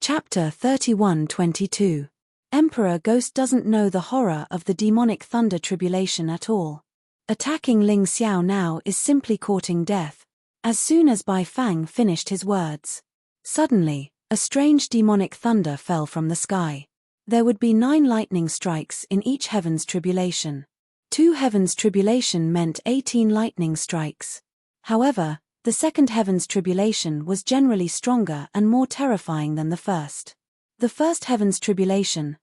Chapter 31-22. Emperor Ghost doesn't know the horror of the demonic thunder tribulation at all. Attacking Ling Xiao now is simply courting death. As soon as Bai Fang finished his words, suddenly, a strange demonic thunder fell from the sky. There would be 9 lightning strikes in each heaven's tribulation. 2 heavens tribulation meant 18 lightning strikes. However, the second heaven's tribulation was generally stronger and more terrifying than the first. The first heaven's tribulation,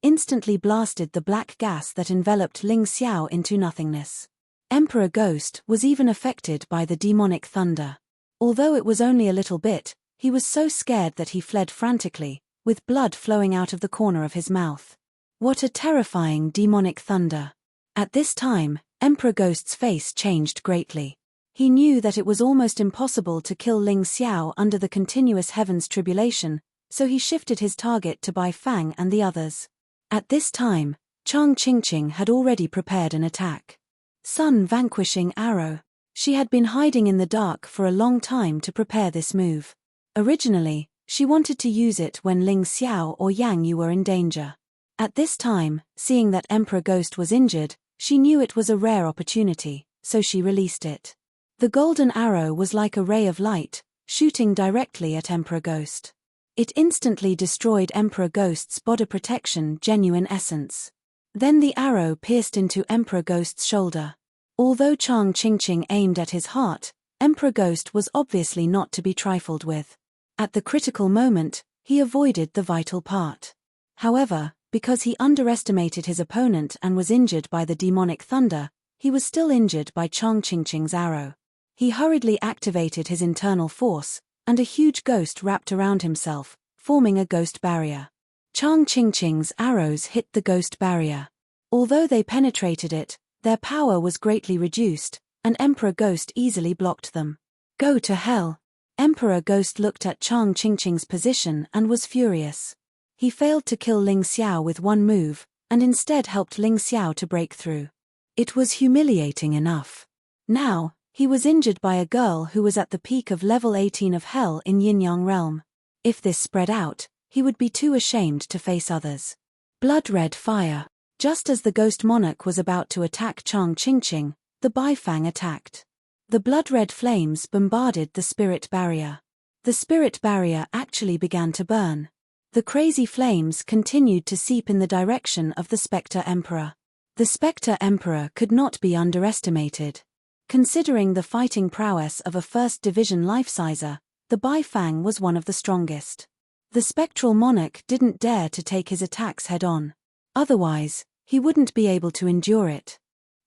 instantly blasted the black gas that enveloped Ling Xiao into nothingness. Emperor Ghost was even affected by the demonic thunder. Although it was only a little bit, he was so scared that he fled frantically, with blood flowing out of the corner of his mouth. What a terrifying demonic thunder! At this time, Emperor Ghost's face changed greatly. He knew that it was almost impossible to kill Ling Xiao under the continuous heavens tribulation, so he shifted his target to Bai Fang and the others. At this time, Chang Qingqing had already prepared an attack. Sun vanquishing arrow. She had been hiding in the dark for a long time to prepare this move. Originally, she wanted to use it when Ling Xiao or Yang Yu were in danger. At this time, seeing that Emperor Ghost was injured, she knew it was a rare opportunity, so she released it. The golden arrow was like a ray of light, shooting directly at Emperor Ghost. It instantly destroyed Emperor Ghost's body protection genuine essence. Then the arrow pierced into Emperor Ghost's shoulder. Although Chang Qingqing aimed at his heart, Emperor Ghost was obviously not to be trifled with. At the critical moment, he avoided the vital part. However, because he underestimated his opponent and was injured by the demonic thunder, he was still injured by Chang Qingqing's arrow. He hurriedly activated his internal force, and a huge ghost wrapped around himself, forming a ghost barrier. Chang Qingqing's arrows hit the ghost barrier. Although they penetrated it, their power was greatly reduced, and Emperor Ghost easily blocked them. Go to hell! Emperor Ghost looked at Chang Qingqing's position and was furious. He failed to kill Ling Xiao with one move, and instead helped Ling Xiao to break through. It was humiliating enough. Now, he was injured by a girl who was at the peak of level 18 of Hell in Yin-Yang realm. If this spread out, he would be too ashamed to face others. Blood-red fire. Just as the Ghost Monarch was about to attack Chang Qingqing, the Bai Fang attacked. The blood-red flames bombarded the spirit barrier. The spirit barrier actually began to burn. The crazy flames continued to seep in the direction of the Spectre Emperor. The Spectre Emperor could not be underestimated. Considering the fighting prowess of a first division life-sizer, the Bai Fang was one of the strongest. The spectral monarch didn't dare to take his attacks head-on. Otherwise, he wouldn't be able to endure it.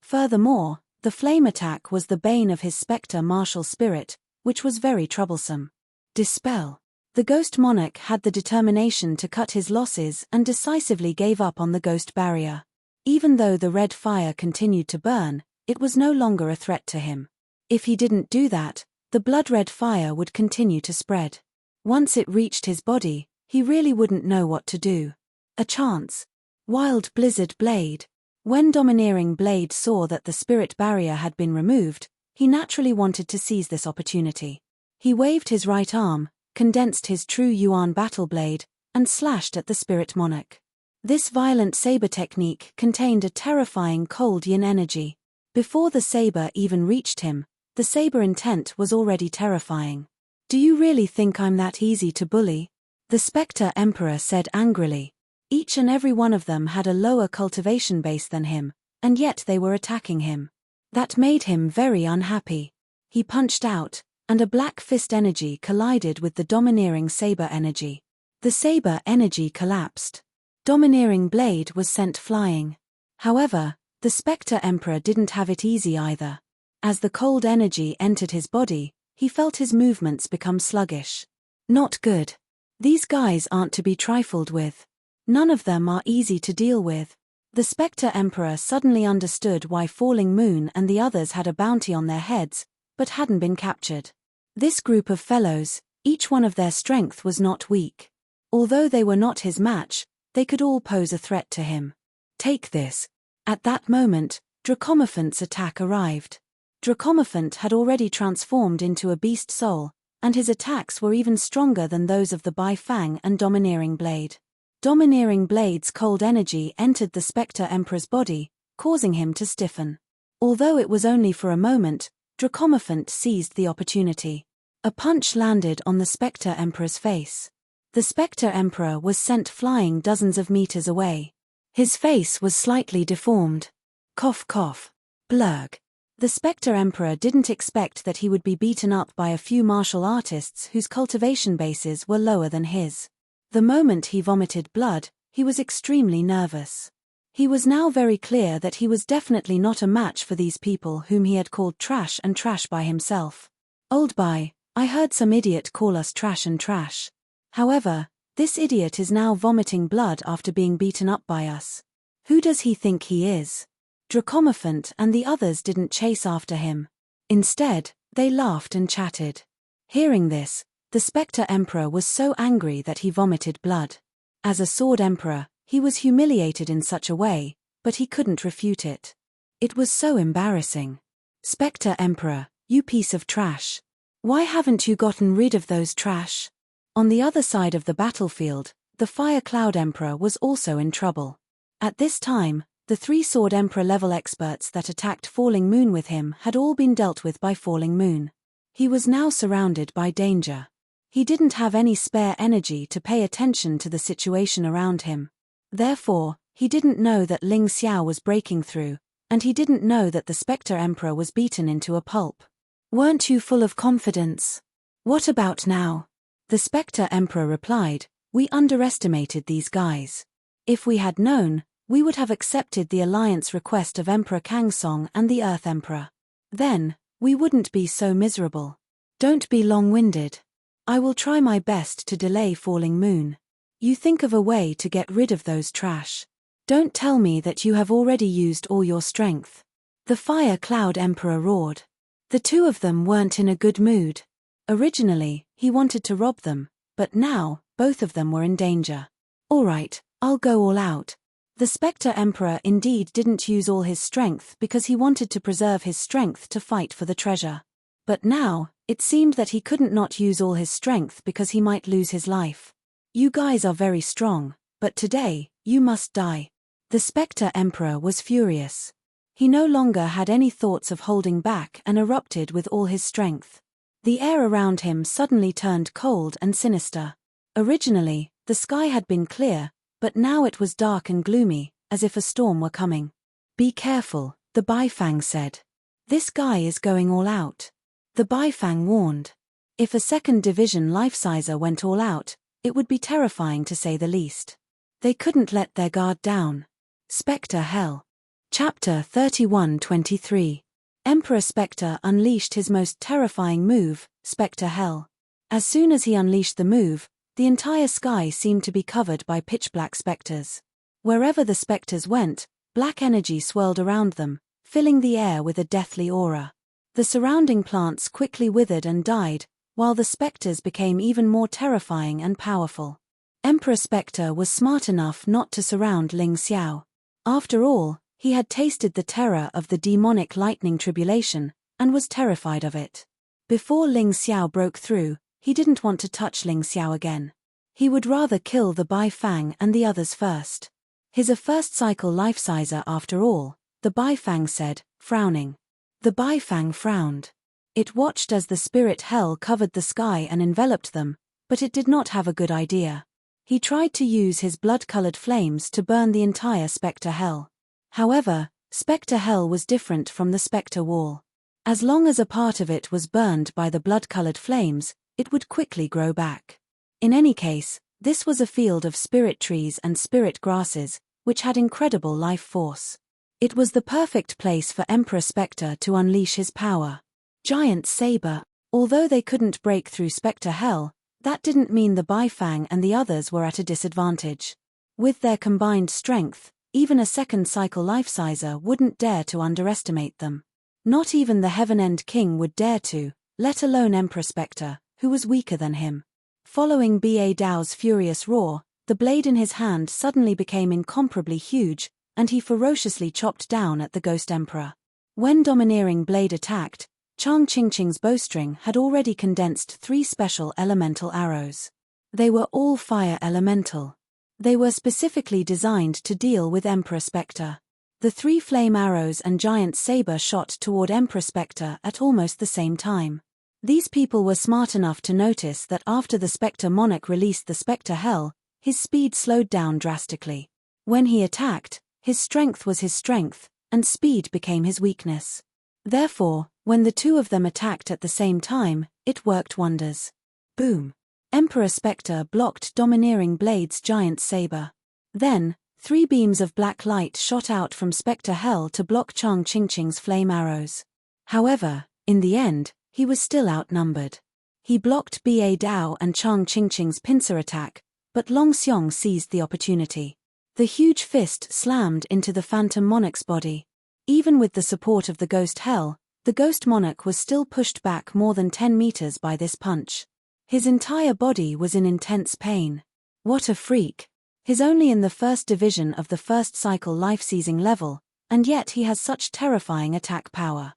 Furthermore, the flame attack was the bane of his spectre martial spirit, which was very troublesome. Dispel. The Ghost Monarch had the determination to cut his losses and decisively gave up on the ghost barrier. Even though the red fire continued to burn, it was no longer a threat to him. If he didn't do that, the blood-red fire would continue to spread. Once it reached his body, he really wouldn't know what to do. A chance. Wild Blizzard Blade. When Domineering Blade saw that the spirit barrier had been removed, he naturally wanted to seize this opportunity. He waved his right arm, condensed his true Yuan battle blade, and slashed at the spirit monarch. This violent saber technique contained a terrifying cold yin energy. Before the saber even reached him, the saber intent was already terrifying. Do you really think I'm that easy to bully? The Spectre Emperor said angrily. Each and every one of them had a lower cultivation base than him, and yet they were attacking him. That made him very unhappy. He punched out, and a black fist energy collided with the domineering saber energy. The saber energy collapsed. Domineering blade was sent flying. However, the Spectre Emperor didn't have it easy either. As the cold energy entered his body, he felt his movements become sluggish. Not good. These guys aren't to be trifled with. None of them are easy to deal with. The Spectre Emperor suddenly understood why Falling Moon and the others had a bounty on their heads, but hadn't been captured. This group of fellows, each one of their strength was not weak. Although they were not his match, they could all pose a threat to him. Take this. At that moment, Dracomophant's attack arrived. Dracomophant had already transformed into a beast soul, and his attacks were even stronger than those of the Bifang and Domineering Blade. Domineering Blade's cold energy entered the Spectre Emperor's body, causing him to stiffen. Although it was only for a moment, Dracomophant seized the opportunity. A punch landed on the Spectre Emperor's face. The Spectre Emperor was sent flying dozens of meters away. His face was slightly deformed. Cough cough. Blurg. The Spectre Emperor didn't expect that he would be beaten up by a few martial artists whose cultivation bases were lower than his. The moment he vomited blood, he was extremely nervous. He was now very clear that he was definitely not a match for these people whom he had called trash and trash by himself. Old Bai, I heard some idiot call us trash and trash. However, this idiot is now vomiting blood after being beaten up by us. Who does he think he is? Dracomophant and the others didn't chase after him. Instead, they laughed and chatted. Hearing this, the Spectre Emperor was so angry that he vomited blood. As a Sword Emperor, he was humiliated in such a way, but he couldn't refute it. It was so embarrassing. Spectre Emperor, you piece of trash. Why haven't you gotten rid of those trash? On the other side of the battlefield, the Fire Cloud Emperor was also in trouble. At this time, the 3 Sword Emperor level experts that attacked Falling Moon with him had all been dealt with by Falling Moon. He was now surrounded by danger. He didn't have any spare energy to pay attention to the situation around him. Therefore, he didn't know that Ling Xiao was breaking through, and he didn't know that the Spectre Emperor was beaten into a pulp. Weren't you full of confidence? What about now? The Spectre Emperor replied, we underestimated these guys. If we had known, we would have accepted the alliance request of Emperor Kangsong and the Earth Emperor. Then, we wouldn't be so miserable. Don't be long-winded. I will try my best to delay Falling Moon. You think of a way to get rid of those trash. Don't tell me that you have already used all your strength. The Fire Cloud Emperor roared. The two of them weren't in a good mood. Originally, he wanted to rob them, but now, both of them were in danger. All right, I'll go all out. The Spectre Emperor indeed didn't use all his strength because he wanted to preserve his strength to fight for the treasure. But now, it seemed that he couldn't not use all his strength because he might lose his life. You guys are very strong, but today, you must die. The Spectre Emperor was furious. He no longer had any thoughts of holding back and erupted with all his strength. The air around him suddenly turned cold and sinister. Originally, the sky had been clear, but now it was dark and gloomy, as if a storm were coming. Be careful, the Bifang said. This guy is going all out. The Bifang warned. If a 2nd Division life-sizer went all out, it would be terrifying to say the least. They couldn't let their guard down. Spectre Hell. Chapter 31-23. Emperor Spectre unleashed his most terrifying move, Spectre Hell. As soon as he unleashed the move, the entire sky seemed to be covered by pitch-black spectres. Wherever the spectres went, black energy swirled around them, filling the air with a deathly aura. The surrounding plants quickly withered and died, while the spectres became even more terrifying and powerful. Emperor Spectre was smart enough not to surround Ling Xiao. After all, he had tasted the terror of the demonic lightning tribulation, and was terrified of it. Before Ling Xiao broke through, he didn't want to touch Ling Xiao again. He would rather kill the Bifang and the others first. He's a first-cycle life-sizer after all, the Bifang said, frowning. The Bifang frowned. It watched as the spirit hell covered the sky and enveloped them, but it did not have a good idea. He tried to use his blood-colored flames to burn the entire Spectre Hell. However, Spectre Hell was different from the Spectre Wall. As long as a part of it was burned by the blood-colored flames, it would quickly grow back. In any case, this was a field of spirit trees and spirit grasses, which had incredible life force. It was the perfect place for Emperor Spectre to unleash his power. Giant Saber. Although they couldn't break through Spectre Hell, that didn't mean the Bifang and the others were at a disadvantage. With their combined strength, even a 2nd cycle life-sizer wouldn't dare to underestimate them. Not even the Heaven End King would dare to, let alone Emperor Spectre, who was weaker than him. Following Ba Dao's furious roar, the blade in his hand suddenly became incomparably huge, and he ferociously chopped down at the Ghost Emperor. When Domineering Blade attacked, Chang Qingqing's bowstring had already condensed 3 special elemental arrows. They were all fire elemental. They were specifically designed to deal with Emperor Spectre. The 3 flame arrows and giant saber shot toward Emperor Spectre at almost the same time. These people were smart enough to notice that after the Spectre Monarch released the Spectre Hell, his speed slowed down drastically. When he attacked, his strength was his strength, and speed became his weakness. Therefore, when the 2 of them attacked at the same time, it worked wonders. Boom! Emperor Spectre blocked Domineering Blade's giant saber. Then, 3 beams of black light shot out from Spectre Hell to block Chang Qingqing's flame arrows. However, in the end, he was still outnumbered. He blocked Ba Dao and Chang Qingqing's pincer attack, but Long Xiong seized the opportunity. The huge fist slammed into the Phantom Monarch's body. Even with the support of the Ghost Hell, the Ghost Monarch was still pushed back more than 10 meters by this punch. His entire body was in intense pain. What a freak! He's only in the 1st division of the 1st cycle life-seizing level, and yet he has such terrifying attack power.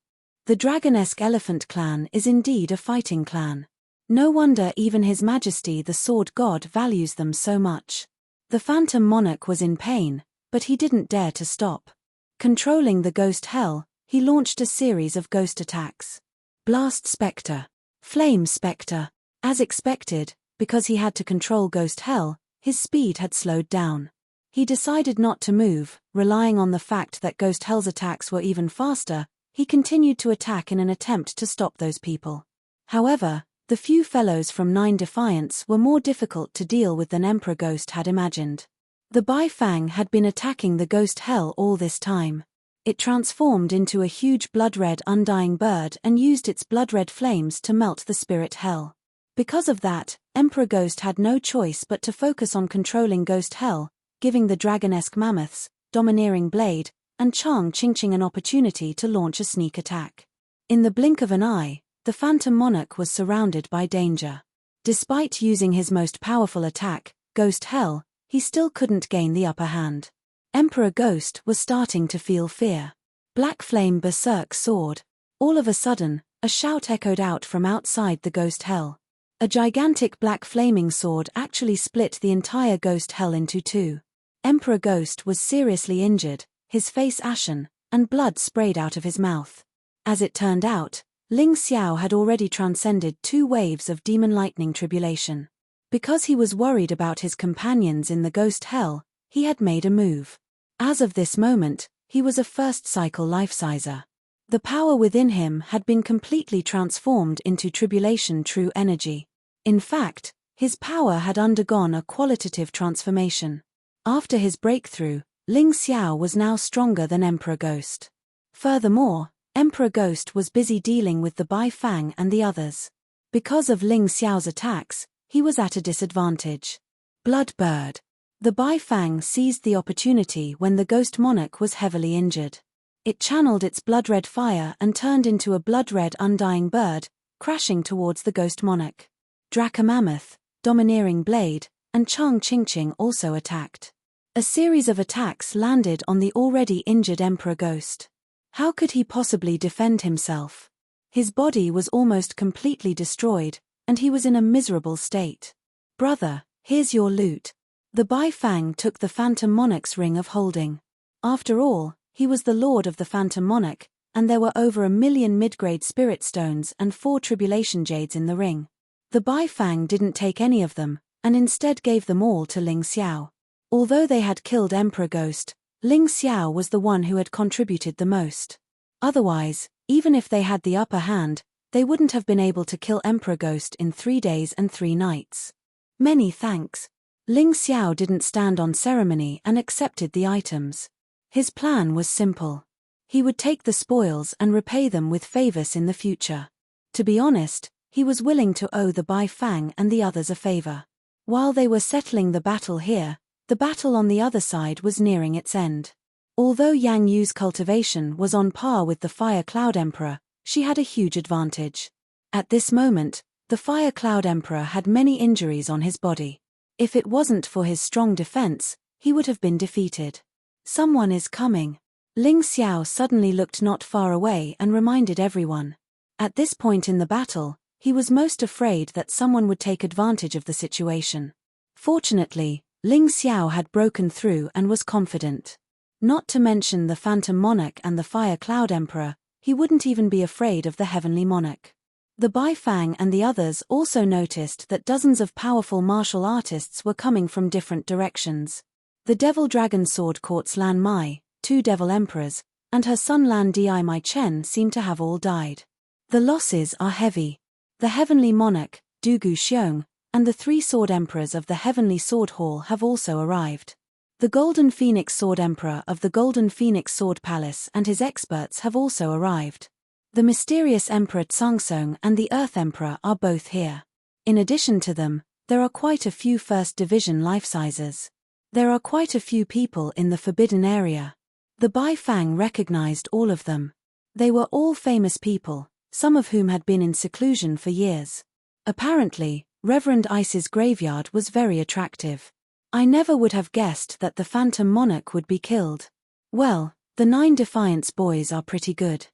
The Dragonesque Elephant Clan is indeed a fighting clan. No wonder even His Majesty the Sword God values them so much. The Phantom Monarch was in pain, but he didn't dare to stop. Controlling the Ghost Hell, he launched a series of ghost attacks. Blast Spectre. Flame Spectre. As expected, because he had to control Ghost Hell, his speed had slowed down. He decided not to move, relying on the fact that Ghost Hell's attacks were even faster. He continued to attack in an attempt to stop those people. However, the few fellows from 9 Defiance were more difficult to deal with than Emperor Ghost had imagined. The Bai Fang had been attacking the Ghost Hell all this time. It transformed into a huge blood-red undying bird and used its blood-red flames to melt the spirit hell. Because of that, Emperor Ghost had no choice but to focus on controlling Ghost Hell, giving the Dragonesque Mammoths, Domineering Blade, and Chang Qingqing an opportunity to launch a sneak attack. In the blink of an eye, the Phantom Monarch was surrounded by danger. Despite using his most powerful attack, Ghost Hell, he still couldn't gain the upper hand. Emperor Ghost was starting to feel fear. Black Flame Berserk Sword. All of a sudden, a shout echoed out from outside the Ghost Hell. A gigantic black flaming sword actually split the entire Ghost Hell into 2. Emperor Ghost was seriously injured, his face ashen, and blood sprayed out of his mouth. As it turned out, Ling Xiao had already transcended 2 waves of demon lightning tribulation. Because he was worried about his companions in the Ghost Hell, he had made a move. As of this moment, he was a 1st cycle life-sizer. The power within him had been completely transformed into tribulation true energy. In fact, his power had undergone a qualitative transformation. After his breakthrough, Ling Xiao was now stronger than Emperor Ghost. Furthermore, Emperor Ghost was busy dealing with the Bai Fang and the others. Because of Ling Xiao's attacks, he was at a disadvantage. Blood Bird. The Bai Fang seized the opportunity when the Ghost Monarch was heavily injured. It channeled its blood-red fire and turned into a blood-red undying bird, crashing towards the Ghost Monarch. Draca Mammoth, Domineering Blade, and Chang Qingqing also attacked. A series of attacks landed on the already injured Emperor Ghost. How could he possibly defend himself? His body was almost completely destroyed, and he was in a miserable state. Brother, here's your loot. The Bai Fang took the Phantom Monarch's ring of holding. After all, he was the lord of the Phantom Monarch, and there were over 1 million mid-grade spirit stones and 4 tribulation jades in the ring. The Bai Fang didn't take any of them, and instead gave them all to Ling Xiao. Although they had killed Emperor Ghost, Ling Xiao was the one who had contributed the most. Otherwise, even if they had the upper hand, they wouldn't have been able to kill Emperor Ghost in 3 days and 3 nights. Many thanks. Ling Xiao didn't stand on ceremony and accepted the items. His plan was simple. He would take the spoils and repay them with favors in the future. To be honest, he was willing to owe the Bai Fang and the others a favor. While they were settling the battle here, the battle on the other side was nearing its end. Although Yang Yu's cultivation was on par with the Fire Cloud Emperor, she had a huge advantage. At this moment, the Fire Cloud Emperor had many injuries on his body. If it wasn't for his strong defense, he would have been defeated. Someone is coming. Ling Xiao suddenly looked not far away and reminded everyone. At this point in the battle, he was most afraid that someone would take advantage of the situation. Fortunately, Ling Xiao had broken through and was confident. Not to mention the Phantom Monarch and the Fire Cloud Emperor, he wouldn't even be afraid of the Heavenly Monarch. The Bai Fang and the others also noticed that dozens of powerful martial artists were coming from different directions. The Devil Dragon Sword Court's Lan Mai, 2 Devil Emperors, and her son Lan Di Mai Chen seem to have all died. The losses are heavy. The Heavenly Monarch, Du Gu Xiong, and the 3 Sword Emperors of the Heavenly Sword Hall have also arrived. The Golden Phoenix Sword Emperor of the Golden Phoenix Sword Palace and his experts have also arrived. The mysterious Emperor Tsungsong and the Earth Emperor are both here. In addition to them, there are quite a few First Division life-sizers. There are quite a few people in the Forbidden Area. The Bai Fang recognized all of them. They were all famous people, some of whom had been in seclusion for years. Apparently, Reverend Ice's graveyard was very attractive. I never would have guessed that the Phantom Monarch would be killed. Well, the 9 Defiance boys are pretty good.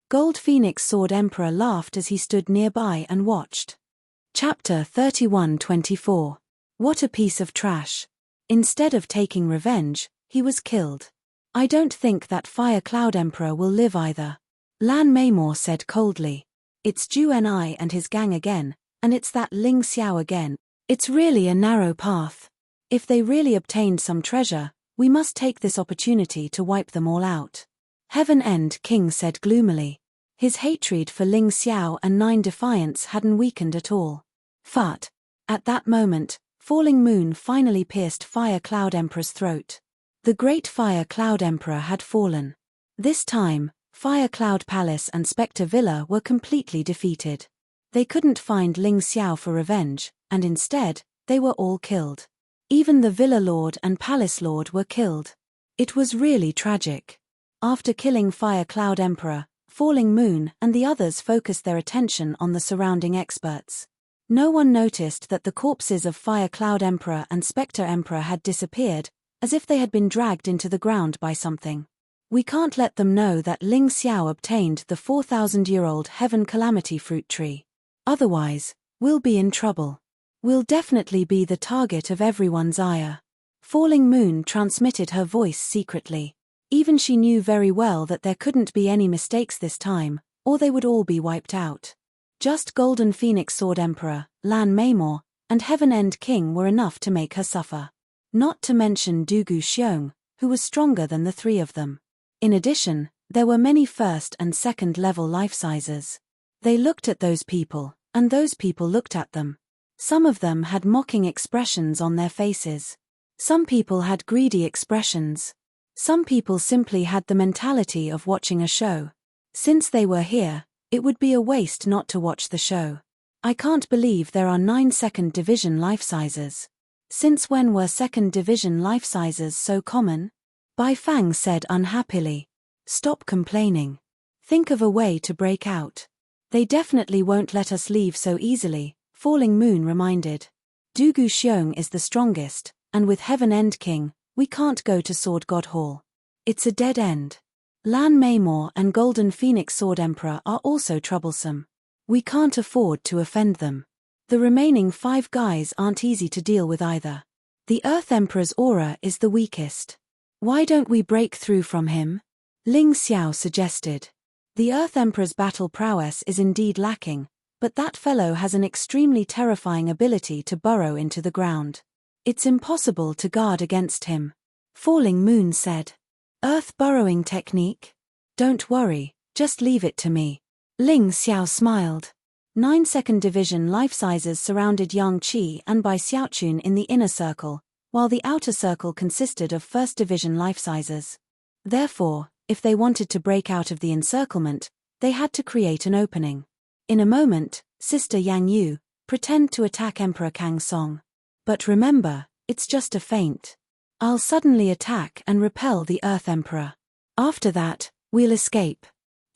Gold Phoenix Sword Emperor laughed as he stood nearby and watched. Chapter 31-24. What a piece of trash. Instead of taking revenge, he was killed. I don't think that Fire Cloud Emperor will live either. Lan Meimor said coldly. It's Zhu Ni and his gang again, and it's that Ling Xiao again. It's really a narrow path. If they really obtained some treasure, we must take this opportunity to wipe them all out. Heaven End King said gloomily. His hatred for Ling Xiao and 9 Defiance hadn't weakened at all. Fut. At that moment, falling moon finally pierced Fire Cloud Emperor's throat. The great Fire Cloud Emperor had fallen. This time, Fire Cloud Palace and Spectre Villa were completely defeated. They couldn't find Ling Xiao for revenge, and instead, they were all killed. Even the Villa Lord and Palace Lord were killed. It was really tragic. After killing Fire Cloud Emperor, Falling Moon and the others focused their attention on the surrounding experts. No one noticed that the corpses of Fire Cloud Emperor and Spectre Emperor had disappeared, as if they had been dragged into the ground by something. We can't let them know that Ling Xiao obtained the 4,000-year-old Heaven Calamity Fruit Tree. Otherwise, we'll be in trouble. We'll definitely be the target of everyone's ire. Falling Moon transmitted her voice secretly. Even she knew very well that there couldn't be any mistakes this time, or they would all be wiped out. Just Golden Phoenix Sword Emperor, Lan Meimor, and Heaven End King were enough to make her suffer. Not to mention Du Gu Xiong, who was stronger than the 3 of them. In addition, there were many first and second level life-sizers. They looked at those people, and those people looked at them. Some of them had mocking expressions on their faces. Some people had greedy expressions. Some people simply had the mentality of watching a show. Since they were here, it would be a waste not to watch the show. I can't believe there are 9 second division life-sizers. Since when were second division life-sizers so common? Bai Fang said unhappily. Stop complaining. Think of a way to break out. They definitely won't let us leave so easily, Falling Moon reminded. Du Gu Xiong is the strongest, and with Heaven End King, we can't go to Sword God Hall. It's a dead end. Lan Meimor and Golden Phoenix Sword Emperor are also troublesome. We can't afford to offend them. The remaining 5 guys aren't easy to deal with either. The Earth Emperor's aura is the weakest. Why don't we break through from him? Ling Xiao suggested. The Earth Emperor's battle prowess is indeed lacking, but that fellow has an extremely terrifying ability to burrow into the ground. It's impossible to guard against him. Falling Moon said. Earth burrowing technique? Don't worry, just leave it to me. Ling Xiao smiled. 9 second division life-sizers surrounded Yang Qi and Bai Xiaochun in the inner circle, while the outer circle consisted of first division life-sizers. Therefore, if they wanted to break out of the encirclement, they had to create an opening. In a moment, Sister Yang Yu, pretend to attack Emperor Kang Song. But remember, it's just a feint. I'll suddenly attack and repel the Earth Emperor. After that, we'll escape.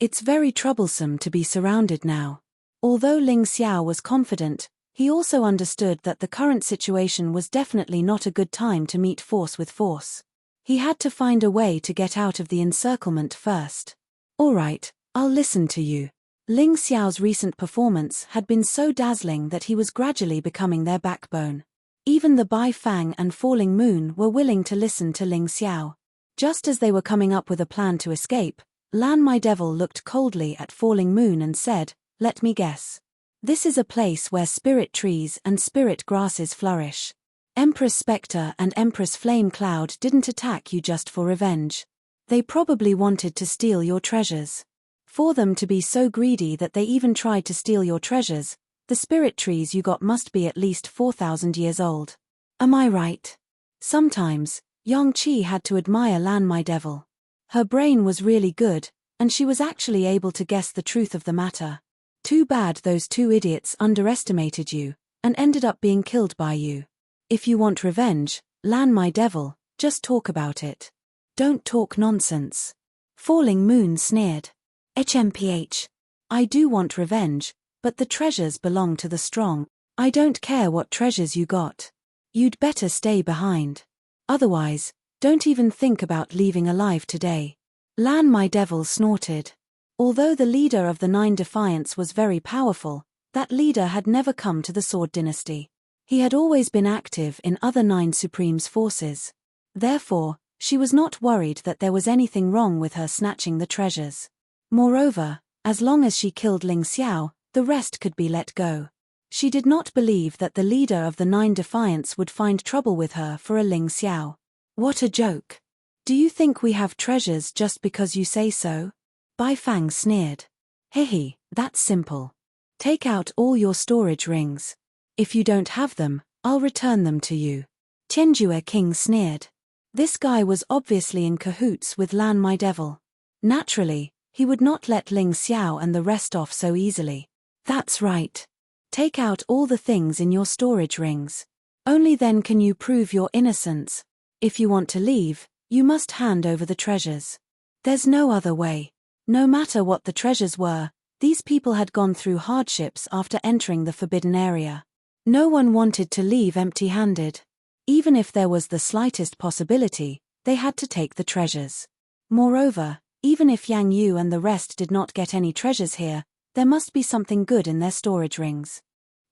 It's very troublesome to be surrounded now. Although Ling Xiao was confident, he also understood that the current situation was definitely not a good time to meet force with force. He had to find a way to get out of the encirclement first. All right, I'll listen to you. Ling Xiao's recent performance had been so dazzling that he was gradually becoming their backbone. Even the Bai Fang and Falling Moon were willing to listen to Ling Xiao. Just as they were coming up with a plan to escape, Lan My Devil looked coldly at Falling Moon and said, "Let me guess. This is a place where spirit trees and spirit grasses flourish. Empress Spectre and Empress Flame Cloud didn't attack you just for revenge. They probably wanted to steal your treasures. For them to be so greedy that they even tried to steal your treasures, the spirit trees you got must be at least 4,000 years old. Am I right?" Sometimes, Yang Qi had to admire Lan My Devil. Her brain was really good, and she was actually able to guess the truth of the matter. Too bad those two idiots underestimated you, and ended up being killed by you. If you want revenge, Lan My Devil, just talk about it. Don't talk nonsense. Falling Moon sneered. HMPH. I do want revenge, but the treasures belong to the strong. I don't care what treasures you got. You'd better stay behind. Otherwise, don't even think about leaving alive today. Lan My Devil snorted. Although the leader of the Nine Defiance was very powerful, that leader had never come to the Sword Dynasty. He had always been active in other Nine Supremes' forces. Therefore, she was not worried that there was anything wrong with her snatching the treasures. Moreover, as long as she killed Ling Xiao, the rest could be let go. She did not believe that the leader of the Nine Defiance would find trouble with her for a Ling Xiao. What a joke. Do you think we have treasures just because you say so? Bai Fang sneered. Hehe, that's simple. Take out all your storage rings. If you don't have them, I'll return them to you. Tianjue King sneered. This guy was obviously in cahoots with Lan My Devil. Naturally, he would not let Ling Xiao and the rest off so easily. That's right. Take out all the things in your storage rings. Only then can you prove your innocence. If you want to leave, you must hand over the treasures. There's no other way. No matter what the treasures were, these people had gone through hardships after entering the forbidden area. No one wanted to leave empty-handed. Even if there was the slightest possibility, they had to take the treasures. Moreover, even if Yang Yu and the rest did not get any treasures here, there must be something good in their storage rings.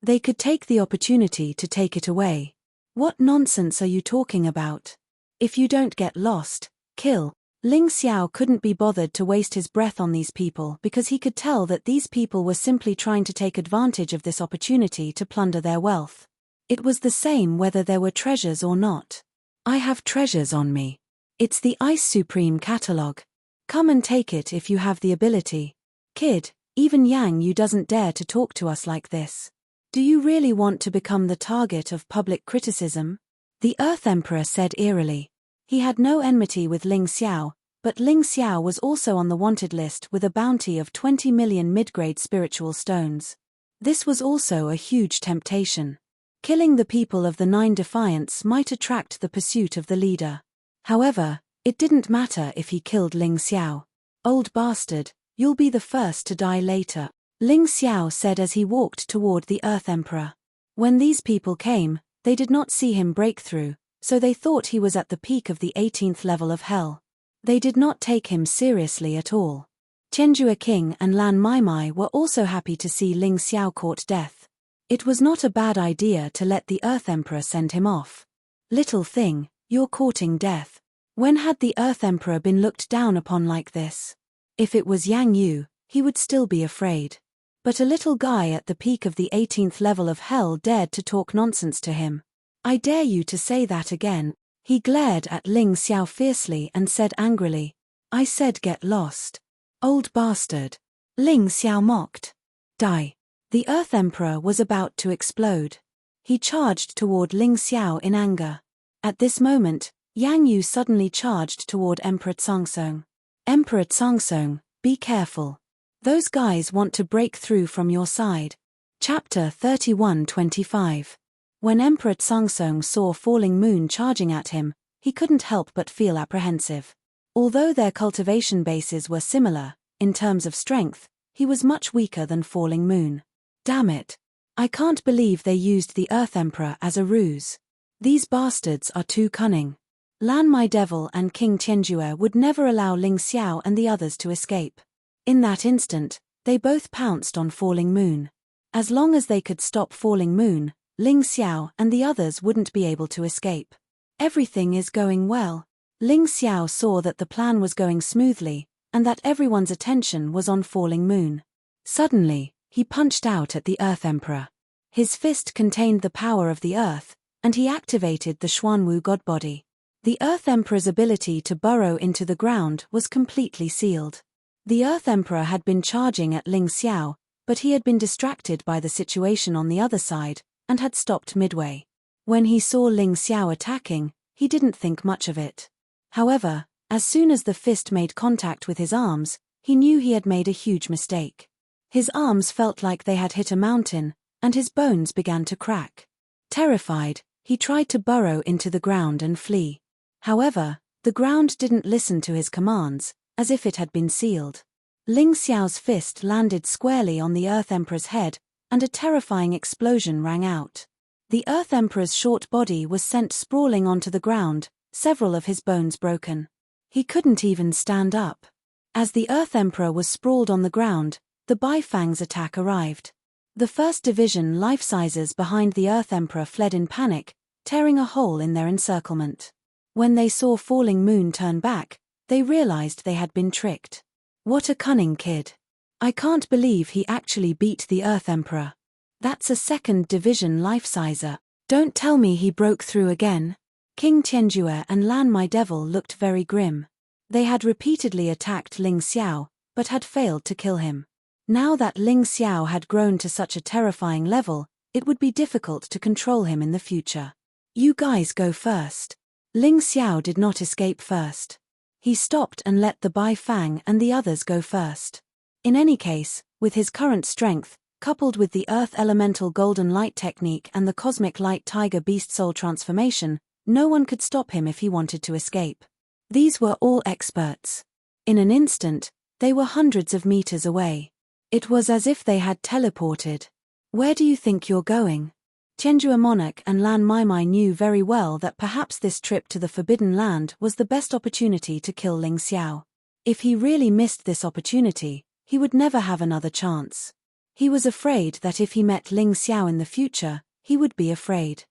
They could take the opportunity to take it away. What nonsense are you talking about? If you don't get lost, kill. Ling Xiao couldn't be bothered to waste his breath on these people because he could tell that these people were simply trying to take advantage of this opportunity to plunder their wealth. It was the same whether there were treasures or not. I have treasures on me. It's the Ice Supreme catalog. Come and take it if you have the ability. Kid, even Yang Yu doesn't dare to talk to us like this. Do you really want to become the target of public criticism? The Earth Emperor said eerily. He had no enmity with Ling Xiao, but Ling Xiao was also on the wanted list with a bounty of 20 million mid-grade spiritual stones. This was also a huge temptation. Killing the people of the Nine Defiance might attract the pursuit of the leader. However, it didn't matter if he killed Ling Xiao. Old bastard, you'll be the first to die later, Ling Xiao said as he walked toward the Earth Emperor. When these people came, they did not see him break through, so they thought he was at the peak of the 18th level of hell. They did not take him seriously at all. Tianjue King and Lan Maimai were also happy to see Ling Xiao court death. It was not a bad idea to let the Earth Emperor send him off. Little thing, you're courting death. When had the Earth Emperor been looked down upon like this? If it was Yang Yu, he would still be afraid. But a little guy at the peak of the 18th level of hell dared to talk nonsense to him. I dare you to say that again. He glared at Ling Xiao fiercely and said angrily. I said get lost. Old bastard. Ling Xiao mocked. Die. The Earth Emperor was about to explode. He charged toward Ling Xiao in anger. At this moment, Yang Yu suddenly charged toward Emperor Tsongtsong. Emperor Tsongtsong, be careful. Those guys want to break through from your side. Chapter 31:25. When Emperor Tsongtsong saw Falling Moon charging at him, he couldn't help but feel apprehensive. Although their cultivation bases were similar, in terms of strength, he was much weaker than Falling Moon. Damn it. I can't believe they used the Earth Emperor as a ruse. These bastards are too cunning. Lan My Devil and King Tianjue would never allow Ling Xiao and the others to escape. In that instant, They both pounced on Falling Moon. As long as they could stop Falling Moon, Ling Xiao and the others wouldn't be able to escape. Everything is going well. Ling Xiao saw that the plan was going smoothly, and that everyone's attention was on Falling Moon. Suddenly, he punched out at the Earth Emperor. His fist contained the power of the Earth, and he activated the Xuanwu Godbody. The Earth Emperor's ability to burrow into the ground was completely sealed. The Earth Emperor had been charging at Ling Xiao, but he had been distracted by the situation on the other side, and had stopped midway. When he saw Ling Xiao attacking, he didn't think much of it. However, as soon as the fist made contact with his arms, he knew he had made a huge mistake. His arms felt like they had hit a mountain, and his bones began to crack. Terrified, he tried to burrow into the ground and flee. However, the ground didn't listen to his commands, as if it had been sealed. Ling Xiao's fist landed squarely on the Earth Emperor's head, and a terrifying explosion rang out. The Earth Emperor's short body was sent sprawling onto the ground, several of his bones broken. He couldn't even stand up. As the Earth Emperor was sprawled on the ground, the Baifang's attack arrived. The First Division life-sizers behind the Earth Emperor fled in panic, tearing a hole in their encirclement. When they saw Falling Moon turn back, they realized they had been tricked. What a cunning kid. I can't believe he actually beat the Earth Emperor. That's a Second Division life-sizer. Don't tell me he broke through again. King Tianjue and Lan My Devil looked very grim. They had repeatedly attacked Ling Xiao, but had failed to kill him. Now that Ling Xiao had grown to such a terrifying level, it would be difficult to control him in the future. You guys go first. Ling Xiao did not escape first. He stopped and let the Baifang and the others go first. In any case, with his current strength, coupled with the Earth Elemental Golden Light Technique and the Cosmic Light Tiger Beast Soul Transformation, no one could stop him if he wanted to escape. These were all experts. In an instant, they were hundreds of meters away. It was as if they had teleported. Where do you think you're going? Tianjue Monarch and Lan Maimai knew very well that perhaps this trip to the Forbidden Land was the best opportunity to kill Ling Xiao. If he really missed this opportunity, he would never have another chance. He was afraid that if he met Ling Xiao in the future, he would be afraid.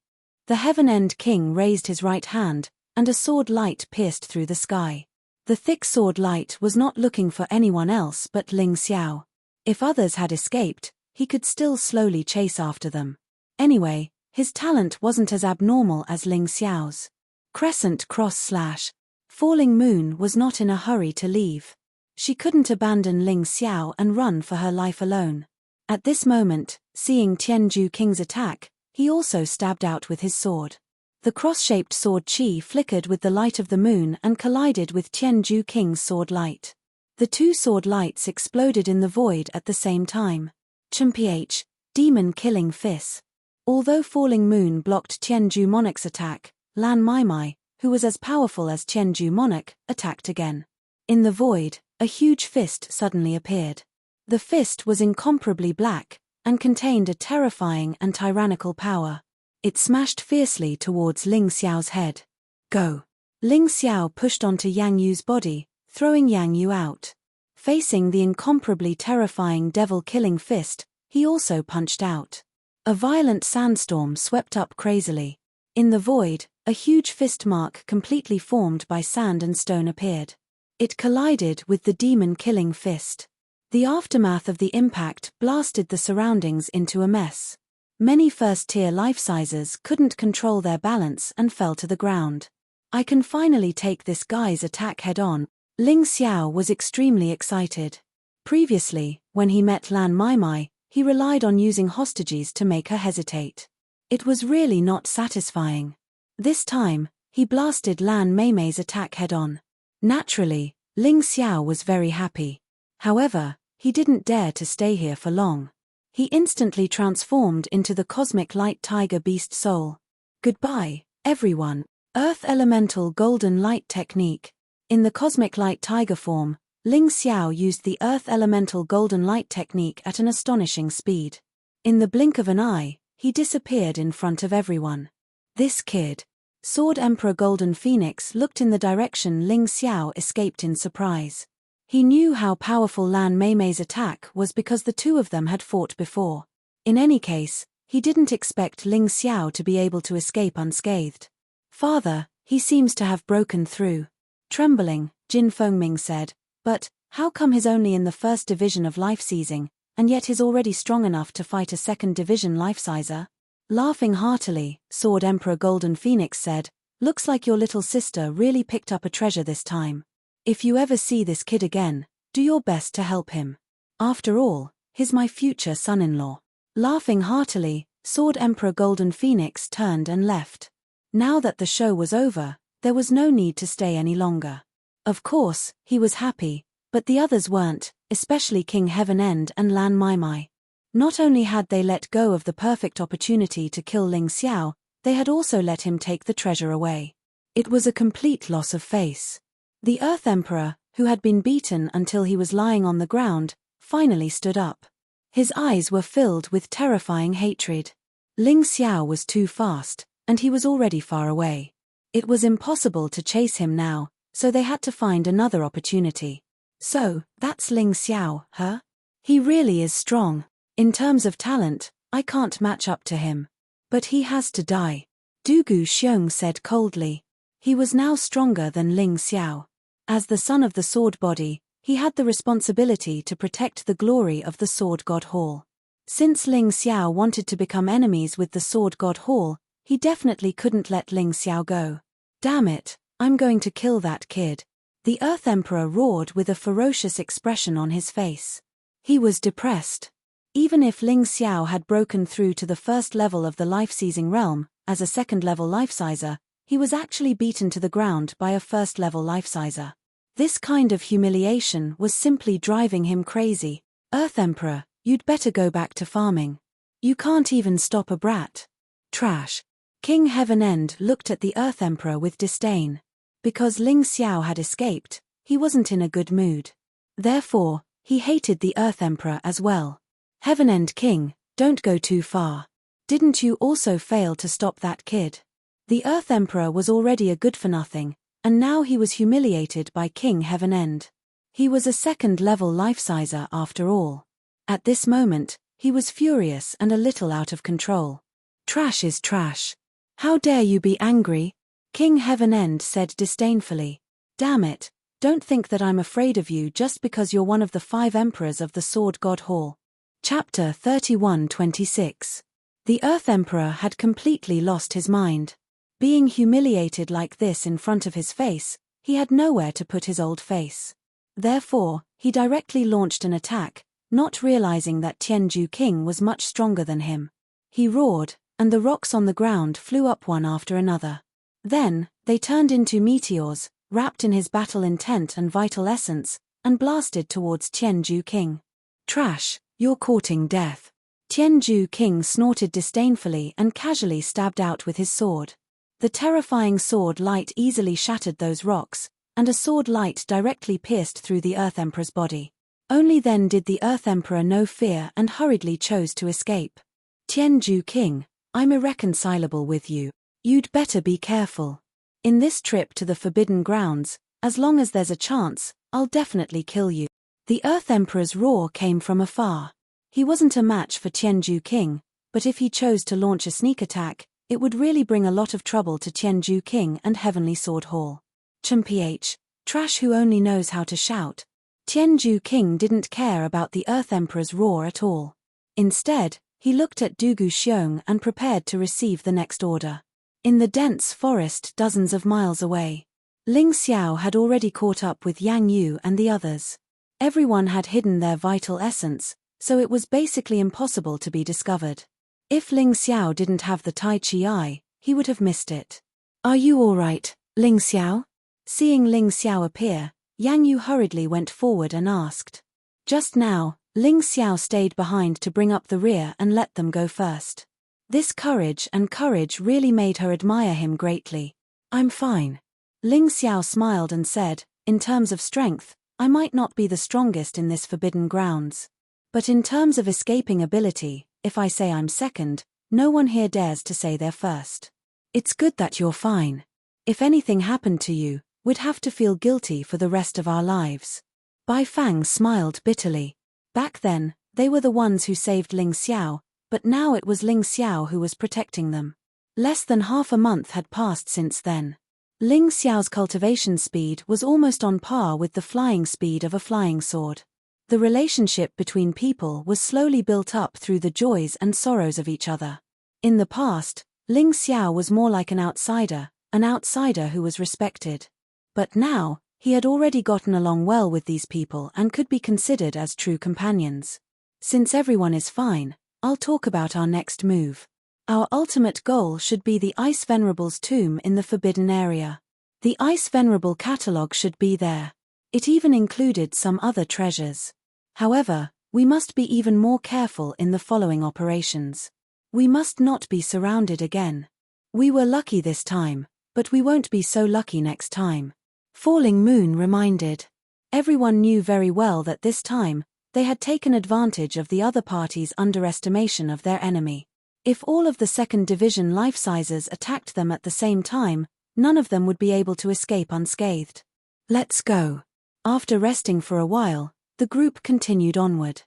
The Heaven End King raised his right hand, and a sword light pierced through the sky. The thick sword light was not looking for anyone else but Ling Xiao. If others had escaped, he could still slowly chase after them. Anyway, his talent wasn't as abnormal as Ling Xiao's. Crescent cross / Falling Moon was not in a hurry to leave. She couldn't abandon Ling Xiao and run for her life alone. At this moment, seeing Tianjue King's attack, he also stabbed out with his sword. The cross-shaped sword chi flickered with the light of the moon and collided with Tianjue King's sword light. The two sword lights exploded in the void at the same time. Ch, demon-killing fist. Although Falling Moon blocked Tianjue Monarch's attack, Lan Maimai, who was as powerful as Tianjue Monarch, attacked again. In the void, a huge fist suddenly appeared. The fist was incomparably black, and contained a terrifying and tyrannical power. It smashed fiercely towards Ling Xiao's head. Go! Ling Xiao pushed onto Yang Yu's body, throwing Yang Yu out. Facing the incomparably terrifying devil-killing fist, he also punched out. A violent sandstorm swept up crazily. In the void, a huge fist mark completely formed by sand and stone appeared. It collided with the demon-killing fist. The aftermath of the impact blasted the surroundings into a mess. Many first-tier life-sizers couldn't control their balance and fell to the ground. I can finally take this guy's attack head-on. Ling Xiao was extremely excited. Previously, when he met Lan Maimai, he relied on using hostages to make her hesitate. It was really not satisfying. This time, he blasted Lan Maimai's attack head-on. Naturally, Ling Xiao was very happy. However, he didn't dare to stay here for long. He instantly transformed into the Cosmic Light Tiger Beast Soul. Goodbye, everyone. Earth Elemental Golden Light Technique. In the Cosmic Light Tiger form, Ling Xiao used the Earth Elemental Golden Light Technique at an astonishing speed. In the blink of an eye, he disappeared in front of everyone. This kid. Sword Emperor Golden Phoenix looked in the direction Ling Xiao escaped in surprise. He knew how powerful Lan Meimei's attack was because the two of them had fought before. In any case, he didn't expect Ling Xiao to be able to escape unscathed. "Father, he seems to have broken through." Trembling, Jin Fengming said, "But, how come he's only in the first division of life-seizing, and yet he's already strong enough to fight a second division life-sizer?" Laughing heartily, Sword Emperor Golden Phoenix said, "Looks like your little sister really picked up a treasure this time. If you ever see this kid again, do your best to help him. After all, he's my future son-in-law." Laughing heartily, Sword Emperor Golden Phoenix turned and left. Now that the show was over, there was no need to stay any longer. Of course, he was happy, but the others weren't, especially King Heavenend and Lan Meimei. Not only had they let go of the perfect opportunity to kill Ling Xiao, they had also let him take the treasure away. It was a complete loss of face. The Earth Emperor, who had been beaten until he was lying on the ground, finally stood up. His eyes were filled with terrifying hatred. Ling Xiao was too fast, and he was already far away. It was impossible to chase him now, so they had to find another opportunity. "So, that's Ling Xiao, huh? He really is strong. In terms of talent, I can't match up to him. But he has to die," Du Xiong said coldly. He was now stronger than Ling Xiao. As the son of the Sword Body, he had the responsibility to protect the glory of the Sword God Hall. Since Ling Xiao wanted to become enemies with the Sword God Hall, he definitely couldn't let Ling Xiao go. "Damn it, I'm going to kill that kid." The Earth Emperor roared with a ferocious expression on his face. He was depressed. Even if Ling Xiao had broken through to the first level of the life-seizing realm, as a second-level life-sizer, he was actually beaten to the ground by a first-level life-sizer. This kind of humiliation was simply driving him crazy. "Earth Emperor, you'd better go back to farming. You can't even stop a brat. Trash." King Heavenend looked at the Earth Emperor with disdain. Because Ling Xiao had escaped, he wasn't in a good mood. Therefore, he hated the Earth Emperor as well. "Heavenend King, don't go too far. Didn't you also fail to stop that kid?" The Earth Emperor was already a good-for-nothing, and now he was humiliated by King Heavenend. He was a second-level life-sizer after all. At this moment, he was furious and a little out of control. "Trash is trash. How dare you be angry?" King Heavenend said disdainfully. "Damn it, don't think that I'm afraid of you just because you're one of the 5 emperors of the Sword God Hall." Chapter 31-26. The Earth Emperor had completely lost his mind. Being humiliated like this in front of his face, he had nowhere to put his old face. Therefore, he directly launched an attack, not realizing that Tianju King was much stronger than him. He roared, and the rocks on the ground flew up one after another. Then, they turned into meteors, wrapped in his battle intent and vital essence, and blasted towards Tianju King. "Trash, you're courting death." Tianju King snorted disdainfully and casually stabbed out with his sword. The terrifying sword light easily shattered those rocks, and a sword light directly pierced through the Earth Emperor's body. Only then did the Earth Emperor know fear and hurriedly chose to escape. "Tianju King, I'm irreconcilable with you. You'd better be careful. In this trip to the Forbidden Grounds, as long as there's a chance, I'll definitely kill you." The Earth Emperor's roar came from afar. He wasn't a match for Tianju King, but if he chose to launch a sneak attack, it would really bring a lot of trouble to Tianju King and Heavenly Sword Hall. "Ch, trash who only knows how to shout." Tianju King didn't care about the Earth Emperor's roar at all. Instead, he looked at Du Xiong and prepared to receive the next order. In the dense forest dozens of miles away, Ling Xiao had already caught up with Yang Yu and the others. Everyone had hidden their vital essence, so it was basically impossible to be discovered. If Ling Xiao didn't have the Tai Chi Eye, he would have missed it. "Are you all right, Ling Xiao?" Seeing Ling Xiao appear, Yang Yu hurriedly went forward and asked. Just now, Ling Xiao stayed behind to bring up the rear and let them go first. This courage really made her admire him greatly. "I'm fine." Ling Xiao smiled and said, "In terms of strength, I might not be the strongest in this Forbidden Grounds. But in terms of escaping ability, if I say I'm second, no one here dares to say they're first. It's good that you're fine. If anything happened to you, we'd have to feel guilty for the rest of our lives." Bai Fang smiled bitterly. Back then, they were the ones who saved Ling Xiao, but now it was Ling Xiao who was protecting them. Less than half a month had passed since then. Ling Xiao's cultivation speed was almost on par with the flying speed of a flying sword. The relationship between people was slowly built up through the joys and sorrows of each other. In the past, Ling Xiao was more like an outsider who was respected. But now, he had already gotten along well with these people and could be considered as true companions. Since everyone is fine, I'll talk about our next move. Our ultimate goal should be the Ice Venerable's tomb in the Forbidden Area. The Ice Venerable catalogue should be there. It even included some other treasures. However, we must be even more careful in the following operations. We must not be surrounded again. We were lucky this time, but we won't be so lucky next time. Falling Moon reminded. Everyone knew very well that this time, they had taken advantage of the other party's underestimation of their enemy. If all of the second division life-sizers attacked them at the same time, none of them would be able to escape unscathed. Let's go. After resting for a while, the group continued onward.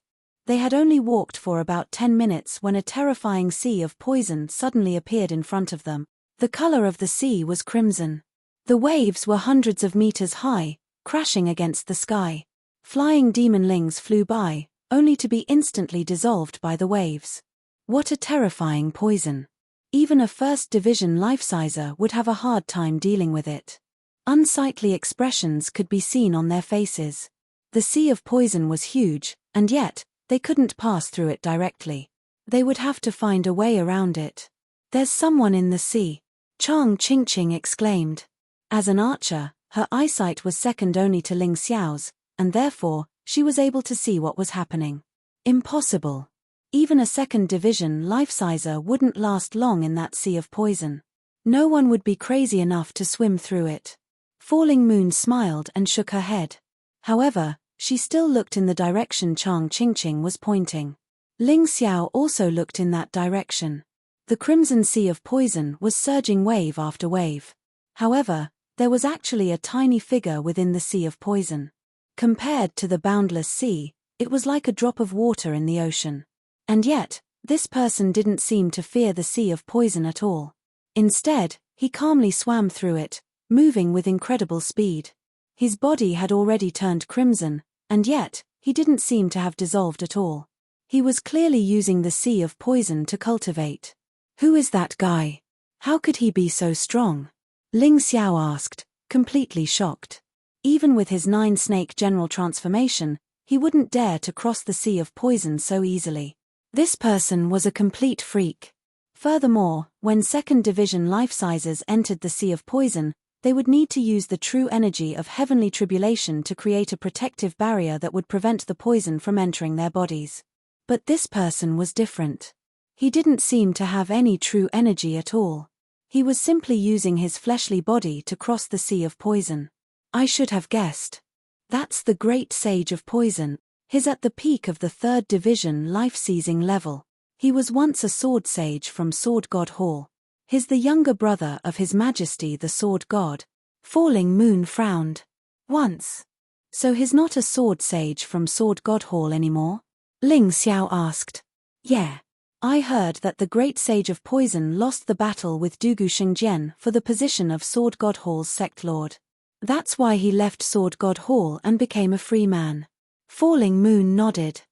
They had only walked for about 10 minutes when a terrifying sea of poison suddenly appeared in front of them. The color of the sea was crimson. The waves were hundreds of meters high, crashing against the sky. Flying demonlings flew by, only to be instantly dissolved by the waves. What a terrifying poison. Even a first division life-sizer would have a hard time dealing with it. Unsightly expressions could be seen on their faces. The sea of poison was huge, and yet, they couldn't pass through it directly. They would have to find a way around it. There's someone in the sea, Chang Qingqing exclaimed. As an archer, her eyesight was second only to Ling Xiao's, and therefore, she was able to see what was happening. Impossible. Even a second division life-sizer wouldn't last long in that sea of poison. No one would be crazy enough to swim through it. Falling Moon smiled and shook her head. However, she still looked in the direction Chang Qingqing was pointing. Ling Xiao also looked in that direction. The crimson sea of poison was surging wave after wave. However, there was actually a tiny figure within the sea of poison. Compared to the boundless sea, it was like a drop of water in the ocean. And yet, this person didn't seem to fear the sea of poison at all. Instead, he calmly swam through it, moving with incredible speed. His body had already turned crimson, and yet, he didn't seem to have dissolved at all. He was clearly using the sea of poison to cultivate. Who is that guy? How could he be so strong? Ling Xiao asked, completely shocked. Even with his 9-snake general transformation, he wouldn't dare to cross the sea of poison so easily. This person was a complete freak. Furthermore, when second division life-sizers entered the sea of poison, they would need to use the true energy of heavenly tribulation to create a protective barrier that would prevent the poison from entering their bodies. But this person was different. He didn't seem to have any true energy at all. He was simply using his fleshly body to cross the sea of poison. I should have guessed. That's the great sage of poison. He's at the peak of the 3rd division life-seizing level. He was once a sword sage from Sword God Hall. He's the younger brother of His Majesty the Sword God. Falling Moon frowned. Once. So he's not a sword sage from Sword God Hall anymore? Ling Xiao asked. Yeah. I heard that the great sage of poison lost the battle with Dugu Shengjian for the position of Sword God Hall's sect lord. That's why he left Sword God Hall and became a free man. Falling Moon nodded.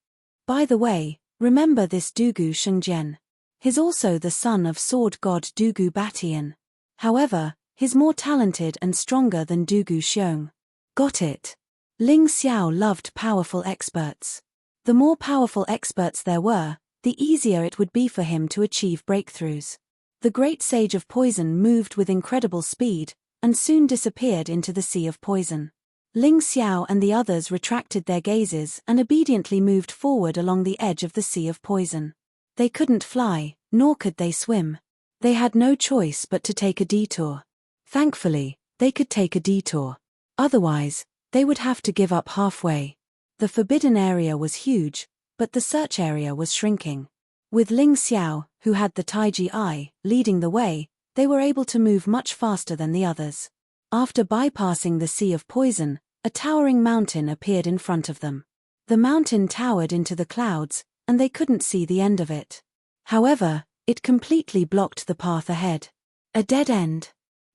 By the way, remember this Dugu Shengjian. He's also the son of Sword God Dugu Batian. However, he's more talented and stronger than Dugu Xiong. Got it. Ling Xiao loved powerful experts. The more powerful experts there were, the easier it would be for him to achieve breakthroughs. The great sage of poison moved with incredible speed, and soon disappeared into the sea of poison. Ling Xiao and the others retracted their gazes and obediently moved forward along the edge of the sea of poison. They couldn't fly, nor could they swim. They had no choice but to take a detour. Thankfully, they could take a detour. Otherwise, they would have to give up halfway. The forbidden area was huge, but the search area was shrinking. With Ling Xiao, who had the Taiji Eye, leading the way, they were able to move much faster than the others. After bypassing the sea of poison, a towering mountain appeared in front of them. The mountain towered into the clouds, and they couldn't see the end of it. However, it completely blocked the path ahead. A dead end.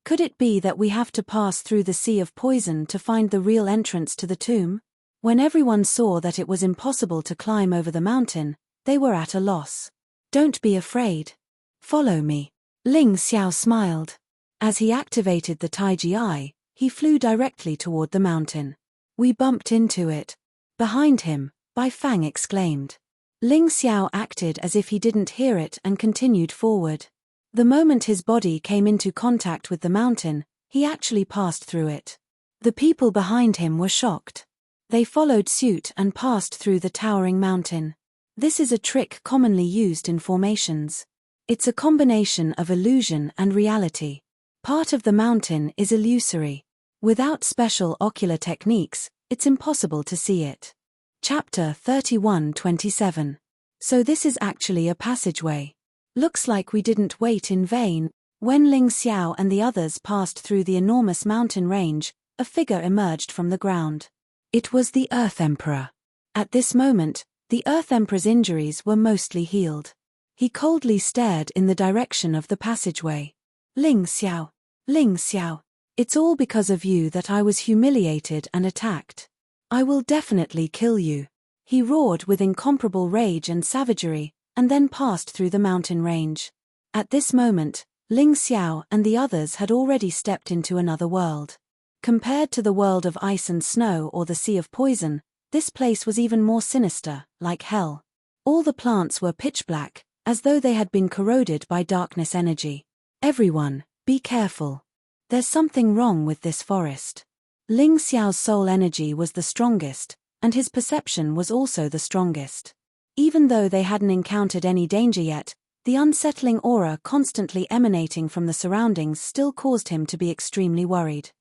Could it be that we have to pass through the sea of poison to find the real entrance to the tomb? When everyone saw that it was impossible to climb over the mountain, they were at a loss. Don't be afraid. Follow me. Ling Xiao smiled. As he activated the Taiji Eye, he flew directly toward the mountain. We bumped into it. Behind him, Bai Fang exclaimed. Ling Xiao acted as if he didn't hear it and continued forward. The moment his body came into contact with the mountain, he actually passed through it. The people behind him were shocked. They followed suit and passed through the towering mountain. This is a trick commonly used in formations. It's a combination of illusion and reality. Part of the mountain is illusory. Without special ocular techniques, it's impossible to see it. Chapter 31:27. So this is actually a passageway. Looks like we didn't wait in vain. When Ling Xiao and the others passed through the enormous mountain range, a figure emerged from the ground. It was the Earth Emperor. At this moment, the Earth Emperor's injuries were mostly healed. He coldly stared in the direction of the passageway. Ling Xiao. Ling Xiao. It's all because of you that I was humiliated and attacked. I will definitely kill you. He roared with incomparable rage and savagery, and then passed through the mountain range. At this moment, Ling Xiao and the others had already stepped into another world. Compared to the world of ice and snow or the sea of poison, this place was even more sinister, like hell. All the plants were pitch black, as though they had been corroded by darkness energy. Everyone, be careful. There's something wrong with this forest. Ling Xiao's soul energy was the strongest, and his perception was also the strongest. Even though they hadn't encountered any danger yet, the unsettling aura constantly emanating from the surroundings still caused him to be extremely worried.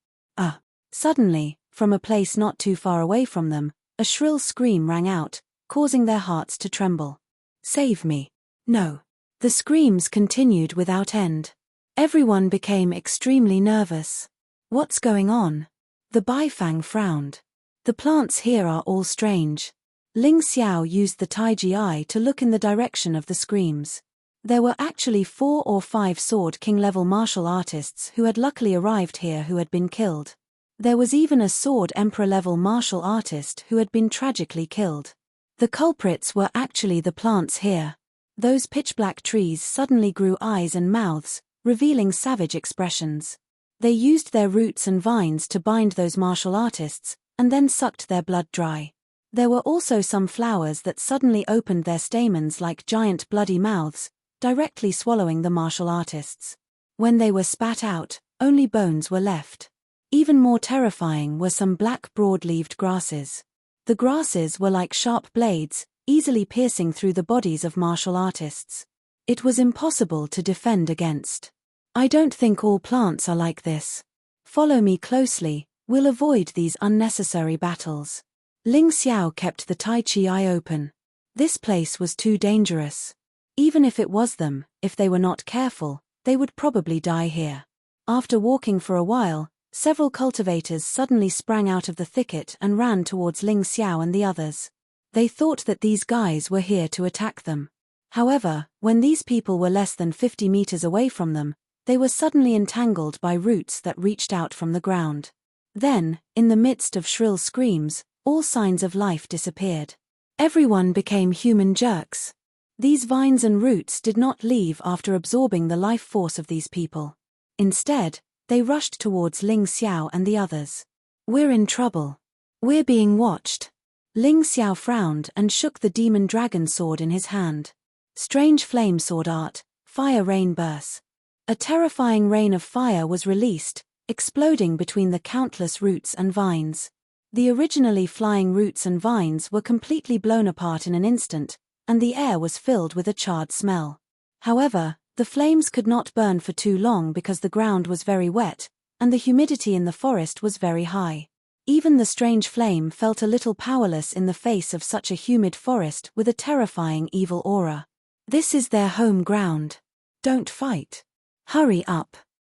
Suddenly, from a place not too far away from them, a shrill scream rang out, causing their hearts to tremble. Save me. No. The screams continued without end. Everyone became extremely nervous. What's going on? The Bai Fang frowned. The plants here are all strange. Ling Xiao used the Taiji Eye to look in the direction of the screams. There were actually 4 or 5 Sword King-level martial artists who had luckily arrived here who had been killed. There was even a Sword Emperor-level martial artist who had been tragically killed. The culprits were actually the plants here. Those pitch-black trees suddenly grew eyes and mouths, revealing savage expressions. They used their roots and vines to bind those martial artists, and then sucked their blood dry. There were also some flowers that suddenly opened their stamens like giant bloody mouths, directly swallowing the martial artists. When they were spat out, only bones were left. Even more terrifying were some black broad-leaved grasses. The grasses were like sharp blades, easily piercing through the bodies of martial artists. It was impossible to defend against. I don't think all plants are like this. Follow me closely, we'll avoid these unnecessary battles. Ling Xiao kept the Tai Chi Eye open. This place was too dangerous. Even if it was them, if they were not careful, they would probably die here. After walking for a while, several cultivators suddenly sprang out of the thicket and ran towards Ling Xiao and the others. They thought that these guys were here to attack them. However, when these people were less than 50 meters away from them, they were suddenly entangled by roots that reached out from the ground. Then, in the midst of shrill screams, all signs of life disappeared. Everyone became human jerks. These vines and roots did not leave after absorbing the life force of these people. Instead, they rushed towards Ling Xiao and the others. We're in trouble. We're being watched. Ling Xiao frowned and shook the demon dragon sword in his hand. Strange flame sword art, fire rain burst. A terrifying rain of fire was released, exploding between the countless roots and vines. The originally flying roots and vines were completely blown apart in an instant, and the air was filled with a charred smell. However, the flames could not burn for too long because the ground was very wet, and the humidity in the forest was very high. Even the strange flame felt a little powerless in the face of such a humid forest with a terrifying evil aura. This is their home ground. Don't fight. Hurry up.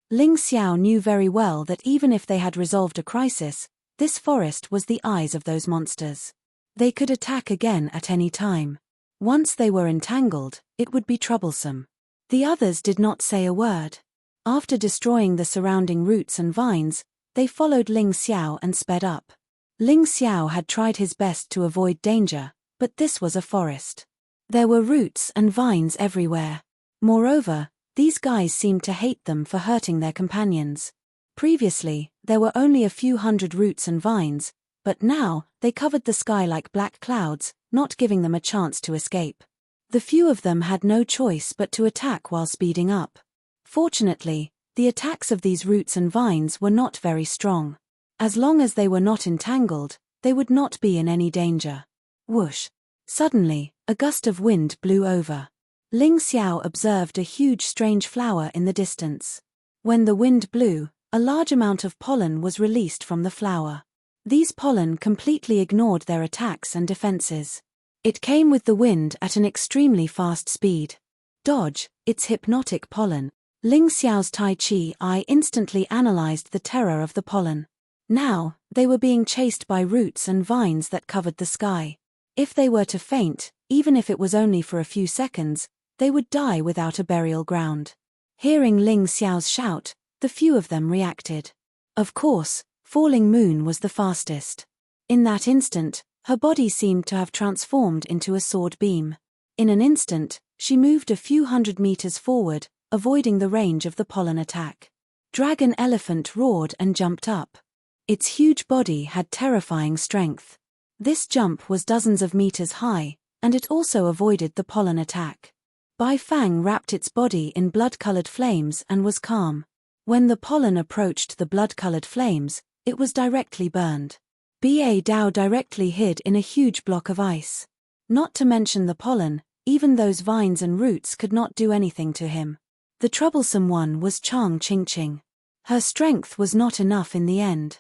Ling Xiao knew very well that even if they had resolved a crisis, This forest was the eyes of those monsters. They could attack again at any time. Once they were entangled, it would be troublesome. The others did not say a word. After destroying the surrounding roots and vines, they followed Ling Xiao and sped up. Ling Xiao had tried his best to avoid danger, but this was a forest. There were roots and vines everywhere. Moreover, these guys seemed to hate them for hurting their companions. Previously, there were only a few hundred roots and vines, but now, they covered the sky like black clouds, not giving them a chance to escape. The few of them had no choice but to attack while speeding up. Fortunately, the attacks of these roots and vines were not very strong. As long as they were not entangled, they would not be in any danger. Whoosh! Suddenly, a gust of wind blew over. Ling Xiao observed a huge strange flower in the distance. When the wind blew, a large amount of pollen was released from the flower. These pollen completely ignored their attacks and defenses. It came with the wind at an extremely fast speed. Dodge, it's hypnotic pollen. Ling Xiao's Tai Chi eye instantly analyzed the terror of the pollen. Now, they were being chased by roots and vines that covered the sky. If they were to faint, even if it was only for a few seconds, they would die without a burial ground. Hearing Ling Xiao's shout, the few of them reacted. Of course, Falling Moon was the fastest. In that instant, her body seemed to have transformed into a sword beam. In an instant, she moved a few hundred meters forward, avoiding the range of the pollen attack. Dragon Elephant roared and jumped up. Its huge body had terrifying strength. This jump was dozens of meters high, and it also avoided the pollen attack. Bai Fang wrapped its body in blood-colored flames and was calm. When the pollen approached the blood-colored flames, it was directly burned. Ba Dao directly hid in a huge block of ice. Not to mention the pollen, even those vines and roots could not do anything to him. The troublesome one was Chang Qingqing. Her strength was not enough in the end.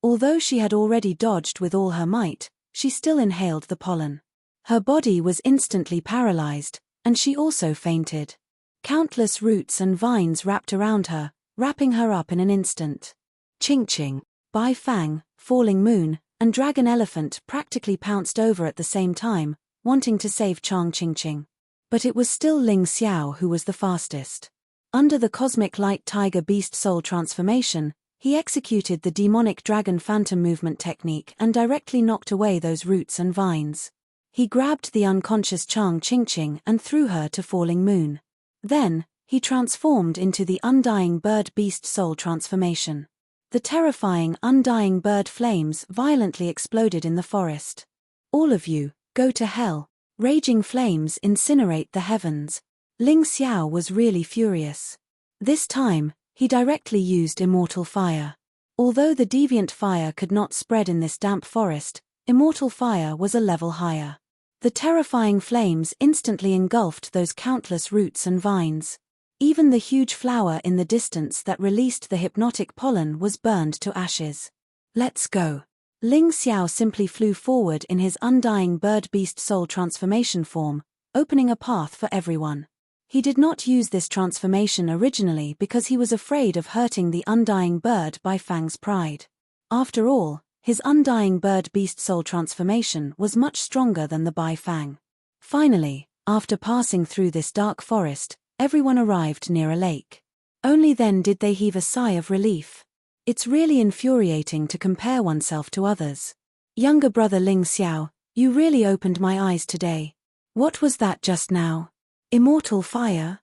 Although she had already dodged with all her might, she still inhaled the pollen. Her body was instantly paralyzed, and she also fainted. Countless roots and vines wrapped around her, wrapping her up in an instant. Qingqing, Bai Fang, Falling Moon, and Dragon Elephant practically pounced over at the same time, wanting to save Chang Qingqing. But it was still Ling Xiao who was the fastest. Under the Cosmic Light Tiger Beast Soul transformation, he executed the demonic dragon phantom movement technique and directly knocked away those roots and vines. He grabbed the unconscious Chang Qingqing and threw her to Falling Moon. Then, he transformed into the Undying Bird Beast Soul transformation. The terrifying Undying Bird flames violently exploded in the forest. All of you, go to hell. Raging flames incinerate the heavens. Ling Xiao was really furious. This time, he directly used Immortal Fire. Although the deviant fire could not spread in this damp forest, Immortal Fire was a level higher. The terrifying flames instantly engulfed those countless roots and vines. Even the huge flower in the distance that released the hypnotic pollen was burned to ashes. Let's go. Ling Xiao simply flew forward in his Undying Bird Beast Soul transformation form, opening a path for everyone. He did not use this transformation originally because he was afraid of hurting the Undying Bird by Fang's pride. After all, his Undying Bird Beast Soul transformation was much stronger than the Bai Fang. Finally, after passing through this dark forest, everyone arrived near a lake. Only then did they heave a sigh of relief. It's really infuriating to compare oneself to others. Younger brother Ling Xiao, you really opened my eyes today. What was that just now? Immortal Fire?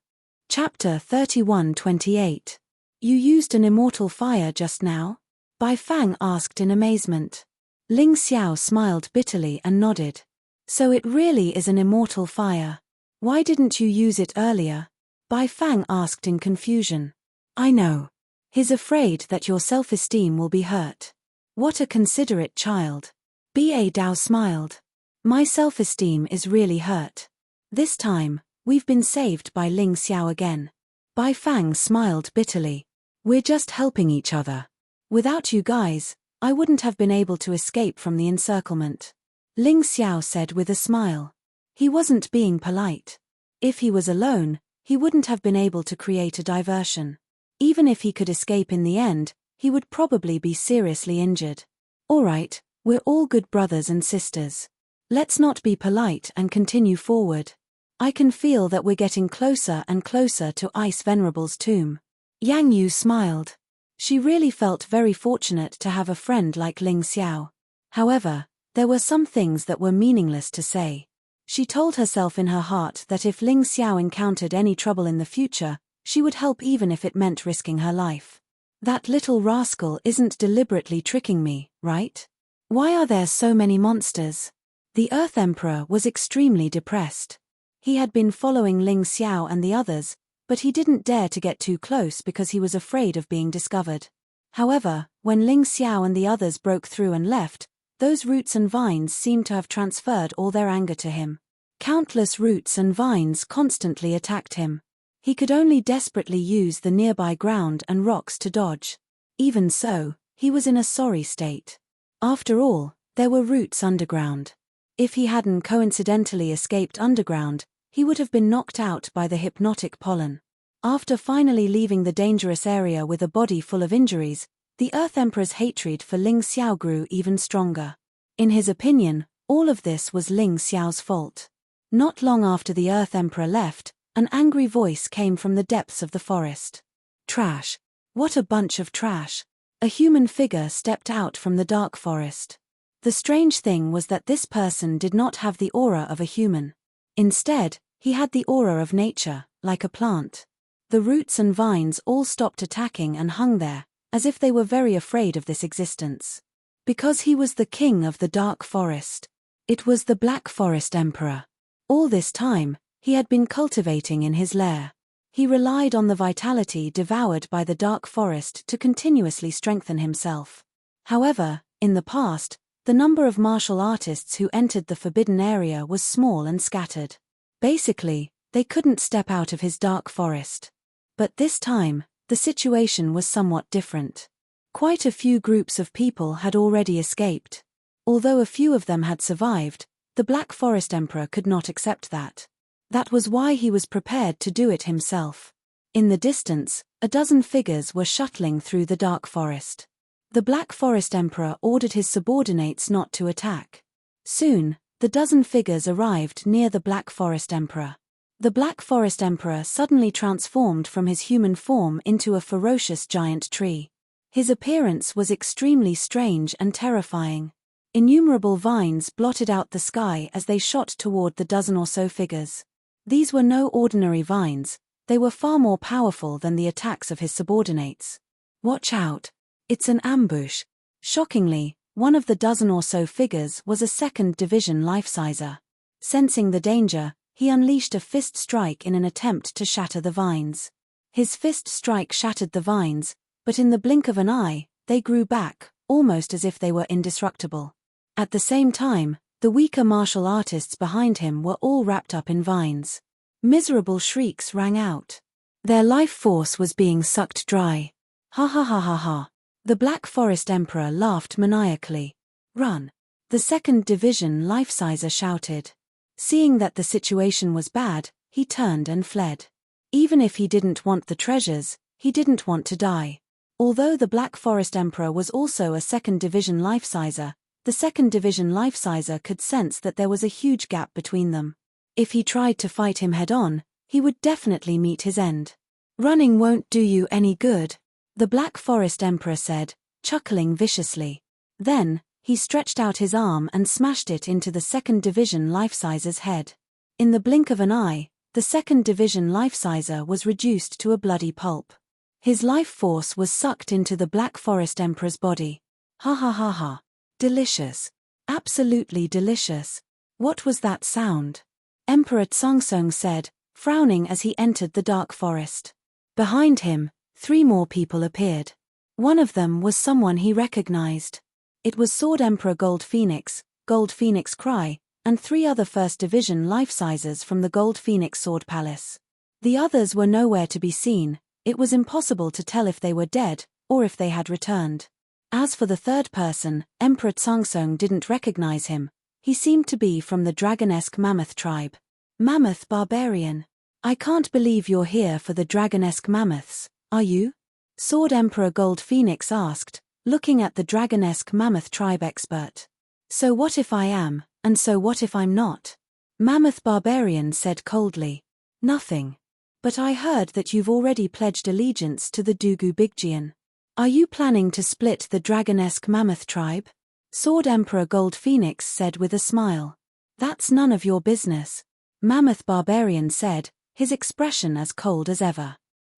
Chapter 31-28. You used an immortal fire just now? Bai Fang asked in amazement. Ling Xiao smiled bitterly and nodded. So it really is an immortal fire. Why didn't you use it earlier? Bai Fang asked in confusion. I know. He's afraid that your self-esteem will be hurt. What a considerate child. Ba Dao smiled. My self-esteem is really hurt. This time, we've been saved by Ling Xiao again. Bai Fang smiled bitterly. We're just helping each other. Without you guys, I wouldn't have been able to escape from the encirclement. Ling Xiao said with a smile. He wasn't being polite. If he was alone, he wouldn't have been able to create a diversion. Even if he could escape in the end, he would probably be seriously injured. Alright, we're all good brothers and sisters. Let's not be polite and continue forward. I can feel that we're getting closer and closer to Ice Venerable's tomb. Yang Yu smiled. She really felt very fortunate to have a friend like Ling Xiao. However, there were some things that were meaningless to say. She told herself in her heart that if Ling Xiao encountered any trouble in the future, she would help even if it meant risking her life. That little rascal isn't deliberately tricking me, right? Why are there so many monsters? The Earth Emperor was extremely depressed. He had been following Ling Xiao and the others, but he didn't dare to get too close because he was afraid of being discovered. However, when Ling Xiao and the others broke through and left, those roots and vines seemed to have transferred all their anger to him. Countless roots and vines constantly attacked him. He could only desperately use the nearby ground and rocks to dodge. Even so, he was in a sorry state. After all, there were roots underground. If he hadn't coincidentally escaped underground, he would have been knocked out by the hypnotic pollen. After finally leaving the dangerous area with a body full of injuries, the Earth Emperor's hatred for Ling Xiao grew even stronger. In his opinion, all of this was Ling Xiao's fault. Not long after the Earth Emperor left, an angry voice came from the depths of the forest. Trash. What a bunch of trash. A human figure stepped out from the dark forest. The strange thing was that this person did not have the aura of a human. Instead, he had the aura of nature, like a plant. The roots and vines all stopped attacking and hung there, as if they were very afraid of this existence. Because he was the king of the dark forest. It was the Black Forest Emperor. All this time, he had been cultivating in his lair. He relied on the vitality devoured by the dark forest to continuously strengthen himself. However, in the past, the number of martial artists who entered the forbidden area was small and scattered. Basically, they couldn't step out of his dark forest. But this time, the situation was somewhat different. Quite a few groups of people had already escaped. Although a few of them had survived, the Black Forest Emperor could not accept that. That was why he was prepared to do it himself. In the distance, a dozen figures were shuttling through the dark forest. The Black Forest Emperor ordered his subordinates not to attack. Soon, the dozen figures arrived near the Black Forest Emperor. The Black Forest Emperor suddenly transformed from his human form into a ferocious giant tree. His appearance was extremely strange and terrifying. Innumerable vines blotted out the sky as they shot toward the dozen or so figures. These were no ordinary vines, they were far more powerful than the attacks of his subordinates. Watch out! It's an ambush. Shockingly, one of the dozen or so figures was a second division life-sizer. Sensing the danger, he unleashed a fist strike in an attempt to shatter the vines. His fist strike shattered the vines, but in the blink of an eye, they grew back, almost as if they were indestructible. At the same time, the weaker martial artists behind him were all wrapped up in vines. Miserable shrieks rang out. Their life force was being sucked dry. Ha ha ha ha ha. The Black Forest Emperor laughed maniacally. Run! The second division life-sizer shouted. Seeing that the situation was bad, he turned and fled. Even if he didn't want the treasures, he didn't want to die. Although the Black Forest Emperor was also a second division life-sizer, the second division life-sizer could sense that there was a huge gap between them. If he tried to fight him head-on, he would definitely meet his end. Running won't do you any good, the Black Forest Emperor said, chuckling viciously. Then, he stretched out his arm and smashed it into the second division life-sizer's head. In the blink of an eye, the second division life-sizer was reduced to a bloody pulp. His life force was sucked into the Black Forest Emperor's body. Ha ha ha ha. Delicious. Absolutely delicious. What was that sound? Emperor Tsungsung said, frowning as he entered the dark forest. Behind him, 3 more people appeared. One of them was someone he recognized. It was Sword Emperor Gold Phoenix Cry, and 3 other First Division life-sizers from the Gold Phoenix Sword Palace. The others were nowhere to be seen. It was impossible to tell if they were dead, or if they had returned. As for the third person, Emperor Tsungsung didn't recognize him. He seemed to be from the dragonesque Mammoth tribe. Mammoth Barbarian. I can't believe you're here for the dragonesque mammoths, are you? Sword Emperor Gold Phoenix asked, looking at the dragonesque mammoth tribe expert. So what if I am, and so what if I'm not? Mammoth barbarian said coldly. Nothing. But I heard that you've already pledged allegiance to the Dugu Bigjian. Are you planning to split the dragonesque mammoth tribe? Sword Emperor Gold Phoenix said with a smile. That's none of your business. Mammoth barbarian said, his expression as cold as ever.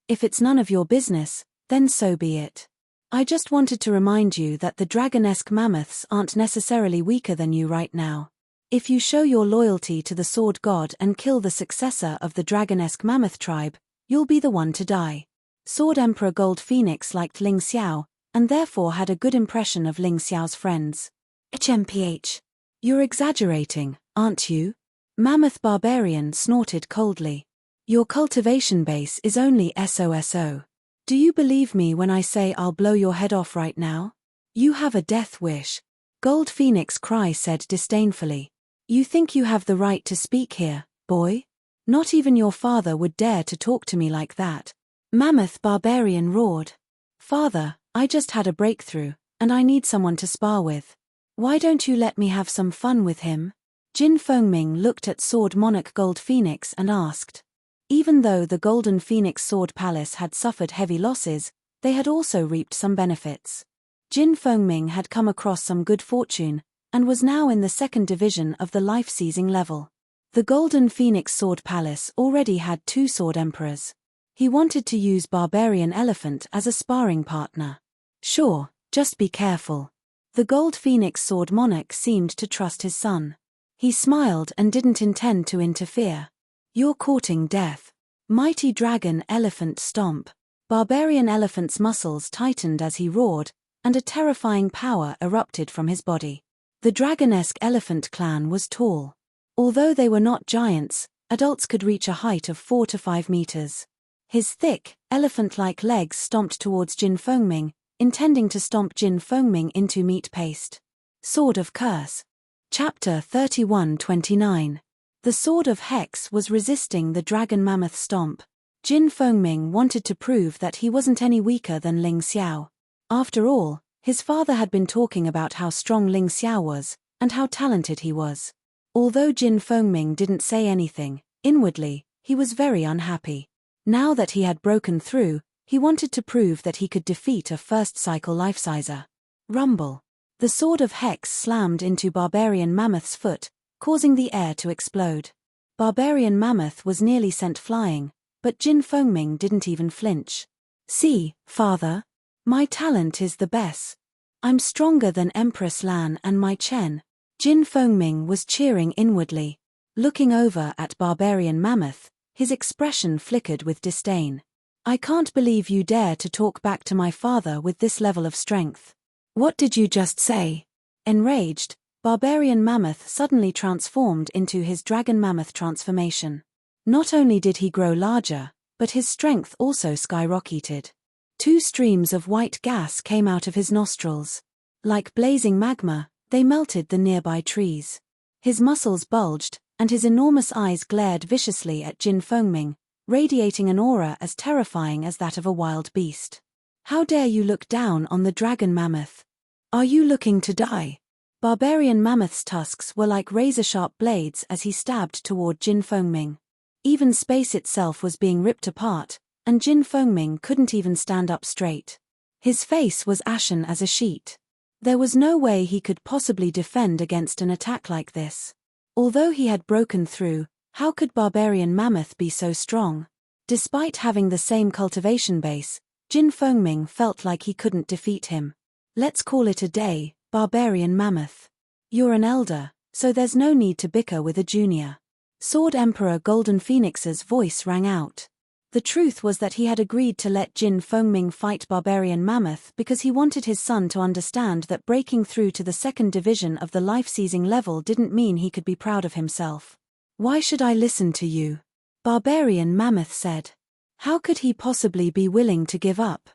If it's none of your business, then so be it. I just wanted to remind you that the dragonesque mammoths aren't necessarily weaker than you right now. If you show your loyalty to the sword god and kill the successor of the dragonesque mammoth tribe, you'll be the one to die. Sword Emperor Gold Phoenix liked Ling Xiao, and therefore had a good impression of Ling Xiao's friends. HMPH. You're exaggerating, aren't you? Mammoth barbarian snorted coldly. Your cultivation base is only SOSO. Do you believe me when I say I'll blow your head off right now? You have a death wish. Gold Phoenix Cry said disdainfully. You think you have the right to speak here, boy? Not even your father would dare to talk to me like that. Mammoth barbarian roared. Father, I just had a breakthrough, and I need someone to spar with. Why don't you let me have some fun with him? Jin Fengming looked at Sword Monarch Gold Phoenix and asked. Even though the Golden Phoenix Sword Palace had suffered heavy losses, they had also reaped some benefits. Jin Fengming had come across some good fortune, and was now in the second division of the life-seizing level. The Golden Phoenix Sword Palace already had 2 Sword Emperors. He wanted to use Barbarian Elephant as a sparring partner. Sure, just be careful. The Gold Phoenix Sword Monarch seemed to trust his son. He smiled and didn't intend to interfere. You're courting death. Mighty Dragon Elephant Stomp. Barbarian Elephant's muscles tightened as he roared, and a terrifying power erupted from his body. The dragonesque elephant clan was tall. Although they were not giants, adults could reach a height of 4 to 5 meters. His thick, elephant-like legs stomped towards Jin Fengming, intending to stomp Jin Fengming into meat paste. Sword of Curse. Chapter 31-29. The Sword of Hex was resisting the dragon mammoth stomp. Jin Fengming wanted to prove that he wasn't any weaker than Ling Xiao. After all, his father had been talking about how strong Ling Xiao was, and how talented he was. Although Jin Fengming didn't say anything, inwardly, he was very unhappy. Now that he had broken through, he wanted to prove that he could defeat a first-cycle life-sizer. Rumble. The Sword of Hex slammed into Barbarian Mammoth's foot, causing the air to explode. Barbarian Mammoth was nearly sent flying, but Jin Fengming didn't even flinch. See, father? My talent is the best. I'm stronger than Empress Lan and Mai Chen. Jin Fengming was cheering inwardly. Looking over at Barbarian Mammoth, his expression flickered with disdain. I can't believe you dare to talk back to my father with this level of strength. What did you just say? Enraged, Barbarian Mammoth suddenly transformed into his Dragon Mammoth transformation. Not only did he grow larger, but his strength also skyrocketed. 2 streams of white gas came out of his nostrils. Like blazing magma, they melted the nearby trees. His muscles bulged, and his enormous eyes glared viciously at Jin Fengming, radiating an aura as terrifying as that of a wild beast. How dare you look down on the dragon mammoth? Are you looking to die? Barbarian Mammoth's tusks were like razor-sharp blades as he stabbed toward Jin Fengming. Even space itself was being ripped apart, and Jin Fengming couldn't even stand up straight. His face was ashen as a sheet. There was no way he could possibly defend against an attack like this. Although he had broken through, how could Barbarian Mammoth be so strong? Despite having the same cultivation base, Jin Fengming felt like he couldn't defeat him. Let's call it a day, Barbarian Mammoth. You're an elder, so there's no need to bicker with a junior. Sword Emperor Golden Phoenix's voice rang out. The truth was that he had agreed to let Jin Fengming fight Barbarian Mammoth because he wanted his son to understand that breaking through to the second division of the life-seizing level didn't mean he could be proud of himself. Why should I listen to you? Barbarian Mammoth said. How could he possibly be willing to give up?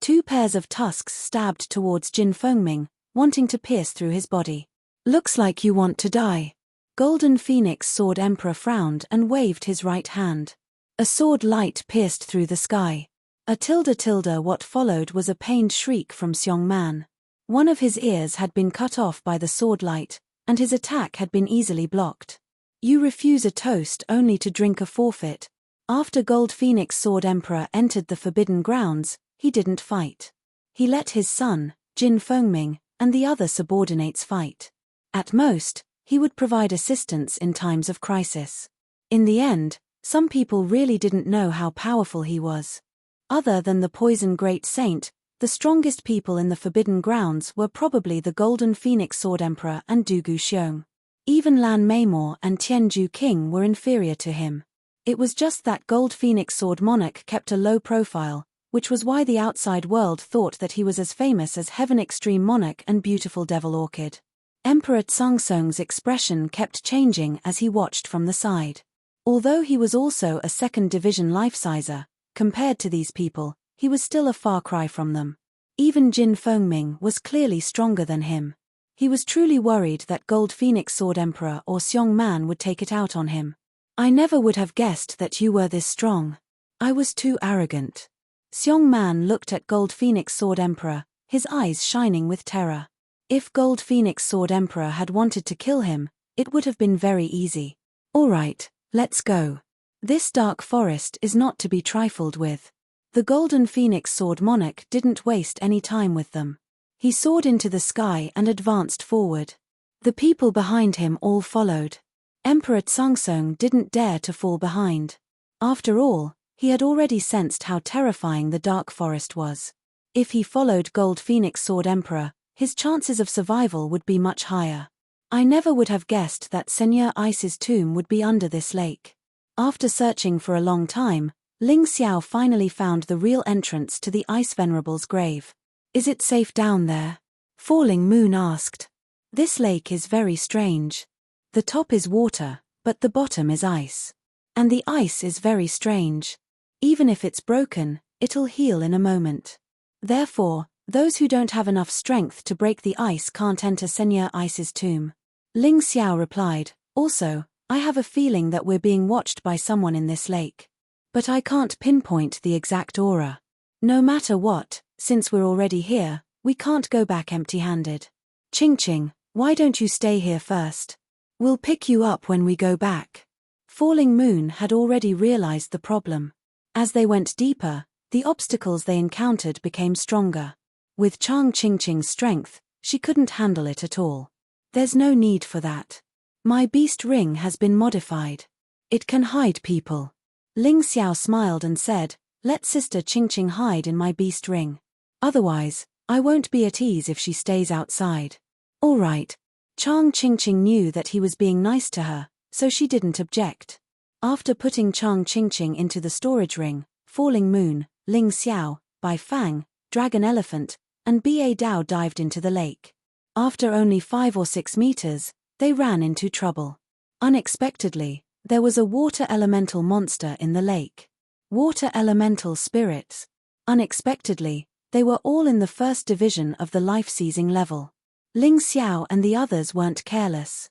2 pairs of tusks stabbed towards Jin Fengming, wanting to pierce through his body. Looks like you want to die. Golden Phoenix Sword Emperor frowned and waved his right hand. A sword light pierced through the sky. What followed was a pained shriek from Xiong Man. One of his ears had been cut off by the sword light, and his attack had been easily blocked. You refuse a toast only to drink a forfeit. After Gold Phoenix Sword Emperor entered the Forbidden Grounds, he didn't fight. He let his son, Jin Fengming, and the other subordinates fight. At most, he would provide assistance in times of crisis. In the end, some people really didn't know how powerful he was. Other than the Poison Great Saint, the strongest people in the Forbidden Grounds were probably the Golden Phoenix Sword Emperor and Dugu Xiong. Even Lan Meimor and Tianju King were inferior to him. It was just that Gold Phoenix Sword Monarch kept a low profile, which was why the outside world thought that he was as famous as Heaven Extreme Monarch and Beautiful Devil Orchid. Emperor Tsungsong's expression kept changing as he watched from the side. Although he was also a second division life-sizer, compared to these people, he was still a far cry from them. Even Jin Fengming was clearly stronger than him. He was truly worried that Gold Phoenix Sword Emperor or Xiong Man would take it out on him. I never would have guessed that you were this strong. I was too arrogant. Xiong Man looked at Gold Phoenix Sword Emperor, his eyes shining with terror. If Gold Phoenix Sword Emperor had wanted to kill him, it would have been very easy. All right, let's go. This dark forest is not to be trifled with. The Golden Phoenix Sword Monarch didn't waste any time with them. He soared into the sky and advanced forward. The people behind him all followed. Emperor Tsungsong didn't dare to fall behind. After all, he had already sensed how terrifying the dark forest was. If he followed Gold Phoenix Sword Emperor, his chances of survival would be much higher. I never would have guessed that Seigneur Ice's tomb would be under this lake. After searching for a long time, Ling Xiao finally found the real entrance to the Ice Venerable's grave. Is it safe down there? Falling Moon asked. This lake is very strange. The top is water, but the bottom is ice. And the ice is very strange. Even if it's broken, it'll heal in a moment. Therefore, those who don't have enough strength to break the ice can't enter Seigneur Ice's tomb. Ling Xiao replied, also, I have a feeling that we're being watched by someone in this lake. But I can't pinpoint the exact aura. No matter what, since we're already here, we can't go back empty-handed. Ching, why don't you stay here first? We'll pick you up when we go back. Falling Moon had already realized the problem. As they went deeper, the obstacles they encountered became stronger. With Chang Qingqing's strength, she couldn't handle it at all. There's no need for that. My beast ring has been modified. It can hide people. Ling Xiao smiled and said, let Sister Qingqing hide in my beast ring. Otherwise, I won't be at ease if she stays outside. All right. Chang Qingqing knew that he was being nice to her, so she didn't object. After putting Chang Qingqing into the storage ring, Falling Moon, Ling Xiao, Bai Fang, Dragon Elephant, and Ba Dao dived into the lake. After only 5 or 6 meters, they ran into trouble. Unexpectedly, there was a water elemental monster in the lake. Water elemental spirits. Unexpectedly, they were all in the first division of the life-seizing level. Ling Xiao and the others weren't careless.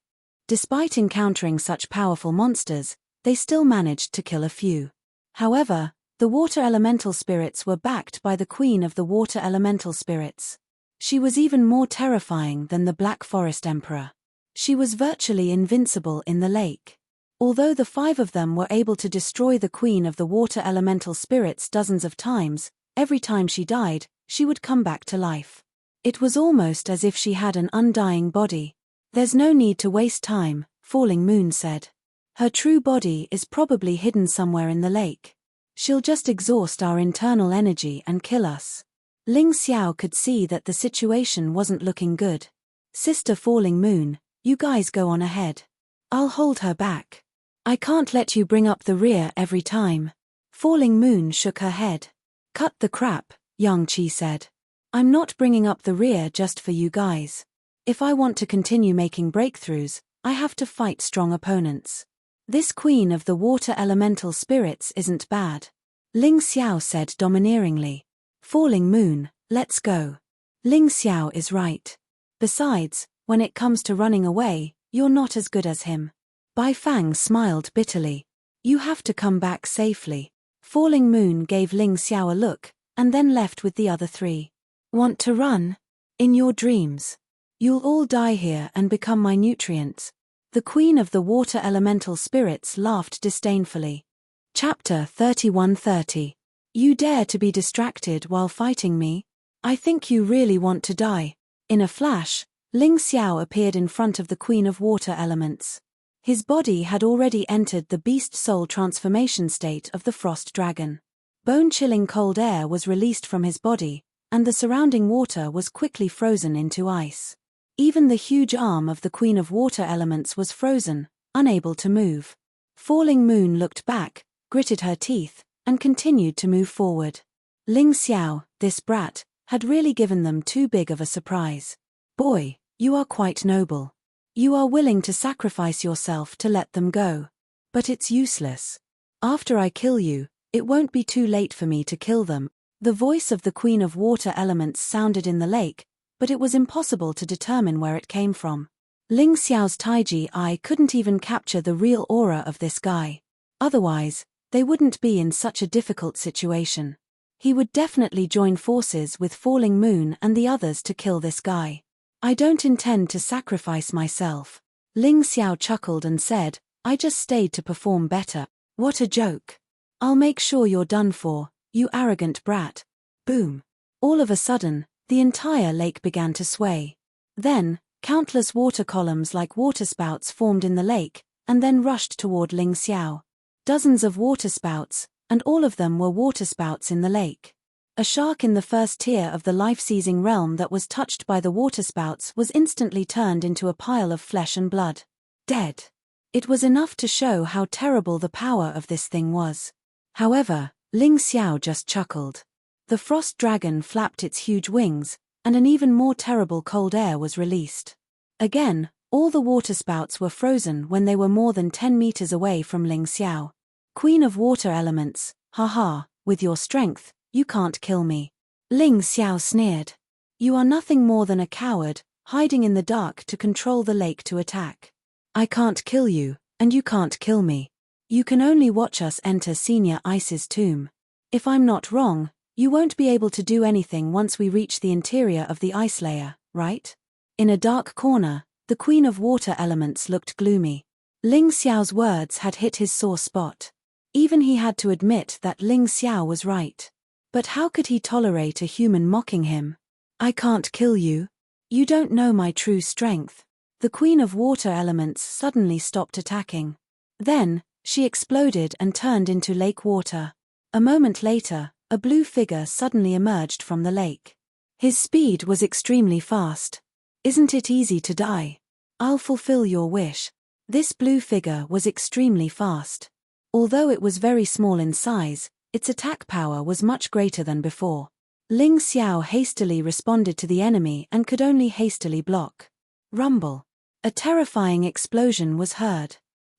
Despite encountering such powerful monsters, they still managed to kill a few. However, the water elemental spirits were backed by the Queen of the Water Elemental Spirits. She was even more terrifying than the Black Forest Emperor. She was virtually invincible in the lake. Although the 5 of them were able to destroy the Queen of the Water Elemental Spirits dozens of times, every time she died, she would come back to life. It was almost as if she had an undying body. There's no need to waste time, Falling Moon said. Her true body is probably hidden somewhere in the lake. She'll just exhaust our internal energy and kill us. Ling Xiao could see that the situation wasn't looking good. Sister Falling Moon, you guys go on ahead. I'll hold her back. I can't let you bring up the rear every time. Falling Moon shook her head. Cut the crap, Yang Qi said. I'm not bringing up the rear just for you guys. If I want to continue making breakthroughs, I have to fight strong opponents. This Queen of the Water Elemental Spirits isn't bad. Ling Xiao said domineeringly. Falling Moon, let's go. Ling Xiao is right. Besides, when it comes to running away, you're not as good as him. Bai Fang smiled bitterly. You have to come back safely. Falling Moon gave Ling Xiao a look, and then left with the other 3. Want to run? In your dreams. You'll all die here and become my nutrients. The queen of the water elemental spirits laughed disdainfully. Chapter 31:30. You dare to be distracted while fighting me? I think you really want to die. In a flash, Ling Xiao appeared in front of the queen of water elements. His body had already entered the beast soul transformation state of the frost dragon. Bone-chilling cold air was released from his body, and the surrounding water was quickly frozen into ice. Even the huge arm of the queen of water elements was frozen, unable to move. Falling Moon looked back, gritted her teeth, and continued to move forward. Ling Xiao, this brat, had really given them too big of a surprise. Boy, you are quite noble. You are willing to sacrifice yourself to let them go. But it's useless. After I kill you, it won't be too late for me to kill them. The voice of the queen of water elements sounded in the lake, but it was impossible to determine where it came from. Ling Xiao's Taiji eye couldn't even capture the real aura of this guy. Otherwise, they wouldn't be in such a difficult situation. He would definitely join forces with Falling Moon and the others to kill this guy. I don't intend to sacrifice myself. Ling Xiao chuckled and said, I just stayed to perform better. What a joke. I'll make sure you're done for, you arrogant brat. Boom. All of a sudden, the entire lake began to sway. Then, countless water columns like waterspouts formed in the lake, and then rushed toward Ling Xiao. Dozens of waterspouts, and all of them were waterspouts in the lake. A shark in the first tier of the life-seizing realm that was touched by the waterspouts was instantly turned into a pile of flesh and blood. Dead. It was enough to show how terrible the power of this thing was. However, Ling Xiao just chuckled. The frost dragon flapped its huge wings, and an even more terrible cold air was released. Again, all the waterspouts were frozen when they were more than 10 meters away from Ling Xiao. Queen of water elements, haha, with your strength, you can't kill me. Ling Xiao sneered. You are nothing more than a coward, hiding in the dark to control the lake to attack. I can't kill you, and you can't kill me. You can only watch us enter Senior Ice's tomb. If I'm not wrong, you won't be able to do anything once we reach the interior of the ice layer, right? In a dark corner, the queen of water elements looked gloomy. Ling Xiao's words had hit his sore spot. Even he had to admit that Ling Xiao was right. But how could he tolerate a human mocking him? I can't kill you. You don't know my true strength. The queen of water elements suddenly stopped attacking. Then, she exploded and turned into lake water. A moment later, a blue figure suddenly emerged from the lake. His speed was extremely fast. Isn't it easy to die? I'll fulfill your wish. This blue figure was extremely fast. Although it was very small in size, its attack power was much greater than before. Ling Xiao hastily responded to the enemy and could only hastily block. Rumble. A terrifying explosion was heard.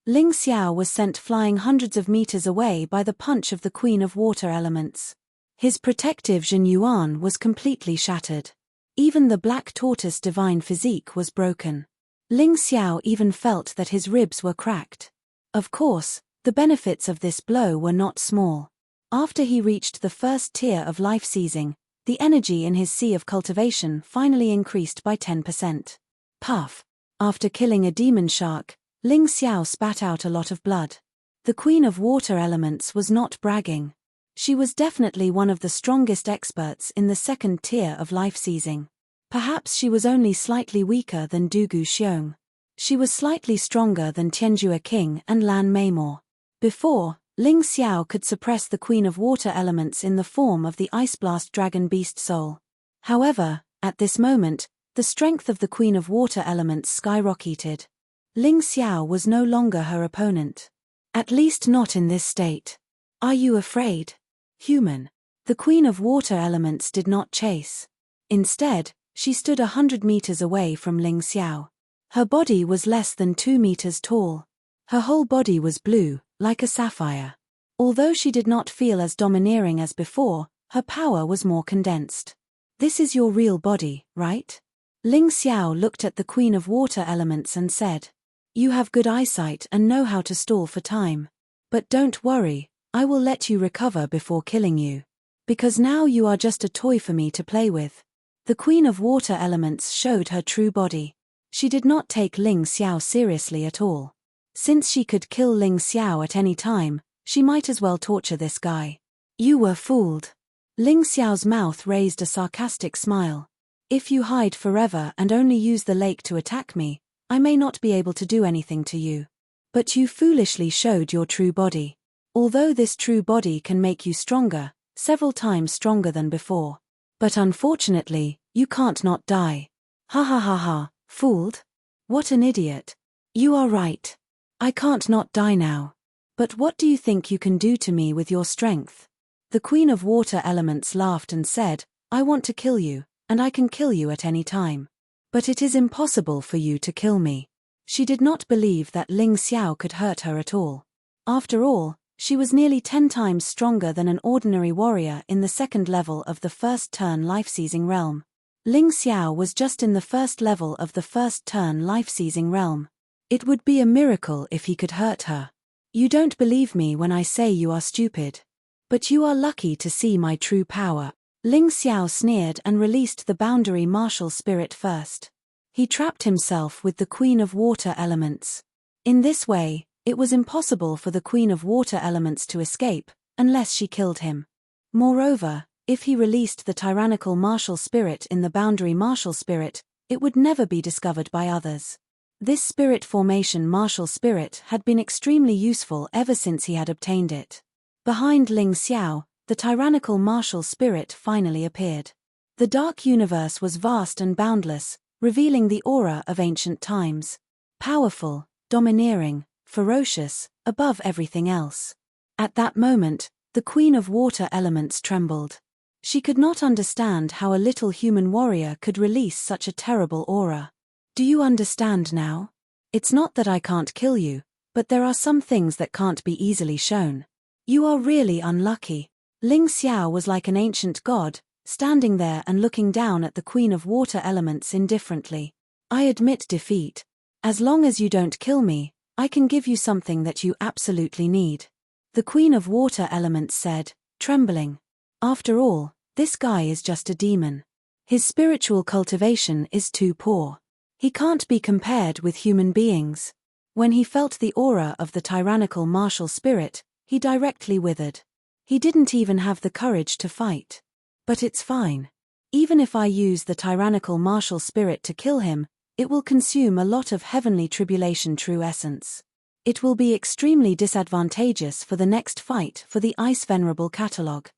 Ling Xiao was sent flying hundreds of meters away by the punch of the queen of water elements. His protective Jin Yuan was completely shattered. Even the black tortoise divine physique was broken. Ling Xiao even felt that his ribs were cracked. Of course, the benefits of this blow were not small. After he reached the first tier of life seizing, the energy in his sea of cultivation finally increased by 10%. Puff. After killing a demon shark, Ling Xiao spat out a lot of blood. The queen of water elements was not bragging. She was definitely one of the strongest experts in the second tier of life seizing. Perhaps she was only slightly weaker than Dugu Xiong. She was slightly stronger than Tianjua King and Lan Meimor. Before, Ling Xiao could suppress the queen of water elements in the form of the Ice Blast Dragon Beast Soul. However, at this moment, the strength of the queen of water elements skyrocketed. Ling Xiao was no longer her opponent. At least not in this state. Are you afraid? Human. The queen of water elements did not chase. Instead, she stood 100 meters away from Ling Xiao. Her body was less than 2 meters tall. Her whole body was blue, like a sapphire. Although she did not feel as domineering as before, her power was more condensed. This is your real body, right? Ling Xiao looked at the queen of water elements and said, You have good eyesight and know how to stall for time. But don't worry, I will let you recover before killing you. Because now you are just a toy for me to play with. The Queen of Water Elements showed her true body. She did not take Ling Xiao seriously at all. Since she could kill Ling Xiao at any time, she might as well torture this guy. You were fooled. Ling Xiao's mouth raised a sarcastic smile. If you hide forever and only use the lake to attack me, I may not be able to do anything to you. But you foolishly showed your true body. Although this true body can make you stronger, several times stronger than before. But unfortunately, you can't not die. Ha ha ha ha, fooled? What an idiot. You are right. I can't not die now. But what do you think you can do to me with your strength? The Queen of Water Elements laughed and said, I want to kill you, and I can kill you at any time. But it is impossible for you to kill me. She did not believe that Ling Xiao could hurt her at all. After all, she was nearly 10 times stronger than an ordinary warrior in the second level of the first turn life-seizing realm. Ling Xiao was just in the first level of the first turn life-seizing realm. It would be a miracle if he could hurt her. You don't believe me when I say you are stupid. But you are lucky to see my true power. Ling Xiao sneered and released the boundary martial spirit first. He trapped himself with the Queen of Water Elements. In this way, it was impossible for the Queen of Water Elements to escape, unless she killed him. Moreover, if he released the tyrannical martial spirit in the boundary martial spirit, it would never be discovered by others. This spirit formation martial spirit had been extremely useful ever since he had obtained it. Behind Ling Xiao, the tyrannical martial spirit finally appeared. The dark universe was vast and boundless, revealing the aura of ancient times. Powerful, domineering, ferocious, above everything else. At that moment, the Queen of Water Elements trembled. She could not understand how a little human warrior could release such a terrible aura. Do you understand now? It's not that I can't kill you, but there are some things that can't be easily shown. You are really unlucky. Ling Xiao was like an ancient god, standing there and looking down at the Queen of Water Elements indifferently. I admit defeat. As long as you don't kill me, I can give you something that you absolutely need. The Queen of Water Elements said, trembling. After all, this guy is just a demon. His spiritual cultivation is too poor. He can't be compared with human beings. When he felt the aura of the tyrannical martial spirit, he directly withered. He didn't even have the courage to fight. But it's fine. Even if I use the tyrannical martial spirit to kill him, it will consume a lot of heavenly tribulation true essence. It will be extremely disadvantageous for the next fight for the Ice Venerable Catalogue.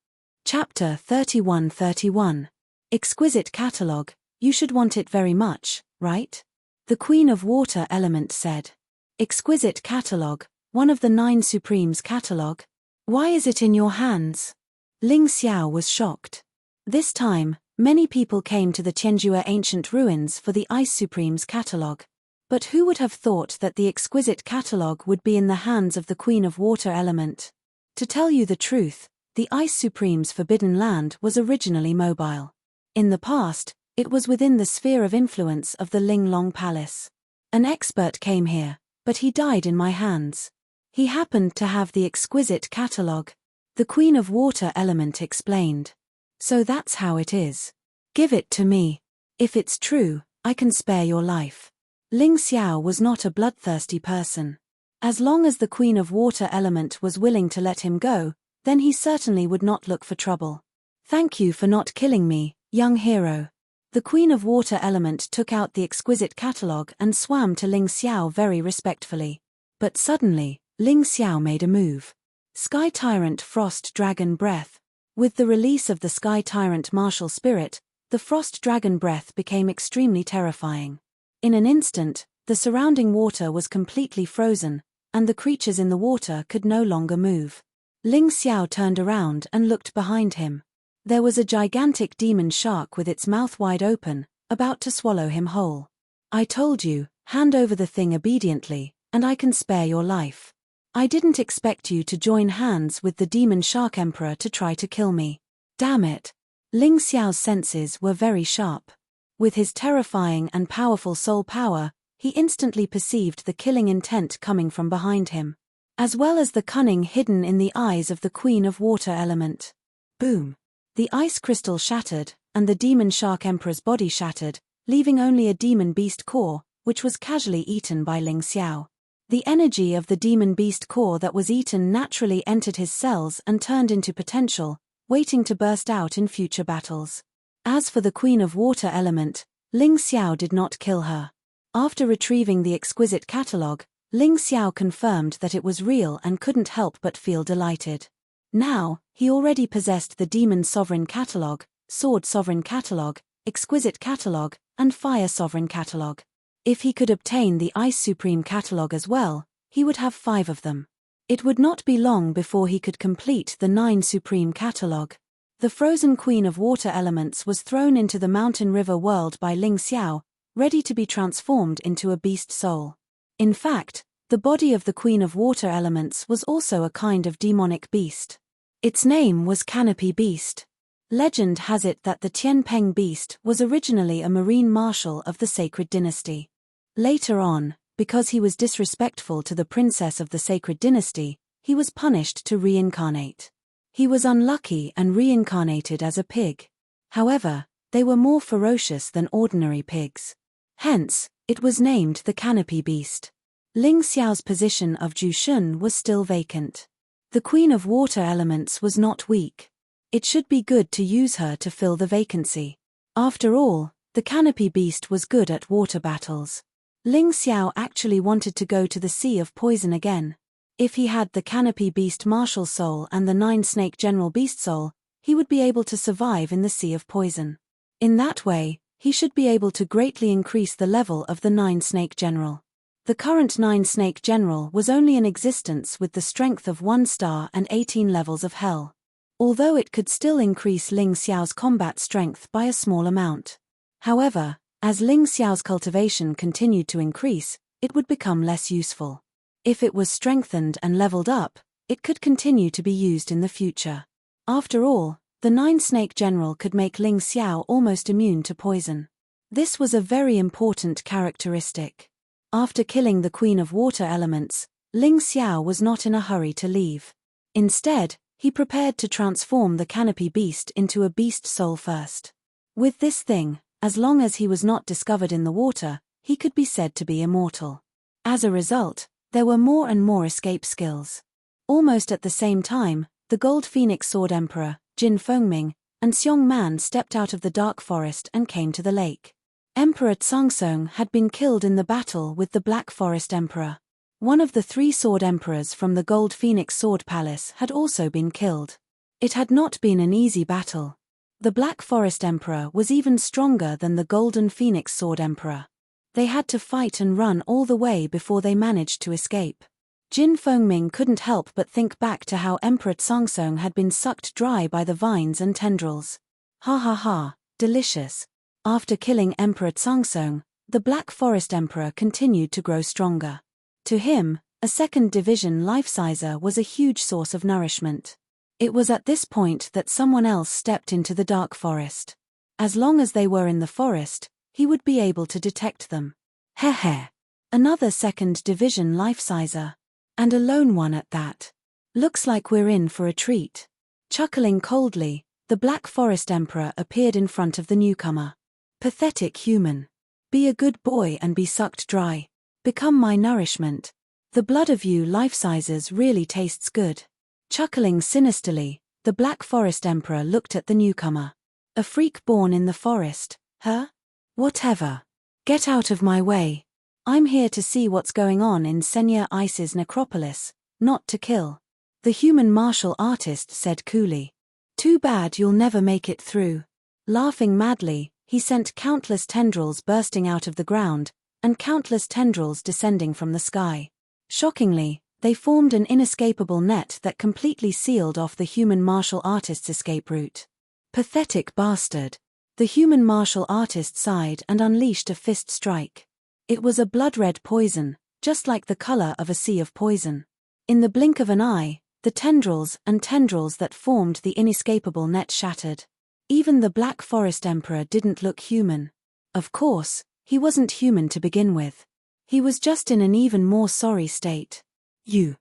Chapter 31-31. Exquisite Catalogue, you should want it very much, right? The Queen of Water Element said. Exquisite Catalogue, one of the 9 Supremes Catalogue? Why is it in your hands? Ling Xiao was shocked. This time, many people came to the Tianjua ancient ruins for the Ice Supremes Catalogue. But who would have thought that the Exquisite Catalogue would be in the hands of the Queen of Water Element? To tell you the truth, the Ice Supremes Forbidden Land was originally mobile. In the past, it was within the sphere of influence of the Linglong Palace. An expert came here, but he died in my hands. He happened to have the Exquisite Catalogue. The Queen of Water Element explained. So that's how it is. Give it to me. If it's true, I can spare your life. Ling Xiao was not a bloodthirsty person. As long as the Queen of Water Element was willing to let him go, then he certainly would not look for trouble. Thank you for not killing me, young hero. The Queen of Water Element took out the Exquisite Catalogue and swam to Ling Xiao very respectfully. But suddenly, Ling Xiao made a move. Sky Tyrant Frost Dragon Breath. With the release of the Sky Tyrant martial spirit, the Frost Dragon Breath became extremely terrifying. In an instant, the surrounding water was completely frozen, and the creatures in the water could no longer move. Ling Xiao turned around and looked behind him. There was a gigantic demon shark with its mouth wide open, about to swallow him whole. I told you, hand over the thing obediently, and I can spare your life. I didn't expect you to join hands with the demon shark emperor to try to kill me. Damn it. Ling Xiao's senses were very sharp. With his terrifying and powerful soul power, he instantly perceived the killing intent coming from behind him, as well as the cunning hidden in the eyes of the Queen of Water Element. Boom. The ice crystal shattered, and the demon shark emperor's body shattered, leaving only a demon beast core, which was casually eaten by Ling Xiao. The energy of the demon beast core that was eaten naturally entered his cells and turned into potential, waiting to burst out in future battles. As for the Queen of Water element, Ling Xiao did not kill her. After retrieving the exquisite catalogue, Ling Xiao confirmed that it was real and couldn't help but feel delighted. Now, he already possessed the Demon Sovereign Catalogue, Sword Sovereign Catalogue, Exquisite Catalogue, and Fire Sovereign Catalogue. If he could obtain the Ice Supreme Catalogue as well, he would have 5 of them. It would not be long before he could complete the 9 Supreme Catalogue. The frozen Queen of Water elements was thrown into the mountain river world by Ling Xiao, ready to be transformed into a beast soul. In fact, the body of the Queen of Water elements was also a kind of demonic beast. Its name was Canopy Beast. Legend has it that the Tianpeng beast was originally a marine marshal of the Sacred Dynasty. Later on, because he was disrespectful to the princess of the Sacred Dynasty, he was punished to reincarnate. He was unlucky and reincarnated as a pig. However, they were more ferocious than ordinary pigs. Hence, it was named the Canopy Beast. Ling Xiao's position of Jushun was still vacant. The Queen of Water elements was not weak. It should be good to use her to fill the vacancy. After all, the Canopy Beast was good at water battles. Ling Xiao actually wanted to go to the Sea of Poison again. If he had the Canopy Beast Martial Soul and the 9 Snake General Beast Soul, he would be able to survive in the Sea of Poison. In that way, he should be able to greatly increase the level of the 9 Snake General. The current 9 Snake General was only in existence with the strength of 1 star and 18 levels of hell. Although it could still increase Ling Xiao's combat strength by a small amount. However, as Ling Xiao's cultivation continued to increase, it would become less useful. If it was strengthened and leveled up, it could continue to be used in the future. After all, the 9 Snake General could make Ling Xiao almost immune to poison. This was a very important characteristic. After killing the Queen of Water elements, Ling Xiao was not in a hurry to leave. Instead, he prepared to transform the Canopy Beast into a beast soul first. With this thing, as long as he was not discovered in the water, he could be said to be immortal. As a result, there were more and more escape skills. Almost at the same time, the Gold Phoenix Sword Emperor, Jin Fengming, and Xiong Man stepped out of the dark forest and came to the lake. Emperor Tsungsong had been killed in the battle with the Black Forest Emperor. One of the 3 sword emperors from the Gold Phoenix Sword Palace had also been killed. It had not been an easy battle. The Black Forest Emperor was even stronger than the Golden Phoenix Sword Emperor. They had to fight and run all the way before they managed to escape. Jin Fengming couldn't help but think back to how Emperor Tsungsong had been sucked dry by the vines and tendrils. Ha ha ha, delicious. After killing Emperor Tsungsong, the Black Forest Emperor continued to grow stronger. To him, a 2nd division life-sizer was a huge source of nourishment. It was at this point that someone else stepped into the dark forest. As long as they were in the forest, he would be able to detect them. Heh. Another 2nd division life-sizer. And a lone one at that. Looks like we're in for a treat. Chuckling coldly, the Black Forest Emperor appeared in front of the newcomer. Pathetic human. Be a good boy and be sucked dry. Become my nourishment. The blood of you life-sizers really tastes good. Chuckling sinisterly, the Black Forest Emperor looked at the newcomer. A freak born in the forest, huh? Whatever. Get out of my way. I'm here to see what's going on in Senya Ice's necropolis, not to kill. The human martial artist said coolly. Too bad you'll never make it through. Laughing madly, he sent countless tendrils bursting out of the ground, and countless tendrils descending from the sky. Shockingly, they formed an inescapable net that completely sealed off the human martial artist's escape route. Pathetic bastard. The human martial artist sighed and unleashed a fist strike. It was a blood-red poison, just like the color of a sea of poison. In the blink of an eye, the tendrils that formed the inescapable net shattered. Even the Black Forest Emperor didn't look human. Of course, he wasn't human to begin with. He was just in an even more sorry state. You're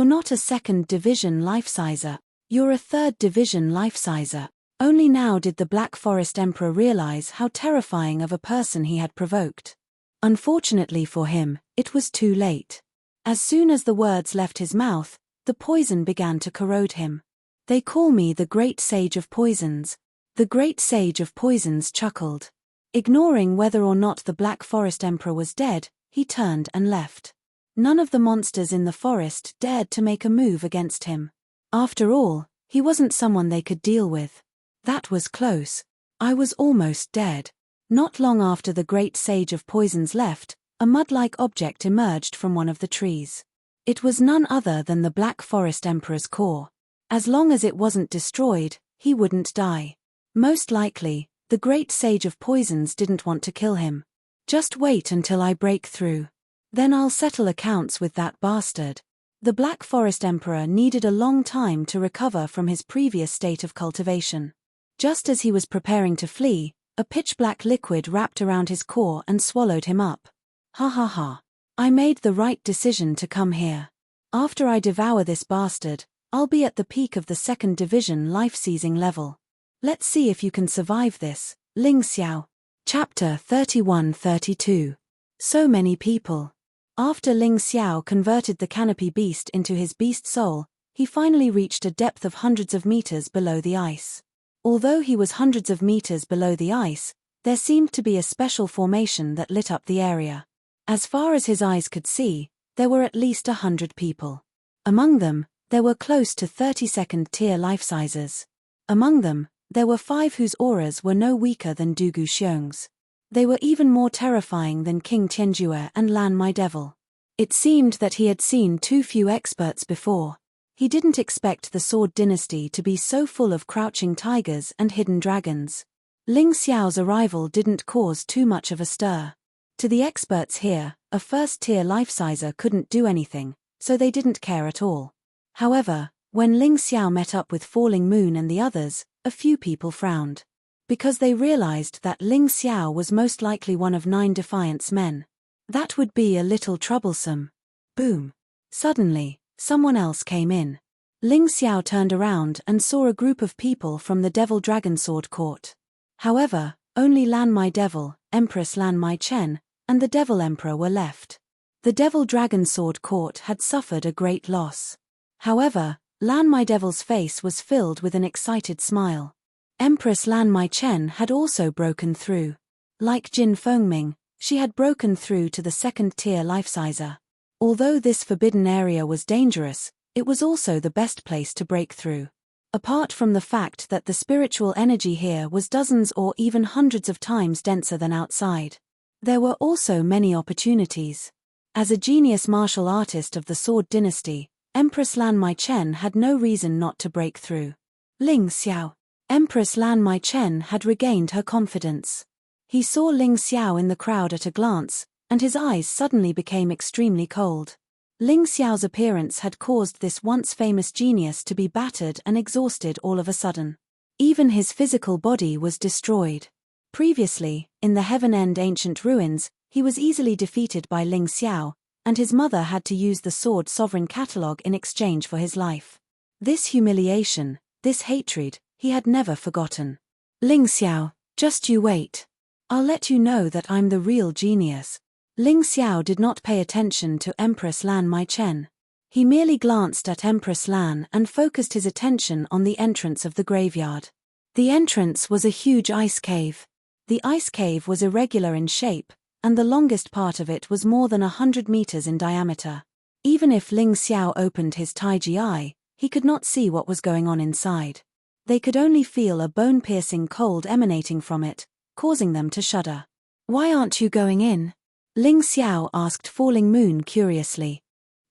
not a 2nd division life-sizer, you're a 3rd division life-sizer. Only now did the Black Forest Emperor realize how terrifying of a person he had provoked. Unfortunately for him, it was too late. As soon as the words left his mouth, the poison began to corrode him. "They call me the Great Sage of Poisons." The Great Sage of Poisons chuckled. Ignoring whether or not the Black Forest Emperor was dead, he turned and left. None of the monsters in the forest dared to make a move against him. After all, he wasn't someone they could deal with. That was close. I was almost dead. Not long after the Great Sage of Poisons left, a mud-like object emerged from one of the trees. It was none other than the Black Forest Emperor's core. As long as it wasn't destroyed, he wouldn't die. Most likely, the Great Sage of Poisons didn't want to kill him. "Just wait until I break through. Then I'll settle accounts with that bastard." The Black Forest Emperor needed a long time to recover from his previous state of cultivation. Just as he was preparing to flee, a pitch-black liquid wrapped around his core and swallowed him up. "Ha ha ha. I made the right decision to come here. After I devour this bastard, I'll be at the peak of the 2nd Division life-seizing level. Let's see if you can survive this." Ling Xiao. Chapter 31-32. So many people. After Ling Xiao converted the canopy beast into his beast soul, he finally reached a depth of hundreds of meters below the ice. Although he was hundreds of meters below the ice, there seemed to be a special formation that lit up the area. As far as his eyes could see, there were at least 100 people. Among them, there were close to 32nd-tier life-sizers. Among them, there were 5 whose auras were no weaker than Dugu Xiong's. They were even more terrifying than King Tianjue and Lan My Devil. It seemed that he had seen too few experts before. He didn't expect the Sword Dynasty to be so full of crouching tigers and hidden dragons. Ling Xiao's arrival didn't cause too much of a stir. To the experts here, a first-tier life-sizer couldn't do anything, so they didn't care at all. However, when Ling Xiao met up with Falling Moon and the others, a few people frowned. Because they realized that Ling Xiao was most likely one of 9 Defiance men. That would be a little troublesome. Boom. Suddenly, someone else came in. Ling Xiao turned around and saw a group of people from the Devil Dragon Sword Court. However, only Lan My Devil, Empress Lan My Chen, and the Devil Emperor were left. The Devil Dragon Sword Court had suffered a great loss. However, Lan My Devil's face was filled with an excited smile. Empress Lan My Chen had also broken through. Like Jin Fengming, she had broken through to the 2nd-tier life-sizer. Although this forbidden area was dangerous, it was also the best place to break through. Apart from the fact that the spiritual energy here was dozens or even hundreds of times denser than outside. There were also many opportunities. As a genius martial artist of the Sword Dynasty, Empress Lan My Chen had no reason not to break through. Ling Xiao. Empress Lan My Chen had regained her confidence. He saw Ling Xiao in the crowd at a glance, and his eyes suddenly became extremely cold. Ling Xiao's appearance had caused this once famous genius to be battered and exhausted all of a sudden. Even his physical body was destroyed. Previously, in the Heaven End ancient ruins, he was easily defeated by Ling Xiao, and his mother had to use the Sword Sovereign Catalogue in exchange for his life. This humiliation, this hatred, he had never forgotten. Ling Xiao, just you wait. I'll let you know that I'm the real genius. Ling Xiao did not pay attention to Empress Lan My Chen. He merely glanced at Empress Lan and focused his attention on the entrance of the graveyard. The entrance was a huge ice cave. The ice cave was irregular in shape, and the longest part of it was more than 100 meters in diameter. Even if Ling Xiao opened his Taiji eye, he could not see what was going on inside. They could only feel a bone-piercing cold emanating from it, causing them to shudder. "Why aren't you going in?" Ling Xiao asked Falling Moon curiously.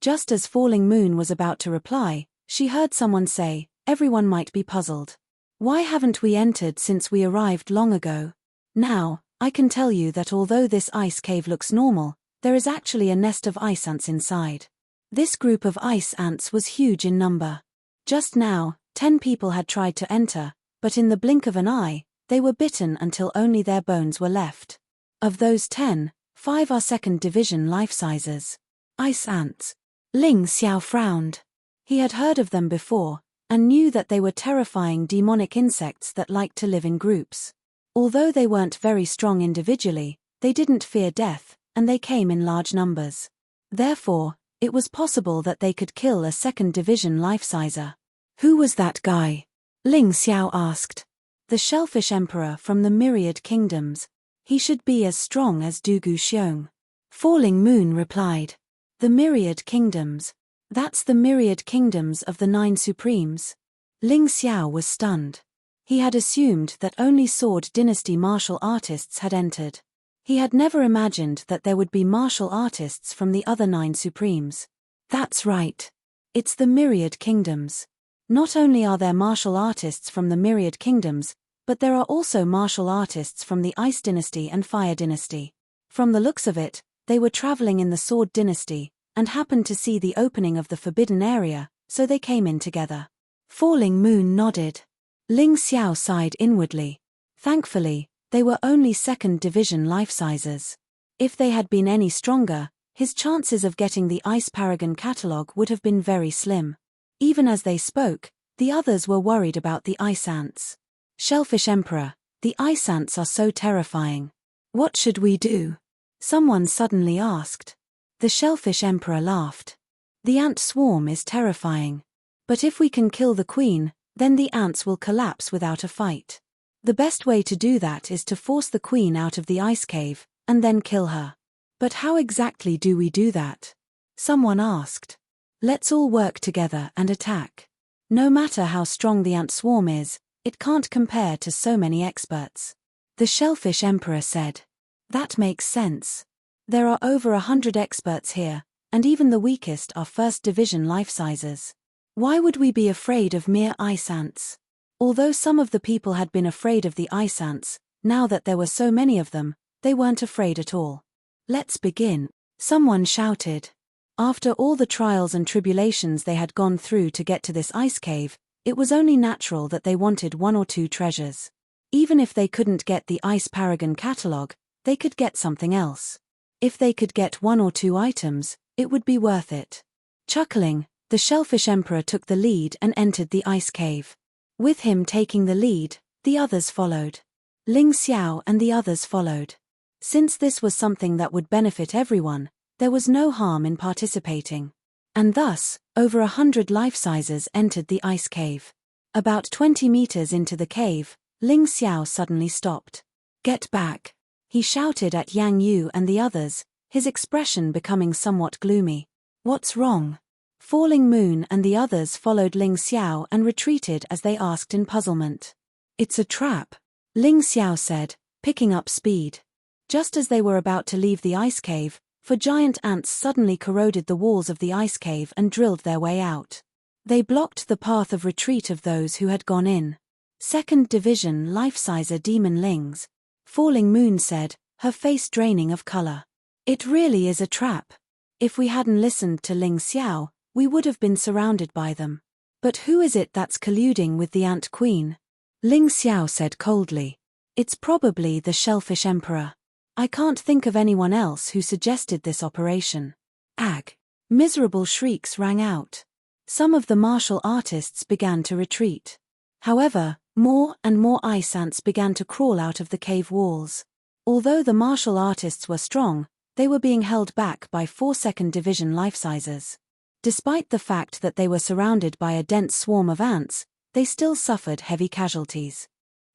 Just as Falling Moon was about to reply, she heard someone say, "Everyone might be puzzled. Why haven't we entered since we arrived long ago? Now, I can tell you that although this ice cave looks normal, there is actually a nest of ice ants inside." This group of ice ants was huge in number. Just now, 10 people had tried to enter, but in the blink of an eye, they were bitten until only their bones were left. Of those 10, 5 are 2nd Division life-sizers. Ice ants. Ling Xiao frowned. He had heard of them before, and knew that they were terrifying demonic insects that liked to live in groups. Although they weren't very strong individually, they didn't fear death, and they came in large numbers. Therefore, it was possible that they could kill a second division life-sizer. Who was that guy? Ling Xiao asked. The Shellfish Emperor from the Myriad Kingdoms. He should be as strong as Dugu Xiong. Falling Moon replied. The Myriad Kingdoms. That's the Myriad Kingdoms of the 9 Supremes. Ling Xiao was stunned. He had assumed that only Sword Dynasty martial artists had entered. He had never imagined that there would be martial artists from the other 9 Supremes. That's right. It's the Myriad Kingdoms. Not only are there martial artists from the Myriad Kingdoms, but there are also martial artists from the Ice Dynasty and Fire Dynasty. From the looks of it, they were traveling in the Sword Dynasty, and happened to see the opening of the Forbidden Area, so they came in together. Falling Moon nodded. Ling Xiao sighed inwardly. Thankfully, they were only second division life-sizers. If they had been any stronger, his chances of getting the Ice Paragon catalogue would have been very slim. Even as they spoke, the others were worried about the ice ants. Shellfish Emperor, the ice ants are so terrifying. What should we do? Someone suddenly asked. The Shellfish Emperor laughed. The ant swarm is terrifying. But if we can kill the queen, then the ants will collapse without a fight. The best way to do that is to force the queen out of the ice cave, and then kill her. But how exactly do we do that? Someone asked. Let's all work together and attack. No matter how strong the ant swarm is, it can't compare to so many experts. The Shellfish Emperor said. That makes sense. There are over 100 experts here, and even the weakest are first division life-sizers. Why would we be afraid of mere ice ants? Although some of the people had been afraid of the ice ants, now that there were so many of them, they weren't afraid at all. Let's begin, someone shouted. After all the trials and tribulations they had gone through to get to this ice cave, it was only natural that they wanted 1 or 2 treasures. Even if they couldn't get the Ice Paragon catalogue, they could get something else. If they could get 1 or 2 items, it would be worth it. Chuckling, the Shellfish Emperor took the lead and entered the ice cave. With him taking the lead, the others followed. Ling Xiao and the others followed. Since this was something that would benefit everyone, there was no harm in participating. And thus, over 100 life-sizers entered the ice cave. About 20 meters into the cave, Ling Xiao suddenly stopped. Get back! He shouted at Yang Yu and the others, his expression becoming somewhat gloomy. What's wrong? Falling Moon and the others followed Ling Xiao and retreated as they asked in puzzlement. It's a trap, Ling Xiao said, picking up speed. Just as they were about to leave the ice cave, giant ants suddenly corroded the walls of the ice cave and drilled their way out. They blocked the path of retreat of those who had gone in. Second Division life-sizer demon lings, Falling Moon said, her face draining of color. It really is a trap. If we hadn't listened to Ling Xiao, we would have been surrounded by them. But who is it that's colluding with the Ant Queen? Ling Xiao said coldly. It's probably the Shellfish Emperor. I can't think of anyone else who suggested this operation. Ag! Miserable shrieks rang out. Some of the martial artists began to retreat. However, more and more ice ants began to crawl out of the cave walls. Although the martial artists were strong, they were being held back by 4 second division life-sizers. Despite the fact that they were surrounded by a dense swarm of ants, they still suffered heavy casualties.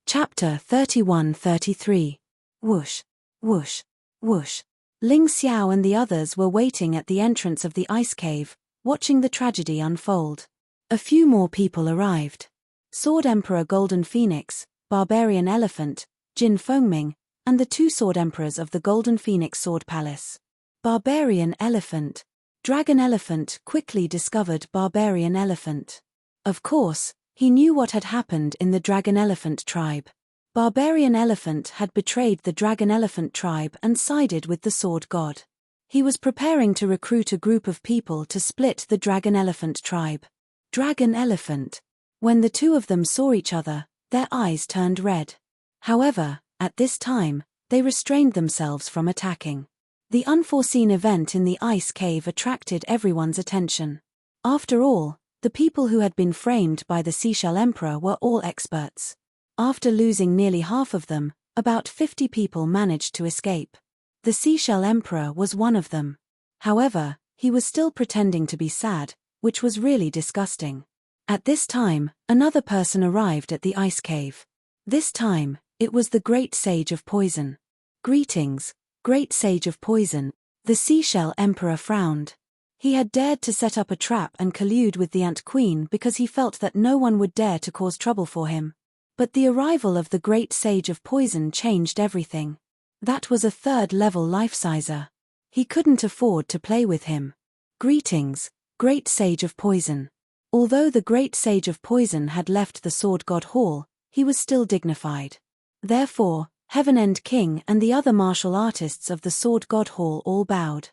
Chapter 31-33. Whoosh, whoosh, whoosh. Ling Xiao and the others were waiting at the entrance of the ice cave, watching the tragedy unfold. A few more people arrived. Sword Emperor Golden Phoenix, Barbarian Elephant, Jin Fengming, and the 2 Sword Emperors of the Golden Phoenix Sword Palace. Barbarian Elephant. Dragon Elephant quickly discovered Barbarian Elephant. Of course, he knew what had happened in the Dragon Elephant tribe. Barbarian Elephant had betrayed the Dragon Elephant tribe and sided with the Sword God. He was preparing to recruit a group of people to split the Dragon Elephant tribe. Dragon Elephant. When the 2 of them saw each other, their eyes turned red. However, at this time, they restrained themselves from attacking. The unforeseen event in the ice cave attracted everyone's attention. After all, The people who had been framed by the Seashell Emperor were all experts. After losing nearly half of them, about 50 people managed to escape. The Seashell Emperor was one of them. However, he was still pretending to be sad, which was really disgusting. At this time, another person arrived at the ice cave. This time, it was the Great Sage of Poison. "Greetings, Great Sage of Poison." The Seashell Emperor frowned. He had dared to set up a trap and collude with the Ant Queen because he felt that no one would dare to cause trouble for him. But the arrival of the Great Sage of Poison changed everything. That was a third-level life-sizer. He couldn't afford to play with him. "Greetings, Great Sage of Poison." Although the Great Sage of Poison had left the Sword God Hall, he was still dignified. Therefore, Heaven End King and the other martial artists of the Sword God Hall all bowed.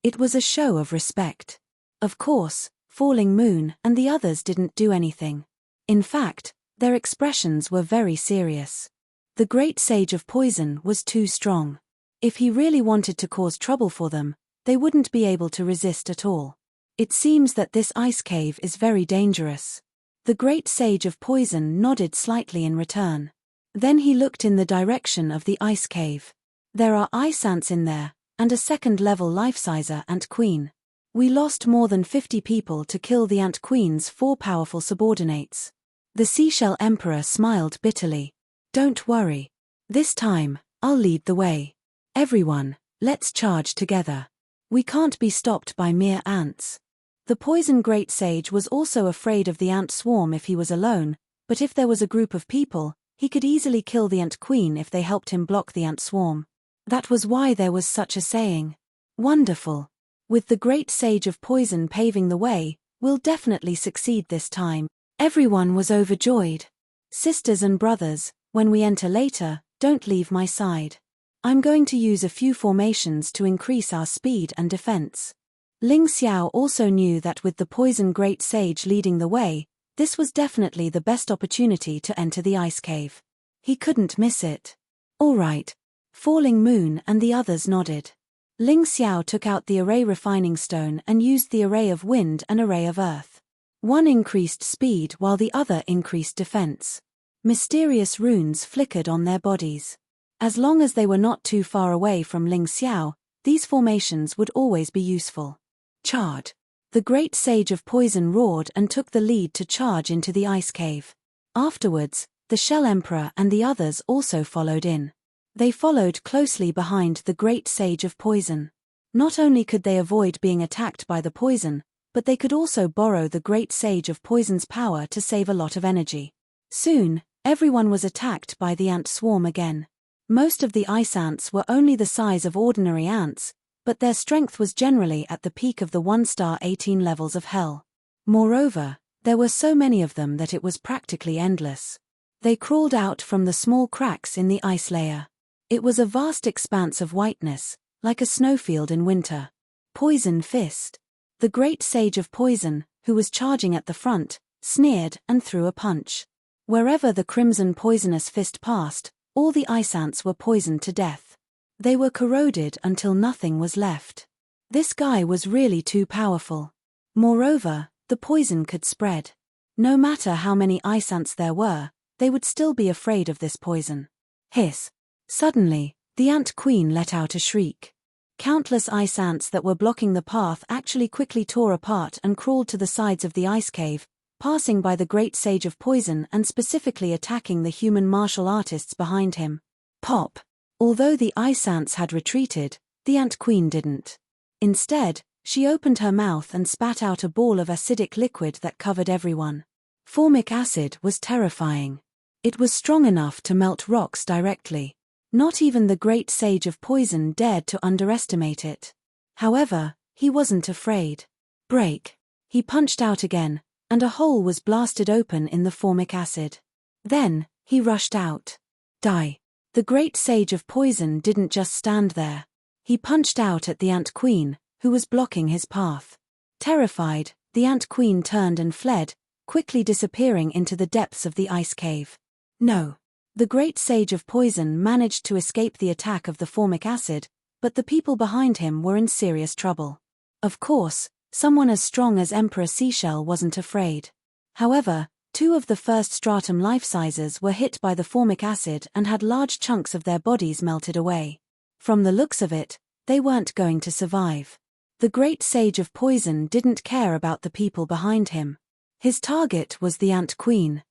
It was a show of respect. Of course, Falling Moon and the others didn't do anything. In fact, their expressions were very serious. The Great Sage of Poison was too strong. If he really wanted to cause trouble for them, they wouldn't be able to resist at all. It seems that this ice cave is very dangerous. The Great Sage of Poison nodded slightly in return. Then he looked in the direction of the ice cave. "There are ice ants in there, and a second-level life-sizer Ant Queen. We lost more than 50 people to kill the Ant Queen's 4 powerful subordinates." The Seashell Emperor smiled bitterly. "Don't worry. This time, I'll lead the way. Everyone, let's charge together. We can't be stopped by mere ants." The Poison Great Sage was also afraid of the ant swarm if he was alone, but if there was a group of people, he could easily kill the Ant Queen if they helped him block the ant swarm. That was why there was such a saying. "Wonderful. With the Great Sage of Poison paving the way, we'll definitely succeed this time." Everyone was overjoyed. "Sisters and brothers, when we enter later, don't leave my side. I'm going to use a few formations to increase our speed and defense." Ling Xiao also knew that with the Poison Great Sage leading the way, this was definitely the best opportunity to enter the ice cave. He couldn't miss it. "All right." Falling Moon and the others nodded. Ling Xiao took out the array refining stone and used the array of wind and array of earth. One increased speed while the other increased defense. Mysterious runes flickered on their bodies. As long as they were not too far away from Ling Xiao, these formations would always be useful. "Charge!" The Great Sage of Poison roared and took the lead to charge into the ice cave. Afterwards, the Shell Emperor and the others also followed in. They followed closely behind the Great Sage of Poison. Not only could they avoid being attacked by the poison, but they could also borrow the Great Sage of Poison's power to save a lot of energy. Soon, everyone was attacked by the ant swarm again. Most of the ice ants were only the size of ordinary ants, but their strength was generally at the peak of the 1-star 18 levels of hell. Moreover, there were so many of them that it was practically endless. They crawled out from the small cracks in the ice layer. It was a vast expanse of whiteness, like a snowfield in winter. Poison Fist. The Great Sage of Poison, who was charging at the front, sneered and threw a punch. Wherever the crimson poisonous fist passed, all the ice ants were poisoned to death. They were corroded until nothing was left. This guy was really too powerful. Moreover, the poison could spread. No matter how many ice ants there were, they would still be afraid of this poison. Hiss. Suddenly, the Ant Queen let out a shriek. Countless ice ants that were blocking the path actually quickly tore apart and crawled to the sides of the ice cave, passing by the Great Sage of Poison and specifically attacking the human martial artists behind him. Pop! Although the ice ants had retreated, the Ant Queen didn't. Instead, she opened her mouth and spat out a ball of acidic liquid that covered everyone. Formic acid was terrifying. It was strong enough to melt rocks directly. Not even the Great Sage of Poison dared to underestimate it. However, he wasn't afraid. Break! He punched out again, and a hole was blasted open in the formic acid. Then, he rushed out. Die! The Great Sage of Poison didn't just stand there. He punched out at the Ant Queen, who was blocking his path. Terrified, the Ant Queen turned and fled, quickly disappearing into the depths of the ice cave. No! The Great Sage of Poison managed to escape the attack of the formic acid, but the people behind him were in serious trouble. Of course, Someone as strong as Emperor Seashell wasn't afraid. However, 2 of the first stratum life-sizers were hit by the formic acid and had large chunks of their bodies melted away. From the looks of it, they weren't going to survive. The great sage of poison didn't care about the people behind him. His target was the Ant Queen.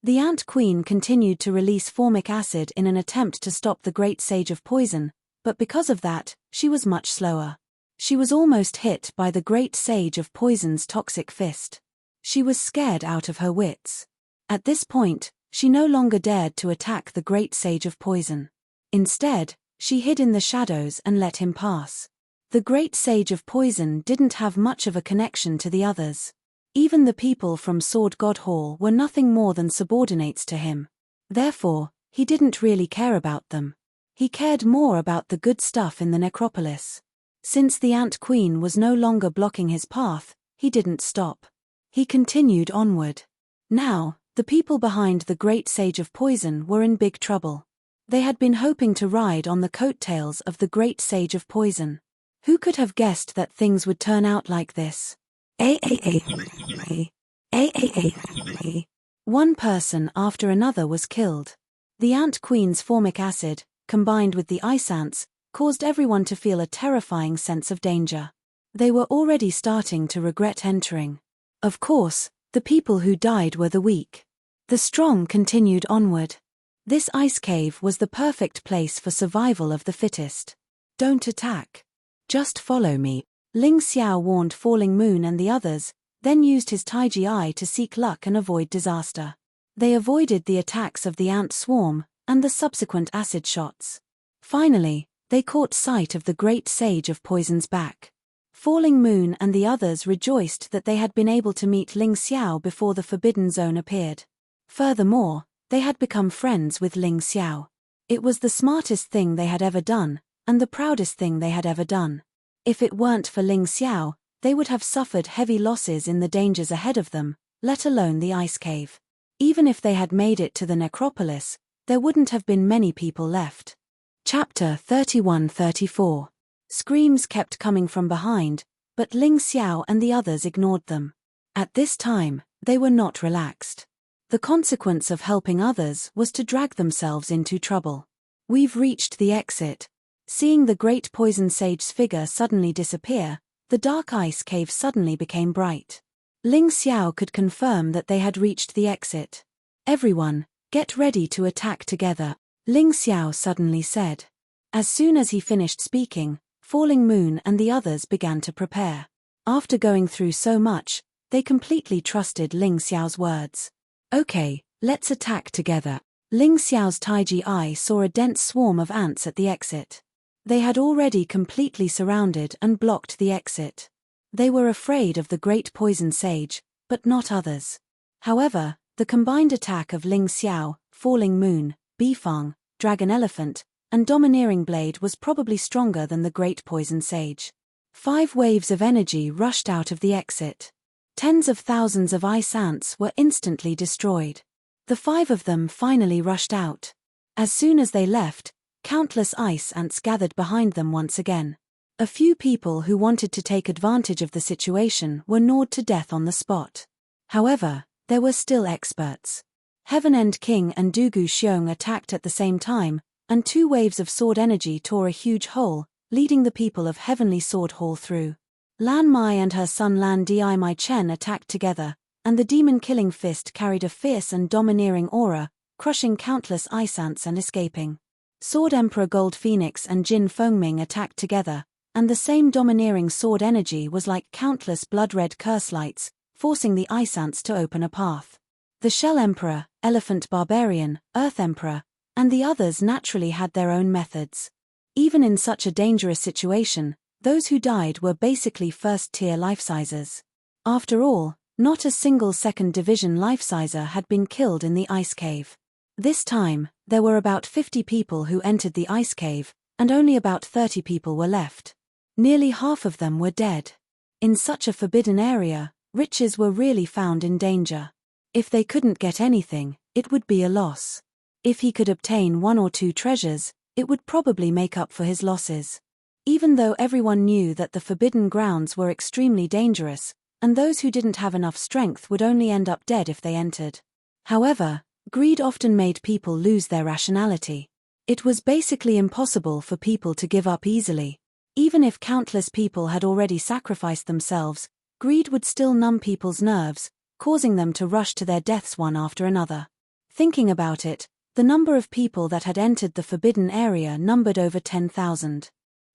The Ant Queen continued to release formic acid in an attempt to stop the great sage of poison, but because of that, she was much slower. She was almost hit by the great sage of poison's toxic fist. She was scared out of her wits. At this point, she no longer dared to attack the great sage of poison. Instead, she hid in the shadows and let him pass. The great sage of poison didn't have much of a connection to the others. Even the people from Sword God Hall were nothing more than subordinates to him. Therefore, he didn't really care about them. He cared more about the good stuff in the necropolis. Since the Ant Queen was no longer blocking his path, he didn't stop. He continued onward. Now, the people behind the great sage of poison were in big trouble. They had been hoping to ride on the coattails of the great sage of poison. Who could have guessed that things would turn out like this? One person after another was killed. The Ant Queen's formic acid, combined with the ice ants, caused everyone to feel a terrifying sense of danger. They were already starting to regret entering. Of course, the people who died were the weak. The strong continued onward. This ice cave was the perfect place for survival of the fittest. Don't attack. Just follow me. Ling Xiao warned Falling Moon and the others, then used his Taiji Eye to seek luck and avoid disaster. They avoided the attacks of the ant swarm, and the subsequent acid shots. Finally, they caught sight of the great sage of poison's back. Falling Moon and the others rejoiced that they had been able to meet Ling Xiao before the Forbidden Zone appeared. Furthermore, they had become friends with Ling Xiao. It was the smartest thing they had ever done, and the proudest thing they had ever done. If it weren't for Ling Xiao, they would have suffered heavy losses in the dangers ahead of them, let alone the ice cave. Even if they had made it to the necropolis, there wouldn't have been many people left. Chapter 31-34. Screams kept coming from behind, but Ling Xiao and the others ignored them. At this time, they were not relaxed. The consequence of helping others was to drag themselves into trouble. We've reached the exit. Seeing the great poison sage's figure suddenly disappear, the dark ice cave suddenly became bright. Ling Xiao could confirm that they had reached the exit. Everyone, get ready to attack together, Ling Xiao suddenly said. As soon as he finished speaking, Falling Moon and the others began to prepare. After going through so much, they completely trusted Ling Xiao's words. Okay, let's attack together. Ling Xiao's Taiji Eye saw a dense swarm of ants at the exit. They had already completely surrounded and blocked the exit. They were afraid of the great poison sage, but not others. However, the combined attack of Ling Xiao, Falling Moon, Bifang, Dragon Elephant, and Domineering Blade was probably stronger than the great poison sage. 5 waves of energy rushed out of the exit. Tens of thousands of ice ants were instantly destroyed. The 5 of them finally rushed out. As soon as they left, countless ice ants gathered behind them once again. A few people who wanted to take advantage of the situation were gnawed to death on the spot. However, there were still experts. Heaven End King and Dugu Xiong attacked at the same time, and 2 waves of sword energy tore a huge hole, leading the people of Heavenly Sword Hall through. Lan Mai and her son Lan Di Mai Chen attacked together, and the demon-killing fist carried a fierce and domineering aura, crushing countless ice ants and escaping. Sword Emperor Gold Phoenix and Jin Fengming attacked together, and the same domineering sword energy was like countless blood-red curse lights, forcing the ice ants to open a path. The Shell Emperor, Elephant Barbarian, Earth Emperor, and the others naturally had their own methods. Even in such a dangerous situation, those who died were basically first-tier life-sizers. After all, not a single second division life-sizer had been killed in the ice cave. This time, there were about 50 people who entered the ice cave, and only about 30 people were left. Nearly half of them were dead. In such a forbidden area, riches were really found in danger. If they couldn't get anything, it would be a loss. If he could obtain 1 or 2 treasures, it would probably make up for his losses. Even though everyone knew that the forbidden grounds were extremely dangerous, and those who didn't have enough strength would only end up dead if they entered. However, greed often made people lose their rationality. It was basically impossible for people to give up easily. Even if countless people had already sacrificed themselves, greed would still numb people's nerves, causing them to rush to their deaths one after another. Thinking about it, the number of people that had entered the forbidden area numbered over 10,000.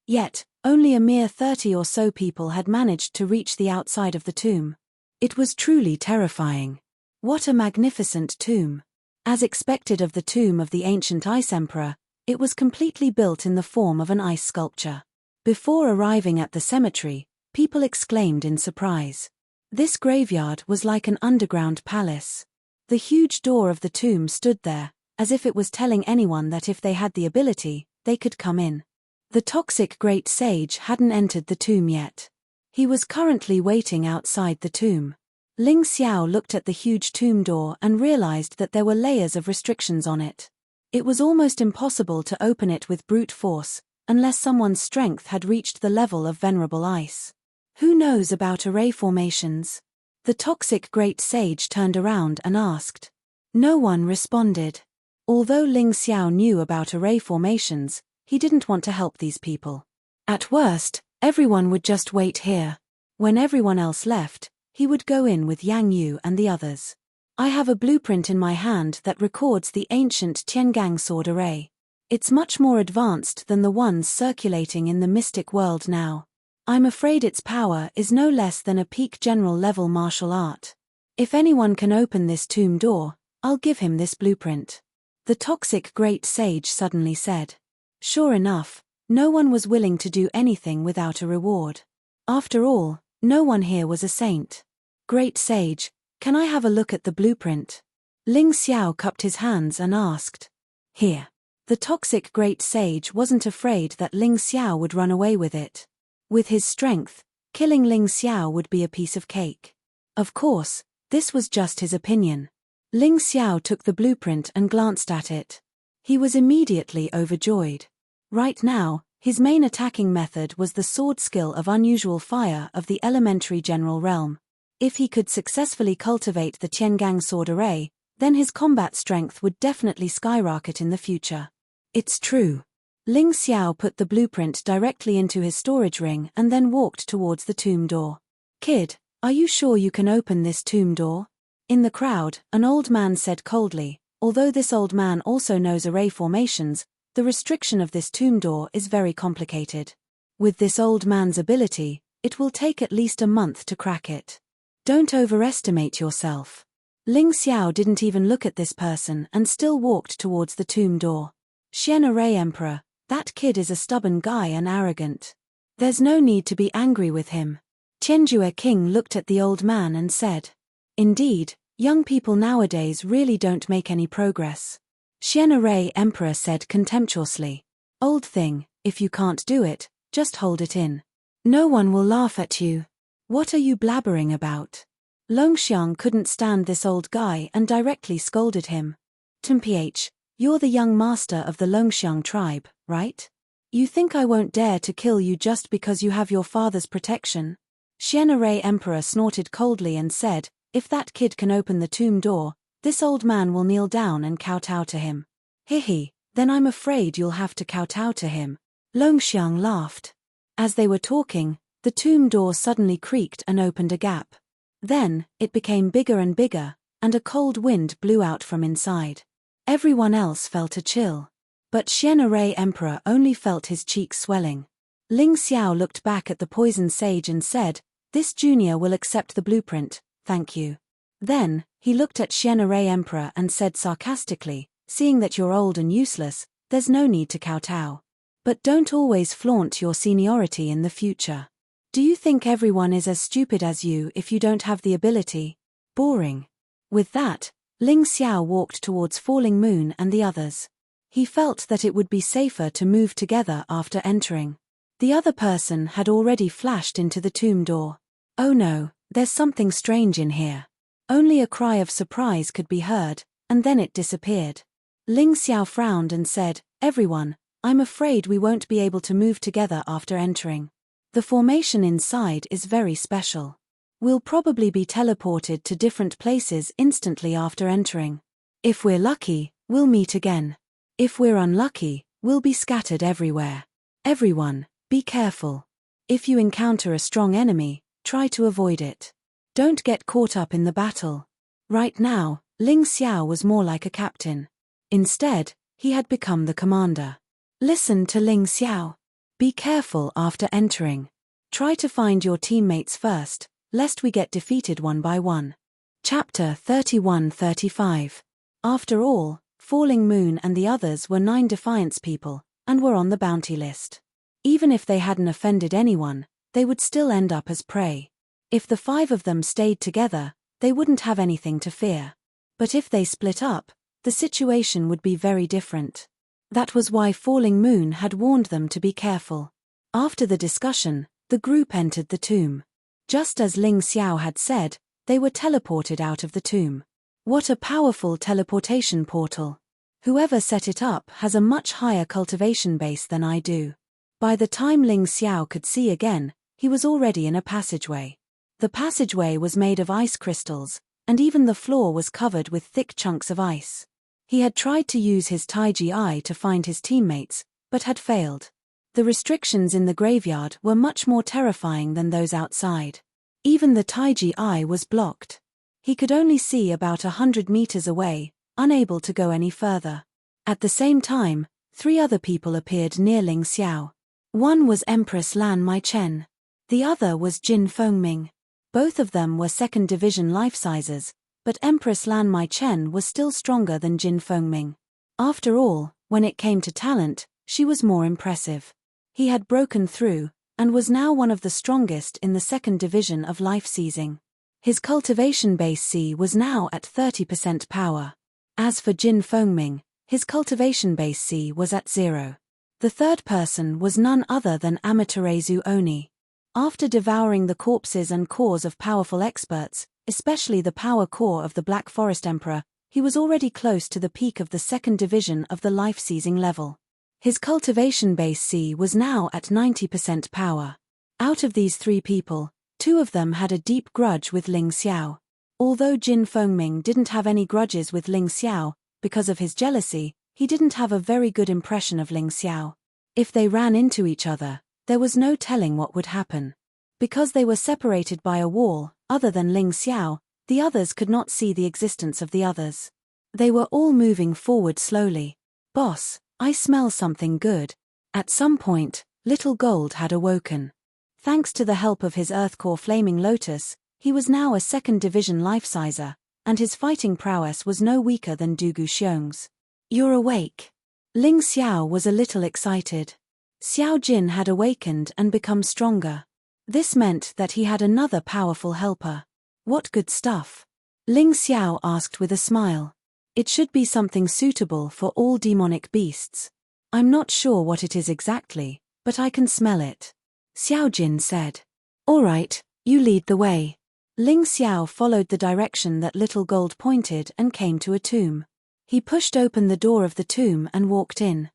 Yet, only a mere 30 or so people had managed to reach the outside of the tomb. It was truly terrifying. What a magnificent tomb! As expected of the tomb of the ancient Ice Emperor, it was completely built in the form of an ice sculpture. Before arriving at the cemetery, people exclaimed in surprise. This graveyard was like an underground palace. The huge door of the tomb stood there, as if it was telling anyone that if they had the ability, they could come in. The toxic great sage hadn't entered the tomb yet. He was currently waiting outside the tomb. Ling Xiao looked at the huge tomb door and realized that there were layers of restrictions on it. It was almost impossible to open it with brute force, unless someone's strength had reached the level of venerable ice. Who knows about array formations? The toxic great sage turned around and asked. No one responded. Although Ling Xiao knew about array formations, he didn't want to help these people. At worst, everyone would just wait here. When everyone else left, he would go in with Yang Yu and the others. I have a blueprint in my hand that records the ancient Tiangang sword array. It's much more advanced than the ones circulating in the mystic world now. I'm afraid its power is no less than a peak general level martial art. If anyone can open this tomb door, I'll give him this blueprint. The toxic great sage suddenly said. Sure enough, no one was willing to do anything without a reward. After all, no one here was a saint. Great sage, can I have a look at the blueprint? Ling Xiao cupped his hands and asked. Here. The toxic great sage wasn't afraid that Ling Xiao would run away with it. With his strength, killing Ling Xiao would be a piece of cake. Of course, this was just his opinion. Ling Xiao took the blueprint and glanced at it. He was immediately overjoyed. Right now, his main attacking method was the sword skill of unusual fire of the elementary general realm. If he could successfully cultivate the Tiangang sword array, then his combat strength would definitely skyrocket in the future. It's true. Ling Xiao put the blueprint directly into his storage ring and then walked towards the tomb door. Kid, are you sure you can open this tomb door? In the crowd, an old man said coldly. Although this old man also knows array formations, the restriction of this tomb door is very complicated. With this old man's ability, it will take at least a month to crack it. Don't overestimate yourself. Ling Xiao didn't even look at this person and still walked towards the tomb door. Xian Array Emperor, that kid is a stubborn guy and arrogant. There's no need to be angry with him. Tianjue King looked at the old man and said. Indeed, young people nowadays really don't make any progress. Xian Array Emperor said contemptuously. Old thing, if you can't do it, just hold it in. No one will laugh at you. What are you blabbering about? Longxiang couldn't stand this old guy and directly scolded him. Mph, you're the young master of the Longxiang tribe, right? You think I won't dare to kill you just because you have your father's protection? Xian Array Emperor snorted coldly and said, if that kid can open the tomb door, this old man will kneel down and kowtow to him. Hihi, then I'm afraid you'll have to kowtow to him. Longxiang laughed. As they were talking, the tomb door suddenly creaked and opened a gap. Then, it became bigger and bigger, and a cold wind blew out from inside. Everyone else felt a chill. But Xian Array Emperor only felt his cheeks swelling. Ling Xiao looked back at the poison sage and said, this junior will accept the blueprint, thank you. Then, he looked at Xian Array Emperor and said sarcastically, seeing that you're old and useless, there's no need to kowtow. But don't always flaunt your seniority in the future. Do you think everyone is as stupid as you if you don't have the ability? Boring. With that, Ling Xiao walked towards Falling Moon and the others. He felt that it would be safer to move together after entering. The other person had already flashed into the tomb door. Oh no, there's something strange in here. Only a cry of surprise could be heard, and then it disappeared. Ling Xiao frowned and said, everyone, I'm afraid we won't be able to move together after entering. The formation inside is very special. We'll probably be teleported to different places instantly after entering. If we're lucky, we'll meet again. If we're unlucky, we'll be scattered everywhere. Everyone, be careful. If you encounter a strong enemy, try to avoid it. Don't get caught up in the battle. Right now, Ling Xiao was more like a captain. Instead, he had become the commander. Listen to Ling Xiao. Be careful after entering. Try to find your teammates first, lest we get defeated one by one. Chapter 31-35. After all, Falling Moon and the others were 9 Defiance people, and were on the bounty list. Even if they hadn't offended anyone, they would still end up as prey. If the 5 of them stayed together, they wouldn't have anything to fear. But if they split up, the situation would be very different. That was why Falling Moon had warned them to be careful. After the discussion, the group entered the tomb. Just as Ling Xiao had said, they were teleported out of the tomb. What a powerful teleportation portal. Whoever set it up has a much higher cultivation base than I do. By the time Ling Xiao could see again, he was already in a passageway. The passageway was made of ice crystals, and even the floor was covered with thick chunks of ice. He had tried to use his Taiji eye to find his teammates, but had failed. The restrictions in the graveyard were much more terrifying than those outside. Even the Taiji eye was blocked. He could only see about 100 meters away, unable to go any further. At the same time, 3 other people appeared near Ling Xiao. One was Empress Lan Maichen. The other was Jin Fengming. Both of them were 2nd Division life-sizers, but Empress Lan Maichen was still stronger than Jin Fengming. After all, when it came to talent, she was more impressive. He had broken through, and was now one of the strongest in the 2nd Division of life-seizing. His cultivation base C was now at 30% power. As for Jin Fengming, his cultivation base C was at 0. The third person was none other than Amaterasu Oni. After devouring the corpses and cores of powerful experts, especially the power core of the Black Forest Emperor, he was already close to the peak of the 2nd Division of the life-seizing level. His cultivation base C was now at 90% power. Out of these 3 people, 2 of them had a deep grudge with Ling Xiao. Although Jin Fengming didn't have any grudges with Ling Xiao, because of his jealousy, he didn't have a very good impression of Ling Xiao. If they ran into each other, there was no telling what would happen. Because they were separated by a wall, other than Ling Xiao, the others could not see the existence of the others. They were all moving forward slowly. "Boss, I smell something good." At some point, Little Gold had awoken. Thanks to the help of his Earthcore Flaming Lotus, he was now a 2nd Division life-sizer, and his fighting prowess was no weaker than Dugu Xiong's. "You're awake." Ling Xiao was a little excited. Xiao Jin had awakened and become stronger. This meant that he had another powerful helper. "What good stuff?" Ling Xiao asked with a smile. "It should be something suitable for all demonic beasts. I'm not sure what it is exactly, but I can smell it," Xiao Jin said. "All right, you lead the way." Ling Xiao followed the direction that Little Gold pointed and came to a tomb. He pushed open the door of the tomb and walked in.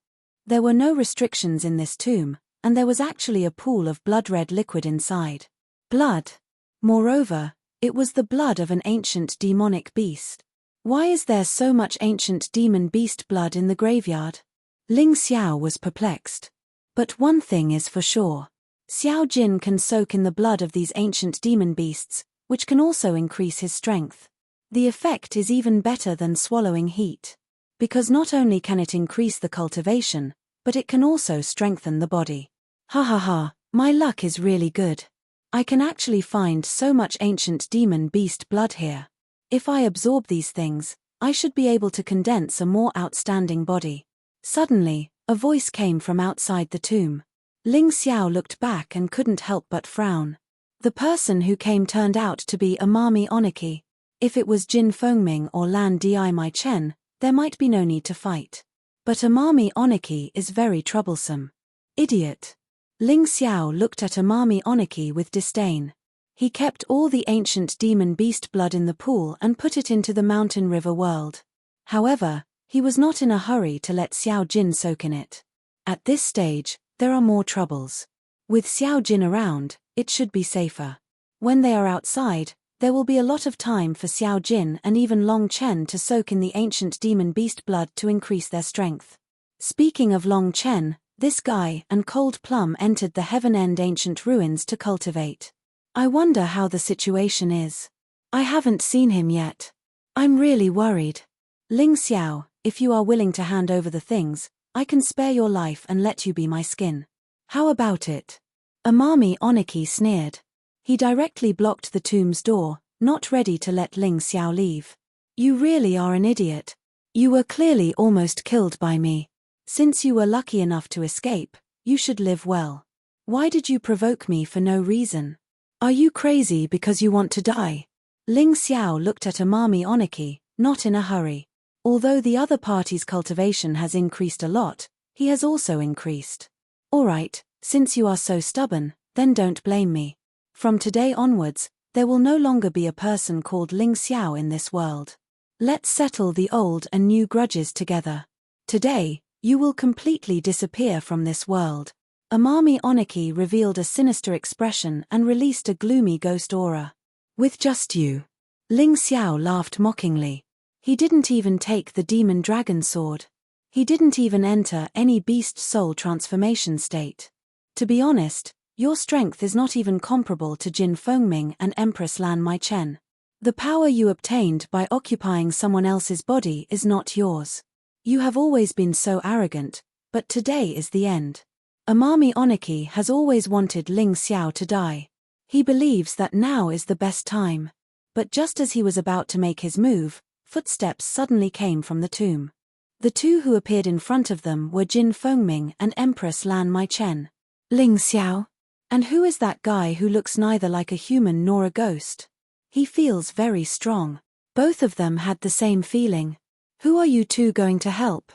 There were no restrictions in this tomb, and there was actually a pool of blood-red liquid inside. Blood. Moreover, it was the blood of an ancient demonic beast. Why is there so much ancient demon beast blood in the graveyard? Ling Xiao was perplexed. But one thing is for sure. Xiao Jin can soak in the blood of these ancient demon beasts, which can also increase his strength. The effect is even better than swallowing heat. Because not only can it increase the cultivation, but it can also strengthen the body. Ha ha ha, my luck is really good. I can actually find so much ancient demon beast blood here. If I absorb these things, I should be able to condense a more outstanding body. Suddenly, a voice came from outside the tomb. Ling Xiao looked back and couldn't help but frown. The person who came turned out to be Amami Oniki. If it was Jin Fengming or Lan Di Maichen, there might be no need to fight. But Amami Oniki is very troublesome. Idiot. Ling Xiao looked at Amami Oniki with disdain. He kept all the ancient demon beast blood in the pool and put it into the mountain river world. However, he was not in a hurry to let Xiao Jin soak in it. At this stage, there are more troubles. With Xiao Jin around, it should be safer. When they are outside, there will be a lot of time for Xiao Jin and even Long Chen to soak in the ancient demon beast blood to increase their strength. Speaking of Long Chen, this guy and Cold Plum entered the Heaven End ancient ruins to cultivate. I wonder how the situation is. I haven't seen him yet. I'm really worried. Ling Xiao, if you are willing to hand over the things, I can spare your life and let you be my skin. How about it? Amami Oniki sneered. He directly blocked the tomb's door, not ready to let Ling Xiao leave. You really are an idiot. You were clearly almost killed by me. Since you were lucky enough to escape, you should live well. Why did you provoke me for no reason? Are you crazy because you want to die? Ling Xiao looked at Amami Oniki, not in a hurry. Although the other party's cultivation has increased a lot, he has also increased. Alright, since you are so stubborn, then don't blame me. From today onwards, there will no longer be a person called Ling Xiao in this world. Let's settle the old and new grudges together. Today, you will completely disappear from this world. Amami Oniki revealed a sinister expression and released a gloomy ghost aura. With just you. Ling Xiao laughed mockingly. He didn't even take the demon dragon sword. He didn't even enter any beast soul transformation state. To be honest, your strength is not even comparable to Jin Fengming and Empress Lan Maichen. The power you obtained by occupying someone else's body is not yours. You have always been so arrogant, but today is the end. Amami Oniki has always wanted Ling Xiao to die. He believes that now is the best time. But just as he was about to make his move, footsteps suddenly came from the tomb. The two who appeared in front of them were Jin Fengming and Empress Lan Maichen. Ling Xiao? And who is that guy who looks neither like a human nor a ghost? He feels very strong. Both of them had the same feeling. Who are you two going to help?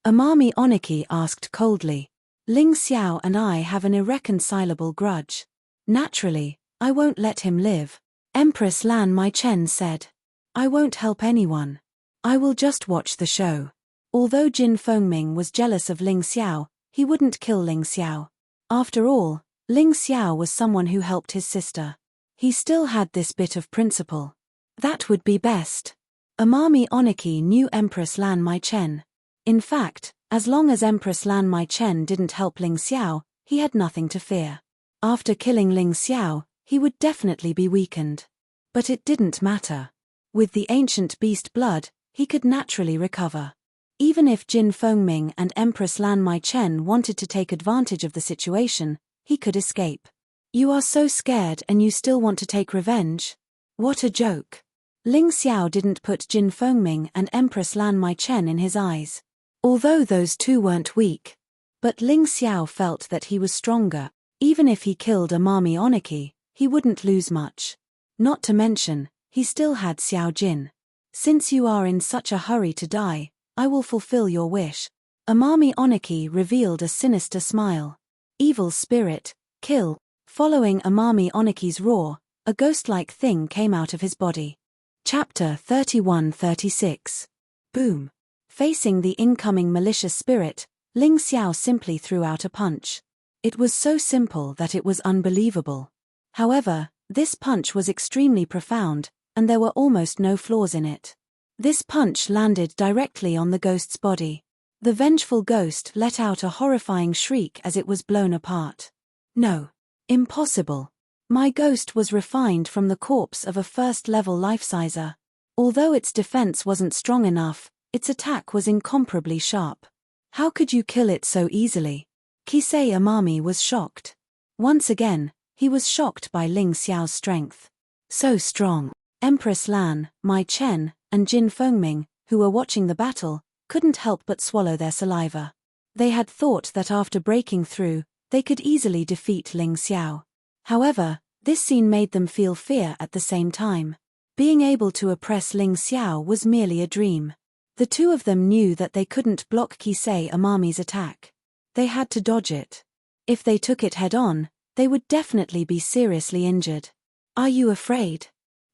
Amami Oniki asked coldly. Ling Xiao and I have an irreconcilable grudge. Naturally, I won't let him live. Empress Lan Maichen said. I won't help anyone. I will just watch the show. Although Jin Fengming was jealous of Ling Xiao, he wouldn't kill Ling Xiao. After all, Ling Xiao was someone who helped his sister. He still had this bit of principle. That would be best. Amami Oniki knew Empress Lan Maichen. In fact, as long as Empress Lan Maichen didn't help Ling Xiao, he had nothing to fear. After killing Ling Xiao, he would definitely be weakened. But it didn't matter. With the ancient beast blood, he could naturally recover. Even if Jin Fengming and Empress Lan Maichen wanted to take advantage of the situation, he could escape. You are so scared and you still want to take revenge? What a joke. Ling Xiao didn't put Jin Fengming and Empress Lan Maichen in his eyes. Although those two weren't weak. But Ling Xiao felt that he was stronger. Even if he killed Amami Oniki, he wouldn't lose much. Not to mention, he still had Xiao Jin. Since you are in such a hurry to die, I will fulfill your wish. Amami Oniki revealed a sinister smile. Evil spirit, kill. Following Amami Oniki's roar, a ghost-like thing came out of his body. Chapter 31-36. Boom. Facing the incoming malicious spirit, Ling Xiao simply threw out a punch. It was so simple that it was unbelievable. However, this punch was extremely profound, and there were almost no flaws in it. This punch landed directly on the ghost's body. The vengeful ghost let out a horrifying shriek as it was blown apart. No. Impossible. My ghost was refined from the corpse of a first-level life-sizer. Although its defense wasn't strong enough, its attack was incomparably sharp. How could you kill it so easily? Kisei Amami was shocked. Once again, he was shocked by Ling Xiao's strength. So strong. Empress Lan, Maichen, and Jin Fengming, who were watching the battle, couldn't help but swallow their saliva. They had thought that after breaking through, they could easily defeat Ling Xiao. However, this scene made them feel fear at the same time. Being able to oppress Ling Xiao was merely a dream. The two of them knew that they couldn't block Kisei Amami's attack. They had to dodge it. If they took it head-on, they would definitely be seriously injured. Are you afraid?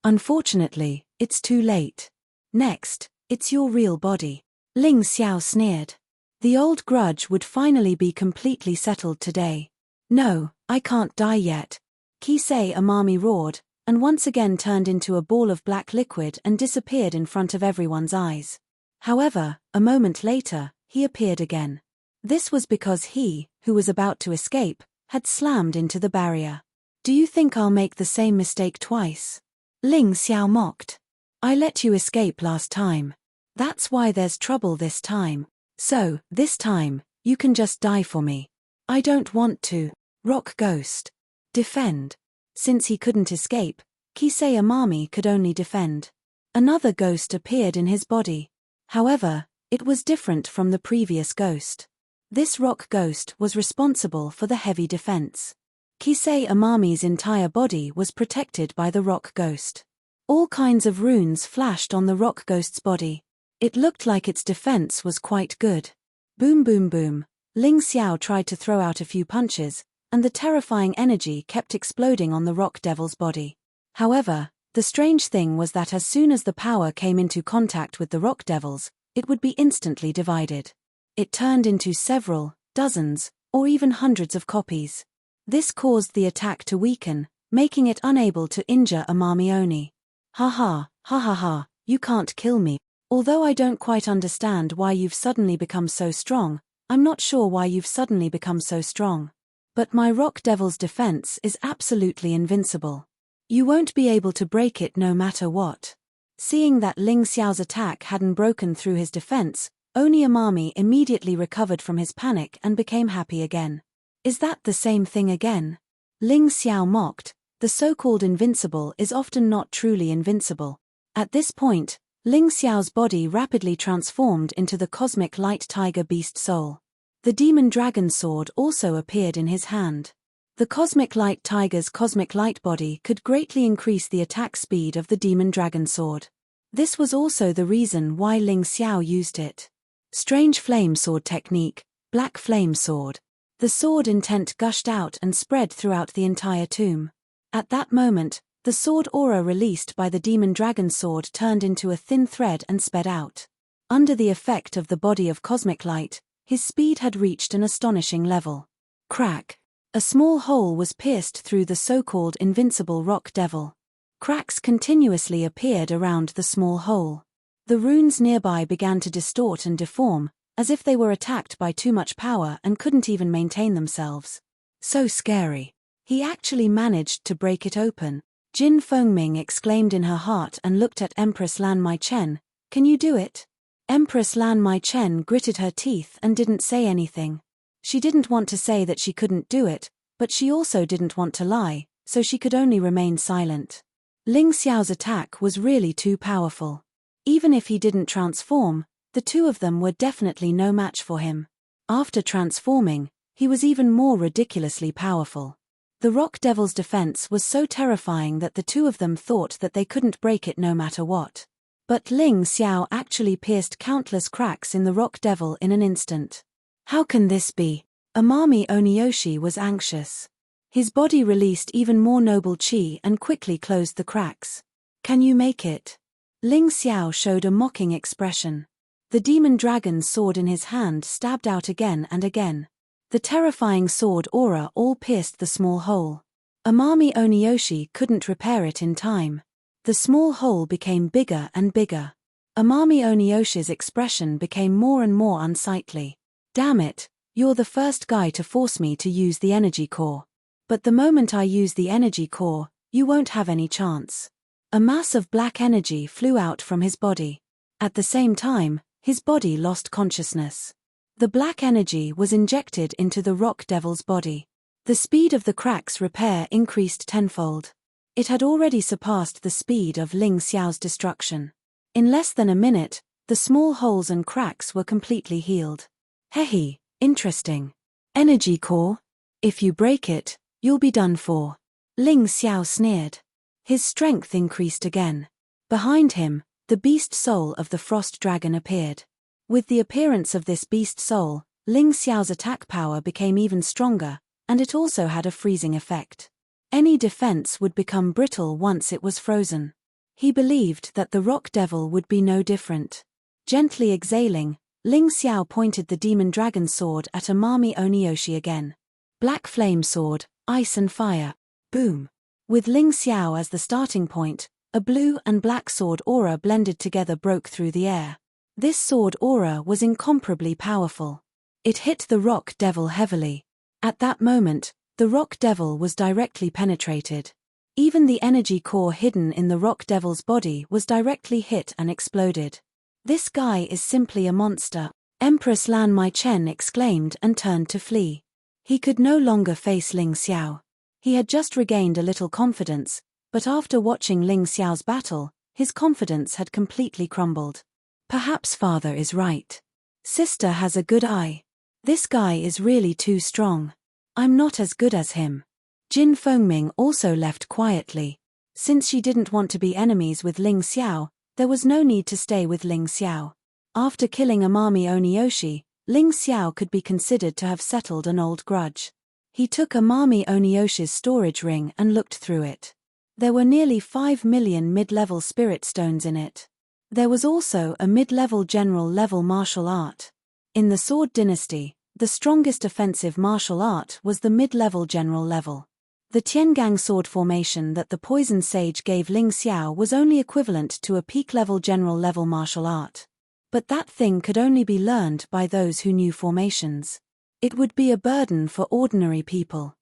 Unfortunately, it's too late. Next, it's your real body. Ling Xiao sneered. The old grudge would finally be completely settled today. No, I can't die yet. Kisei Amami roared, and once again turned into a ball of black liquid and disappeared in front of everyone's eyes. However, a moment later, he appeared again. This was because he, who was about to escape, had slammed into the barrier. Do you think I'll make the same mistake twice? Ling Xiao mocked. I let you escape last time. That's why there's trouble this time. So, this time, you can just die for me. I don't want to. Rock Ghost. Defend. Since he couldn't escape, Kisei Amami could only defend. Another ghost appeared in his body. However, it was different from the previous ghost. This rock ghost was responsible for the heavy defense. Kisei Amami's entire body was protected by the rock ghost. All kinds of runes flashed on the rock ghost's body. It looked like its defense was quite good. Boom boom boom. Ling Xiao tried to throw out a few punches, and the terrifying energy kept exploding on the rock devil's body. However, the strange thing was that as soon as the power came into contact with the rock devils, it would be instantly divided. It turned into several, dozens, or even hundreds of copies. This caused the attack to weaken, making it unable to injure Amami Oni. Ha ha, ha ha ha, you can't kill me. Although I don't quite understand why you've suddenly become so strong, I'm not sure why you've suddenly become so strong. But my rock devil's defense is absolutely invincible. You won't be able to break it no matter what. Seeing that Ling Xiao's attack hadn't broken through his defense, Oni Amami immediately recovered from his panic and became happy again. Is that the same thing again? Ling Xiao mocked. The so-called invincible is often not truly invincible. At this point, Ling Xiao's body rapidly transformed into the cosmic light tiger beast soul. The demon dragon sword also appeared in his hand. The cosmic light tiger's cosmic light body could greatly increase the attack speed of the demon dragon sword. This was also the reason why Ling Xiao used it. Strange flame sword technique, black flame sword. The sword intent gushed out and spread throughout the entire tomb. At that moment, the sword aura released by the demon dragon sword turned into a thin thread and sped out. Under the effect of the body of cosmic light, his speed had reached an astonishing level. Crack. A small hole was pierced through the so-called invincible rock devil. Cracks continuously appeared around the small hole. The runes nearby began to distort and deform, as if they were attacked by too much power and couldn't even maintain themselves. So scary. He actually managed to break it open. Jin Fengming exclaimed in her heart and looked at Empress Lan Maichen. Can you do it? Empress Lan Maichen gritted her teeth and didn't say anything. She didn't want to say that she couldn't do it, but she also didn't want to lie, so she could only remain silent. Ling Xiao's attack was really too powerful. Even if he didn't transform, the two of them were definitely no match for him. After transforming, he was even more ridiculously powerful. The rock devil's defense was so terrifying that the two of them thought that they couldn't break it no matter what. But Ling Xiao actually pierced countless cracks in the rock devil in an instant. How can this be? Amami Oniyoshi was anxious. His body released even more noble chi and quickly closed the cracks. Can you make it? Ling Xiao showed a mocking expression. The demon dragon's sword in his hand stabbed out again and again. The terrifying sword aura all pierced the small hole. Amami Oniyoshi couldn't repair it in time. The small hole became bigger and bigger. Amami Oniyoshi's expression became more and more unsightly. Damn it, you're the first guy to force me to use the energy core. But the moment I use the energy core, you won't have any chance. A mass of black energy flew out from his body. At the same time, his body lost consciousness. The black energy was injected into the rock devil's body. The speed of the crack's repair increased tenfold. It had already surpassed the speed of Ling Xiao's destruction. In less than a minute, the small holes and cracks were completely healed. Hehe, interesting. Energy core? If you break it, you'll be done for. Ling Xiao sneered. His strength increased again. Behind him, the beast soul of the frost dragon appeared. With the appearance of this beast soul, Ling Xiao's attack power became even stronger, and it also had a freezing effect. Any defense would become brittle once it was frozen. He believed that the rock devil would be no different. Gently exhaling, Ling Xiao pointed the demon dragon sword at Amami Oniyoshi again. Black flame sword, ice and fire. Boom. With Ling Xiao as the starting point, a blue and black sword aura blended together broke through the air. This sword aura was incomparably powerful. It hit the rock devil heavily. At that moment, the rock devil was directly penetrated. Even the energy core hidden in the rock devil's body was directly hit and exploded. This guy is simply a monster, Empress Lan Maichen exclaimed and turned to flee. He could no longer face Ling Xiao. He had just regained a little confidence, but after watching Ling Xiao's battle, his confidence had completely crumbled. Perhaps father is right. Sister has a good eye. This guy is really too strong. I'm not as good as him. Jin Fengming also left quietly. Since she didn't want to be enemies with Ling Xiao, there was no need to stay with Ling Xiao. After killing Amami Oniyoshi, Ling Xiao could be considered to have settled an old grudge. He took Amami Oniyoshi's storage ring and looked through it. There were nearly 5 million mid-level spirit stones in it. There was also a mid-level general-level martial art. In the Sword Dynasty, the strongest offensive martial art was the mid-level general level. The Tiangang sword formation that the Poison Sage gave Ling Xiao was only equivalent to a peak-level general-level martial art. But that thing could only be learned by those who knew formations. It would be a burden for ordinary people.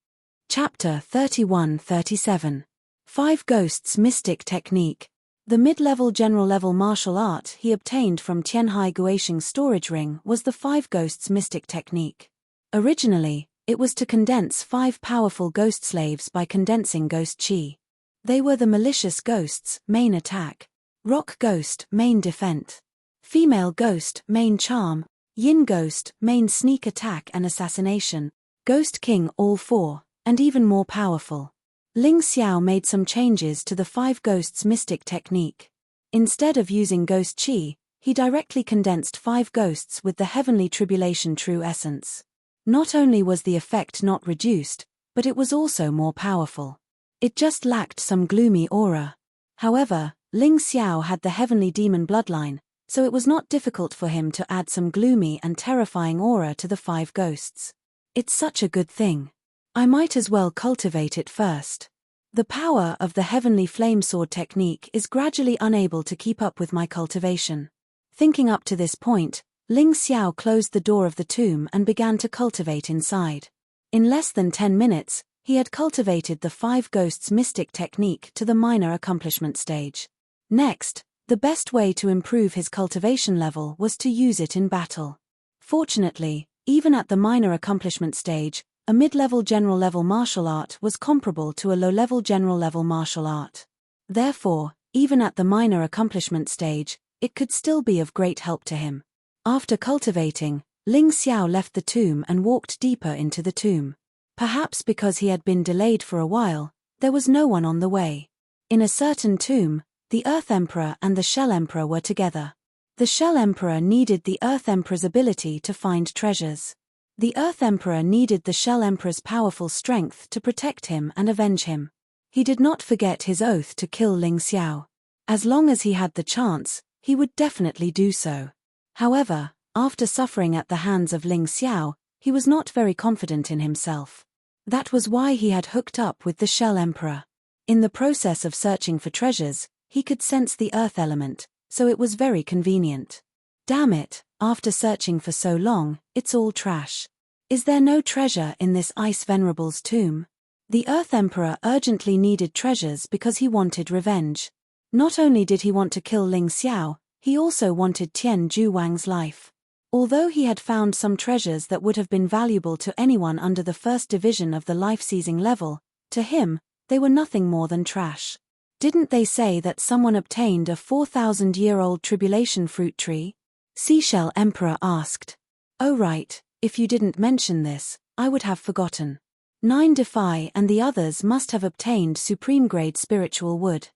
Chapter 31-37. 5 Ghosts Mystic Technique. The mid-level general-level martial art he obtained from Tianhai Guoxing's storage ring was the 5 Ghosts Mystic Technique. Originally, it was to condense 5 powerful ghost slaves by condensing ghost chi. They were the malicious ghosts, main attack; rock ghost, main defense; female ghost, main charm; yin ghost, main sneak attack and assassination; ghost king, all 4, and even more powerful. Ling Xiao made some changes to the 5 Ghosts Mystic Technique. Instead of using ghost chi, he directly condensed 5 ghosts with the Heavenly Tribulation True Essence. Not only was the effect not reduced, but it was also more powerful. It just lacked some gloomy aura. However, Ling Xiao had the Heavenly Demon bloodline, so it was not difficult for him to add some gloomy and terrifying aura to the 5 ghosts. It's such a good thing. I might as well cultivate it first. The power of the Heavenly Flame Sword technique is gradually unable to keep up with my cultivation. Thinking up to this point, Ling Xiao closed the door of the tomb and began to cultivate inside. In less than 10 minutes, he had cultivated the 5 Ghosts Mystic technique to the minor accomplishment stage. Next, the best way to improve his cultivation level was to use it in battle. Fortunately, even at the minor accomplishment stage, a mid-level general-level martial art was comparable to a low-level general-level martial art. Therefore, even at the minor accomplishment stage, it could still be of great help to him. After cultivating, Ling Xiao left the tomb and walked deeper into the tomb. Perhaps because he had been delayed for a while, there was no one on the way. In a certain tomb, the Earth Emperor and the Shell Emperor were together. The Shell Emperor needed the Earth Emperor's ability to find treasures. The Earth Emperor needed the Shell Emperor's powerful strength to protect him and avenge him. He did not forget his oath to kill Ling Xiao. As long as he had the chance, he would definitely do so. However, after suffering at the hands of Ling Xiao, he was not very confident in himself. That was why he had hooked up with the Shell Emperor. In the process of searching for treasures, he could sense the earth element, so it was very convenient. Damn it, after searching for so long, it's all trash. Is there no treasure in this Ice Venerable's tomb? The Earth Emperor urgently needed treasures because he wanted revenge. Not only did he want to kill Ling Xiao, he also wanted Tian Juwang's life. Although he had found some treasures that would have been valuable to anyone under the first division of the life-seizing level, to him, they were nothing more than trash. Didn't they say that someone obtained a 4,000-year-old tribulation fruit tree? Seashell Emperor asked. Oh right, if you didn't mention this, I would have forgotten. 9 Defy and the others must have obtained supreme-grade spiritual wood.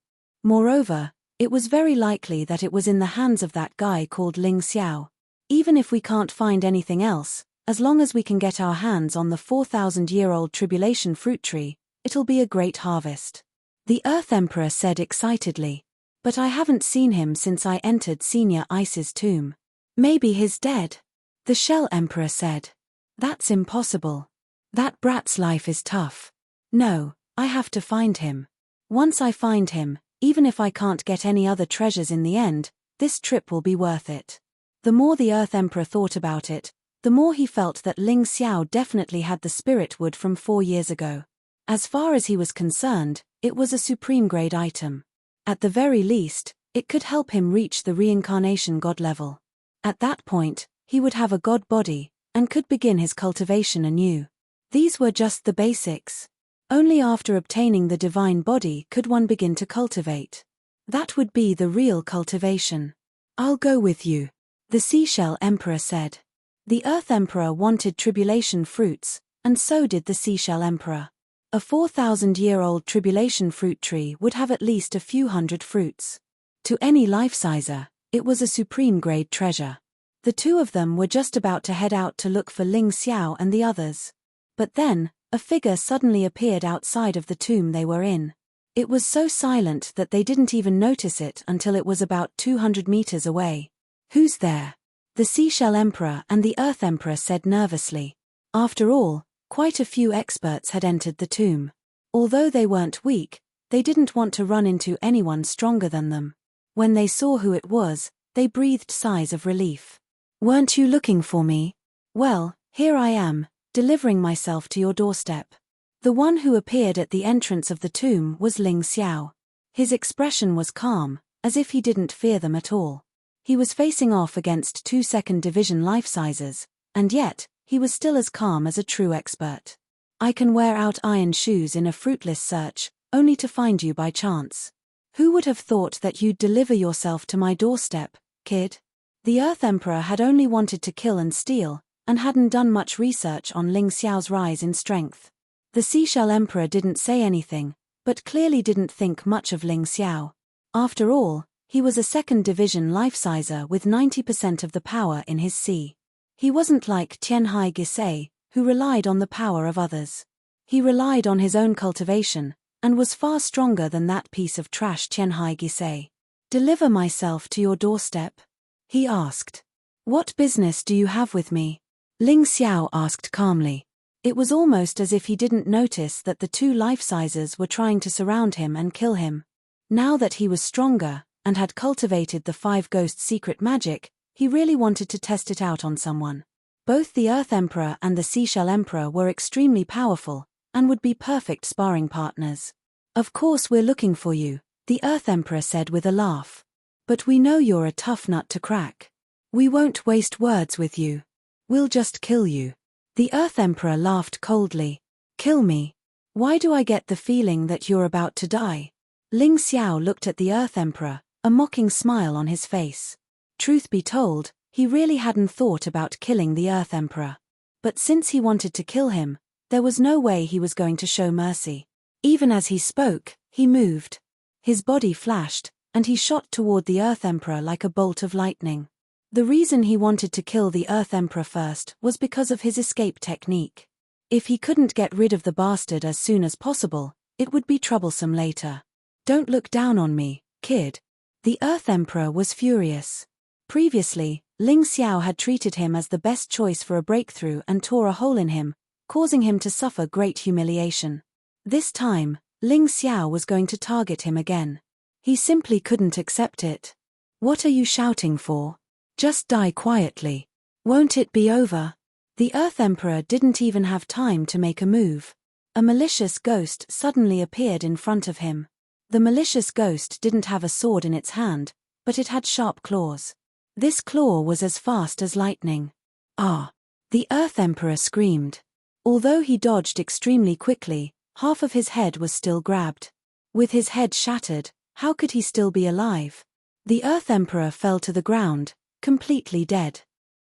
Moreover, it was very likely that it was in the hands of that guy called Ling Xiao. Even if we can't find anything else, as long as we can get our hands on the 4,000-year-old tribulation fruit tree, it'll be a great harvest. The Earth Emperor said excitedly. But I haven't seen him since I entered Senior Ice's tomb. Maybe he's dead, the Shell Emperor said. That's impossible. That brat's life is tough. No, I have to find him. Once I find him, even if I can't get any other treasures in the end, this trip will be worth it. The more the Earth Emperor thought about it, the more he felt that Ling Xiao definitely had the spirit wood from 4 years ago. As far as he was concerned, it was a supreme grade item. At the very least, it could help him reach the reincarnation god level. At that point, he would have a god body, and could begin his cultivation anew. These were just the basics. Only after obtaining the divine body could one begin to cultivate. That would be the real cultivation. I'll go with you, the Seashell Emperor said. The Earth Emperor wanted tribulation fruits, and so did the Seashell Emperor. A 4,000-year-old tribulation fruit tree would have at least a few hundred fruits. To any life-sizer, it was a supreme-grade treasure. The two of them were just about to head out to look for Ling Xiao and the others. But then, a figure suddenly appeared outside of the tomb they were in. It was so silent that they didn't even notice it until it was about 200 meters away. Who's there? The Seashell Emperor and the Earth Emperor said nervously. After all, quite a few experts had entered the tomb. Although they weren't weak, they didn't want to run into anyone stronger than them. When they saw who it was, they breathed sighs of relief. Weren't you looking for me? Well, here I am, delivering myself to your doorstep. The one who appeared at the entrance of the tomb was Ling Xiao. His expression was calm, as if he didn't fear them at all. He was facing off against 2 second division life-sizers, and yet, he was still as calm as a true expert. I can wear out iron shoes in a fruitless search, only to find you by chance. Who would have thought that you'd deliver yourself to my doorstep, kid? The Earth Emperor had only wanted to kill and steal, and hadn't done much research on Ling Xiao's rise in strength. The Seashell Emperor didn't say anything, but clearly didn't think much of Ling Xiao. After all, he was a second division life-sizer with 90% of the power in his sea. He wasn't like Tianhai Gisei, who relied on the power of others. He relied on his own cultivation, and was far stronger than that piece of trash Tianhai Gisei. Deliver myself to your doorstep? He asked. What business do you have with me? Ling Xiao asked calmly. It was almost as if he didn't notice that the two life-sizers were trying to surround him and kill him. Now that he was stronger, and had cultivated the 5 ghost secret magic, he really wanted to test it out on someone. Both the Earth Emperor and the Seashell Emperor were extremely powerful, and would be perfect sparring partners. Of course we're looking for you, the Earth Emperor said with a laugh. But we know you're a tough nut to crack. We won't waste words with you. We'll just kill you. The Earth Emperor laughed coldly. Kill me? Why do I get the feeling that you're about to die? Ling Xiao looked at the Earth Emperor, a mocking smile on his face. Truth be told, he really hadn't thought about killing the Earth Emperor. But since he wanted to kill him, there was no way he was going to show mercy. Even as he spoke, he moved. His body flashed, and he shot toward the Earth Emperor like a bolt of lightning. The reason he wanted to kill the Earth Emperor first was because of his escape technique. If he couldn't get rid of the bastard as soon as possible, it would be troublesome later. Don't look down on me, kid. The Earth Emperor was furious. Previously, Ling Xiao had treated him as the best choice for a breakthrough and tore a hole in him, causing him to suffer great humiliation. This time, Ling Xiao was going to target him again. He simply couldn't accept it. What are you shouting for? Just die quietly. Won't it be over? The Earth Emperor didn't even have time to make a move. A malicious ghost suddenly appeared in front of him. The malicious ghost didn't have a sword in its hand, but it had sharp claws. This claw was as fast as lightning. Ah! The Earth Emperor screamed. Although he dodged extremely quickly, half of his head was still grabbed. With his head shattered, how could he still be alive? The Earth Emperor fell to the ground, completely dead.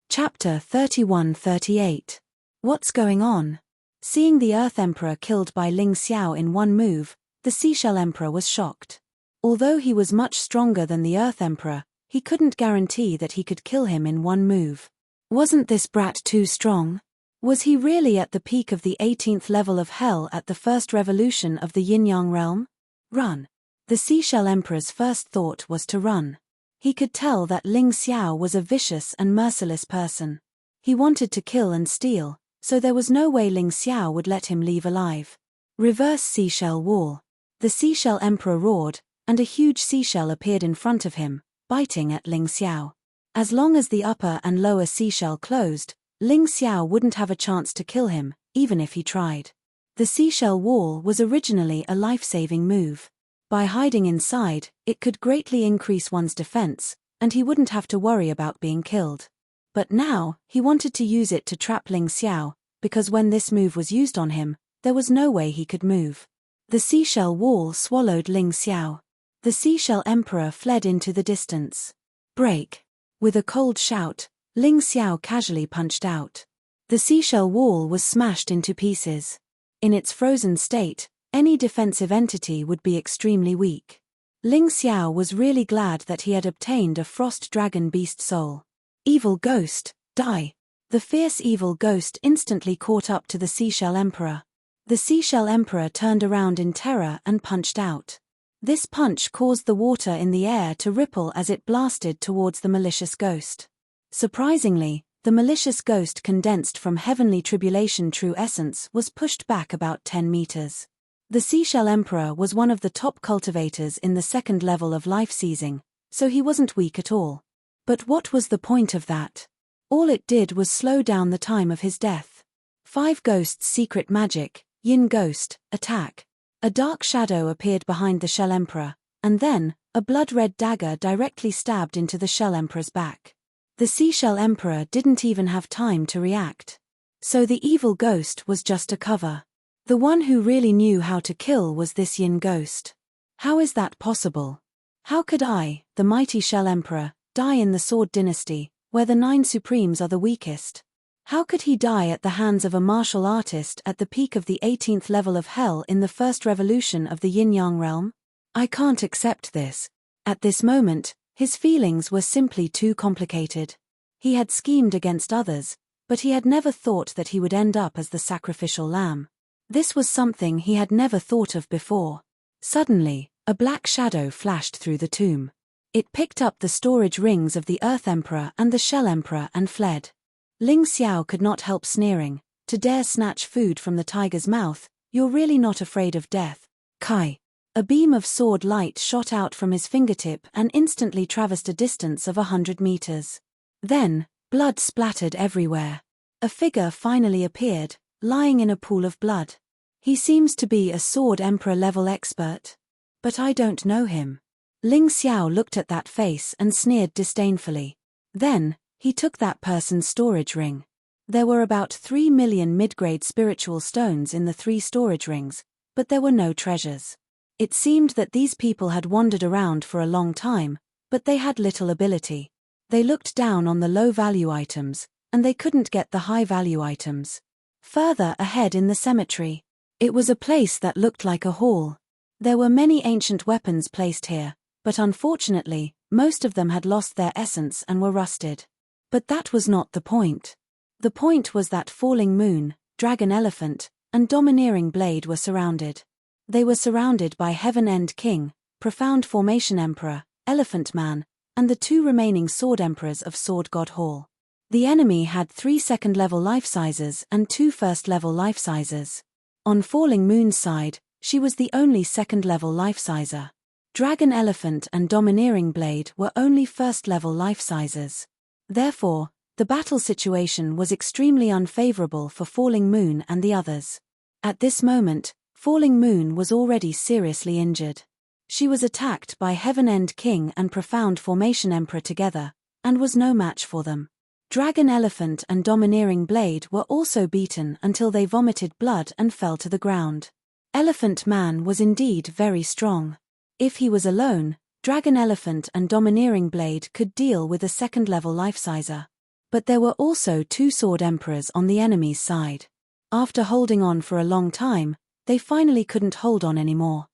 Chapter 31-38. What's going on? Seeing the Earth Emperor killed by Ling Xiao in one move, the Seashell Emperor was shocked. Although he was much stronger than the Earth Emperor, he couldn't guarantee that he could kill him in one move. Wasn't this brat too strong? Was he really at the peak of the 18th level of hell at the first revolution of the Yin-Yang realm? Run. The Seashell Emperor's first thought was to run. He could tell that Ling Xiao was a vicious and merciless person. He wanted to kill and steal, so there was no way Ling Xiao would let him leave alive. Reverse seashell wall. The seashell emperor roared, and a huge seashell appeared in front of him, biting at Ling Xiao. As long as the upper and lower seashell closed, Ling Xiao wouldn't have a chance to kill him, even if he tried. The seashell wall was originally a life-saving move. By hiding inside, it could greatly increase one's defense, and he wouldn't have to worry about being killed. But now, he wanted to use it to trap Ling Xiao, because when this move was used on him, there was no way he could move. The seashell wall swallowed Ling Xiao. The seashell emperor fled into the distance. Break. With a cold shout, Ling Xiao casually punched out. The seashell wall was smashed into pieces. In its frozen state, any defensive entity would be extremely weak. Ling Xiao was really glad that he had obtained a frost dragon beast soul. Evil ghost, die. The fierce evil ghost instantly caught up to the seashell emperor. The seashell emperor turned around in terror and punched out. This punch caused the water in the air to ripple as it blasted towards the malicious ghost. Surprisingly, the malicious ghost condensed from heavenly tribulation true essence was pushed back about 10 meters. The seashell emperor was one of the top cultivators in the second level of life seizing, so he wasn't weak at all. But what was the point of that? All it did was slow down the time of his death. 5 Ghosts' secret magic, Yin Ghost, attack. A dark shadow appeared behind the Shell Emperor, and then, a blood-red dagger directly stabbed into the Shell Emperor's back. The Seashell Emperor didn't even have time to react. So the evil ghost was just a cover. The one who really knew how to kill was this Yin Ghost. How is that possible? How could I, the mighty Shell Emperor, die in the Sword Dynasty, where the 9 Supremes are the weakest? How could he die at the hands of a martial artist at the peak of the 18th level of hell in the first revolution of the Yin-Yang realm? I can't accept this. At this moment, his feelings were simply too complicated. He had schemed against others, but he had never thought that he would end up as the sacrificial lamb. This was something he had never thought of before. Suddenly, a black shadow flashed through the tomb. It picked up the storage rings of the Earth Emperor and the Shell Emperor and fled. Ling Xiao could not help sneering. To dare snatch food from the tiger's mouth, you're really not afraid of death. Kai. A beam of sword light shot out from his fingertip and instantly traversed a distance of 100 meters. Then, blood splattered everywhere. A figure finally appeared, lying in a pool of blood. He seems to be a Sword Emperor level expert. But I don't know him. Ling Xiao looked at that face and sneered disdainfully. Then, he took that person's storage ring. There were about 3 million mid-grade spiritual stones in the 3 storage rings, but there were no treasures. It seemed that these people had wandered around for a long time, but they had little ability. They looked down on the low-value items, and they couldn't get the high-value items. Further ahead in the cemetery, it was a place that looked like a hall. There were many ancient weapons placed here, but unfortunately, most of them had lost their essence and were rusted. But that was not the point. The point was that Falling Moon, Dragon Elephant, and Domineering Blade were surrounded. They were surrounded by Heaven End King, Profound Formation Emperor, Elephant Man, and the 2 remaining Sword Emperors of Sword God Hall. The enemy had 3 second-level life sizes and 2 first-level life sizes. On Falling Moon's side, she was the only second-level life sizer. Dragon Elephant and Domineering Blade were only first-level life sizes. Therefore, the battle situation was extremely unfavorable for Falling Moon and the others. At this moment, Falling Moon was already seriously injured. She was attacked by Heaven End King and Profound Formation Emperor together, and was no match for them. Dragon Elephant and Domineering Blade were also beaten until they vomited blood and fell to the ground. Elephant Man was indeed very strong. If he was alone, Dragon Elephant and Domineering Blade could deal with a second-level life sizer. But there were also 2 Sword Emperors on the enemy's side. After holding on for a long time, they finally couldn't hold on anymore.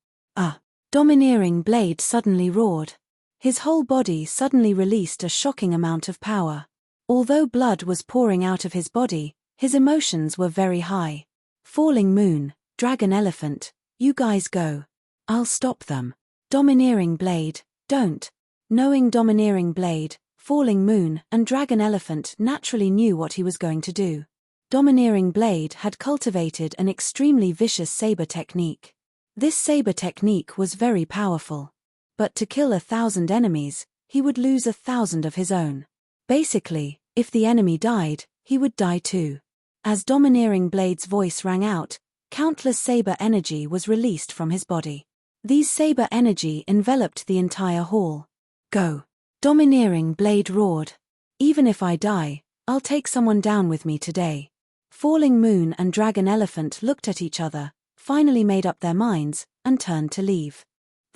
Domineering Blade suddenly roared. His whole body suddenly released a shocking amount of power. Although blood was pouring out of his body, his emotions were very high. Falling Moon, Dragon Elephant, you guys go. I'll stop them. Domineering Blade, don't. Knowing Domineering Blade, Falling Moon, and Dragon Elephant naturally knew what he was going to do. Domineering Blade had cultivated an extremely vicious saber technique. This saber technique was very powerful. But to kill 1,000 enemies, he would lose 1,000 of his own. Basically, if the enemy died, he would die too. As Domineering Blade's voice rang out, countless saber energy was released from his body. These saber energy enveloped the entire hall. Go! Domineering Blade roared. Even if I die, I'll take someone down with me today. Falling Moon and Dragon Elephant looked at each other, finally made up their minds, and turned to leave.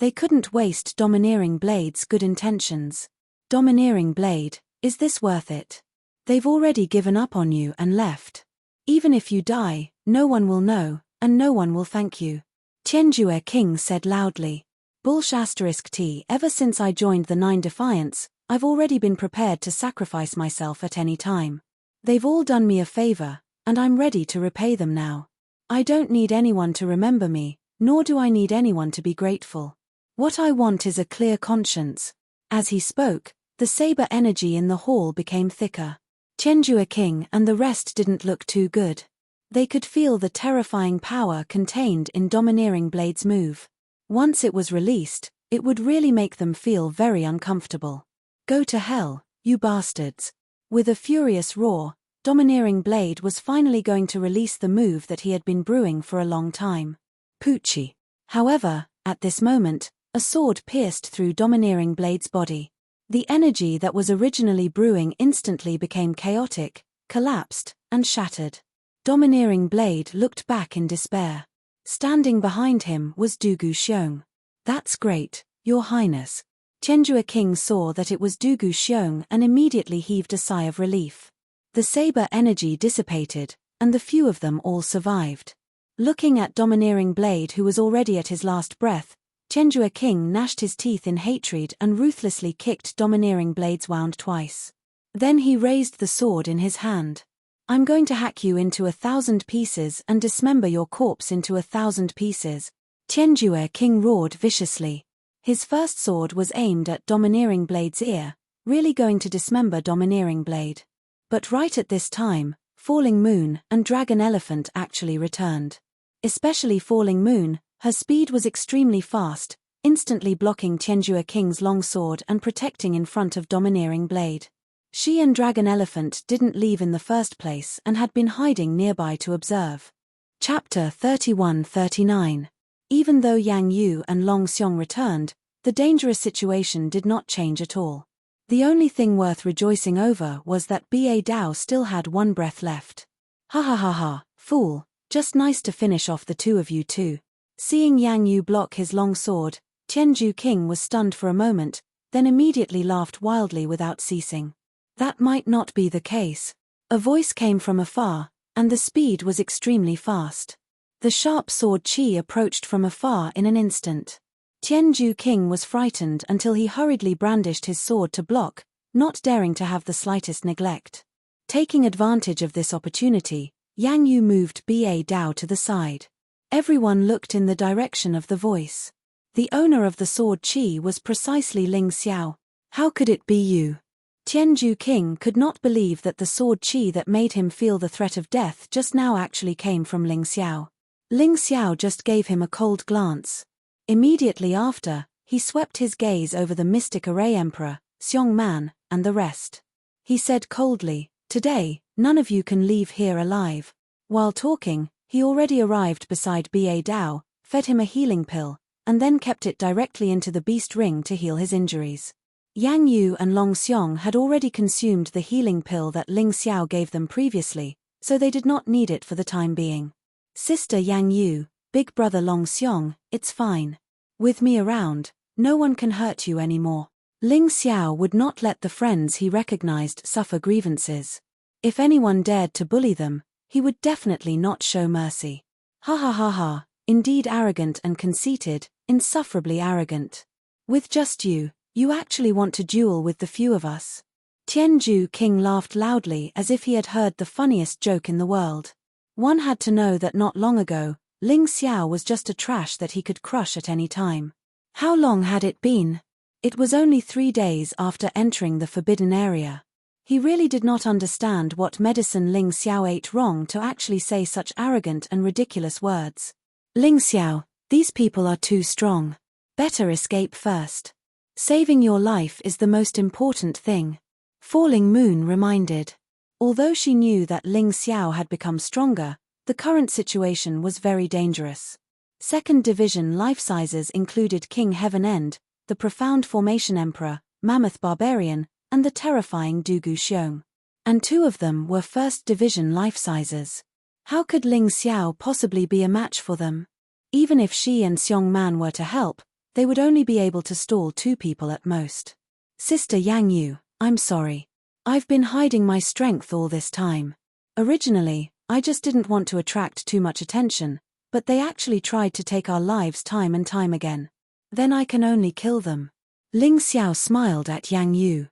They couldn't waste Domineering Blade's good intentions. Domineering Blade, is this worth it? They've already given up on you and left. Even if you die, no one will know, and no one will thank you. Tianjue King said loudly. T. Ever since I joined the 9 Defiance, I've already been prepared to sacrifice myself at any time. They've all done me a favor, and I'm ready to repay them now. I don't need anyone to remember me, nor do I need anyone to be grateful. What I want is a clear conscience. As he spoke, the saber energy in the hall became thicker. Tianjue King and the rest didn't look too good. They could feel the terrifying power contained in Domineering Blade's move. Once it was released, it would really make them feel very uncomfortable. Go to hell, you bastards. With a furious roar, Domineering Blade was finally going to release the move that he had been brewing for a long time. Poochie. However, at this moment, a sword pierced through Domineering Blade's body. The energy that was originally brewing instantly became chaotic, collapsed, and shattered. Domineering Blade looked back in despair. Standing behind him was Dugu Xiong. That's great, Your Highness. Tianjue King saw that it was Dugu Xiong and immediately heaved a sigh of relief. The saber energy dissipated, and the few of them all survived. Looking at Domineering Blade, who was already at his last breath, Tianjue King gnashed his teeth in hatred and ruthlessly kicked Domineering Blade's wound twice. Then he raised the sword in his hand. I'm going to hack you into 1,000 pieces and dismember your corpse into 1,000 pieces. Tianjue King roared viciously. His first sword was aimed at Domineering Blade's ear, really going to dismember Domineering Blade. But right at this time, Falling Moon and Dragon Elephant actually returned. Especially Falling Moon, her speed was extremely fast, instantly blocking Tianjue King's long sword and protecting in front of Domineering Blade. She and Dragon Elephant didn't leave in the first place and had been hiding nearby to observe. Chapter 31-39. Even though Yang Yu and Long Xiong returned, the dangerous situation did not change at all. The only thing worth rejoicing over was that Ba Dao still had one breath left. Ha ha ha ha, fool, just nice to finish off the two of you too. Seeing Yang Yu block his long sword, Tianjue King was stunned for a moment, then immediately laughed wildly without ceasing. That might not be the case. A voice came from afar, and the speed was extremely fast. The sharp sword Qi approached from afar in an instant. Tianjue King was frightened until he hurriedly brandished his sword to block, not daring to have the slightest neglect. Taking advantage of this opportunity, Yang Yu moved Ba Dao to the side. Everyone looked in the direction of the voice. The owner of the sword Qi was precisely Ling Xiao. How could it be you? Tianjue King could not believe that the sword Qi that made him feel the threat of death just now actually came from Ling Xiao. Ling Xiao just gave him a cold glance. Immediately after, he swept his gaze over the mystic array Emperor, Xiong Man, and the rest. He said coldly, "Today, none of you can leave here alive." While talking, he already arrived beside Ba Dao, fed him a healing pill, and then kept it directly into the beast ring to heal his injuries. Yang Yu and Long Xiong had already consumed the healing pill that Ling Xiao gave them previously, so they did not need it for the time being. Sister Yang Yu, big brother Long Xiong, it's fine. With me around, no one can hurt you anymore. Ling Xiao would not let the friends he recognized suffer grievances. If anyone dared to bully them, he would definitely not show mercy. Ha ha ha ha, indeed arrogant and conceited, insufferably arrogant. With just you actually want to duel with the few of us. Tianjue King laughed loudly as if he had heard the funniest joke in the world. One had to know that not long ago, Ling Xiao was just a trash that he could crush at any time. How long had it been? It was only 3 days after entering the forbidden area. He really did not understand what medicine Ling Xiao ate wrong to actually say such arrogant and ridiculous words. Ling Xiao, these people are too strong. Better escape first. Saving your life is the most important thing. Falling Moon reminded. Although she knew that Ling Xiao had become stronger, the current situation was very dangerous. Second Division life sizes included King Heaven End, the Profound Formation Emperor, Mammoth Barbarian, and the terrifying Dugu Xiong. And 2 of them were First Division life sizes. How could Ling Xiao possibly be a match for them? Even if she and Xiong Man were to help, they would only be able to stall 2 people at most. Sister Yang Yu, I'm sorry. I've been hiding my strength all this time. Originally, I just didn't want to attract too much attention, but they actually tried to take our lives time and time again. Then I can only kill them. Ling Xiao smiled at Yang Yu.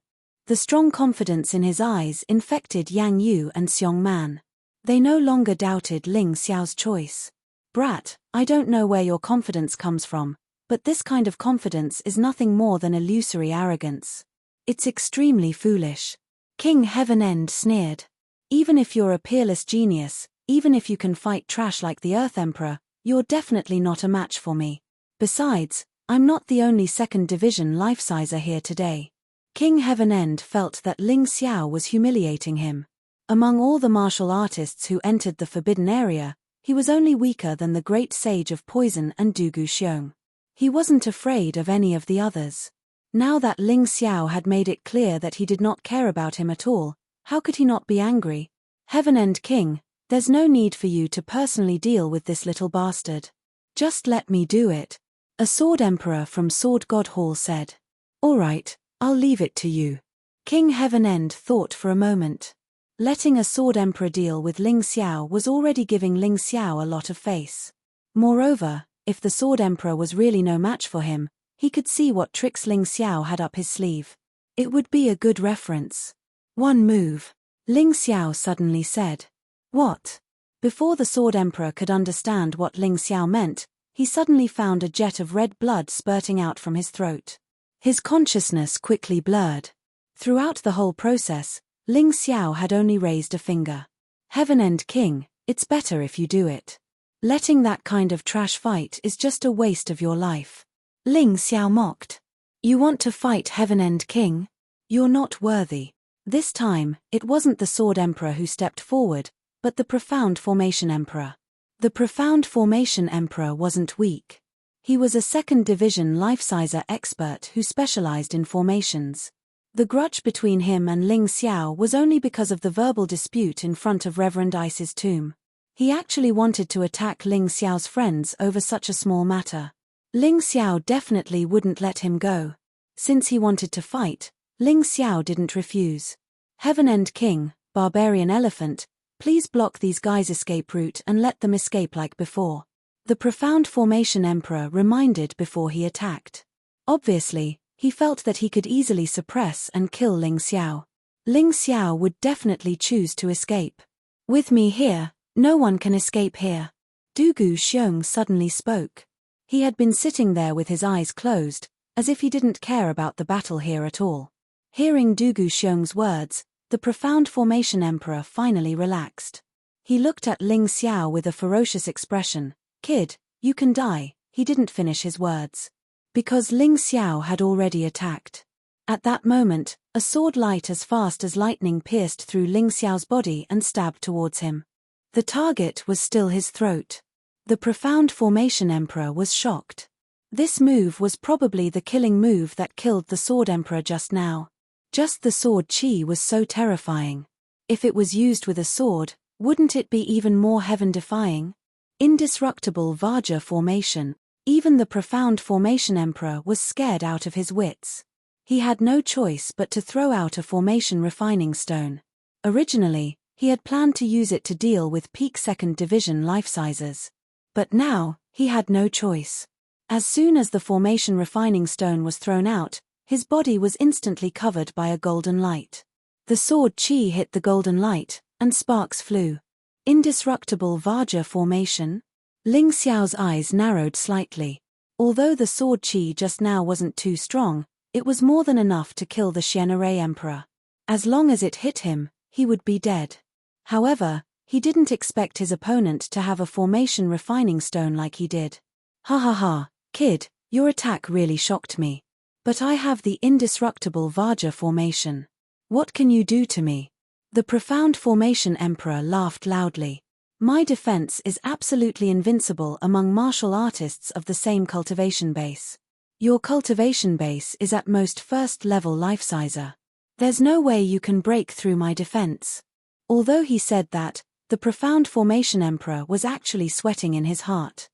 The strong confidence in his eyes infected Yang Yu and Xiong Man. They no longer doubted Ling Xiao's choice. Brat, I don't know where your confidence comes from, but this kind of confidence is nothing more than illusory arrogance. It's extremely foolish. King Heaven End sneered. Even if you're a peerless genius, even if you can fight trash like the Earth Emperor, you're definitely not a match for me. Besides, I'm not the only Second Division life-sizer here today. King Heaven End felt that Ling Xiao was humiliating him. Among all the martial artists who entered the forbidden area, he was only weaker than the great sage of poison and Dugu Xiong. He wasn't afraid of any of the others. Now that Ling Xiao had made it clear that he did not care about him at all, how could he not be angry? Heaven End King, there's no need for you to personally deal with this little bastard. Just let me do it. A Sword Emperor from Sword God Hall said. All right, I'll leave it to you. King Heaven End thought for a moment. Letting a Sword Emperor deal with Ling Xiao was already giving Ling Xiao a lot of face. Moreover, if the Sword Emperor was really no match for him, he could see what tricks Ling Xiao had up his sleeve. It would be a good reference. One move. Ling Xiao suddenly said. What? Before the Sword Emperor could understand what Ling Xiao meant, he suddenly found a jet of red blood spurting out from his throat. His consciousness quickly blurred. Throughout the whole process, Ling Xiao had only raised a finger. Heaven End King, it's better if you do it. Letting that kind of trash fight is just a waste of your life. Ling Xiao mocked. You want to fight Heaven End King? You're not worthy. This time, it wasn't the Sword Emperor who stepped forward, but the Profound Formation Emperor. The Profound Formation Emperor wasn't weak. He was a Second Division life-sizer expert who specialized in formations. The grudge between him and Ling Xiao was only because of the verbal dispute in front of Reverend Ice's tomb. He actually wanted to attack Ling Xiao's friends over such a small matter. Ling Xiao definitely wouldn't let him go. Since he wanted to fight, Ling Xiao didn't refuse. Heaven End King, Barbarian Elephant, please block these guys' escape route and let them escape like before. The Profound Formation Emperor reminded before he attacked. Obviously, he felt that he could easily suppress and kill Ling Xiao. Ling Xiao would definitely choose to escape. With me here, no one can escape here. Dugu Xiong suddenly spoke. He had been sitting there with his eyes closed, as if he didn't care about the battle here at all. Hearing Dugu Xiong's words, the Profound Formation Emperor finally relaxed. He looked at Ling Xiao with a ferocious expression. Kid, you can die. He didn't finish his words. Because Ling Xiao had already attacked. At that moment, a sword light as fast as lightning pierced through Ling Xiao's body and stabbed towards him. The target was still his throat. The Profound Formation Emperor was shocked. This move was probably the killing move that killed the Sword Emperor just now. Just the sword chi was so terrifying. If it was used with a sword, wouldn't it be even more heaven-defying? Indestructible Vajra formation. Even the Profound Formation Emperor was scared out of his wits. He had no choice but to throw out a formation refining stone. Originally, he had planned to use it to deal with peak Second Division life-sizers. But now, he had no choice. As soon as the formation refining stone was thrown out, his body was instantly covered by a golden light. The sword chi hit the golden light, and sparks flew. Indestructible Vajra formation? Ling Xiao's eyes narrowed slightly. Although the sword chi just now wasn't too strong, It was more than enough to kill the Xian Array Emperor. As long as it hit him, he would be dead. However, he didn't expect his opponent to have a formation refining stone like he did. Ha ha ha, kid, your attack really shocked me. But I have the indestructible Vajra formation. What can you do to me? The profound formation emperor laughed loudly. My defense is absolutely invincible among martial artists of the same cultivation base. Your cultivation base is at most first-level life-sizer. There's no way you can break through my defense. Although he said that, the profound formation emperor was actually sweating in his heart.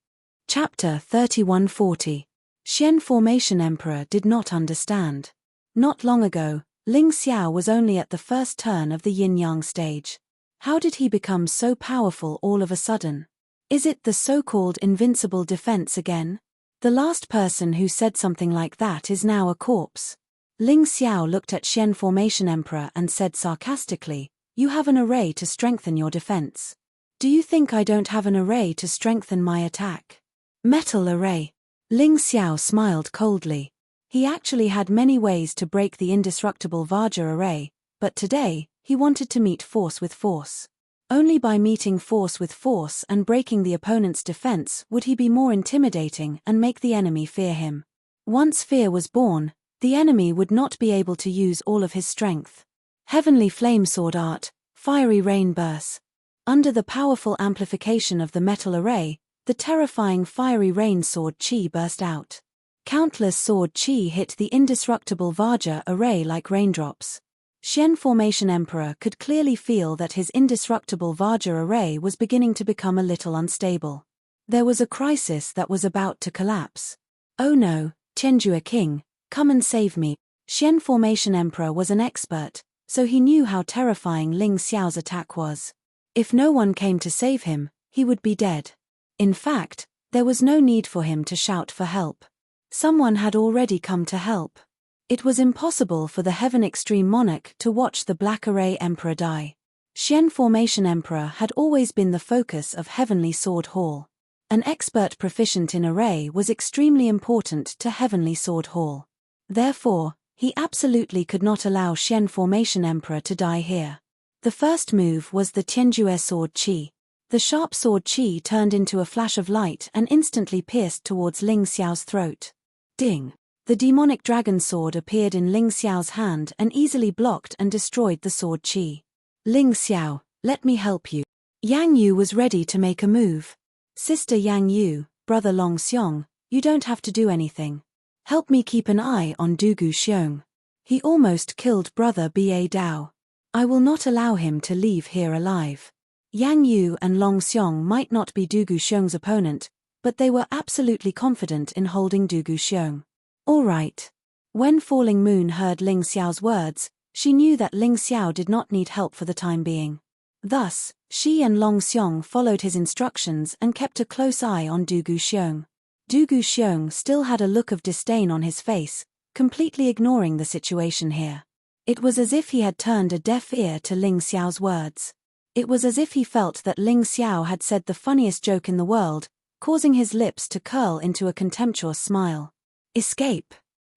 Chapter 3140. Xian Formation Emperor did not understand. Not long ago, Ling Xiao was only at the first turn of the yin-yang stage. How did he become so powerful all of a sudden? Is it the so-called invincible defense again? The last person who said something like that is now a corpse. Ling Xiao looked at Xian Formation Emperor and said sarcastically, "You have an array to strengthen your defense. Do you think I don't have an array to strengthen my attack?" Metal array. Ling Xiao smiled coldly. He actually had many ways to break the indestructible Vajra array, but today, he wanted to meet force with force. Only by meeting force with force and breaking the opponent's defense would he be more intimidating and make the enemy fear him. Once fear was born, the enemy would not be able to use all of his strength. Heavenly Flame Sword Art, Fiery Rain Burst. Under the powerful amplification of the metal array, the terrifying Fiery Rain Sword Chi burst out. Countless sword chi hit the indestructible Vajra array like raindrops. Xian Formation Emperor could clearly feel that his indestructible Vajra array was beginning to become a little unstable. There was a crisis that was about to collapse. Oh no, Tianjue King, come and save me. Xian Formation Emperor was an expert, so he knew how terrifying Ling Xiao's attack was. If no one came to save him, he would be dead. In fact, there was no need for him to shout for help. Someone had already come to help. It was impossible for the Heaven Extreme Monarch to watch the Black Array Emperor die. Xian Formation Emperor had always been the focus of Heavenly Sword Hall. An expert proficient in array was extremely important to Heavenly Sword Hall. Therefore, he absolutely could not allow Xian Formation Emperor to die here. The first move was the Tianjue Sword Chi. The sharp sword Chi turned into a flash of light and instantly pierced towards Ling Xiao's throat. Ding! The demonic dragon sword appeared in Ling Xiao's hand and easily blocked and destroyed the sword Chi. Ling Xiao, let me help you. Yang Yu was ready to make a move. Sister Yang Yu, brother Long Xiong, you don't have to do anything. Help me keep an eye on Dugu Xiong. He almost killed brother Ba Dao. I will not allow him to leave here alive. Yang Yu and Long Xiong might not be Dugu Xiong's opponent, but they were absolutely confident in holding Dugu Xiong. All right. When Falling Moon heard Ling Xiao's words, she knew that Ling Xiao did not need help for the time being. Thus, she and Long Xiong followed his instructions and kept a close eye on Dugu Xiong. Dugu Xiong still had a look of disdain on his face, completely ignoring the situation here. It was as if he had turned a deaf ear to Ling Xiao's words. It was as if he felt that Ling Xiao had said the funniest joke in the world, causing his lips to curl into a contemptuous smile. Escape.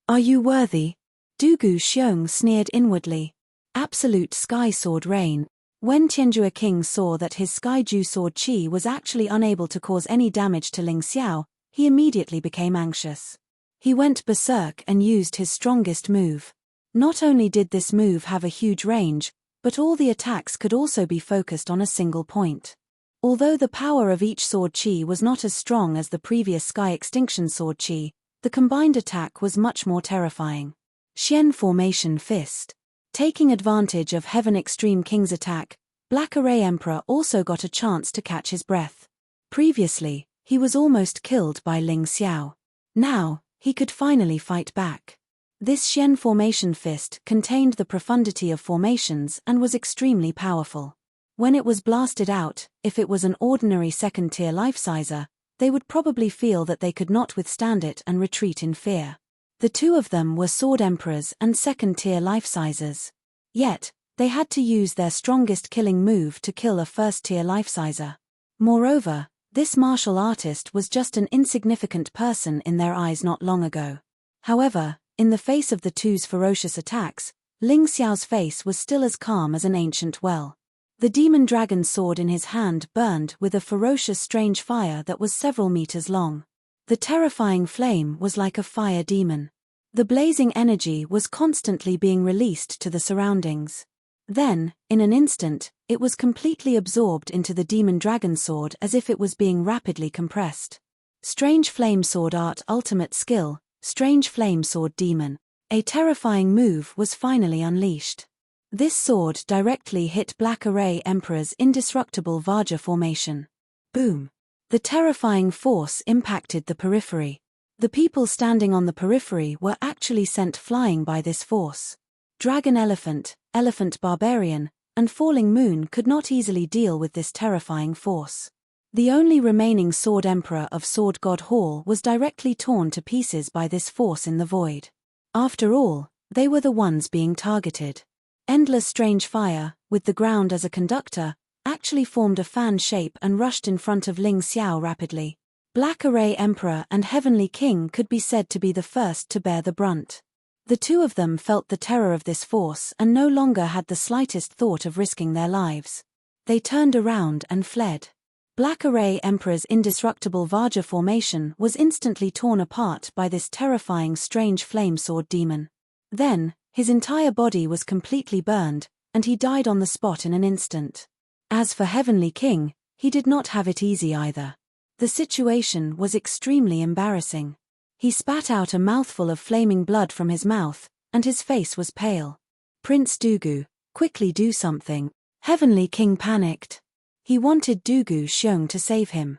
Are you worthy? Dugu Xiong sneered inwardly. Absolute sky sword rain. When Tianjue King saw that his Skyju sword Chi was actually unable to cause any damage to Ling Xiao, he immediately became anxious. He went berserk and used his strongest move. Not only did this move have a huge range, but all the attacks could also be focused on a single point. Although the power of each sword Chi was not as strong as the previous Sky Extinction sword Chi, the combined attack was much more terrifying. Xian Formation Fist. Taking advantage of Heaven Extreme King's attack, Black Array Emperor also got a chance to catch his breath. Previously, he was almost killed by Ling Xiao. Now, he could finally fight back. This Xian Formation Fist contained the profundity of formations and was extremely powerful. When it was blasted out, if it was an ordinary second-tier life-sizer, they would probably feel that they could not withstand it and retreat in fear. The two of them were Sword Emperors and second-tier life-sizers. Yet, they had to use their strongest killing move to kill a first-tier life-sizer. Moreover, this martial artist was just an insignificant person in their eyes not long ago. However, In the face of the two's ferocious attacks, Ling Xiao's face was still as calm as an ancient well. The demon dragon sword in his hand burned with a ferocious strange fire that was several meters long. The terrifying flame was like a fire demon. The blazing energy was constantly being released to the surroundings. Then, in an instant, it was completely absorbed into the demon dragon sword as if it was being rapidly compressed. Strange flame sword art ultimate skill, strange flame sword demon. A terrifying move was finally unleashed. This sword directly hit Black Array Emperor's indestructible Vajra formation. Boom! The terrifying force impacted the periphery. The people standing on the periphery were actually sent flying by this force. Dragon Elephant, Elephant Barbarian, and Falling Moon could not easily deal with this terrifying force. The only remaining Sword Emperor of Sword God Hall was directly torn to pieces by this force in the void. After all, they were the ones being targeted. Endless strange fire, with the ground as a conductor, actually formed a fan shape and rushed in front of Ling Xiao rapidly. Black Array Emperor and Heavenly King could be said to be the first to bear the brunt. The two of them felt the terror of this force and no longer had the slightest thought of risking their lives. They turned around and fled. Black Array Emperor's indestructible Vajra formation was instantly torn apart by this terrifying strange flame sword demon. Then, his entire body was completely burned, and he died on the spot in an instant. As for Heavenly King, he did not have it easy either. The situation was extremely embarrassing. He spat out a mouthful of flaming blood from his mouth, and his face was pale. Prince Dugu, quickly do something. Heavenly King panicked. He wanted Dugu Xiong to save him.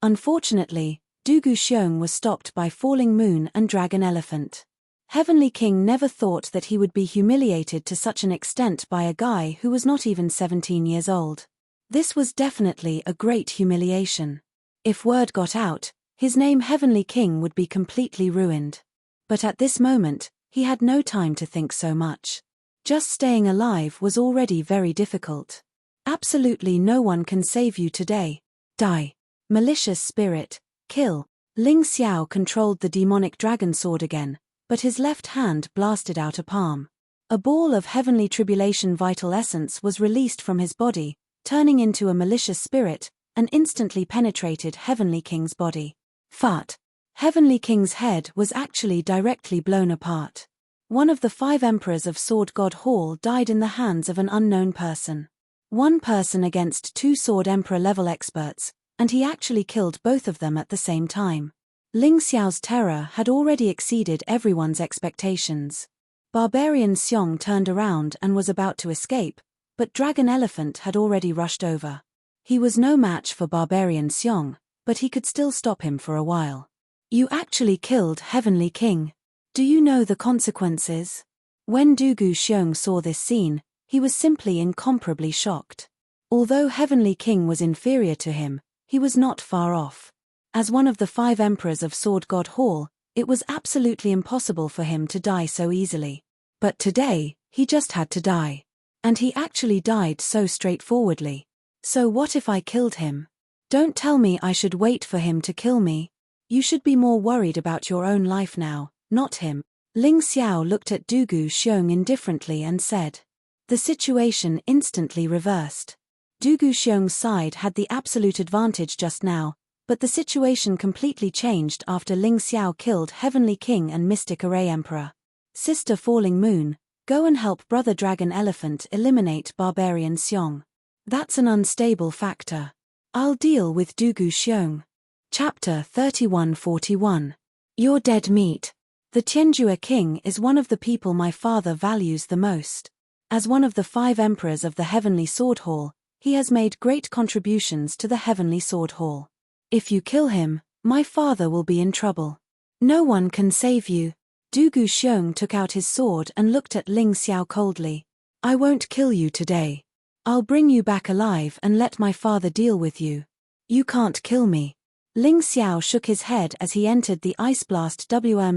Unfortunately, Dugu Xiong was stopped by Falling Moon and Dragon Elephant. Heavenly King never thought that he would be humiliated to such an extent by a guy who was not even 17 years old. This was definitely a great humiliation. If word got out, his name Heavenly King would be completely ruined. But at this moment, he had no time to think so much. Just staying alive was already very difficult. Absolutely no one can save you today. Die. Malicious spirit, kill. Ling Xiao controlled the demonic dragon sword again, but his left hand blasted out a palm. A ball of heavenly tribulation vital essence was released from his body, turning into a malicious spirit, and instantly penetrated Heavenly King's body. Fart. Heavenly King's head was actually directly blown apart. One of the 5 emperors of Sword God Hall died in the hands of an unknown person. One person against 2 Sword Emperor level experts, and he actually killed both of them at the same time. Ling Xiao's terror had already exceeded everyone's expectations. Barbarian Xiong turned around and was about to escape, but Dragon Elephant had already rushed over. He was no match for Barbarian Xiong, but he could still stop him for a while. You actually killed Heavenly King. Do you know the consequences? When Dugu Xiong saw this scene, he was simply incomparably shocked. Although Heavenly King was inferior to him, he was not far off. As one of the 5 emperors of Sword God Hall, it was absolutely impossible for him to die so easily. But today, he just had to die. And he actually died so straightforwardly. So what if I killed him? Don't tell me I should wait for him to kill me. You should be more worried about your own life now, not him. Ling Xiao looked at Dugu Xiong indifferently and said. The situation instantly reversed. Dugu Xiong's side had the absolute advantage just now, but the situation completely changed after Ling Xiao killed Heavenly King and Mystic Array Emperor. Sister Falling Moon, go and help Brother Dragon Elephant eliminate Barbarian Xiong. That's an unstable factor. I'll deal with Dugu Xiong. Chapter 3141. You're dead meat. The Tianjua King is one of the people my father values the most. As one of the 5 emperors of the Heavenly Sword Hall, he has made great contributions to the Heavenly Sword Hall. If you kill him, my father will be in trouble. No one can save you. Dugu Xiong took out his sword and looked at Ling Xiao coldly. I won't kill you today. I'll bring you back alive and let my father deal with you. You can't kill me. Ling Xiao shook his head as he entered the Ice Blast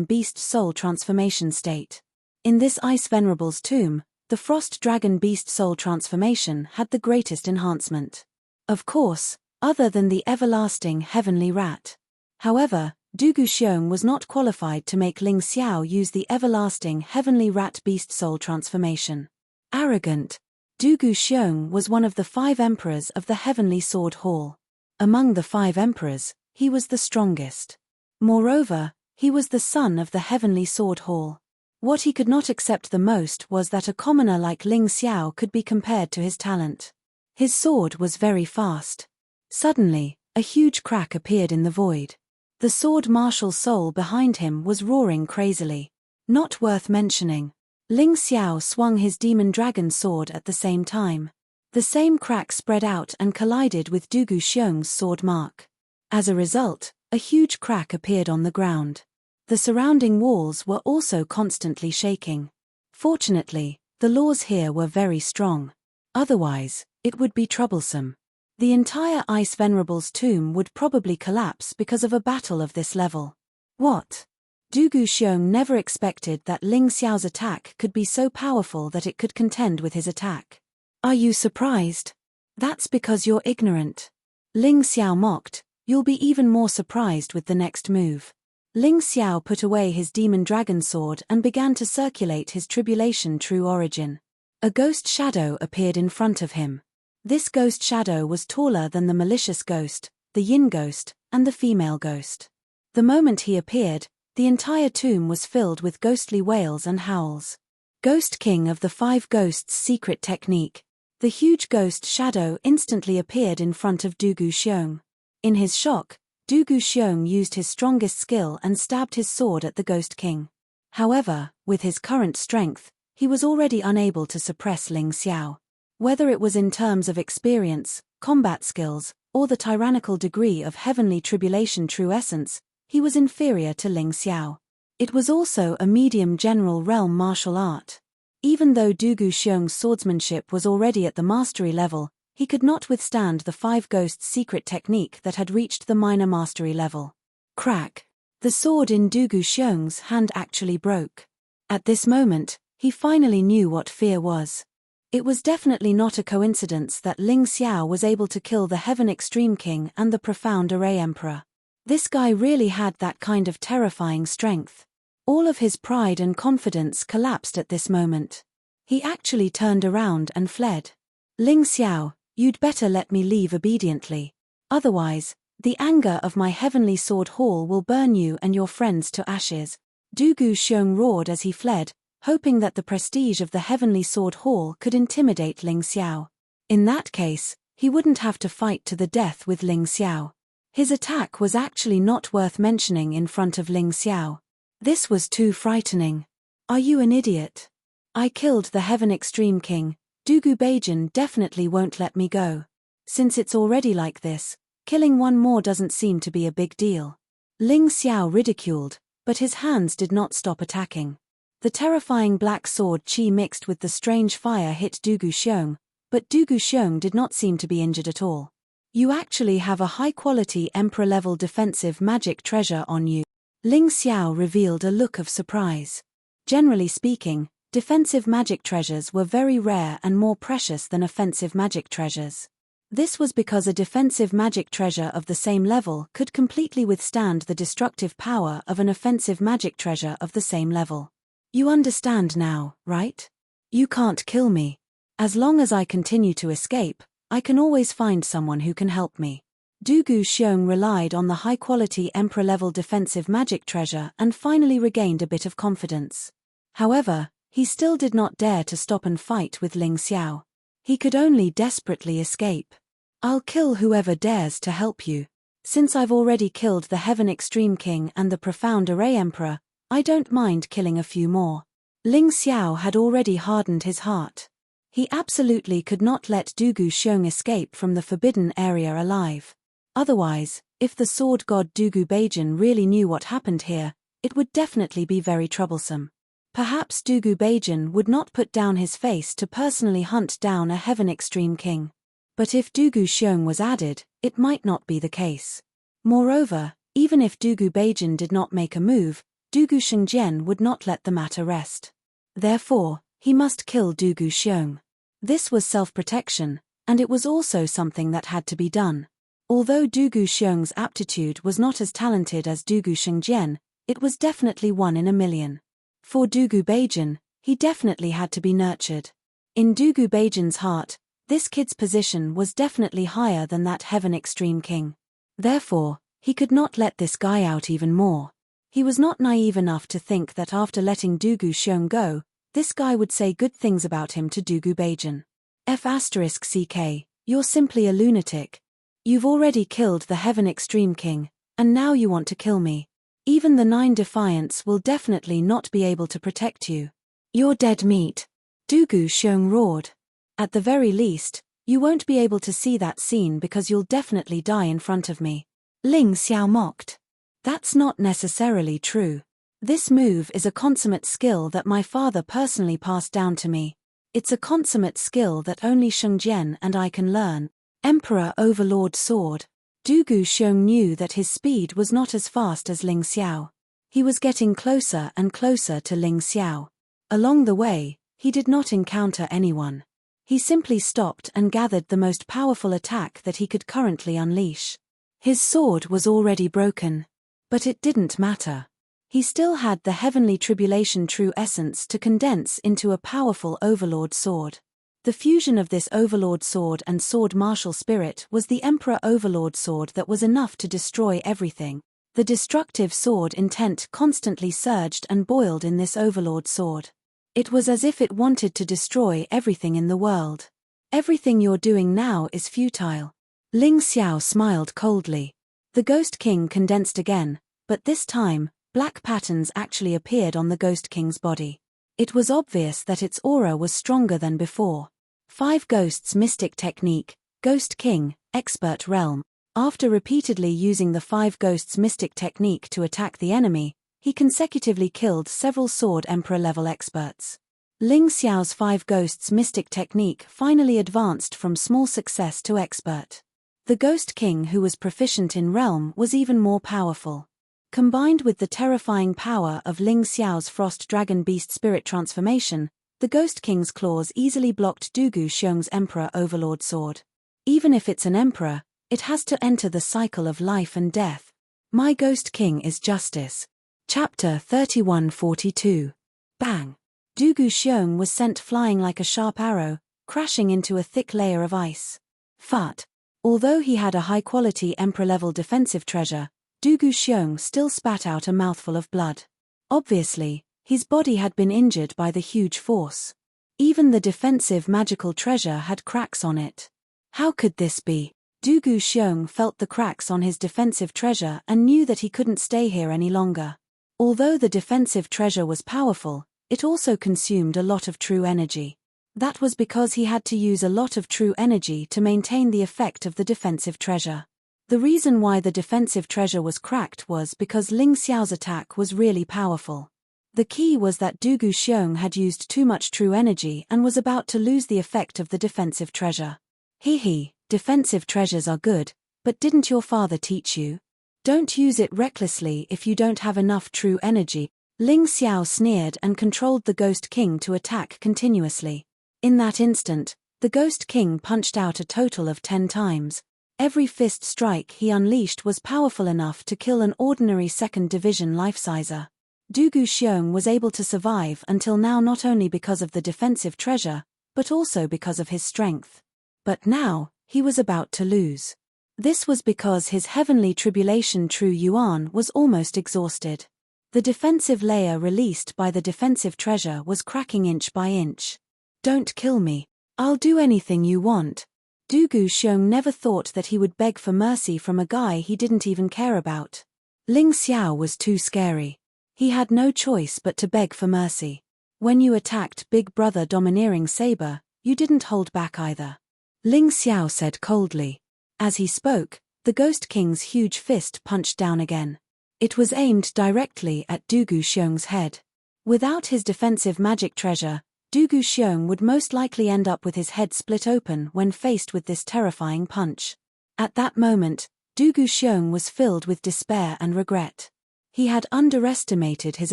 Beast Soul transformation state. In this Ice Venerable's tomb, the Frost Dragon Beast Soul transformation had the greatest enhancement. Of course, other than the everlasting Heavenly Rat. However, Dugu Xiong was not qualified to make Ling Xiao use the everlasting heavenly rat beast soul transformation. Arrogant. Dugu Xiong was one of the 5 emperors of the Heavenly Sword Hall. Among the 5 emperors, he was the strongest. Moreover, he was the son of the Heavenly Sword Hall. What he could not accept the most was that a commoner like Ling Xiao could be compared to his talent. His sword was very fast. Suddenly, a huge crack appeared in the void. The sword martial soul behind him was roaring crazily. Not worth mentioning. Ling Xiao swung his demon dragon sword at the same time. The same crack spread out and collided with Dugu Xiong's sword mark. As a result, a huge crack appeared on the ground. The surrounding walls were also constantly shaking. Fortunately, the laws here were very strong. Otherwise, it would be troublesome. The entire Ice Venerable's tomb would probably collapse because of a battle of this level. What? Dugu Xiong never expected that Ling Xiao's attack could be so powerful that it could contend with his attack. Are you surprised? That's because you're ignorant. Ling Xiao mocked, you'll be even more surprised with the next move. Ling Xiao put away his demon dragon sword and began to circulate his tribulation true origin. A ghost shadow appeared in front of him. This ghost shadow was taller than the malicious ghost, the yin ghost, and the female ghost. The moment he appeared, the entire tomb was filled with ghostly wails and howls. Ghost King of the 5 Ghosts secret technique. The huge ghost shadow instantly appeared in front of Dugu Xiong. In his shock, Dugu Xiong used his strongest skill and stabbed his sword at the Ghost King. However, with his current strength, he was already unable to suppress Ling Xiao. Whether it was in terms of experience, combat skills, or the tyrannical degree of heavenly tribulation true essence, he was inferior to Ling Xiao. It was also a medium general realm martial art. Even though Dugu Xiong's swordsmanship was already at the mastery level, he could not withstand the 5 Ghosts secret technique that had reached the minor mastery level. Crack. The sword in Dugu Xiong's hand actually broke. At this moment, he finally knew what fear was. It was definitely not a coincidence that Ling Xiao was able to kill the Heaven Extreme King and the Profound Array Emperor. This guy really had that kind of terrifying strength. All of his pride and confidence collapsed at this moment. He actually turned around and fled. Ling Xiao, you'd better let me leave obediently. Otherwise, the anger of my Heavenly Sword Hall will burn you and your friends to ashes. Dugu Xiong roared as he fled, hoping that the prestige of the Heavenly Sword Hall could intimidate Ling Xiao. In that case, he wouldn't have to fight to the death with Ling Xiao. His attack was actually not worth mentioning in front of Ling Xiao. This was too frightening. Are you an idiot? I killed the Heaven Extreme King. Dugu Beijing definitely won't let me go. Since it's already like this, killing one more doesn't seem to be a big deal. Ling Xiao ridiculed, but his hands did not stop attacking. The terrifying black sword qi mixed with the strange fire hit Dugu Xiong, but Dugu Xiong did not seem to be injured at all. You actually have a high-quality Emperor-level defensive magic treasure on you. Ling Xiao revealed a look of surprise. Generally speaking, defensive magic treasures were very rare and more precious than offensive magic treasures. This was because a defensive magic treasure of the same level could completely withstand the destructive power of an offensive magic treasure of the same level. You understand now, right? You can't kill me. As long as I continue to escape, I can always find someone who can help me. Dugu Xiong relied on the high-quality Emperor-level defensive magic treasure and finally regained a bit of confidence. However, he still did not dare to stop and fight with Ling Xiao. He could only desperately escape. I'll kill whoever dares to help you. Since I've already killed the Heaven Extreme King and the Profound Array Emperor, I don't mind killing a few more. Ling Xiao had already hardened his heart. He absolutely could not let Dugu Xiong escape from the forbidden area alive. Otherwise, if the sword god Dugu Beijing really knew what happened here, it would definitely be very troublesome. Perhaps Dugu Beijing would not put down his face to personally hunt down a Heaven Extreme King. But if Dugu Xiong was added, it might not be the case. Moreover, even if Dugu Beijing did not make a move, Dugu Shengjian would not let the matter rest. Therefore, he must kill Dugu Xiong. This was self-protection, and it was also something that had to be done. Although Dugu Xiong's aptitude was not as talented as Dugu Shengjian, it was definitely 1 in a million. For Dugu Beijan, he definitely had to be nurtured. In Dugu Beijan's heart, this kid's position was definitely higher than that Heaven Extreme King. Therefore, he could not let this guy out even more. He was not naive enough to think that after letting Dugu Xiong go, this guy would say good things about him to Dugu Beijan. F***ck, you're simply a lunatic. You've already killed the Heaven Extreme King, and now you want to kill me. Even the 9 Defiants will definitely not be able to protect you. You're dead meat. Dugu Xiong roared. At the very least, you won't be able to see that scene because you'll definitely die in front of me. Ling Xiao mocked. That's not necessarily true. This move is a consummate skill that my father personally passed down to me. It's a consummate skill that only Shengjian and I can learn. Emperor Overlord Sword. Dugu Xiong knew that his speed was not as fast as Ling Xiao. He was getting closer and closer to Ling Xiao. Along the way, he did not encounter anyone. He simply stopped and gathered the most powerful attack that he could currently unleash. His sword was already broken. But it didn't matter. He still had the heavenly tribulation true essence to condense into a powerful Overlord Sword. The fusion of this Overlord Sword and Sword Martial Spirit was the Emperor Overlord Sword that was enough to destroy everything. The destructive sword intent constantly surged and boiled in this Overlord Sword. It was as if it wanted to destroy everything in the world. Everything you're doing now is futile. Ling Xiao smiled coldly. The Ghost King condensed again, but this time, black patterns actually appeared on the Ghost King's body. It was obvious that its aura was stronger than before. 5 Ghosts Mystic Technique, Ghost King, Expert Realm. After repeatedly using the 5 Ghosts Mystic Technique to attack the enemy, he consecutively killed several Sword Emperor level experts. Ling Xiao's 5 Ghosts Mystic Technique finally advanced from small success to expert. The Ghost King who was proficient in Realm was even more powerful. Combined with the terrifying power of Ling Xiao's Frost Dragon Beast Spirit transformation, the Ghost King's claws easily blocked Dugu Xiong's Emperor Overlord Sword. Even if it's an emperor, it has to enter the cycle of life and death. My Ghost King is justice. Chapter 3142. Bang! Dugu Xiong was sent flying like a sharp arrow, crashing into a thick layer of ice. Fut! Although he had a high-quality Emperor-level defensive treasure, Dugu Xiong still spat out a mouthful of blood. Obviously, his body had been injured by the huge force. Even the defensive magical treasure had cracks on it. How could this be? Dugu Xiong felt the cracks on his defensive treasure and knew that he couldn't stay here any longer. Although the defensive treasure was powerful, it also consumed a lot of true energy. That was because he had to use a lot of true energy to maintain the effect of the defensive treasure. The reason why the defensive treasure was cracked was because Ling Xiao's attack was really powerful. The key was that Dugu Xiong had used too much true energy and was about to lose the effect of the defensive treasure. Hee, defensive treasures are good, but didn't your father teach you? Don't use it recklessly if you don't have enough true energy. Ling Xiao sneered and controlled the Ghost King to attack continuously. In that instant, the Ghost King punched out a total of 10 times. Every fist strike he unleashed was powerful enough to kill an ordinary 2nd division life-sizer. Dugu Xiong was able to survive until now not only because of the defensive treasure, but also because of his strength. But now, he was about to lose. This was because his heavenly tribulation true yuan was almost exhausted. The defensive layer released by the defensive treasure was cracking inch by inch. Don't kill me. I'll do anything you want. Dugu Xiong never thought that he would beg for mercy from a guy he didn't even care about. Ling Xiao was too scary. He had no choice but to beg for mercy. When you attacked Big Brother Domineering Saber, you didn't hold back either. Ling Xiao said coldly. As he spoke, the Ghost King's huge fist punched down again. It was aimed directly at Dugu Xiong's head. Without his defensive magic treasure, Dugu Xiong would most likely end up with his head split open when faced with this terrifying punch. At that moment, Dugu Xiong was filled with despair and regret. He had underestimated his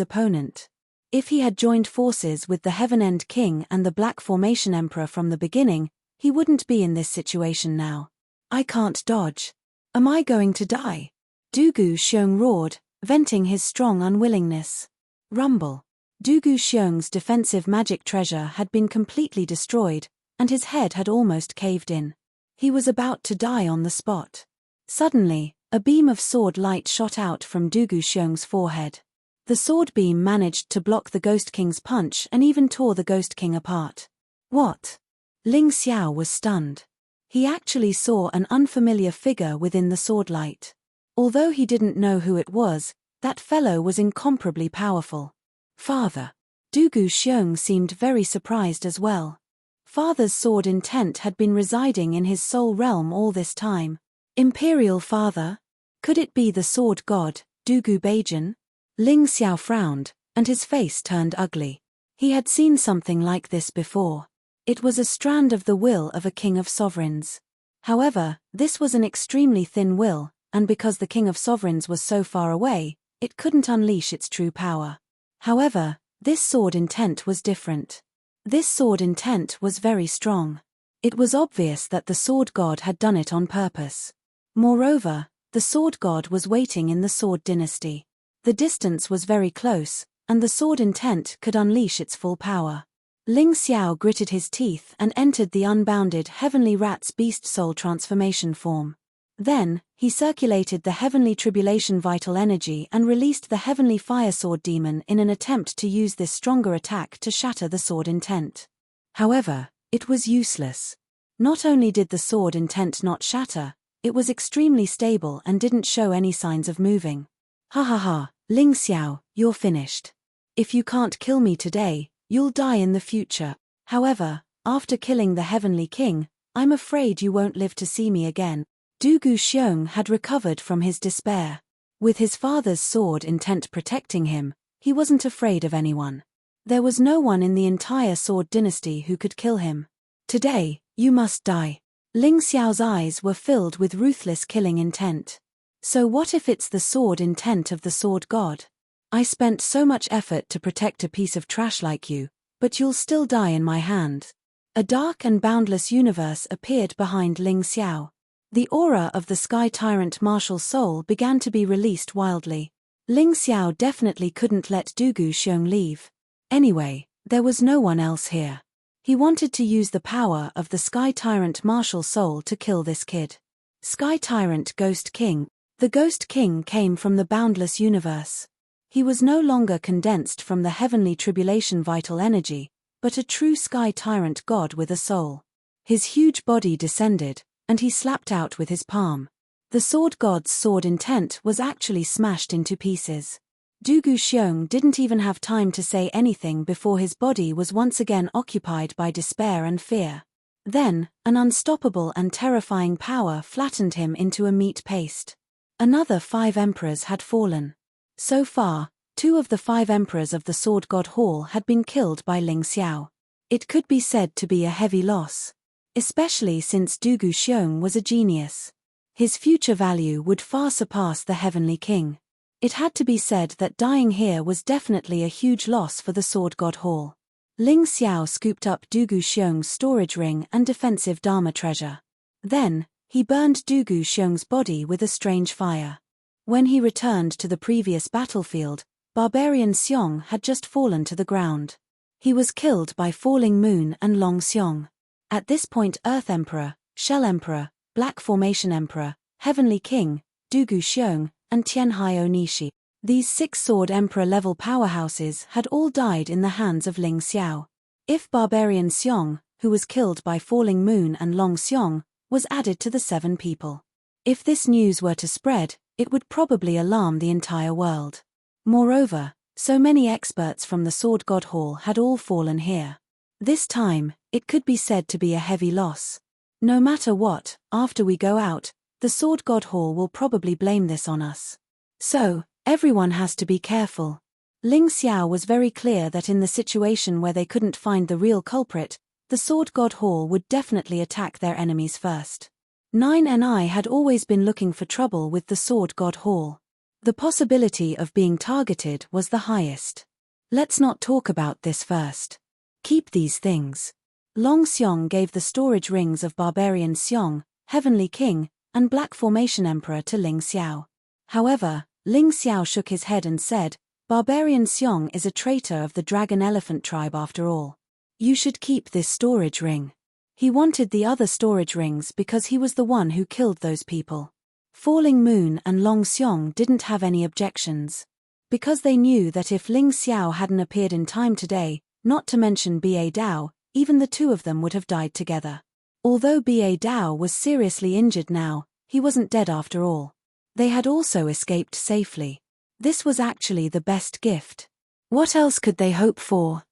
opponent. If he had joined forces with the Heaven End King and the Black Formation Emperor from the beginning, he wouldn't be in this situation now. I can't dodge. Am I going to die? Dugu Xiong roared, venting his strong unwillingness. Rumble. Dugu Xiong's defensive magic treasure had been completely destroyed, and his head had almost caved in. He was about to die on the spot. Suddenly, a beam of sword light shot out from Dugu Xiong's forehead. The sword beam managed to block the Ghost King's punch and even tore the Ghost King apart. What? Ling Xiao was stunned. He actually saw an unfamiliar figure within the sword light. Although he didn't know who it was, that fellow was incomparably powerful. Father. Dugu Xiong seemed very surprised as well. Father's sword intent had been residing in his soul realm all this time. Imperial Father? Could it be the sword god, Dugu Bajan? Ling Xiao frowned, and his face turned ugly. He had seen something like this before. It was a strand of the will of a king of sovereigns. However, this was an extremely thin will, and because the king of sovereigns was so far away, it couldn't unleash its true power. However, this sword intent was different. This sword intent was very strong. It was obvious that the sword god had done it on purpose. Moreover, the sword god was waiting in the sword dynasty. The distance was very close, and the sword intent could unleash its full power. Ling Xiao gritted his teeth and entered the unbounded Heavenly Rat's beast soul transformation form. Then, he circulated the Heavenly Tribulation vital energy and released the Heavenly Fire Sword Demon in an attempt to use this stronger attack to shatter the sword intent. However, it was useless. Not only did the sword intent not shatter, it was extremely stable and didn't show any signs of moving. Ha ha ha, Ling Xiao, you're finished. If you can't kill me today, you'll die in the future. However, after killing the Heavenly King, I'm afraid you won't live to see me again. Dugu Xiong had recovered from his despair. With his father's sword intent protecting him, he wasn't afraid of anyone. There was no one in the entire sword dynasty who could kill him. Today, you must die. Ling Xiao's eyes were filled with ruthless killing intent. So what if it's the sword intent of the sword god? I spent so much effort to protect a piece of trash like you, but you'll still die in my hand. A dark and boundless universe appeared behind Ling Xiao. The aura of the Sky Tyrant martial soul began to be released wildly. Ling Xiao definitely couldn't let Dugu Xiong leave. Anyway, there was no one else here. He wanted to use the power of the Sky Tyrant martial soul to kill this kid. Sky Tyrant Ghost King. The Ghost King came from the boundless universe. He was no longer condensed from the Heavenly Tribulation vital energy, but a true Sky Tyrant god with a soul. His huge body descended, and he slapped out with his palm. The sword god's sword intent was actually smashed into pieces. Dugu Xiong didn't even have time to say anything before his body was once again occupied by despair and fear. Then, an unstoppable and terrifying power flattened him into a meat paste. Another 5 emperors had fallen. So far, 2 of the 5 emperors of the Sword God Hall had been killed by Ling Xiao. It could be said to be a heavy loss. Especially since Dugu Xiong was a genius. His future value would far surpass the Heavenly King. It had to be said that dying here was definitely a huge loss for the Sword God Hall. Ling Xiao scooped up Dugu Xiong's storage ring and defensive Dharma treasure. Then, he burned Dugu Xiong's body with a strange fire. When he returned to the previous battlefield, Barbarian Xiong had just fallen to the ground. He was killed by Falling Moon and Long Xiong. At this point Earth Emperor, Shell Emperor, Black Formation Emperor, Heavenly King, Dugu Xiong, and Tianhai Onishi, these 6 sword emperor-level powerhouses had all died in the hands of Ling Xiao. If Barbarian Xiong, who was killed by Falling Moon and Long Xiong, was added to the 7 people. If this news were to spread, it would probably alarm the entire world. Moreover, so many experts from the Sword God Hall had all fallen here. This time, it could be said to be a heavy loss. No matter what, after we go out, the Sword God Hall will probably blame this on us. So, everyone has to be careful. Ling Xiao was very clear that in the situation where they couldn't find the real culprit, the Sword God Hall would definitely attack their enemies first. 9NI had always been looking for trouble with the Sword God Hall. The possibility of being targeted was the highest. Let's not talk about this first. Keep these things. Long Xiong gave the storage rings of Barbarian Xiong, Heavenly King, and Black Formation Emperor to Ling Xiao. However, Ling Xiao shook his head and said, Barbarian Xiong is a traitor of the Dragon Elephant tribe after all. You should keep this storage ring. He wanted the other storage rings because he was the one who killed those people. Falling Moon and Long Xiong didn't have any objections. Because they knew that if Ling Xiao hadn't appeared in time today, not to mention Ba Dao, even the two of them would have died together. Although Ba Dao was seriously injured now, he wasn't dead after all. They had also escaped safely. This was actually the best gift. What else could they hope for?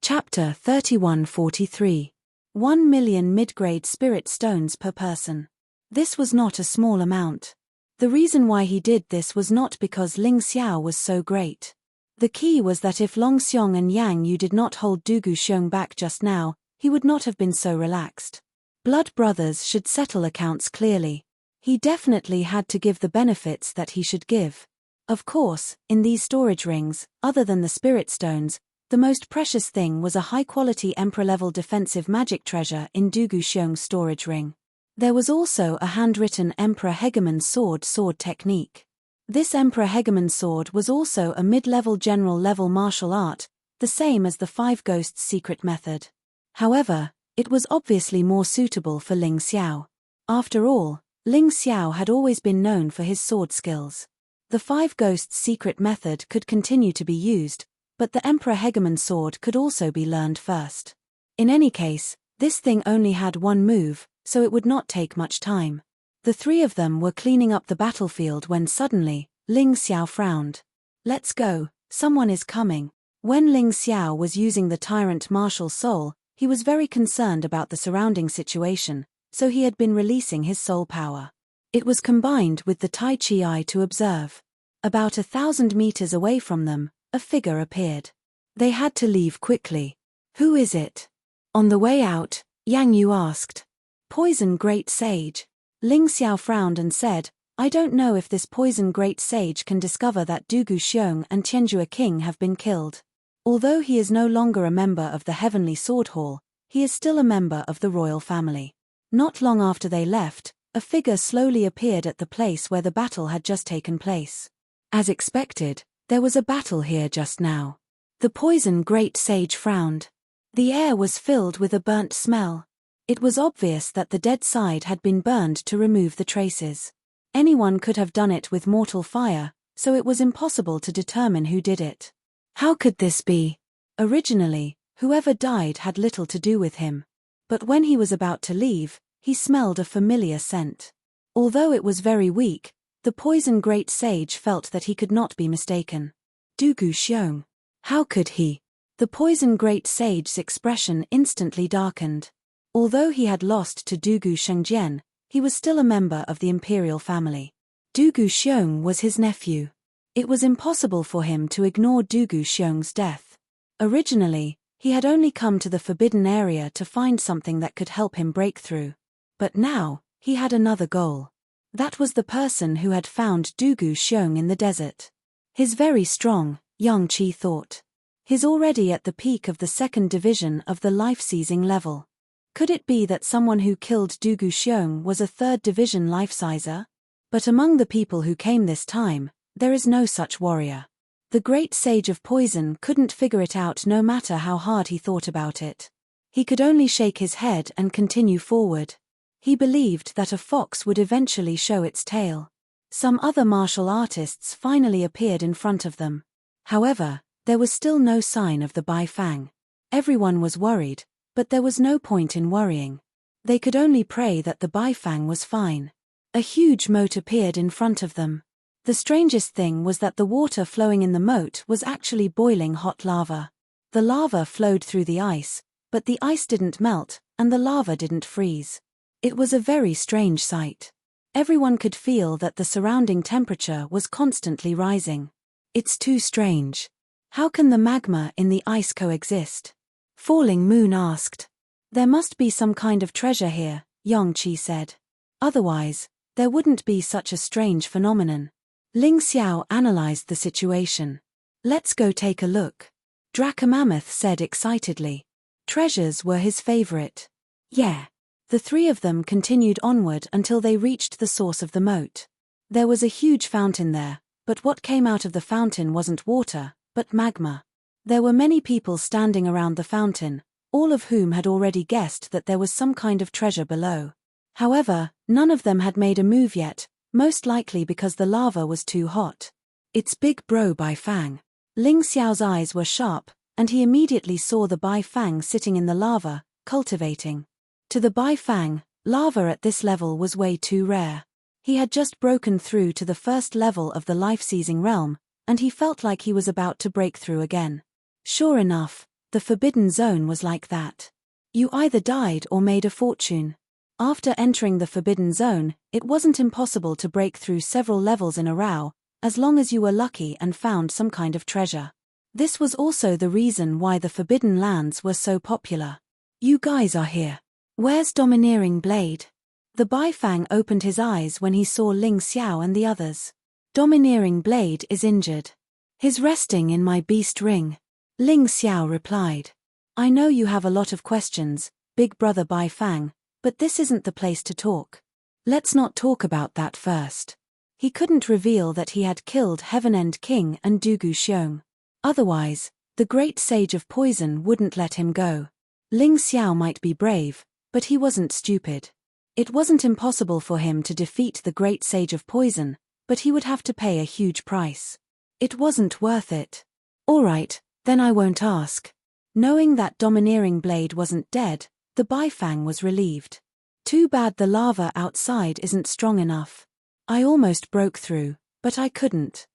Chapter 3143. 1 million mid-grade spirit stones per person. This was not a small amount. The reason why he did this was not because Ling Xiao was so great. The key was that if Long Xiong and Yang Yu did not hold Dugu Xiong back just now, he would not have been so relaxed. Blood brothers should settle accounts clearly. He definitely had to give the benefits that he should give. Of course, in these storage rings, other than the spirit stones, the most precious thing was a high-quality Emperor-level defensive magic treasure in Dugu Xiong's storage ring. There was also a handwritten Emperor Hegemon sword technique. This Emperor Hegemon sword was also a mid-level general-level martial art, the same as the Five Ghosts secret method. However, it was obviously more suitable for Ling Xiao. After all, Ling Xiao had always been known for his sword skills. The Five Ghosts secret method could continue to be used, but the Emperor Hegemon sword could also be learned first. In any case, this thing only had one move, so it would not take much time. The three of them were cleaning up the battlefield when suddenly, Ling Xiao frowned. Let's go, someone is coming. When Ling Xiao was using the Tyrant martial soul, he was very concerned about the surrounding situation, so he had been releasing his soul power. It was combined with the Tai Chi eye to observe. About 1,000 meters away from them, a figure appeared. They had to leave quickly. Who is it? On the way out, Yang Yu asked. Poison Great Sage. Ling Xiao frowned and said, I don't know if this Poison Great Sage can discover that Dugu Xiong and Tianjua King have been killed. Although he is no longer a member of the Heavenly Sword Hall, he is still a member of the royal family. Not long after they left, a figure slowly appeared at the place where the battle had just taken place. As expected, there was a battle here just now. The Poison Great Sage frowned. The air was filled with a burnt smell. It was obvious that the dead side had been burned to remove the traces. Anyone could have done it with mortal fire, so it was impossible to determine who did it. How could this be? Originally, whoever died had little to do with him. But when he was about to leave, he smelled a familiar scent. Although it was very weak, the Poison Great Sage felt that he could not be mistaken. Dugu Xiong. How could he? The Poison Great Sage's expression instantly darkened. Although he had lost to Dugu Shengjian, he was still a member of the imperial family. Dugu Xiong was his nephew. It was impossible for him to ignore Dugu Xiong's death. Originally, he had only come to the forbidden area to find something that could help him break through. But now, he had another goal. That was the person who had found Dugu Xiong in the desert. He's very strong, Yang Qi thought. He's already at the peak of the second division of the life-seizing level. Could it be that someone who killed Dugu Xiong was a third division life-sizer? But among the people who came this time, there is no such warrior. The great sage of poison couldn't figure it out no matter how hard he thought about it. He could only shake his head and continue forward. He believed that a fox would eventually show its tail. Some other martial artists finally appeared in front of them. However, there was still no sign of the Bai Fang. Everyone was worried, but there was no point in worrying. They could only pray that the Bai Fang was fine. A huge moat appeared in front of them. The strangest thing was that the water flowing in the moat was actually boiling hot lava. The lava flowed through the ice, but the ice didn't melt, and the lava didn't freeze. It was a very strange sight. Everyone could feel that the surrounding temperature was constantly rising. It's too strange. How can the magma in the ice coexist? Falling Moon asked. There must be some kind of treasure here, Yang Qi said. Otherwise, there wouldn't be such a strange phenomenon. Ling Xiao analyzed the situation. Let's go take a look. Dracomammoth said excitedly. Treasures were his favorite. Yeah. The three of them continued onward until they reached the source of the moat. There was a huge fountain there, but what came out of the fountain wasn't water, but magma. There were many people standing around the fountain, all of whom had already guessed that there was some kind of treasure below. However, none of them had made a move yet, most likely because the lava was too hot. "It's Big Bro Bai Fang." Ling Xiao's eyes were sharp, and he immediately saw the Bai Fang sitting in the lava, cultivating. To the Bai Fang, lava at this level was way too rare. He had just broken through to the first level of the life-seizing realm, and he felt like he was about to break through again. Sure enough, the Forbidden Zone was like that. You either died or made a fortune. After entering the Forbidden Zone, it wasn't impossible to break through several levels in a row, as long as you were lucky and found some kind of treasure. This was also the reason why the Forbidden Lands were so popular. "You guys are here. Where's Domineering Blade?" The Bai Fang opened his eyes when he saw Ling Xiao and the others. "Domineering Blade is injured. He's resting in my beast ring," Ling Xiao replied. "I know you have a lot of questions, big brother Bai Fang, but this isn't the place to talk. Let's not talk about that first." He couldn't reveal that he had killed Heaven End King and Dugu Xiong. Otherwise, the great sage of poison wouldn't let him go. Ling Xiao might be brave, but he wasn't stupid. It wasn't impossible for him to defeat the great sage of poison, but he would have to pay a huge price. It wasn't worth it. "All right, then I won't ask." Knowing that Domineering Blade wasn't dead, the Bai Fang was relieved. "Too bad the lava outside isn't strong enough. I almost broke through, but I couldn't.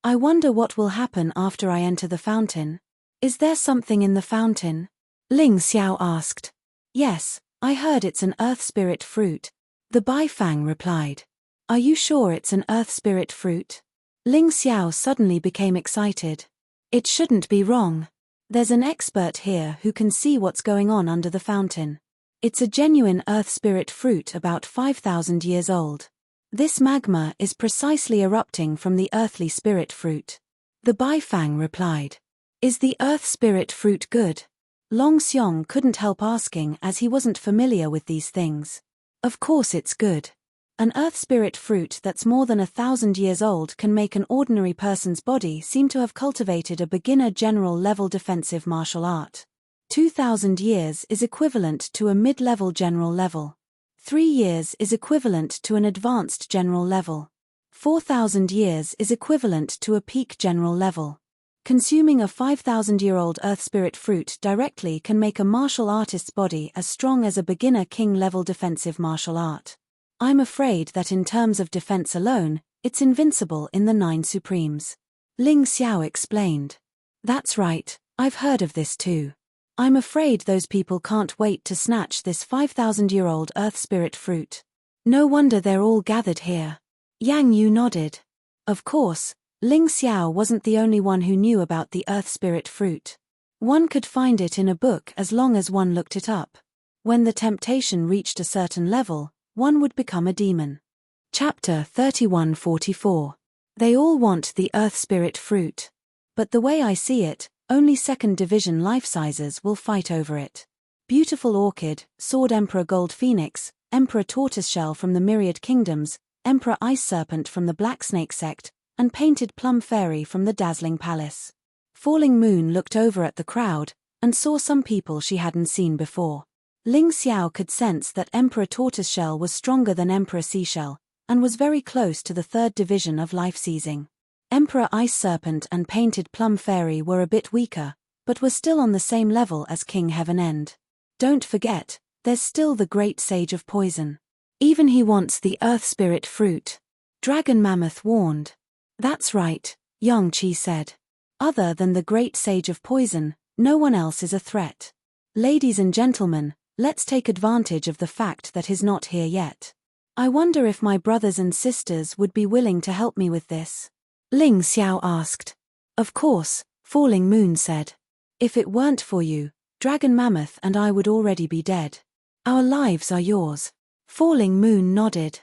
I wonder what will happen after I enter the fountain. Is there something in the fountain?" Ling Xiao asked. "Yes, I heard it's an earth spirit fruit," the Bai Fang replied. "Are you sure it's an earth spirit fruit?" Ling Xiao suddenly became excited. "It shouldn't be wrong. There's an expert here who can see what's going on under the fountain. It's a genuine earth spirit fruit about 5,000 years old. This magma is precisely erupting from the earthly spirit fruit," the Bai Fang replied. "Is the earth spirit fruit good?" Long Xiong couldn't help asking as he wasn't familiar with these things. "Of course it's good. An earth spirit fruit that's more than 1,000 years old can make an ordinary person's body seem to have cultivated a beginner general level defensive martial art. 2,000 years is equivalent to a mid-level general level. 3 years is equivalent to an advanced general level. 4,000 years is equivalent to a peak general level. Consuming a 5,000-year-old earth spirit fruit directly can make a martial artist's body as strong as a beginner king-level defensive martial art. I'm afraid that in terms of defense alone, it's invincible in the 9 Supremes," Ling Xiao explained. "That's right, I've heard of this too. I'm afraid those people can't wait to snatch this 5,000-year-old earth spirit fruit. No wonder they're all gathered here." Yang Yu nodded. Of course, Ling Xiao wasn't the only one who knew about the earth spirit fruit. One could find it in a book as long as one looked it up. When the temptation reached a certain level, one would become a demon. Chapter 3144. They all want the earth spirit fruit. But the way I see it, only second division life-sizers will fight over it. Beautiful Orchid, Sword Emperor Gold Phoenix, Emperor Tortoiseshell from the Myriad Kingdoms, Emperor Ice Serpent from the Black Snake Sect, and Painted Plum Fairy from the Dazzling Palace. Falling Moon looked over at the crowd, and saw some people she hadn't seen before. Ling Xiao could sense that Emperor Tortoiseshell was stronger than Emperor Seashell, and was very close to the 3rd division of life-seizing. Emperor Ice Serpent and Painted Plum Fairy were a bit weaker, but were still on the same level as King Heaven End. Don't forget, there's still the Great Sage of Poison. Even he wants the Earth Spirit fruit, Dragon Mammoth warned. That's right, Yang Qi said. Other than the Great Sage of Poison, no one else is a threat. Ladies and gentlemen, let's take advantage of the fact that he's not here yet. I wonder if my brothers and sisters would be willing to help me with this. Ling Xiao asked. Of course, Falling Moon said. If it weren't for you, Dragon Mammoth and I would already be dead. Our lives are yours. Falling Moon nodded.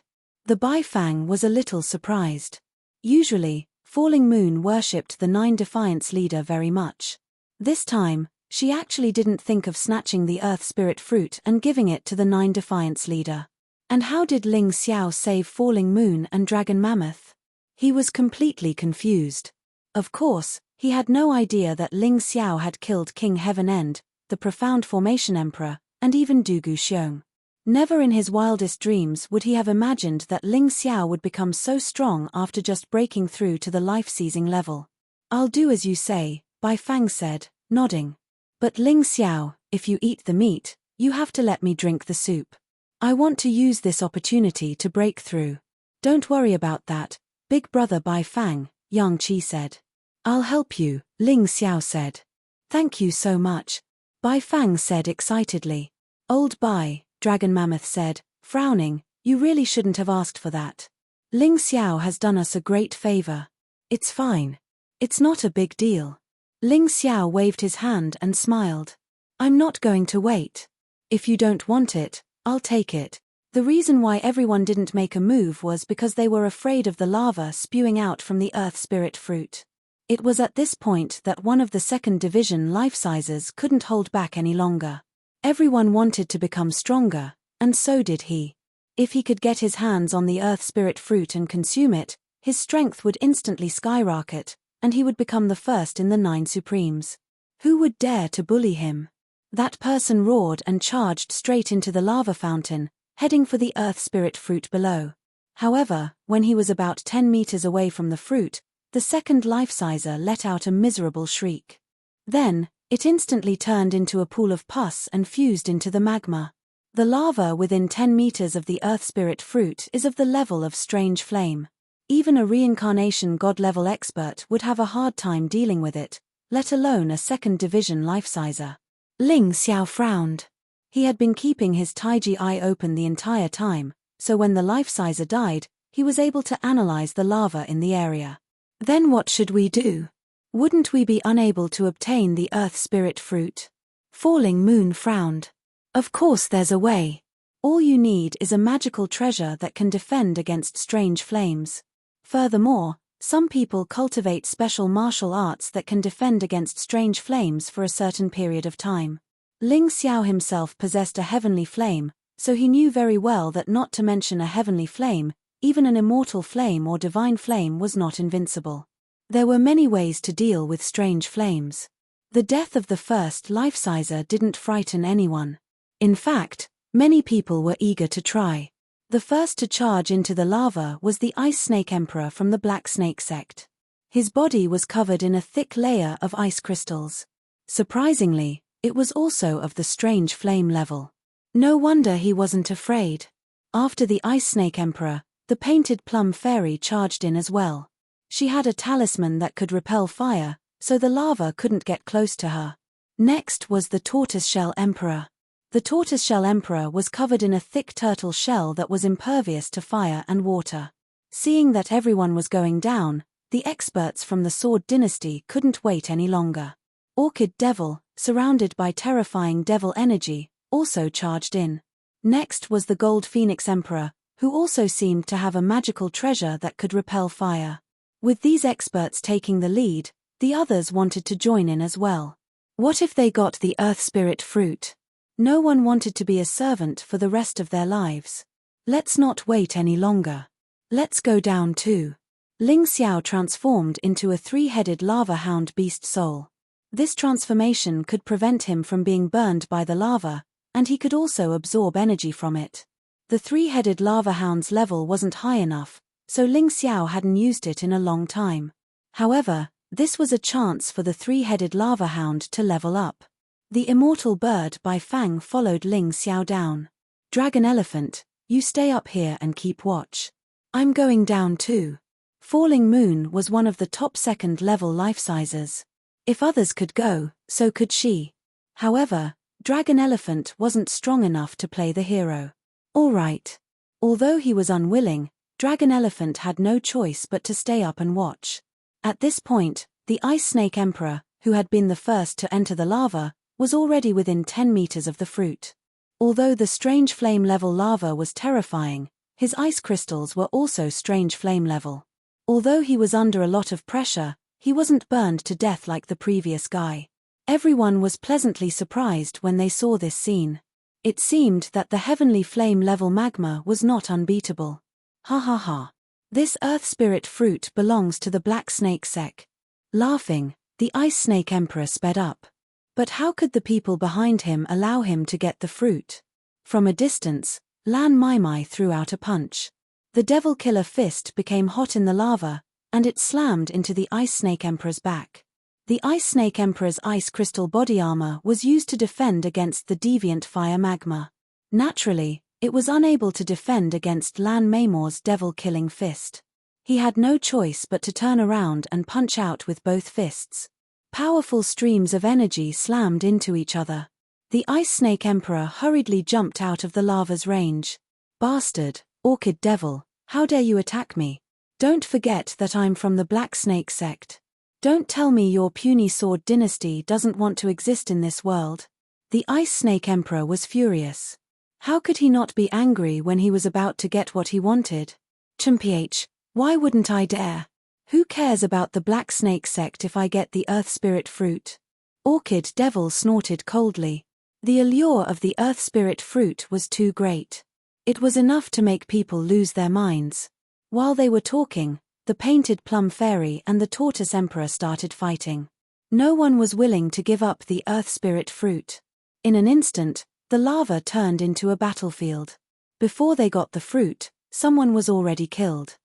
The Bai Fang was a little surprised. Usually, Falling Moon worshipped the 9 Defiance leader very much. This time, She actually didn't think of snatching the Earth Spirit fruit and giving it to the 9 Defiance leader. And how did Ling Xiao save Falling Moon and Dragon Mammoth? He was completely confused. Of course, he had no idea that Ling Xiao had killed King Heaven End, the Profound Formation Emperor, and even Dugu Xiong. Never in his wildest dreams would he have imagined that Ling Xiao would become so strong after just breaking through to the life-seizing level. "I'll do as you say," Bai Fang said, nodding. "But Ling Xiao, if you eat the meat, you have to let me drink the soup. I want to use this opportunity to break through." "Don't worry about that, big brother Bai Fang," Yang Qi said. "I'll help you," Ling Xiao said. "Thank you so much," Bai Fang said excitedly. "Old Bai," Dragon Mammoth said, frowning, "you really shouldn't have asked for that. Ling Xiao has done us a great favor." "It's fine. It's not a big deal." Ling Xiao waved his hand and smiled. "I'm not going to wait. If you don't want it, I'll take it." The reason why everyone didn't make a move was because they were afraid of the lava spewing out from the Earth Spirit fruit. It was at this point that one of the 2nd Division life-sizers couldn't hold back any longer. Everyone wanted to become stronger, and so did he. If he could get his hands on the Earth Spirit fruit and consume it, his strength would instantly skyrocket, and he would become the first in the 9 Supremes. Who would dare to bully him? That person roared and charged straight into the lava fountain, heading for the Earth Spirit fruit below. However, when he was about 10 meters away from the fruit, the 2nd life-sizer let out a miserable shriek. Then, it instantly turned into a pool of pus and fused into the magma. The lava within 10 meters of the Earth Spirit fruit is of the level of strange flame. Even a reincarnation god-level expert would have a hard time dealing with it, let alone a 2nd Division life-sizer. Ling Xiao frowned. He had been keeping his Taiji eye open the entire time, so when the life-sizer died, he was able to analyze the lava in the area. "Then what should we do? Wouldn't we be unable to obtain the Earth Spirit fruit?" Falling Moon frowned. "Of course there's a way. All you need is a magical treasure that can defend against strange flames. Furthermore, some people cultivate special martial arts that can defend against strange flames for a certain period of time. Ling Xiao himself possessed a heavenly flame, so he knew very well that not to mention a heavenly flame, even an immortal flame or divine flame was not invincible. There were many ways to deal with strange flames. The death of the first life-sizer didn't frighten anyone. In fact, many people were eager to try. The first to charge into the lava was the Ice Snake Emperor from the Black Snake sect. His body was covered in a thick layer of ice crystals. Surprisingly, it was also of the strange flame level. No wonder he wasn't afraid. After the Ice Snake Emperor, the Painted Plum Fairy charged in as well. She had a talisman that could repel fire, so the lava couldn't get close to her. Next was the Tortoiseshell Emperor. The Tortoiseshell Emperor was covered in a thick turtle shell that was impervious to fire and water. Seeing that everyone was going down, the experts from the Sword Dynasty couldn't wait any longer. Orchid Devil, surrounded by terrifying devil energy, also charged in. Next was the Gold Phoenix Emperor, who also seemed to have a magical treasure that could repel fire. With these experts taking the lead, the others wanted to join in as well. What if they got the Earth Spirit fruit? No one wanted to be a servant for the rest of their lives. Let's not wait any longer. Let's go down too. Ling Xiao transformed into a 3-headed lava hound beast soul. This transformation could prevent him from being burned by the lava, and he could also absorb energy from it. The 3-headed lava hound's level wasn't high enough, so Ling Xiao hadn't used it in a long time. However, this was a chance for the 3-headed lava hound to level up. The immortal bird Bai Fang followed Ling Xiao down. "Dragon Elephant, you stay up here and keep watch. I'm going down too." Falling Moon was one of the top 2nd-level life-sizers. If others could go, so could she. However, Dragon Elephant wasn't strong enough to play the hero. All right. Although he was unwilling, Dragon Elephant had no choice but to stay up and watch. At this point, the Ice Snake Emperor, who had been the first to enter the lava, was already within 10 meters of the fruit. Although the strange flame level lava was terrifying, his ice crystals were also strange flame level. Although he was under a lot of pressure, he wasn't burned to death like the previous guy. Everyone was pleasantly surprised when they saw this scene. It seemed that the heavenly flame-level magma was not unbeatable. Ha ha ha. This earth spirit fruit belongs to the black snake sect. Laughing, the Ice Snake Emperor sped up. But how could the people behind him allow him to get the fruit? From a distance, Lan Mai threw out a punch. The Devil Killer fist became hot in the lava, and it slammed into the Ice Snake Emperor's back. The Ice Snake Emperor's ice crystal body armor was used to defend against the deviant fire magma. Naturally, it was unable to defend against Lan Mei's devil-killing fist. He had no choice but to turn around and punch out with both fists. Powerful streams of energy slammed into each other. The Ice Snake Emperor hurriedly jumped out of the lava's range. Bastard, Orchid Devil, how dare you attack me? Don't forget that I'm from the Black Snake sect. Don't tell me your puny sword dynasty doesn't want to exist in this world. The Ice Snake Emperor was furious. How could he not be angry when he was about to get what he wanted? Chimph, why wouldn't I dare? Who cares about the Black Snake sect if I get the Earth Spirit fruit? Orchid Devil snorted coldly. The allure of the Earth Spirit fruit was too great. It was enough to make people lose their minds. While they were talking, the Painted Plum Fairy and the Tortoise Emperor started fighting. No one was willing to give up the Earth Spirit fruit. In an instant, the lava turned into a battlefield. Before they got the fruit, someone was already killed.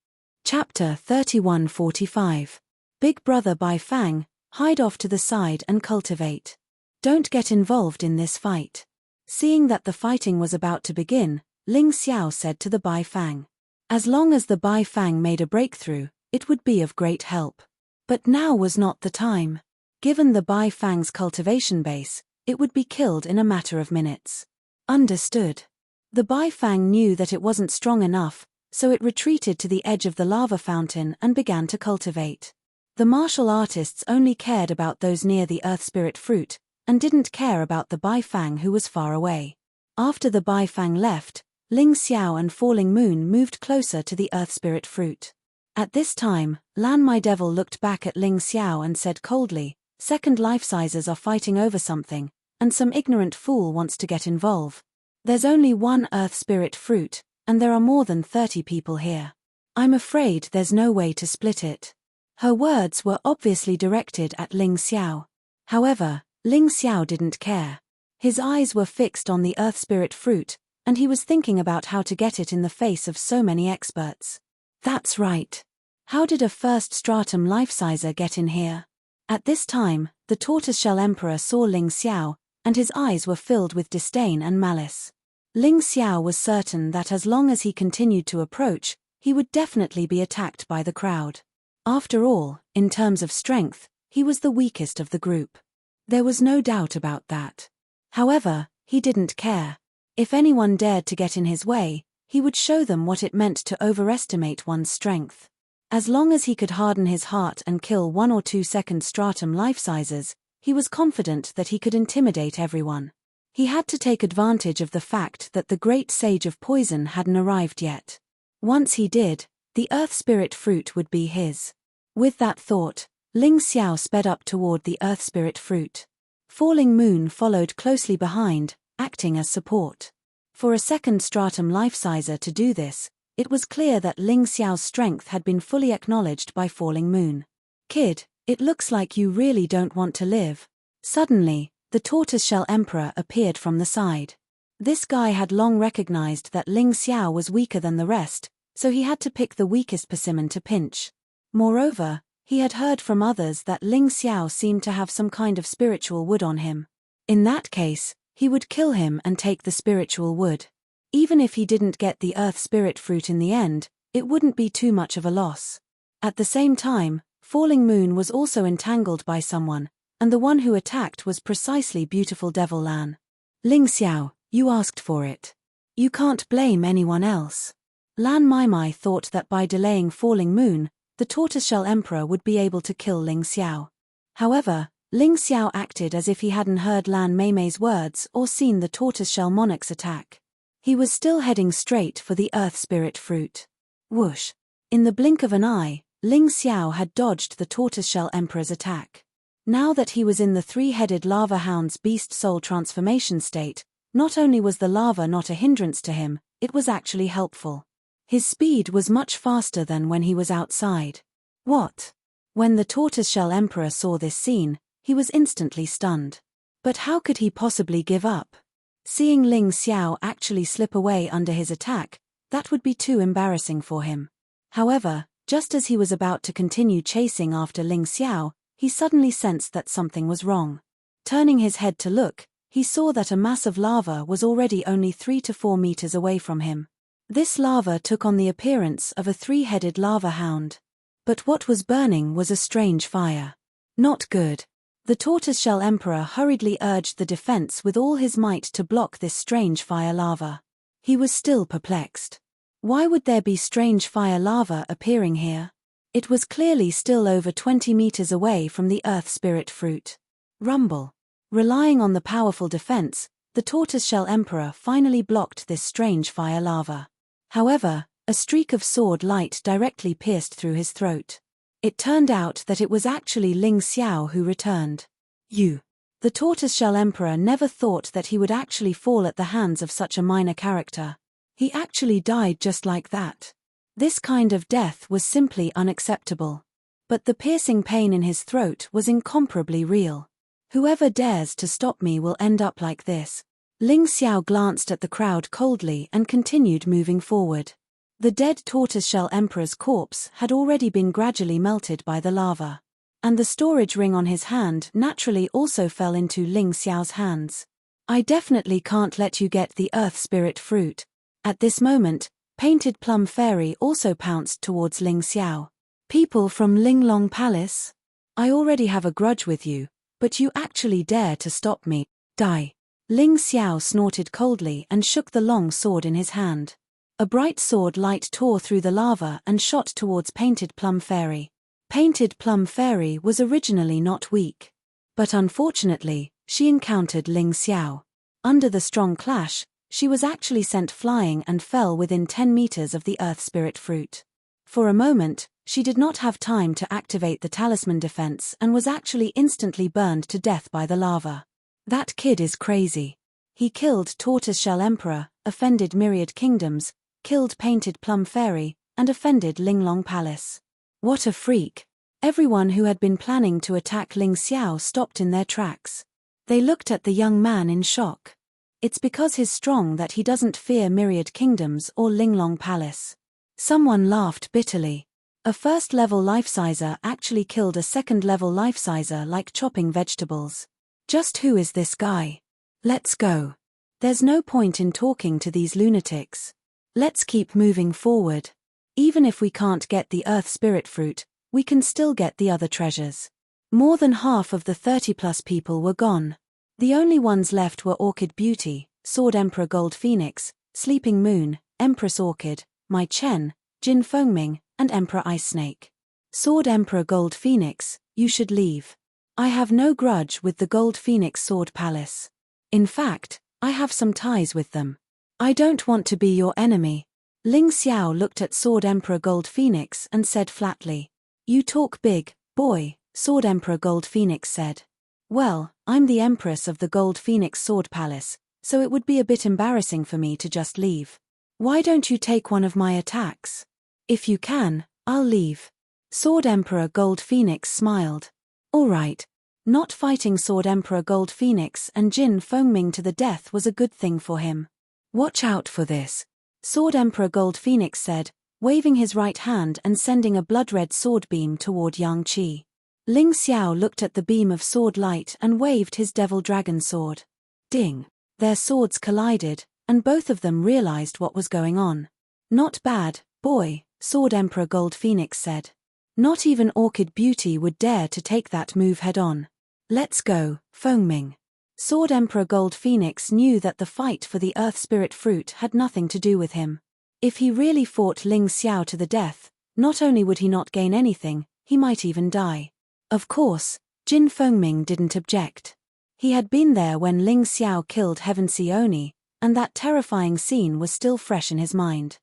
Chapter 3145. Big Brother by Fang, hide off to the side and cultivate. Don't get involved in this fight. Seeing that the fighting was about to begin, Ling Xiao said to the Bai Fang. As long as the Bai Fang made a breakthrough, it would be of great help. But now was not the time. Given the Bai Fang's cultivation base, it would be killed in a matter of minutes. Understood. The Bai Fang knew that it wasn't strong enough, so it retreated to the edge of the lava fountain and began to cultivate. The martial artists only cared about those near the Earth Spirit fruit, and didn't care about the Bai Fang who was far away. After the Bai Fang left, Ling Xiao and Falling Moon moved closer to the Earth Spirit fruit. At this time, Lan My Devil looked back at Ling Xiao and said coldly, "Second life sizes are fighting over something, and some ignorant fool wants to get involved. There's only one Earth Spirit fruit, and there are more than 30 people here. I'm afraid there's no way to split it." Her words were obviously directed at Ling Xiao. However, Ling Xiao didn't care. His eyes were fixed on the Earth Spirit fruit, and he was thinking about how to get it in the face of so many experts. That's right. How did a first stratum life-sizer get in here? At this time, the Tortoiseshell Emperor saw Ling Xiao, and his eyes were filled with disdain and malice. Ling Xiao was certain that as long as he continued to approach, he would definitely be attacked by the crowd. After all, in terms of strength, he was the weakest of the group. There was no doubt about that. However, he didn't care. If anyone dared to get in his way, he would show them what it meant to overestimate one's strength. As long as he could harden his heart and kill 1 or 2 second stratum life sizes, he was confident that he could intimidate everyone. He had to take advantage of the fact that the great sage of poison hadn't arrived yet. Once he did, the Earth Spirit fruit would be his. With that thought, Ling Xiao sped up toward the Earth Spirit fruit. Falling Moon followed closely behind, acting as support. For a second stratum life-sizer to do this, it was clear that Ling Xiao's strength had been fully acknowledged by Falling Moon. "Kid, it looks like you really don't want to live." Suddenly, the Tortoiseshell Emperor appeared from the side. This guy had long recognized that Ling Xiao was weaker than the rest, so he had to pick the weakest persimmon to pinch. Moreover, he had heard from others that Ling Xiao seemed to have some kind of spiritual wood on him. In that case, he would kill him and take the spiritual wood. Even if he didn't get the Earth Spirit fruit in the end, it wouldn't be too much of a loss. At the same time, Falling Moon was also entangled by someone, and the one who attacked was precisely beautiful Devil Lan. "Ling Xiao, you asked for it. You can't blame anyone else." Lan Mai thought that by delaying Falling Moon, the Tortoiseshell Emperor would be able to kill Ling Xiao. However, Ling Xiao acted as if he hadn't heard Lan Mei's words or seen the Tortoiseshell Monarch's attack. He was still heading straight for the Earth Spirit fruit. Whoosh! In the blink of an eye, Ling Xiao had dodged the Tortoiseshell Emperor's attack. Now that he was in the three-headed lava hound's beast soul transformation state, not only was the lava not a hindrance to him, it was actually helpful. His speed was much faster than when he was outside. What? When the tortoiseshell emperor saw this scene, he was instantly stunned. But how could he possibly give up? Seeing Ling Xiao actually slip away under his attack, that would be too embarrassing for him. However, just as he was about to continue chasing after Ling Xiao, he suddenly sensed that something was wrong. Turning his head to look, he saw that a mass of lava was already only 3 to 4 meters away from him. This lava took on the appearance of a three-headed lava hound. But what was burning was a strange fire. Not good. The tortoiseshell emperor hurriedly urged the defense with all his might to block this strange fire lava. He was still perplexed. Why would there be strange fire lava appearing here? It was clearly still over 20 meters away from the earth spirit fruit. Rumble. Relying on the powerful defense, the tortoiseshell emperor finally blocked this strange fire lava. However, a streak of sword light directly pierced through his throat. It turned out that it was actually Ling Xiao who returned. You. The tortoiseshell emperor never thought that he would actually fall at the hands of such a minor character. He actually died just like that. This kind of death was simply unacceptable. But the piercing pain in his throat was incomparably real. Whoever dares to stop me will end up like this. Ling Xiao glanced at the crowd coldly and continued moving forward. The dead tortoiseshell emperor's corpse had already been gradually melted by the lava. And the storage ring on his hand naturally also fell into Ling Xiao's hands. I definitely can't let you get the earth spirit fruit. At this moment, Painted Plum Fairy also pounced towards Ling Xiao. People from Linglong Palace? I already have a grudge with you, but you actually dare to stop me. Die. Ling Xiao snorted coldly and shook the long sword in his hand. A bright sword light tore through the lava and shot towards Painted Plum Fairy. Painted Plum Fairy was originally not weak. But unfortunately, she encountered Ling Xiao. Under the strong clash, she was actually sent flying and fell within 10 meters of the earth spirit fruit. For a moment, she did not have time to activate the talisman defense and was actually instantly burned to death by the lava. That kid is crazy. He killed Tortoiseshell Emperor, offended Myriad Kingdoms, killed Painted Plum Fairy, and offended Linglong Palace. What a freak. Everyone who had been planning to attack Ling Xiao stopped in their tracks. They looked at the young man in shock. It's because he's strong that he doesn't fear Myriad Kingdoms or Linglong Palace. Someone laughed bitterly. A first-level life-sizer actually killed a second-level life-sizer like chopping vegetables. Just who is this guy? Let's go. There's no point in talking to these lunatics. Let's keep moving forward. Even if we can't get the Earth Spirit Fruit, we can still get the other treasures. More than half of the 30-plus people were gone. The only ones left were Orchid Beauty, Sword Emperor Gold Phoenix, Sleeping Moon, Empress Orchid, Mai Chen, Jin Fengming, and Emperor Ice Snake. Sword Emperor Gold Phoenix, you should leave. I have no grudge with the Gold Phoenix Sword Palace. In fact, I have some ties with them. I don't want to be your enemy. Ling Xiao looked at Sword Emperor Gold Phoenix and said flatly. You talk big, boy, Sword Emperor Gold Phoenix said. Well, I'm the Empress of the Gold Phoenix Sword Palace, so it would be a bit embarrassing for me to just leave. Why don't you take one of my attacks? If you can, I'll leave. Sword Emperor Gold Phoenix smiled. All right. Not fighting Sword Emperor Gold Phoenix and Jin Fengming to the death was a good thing for him. Watch out for this. Sword Emperor Gold Phoenix said, waving his right hand and sending a blood-red sword beam toward Yang Qi. Ling Xiao looked at the beam of sword light and waved his devil dragon sword. Ding! Their swords collided, and both of them realized what was going on. Not bad, boy, Sword Emperor Gold Phoenix said. Not even Orchid Beauty would dare to take that move head-on. Let's go, Fengming. Sword Emperor Gold Phoenix knew that the fight for the Earth Spirit Fruit had nothing to do with him. If he really fought Ling Xiao to the death, not only would he not gain anything, he might even die. Of course, Jin Fengming didn't object. He had been there when Ling Xiao killed Heavenly Oni, and that terrifying scene was still fresh in his mind.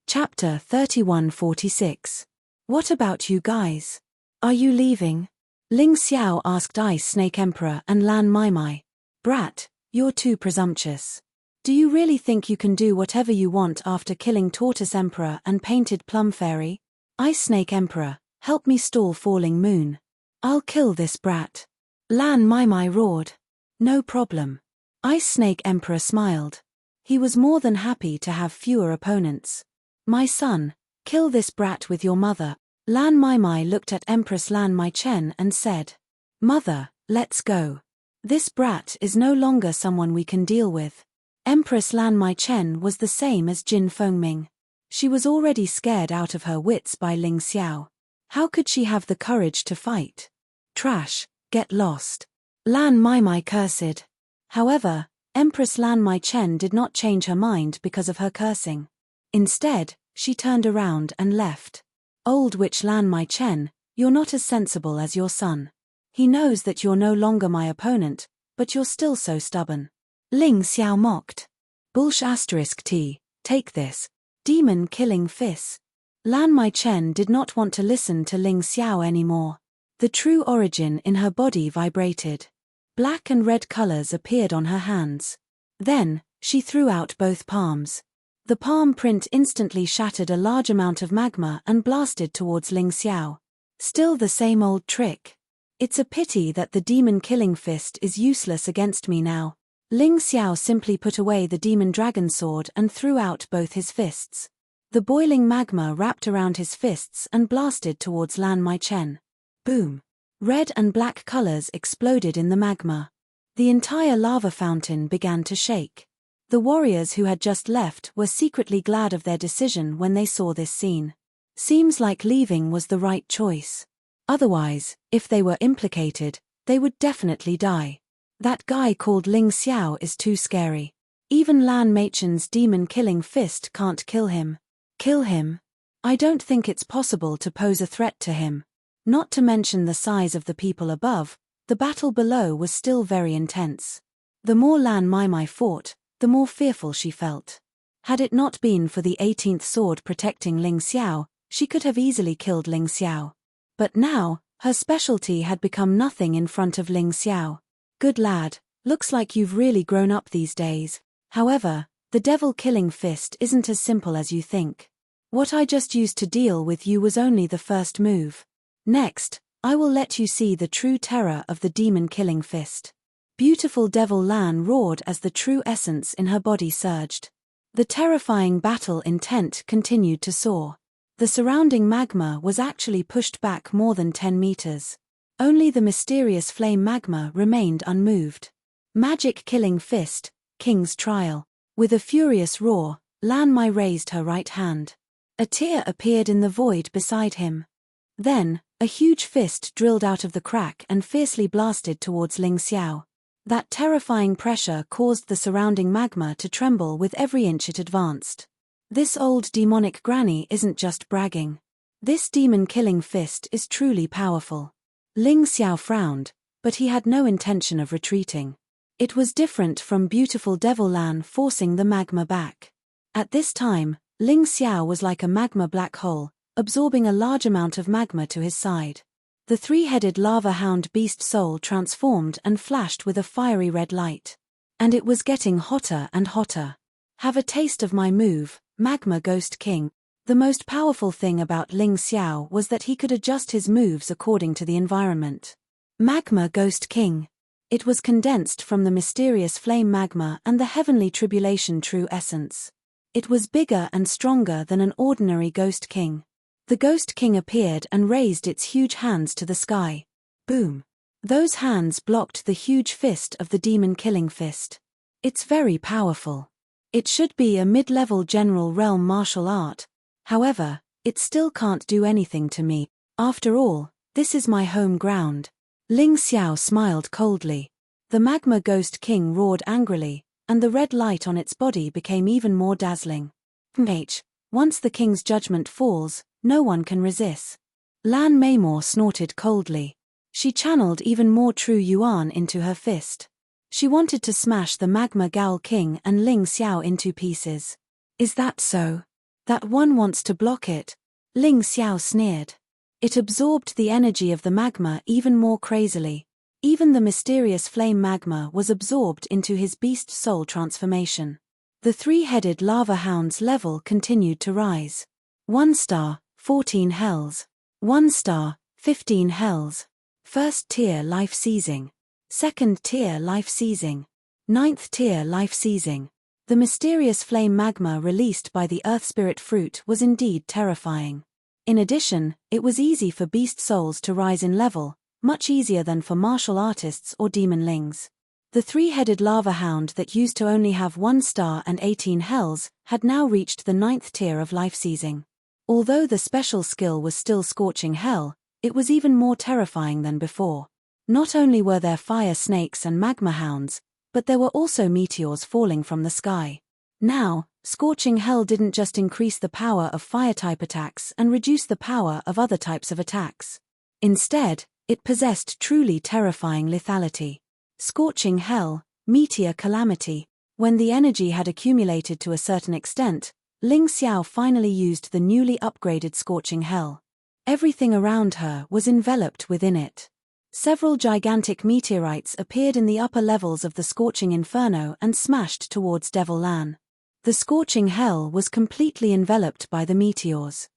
Chapter 3146. What about you guys? Are you leaving? Ling Xiao asked Ice Snake Emperor and Lan Mai. Brat, you're too presumptuous. Do you really think you can do whatever you want after killing Tortoise Emperor and Painted Plum Fairy? Ice Snake Emperor, help me stall Falling Moon. I'll kill this brat. Lan Mai roared. No problem. Ice Snake Emperor smiled. He was more than happy to have fewer opponents. My son, kill this brat with your mother. Lan Mai looked at Empress Lan Mai Chen and said, Mother, let's go. This brat is no longer someone we can deal with. Empress Lan Mai Chen was the same as Jin Fengming. She was already scared out of her wits by Ling Xiao. How could she have the courage to fight? Trash, get lost. Lan Mai cursed. However, Empress Lan Mai Chen did not change her mind because of her cursing. Instead, she turned around and left. Old witch Lan Mai Chen, you're not as sensible as your son. He knows that you're no longer my opponent, but you're still so stubborn. Ling Xiao mocked. T, take this. Demon killing fist. Lan Mai Chen did not want to listen to Ling Xiao anymore. The true origin in her body vibrated. Black and red colors appeared on her hands. Then, she threw out both palms. The palm print instantly shattered a large amount of magma and blasted towards Ling Xiao. Still the same old trick. It's a pity that the demon killing fist is useless against me now. Ling Xiao simply put away the demon dragon sword and threw out both his fists. The boiling magma wrapped around his fists and blasted towards Lan Mai Chen. Boom. Red and black colors exploded in the magma. The entire lava fountain began to shake. The warriors who had just left were secretly glad of their decision when they saw this scene. Seems like leaving was the right choice. Otherwise, if they were implicated, they would definitely die. That guy called Ling Xiao is too scary. Even Lan Mai Chen's demon-killing fist can't kill him. Kill him? I don't think it's possible to pose a threat to him. Not to mention the size of the people above, the battle below was still very intense. The more Lan Mai fought, the more fearful she felt. Had it not been for the 18th sword protecting Ling Xiao, she could have easily killed Ling Xiao. But now, her specialty had become nothing in front of Ling Xiao. Good lad, looks like you've really grown up these days. However, the devil-killing fist isn't as simple as you think. What I just used to deal with you was only the first move. Next, I will let you see the true terror of the demon-killing fist. Beautiful Devil Lan roared as the true essence in her body surged. The terrifying battle intent continued to soar. The surrounding magma was actually pushed back more than 10 meters. Only the mysterious flame magma remained unmoved. Magic killing fist, King's trial. With a furious roar, Lan Mai raised her right hand. A tear appeared in the void beside him. Then, a huge fist drilled out of the crack and fiercely blasted towards Ling Xiao. That terrifying pressure caused the surrounding magma to tremble with every inch it advanced. This old demonic granny isn't just bragging. This demon-killing fist is truly powerful. Ling Xiao frowned, but he had no intention of retreating. It was different from beautiful Devil Lan forcing the magma back. At this time, Ling Xiao was like a magma black hole, absorbing a large amount of magma to his side. The three-headed lava hound beast soul transformed and flashed with a fiery red light. And it was getting hotter and hotter. Have a taste of my move, Magma Ghost King. The most powerful thing about Ling Xiao was that he could adjust his moves according to the environment. Magma Ghost King. It was condensed from the mysterious flame magma and the heavenly tribulation true essence. It was bigger and stronger than an ordinary Ghost King. The Ghost King appeared and raised its huge hands to the sky. Boom. Those hands blocked the huge fist of the demon-killing fist. It's very powerful. It should be a mid-level general realm martial art. However, it still can't do anything to me. After all, this is my home ground. Ling Xiao smiled coldly. The Magma Ghost King roared angrily, and the red light on its body became even more dazzling. Once the king's judgment falls, no one can resist. Lan Mai snorted coldly. She channeled even more true yuan into her fist. She wanted to smash the Magma Gaol King and Ling Xiao into pieces. Is that so? That one wants to block it? Ling Xiao sneered. It absorbed the energy of the magma even more crazily. Even the mysterious flame magma was absorbed into his beast soul transformation. The three-headed lava hound's level continued to rise. 1 star, 14 hells. 1 star, 15 hells. First tier life seizing. Second tier life seizing. 9th tier life seizing. The mysterious flame magma released by the earth spirit fruit was indeed terrifying. In addition, it was easy for beast souls to rise in level, much easier than for martial artists or demonlings. The three-headed lava hound that used to only have 1 star and 18 hells had now reached the 9th tier of life seizing. Although the special skill was still scorching hell, it was even more terrifying than before. Not only were there fire snakes and magma hounds, but there were also meteors falling from the sky. Now, scorching hell didn't just increase the power of fire-type attacks and reduce the power of other types of attacks. Instead, it possessed truly terrifying lethality. Scorching hell, meteor calamity. When the energy had accumulated to a certain extent, Ling Xiao finally used the newly upgraded scorching hell. Everything around her was enveloped within it. Several gigantic meteorites appeared in the upper levels of the scorching inferno and smashed towards Devil Lan. The scorching hell was completely enveloped by the meteors.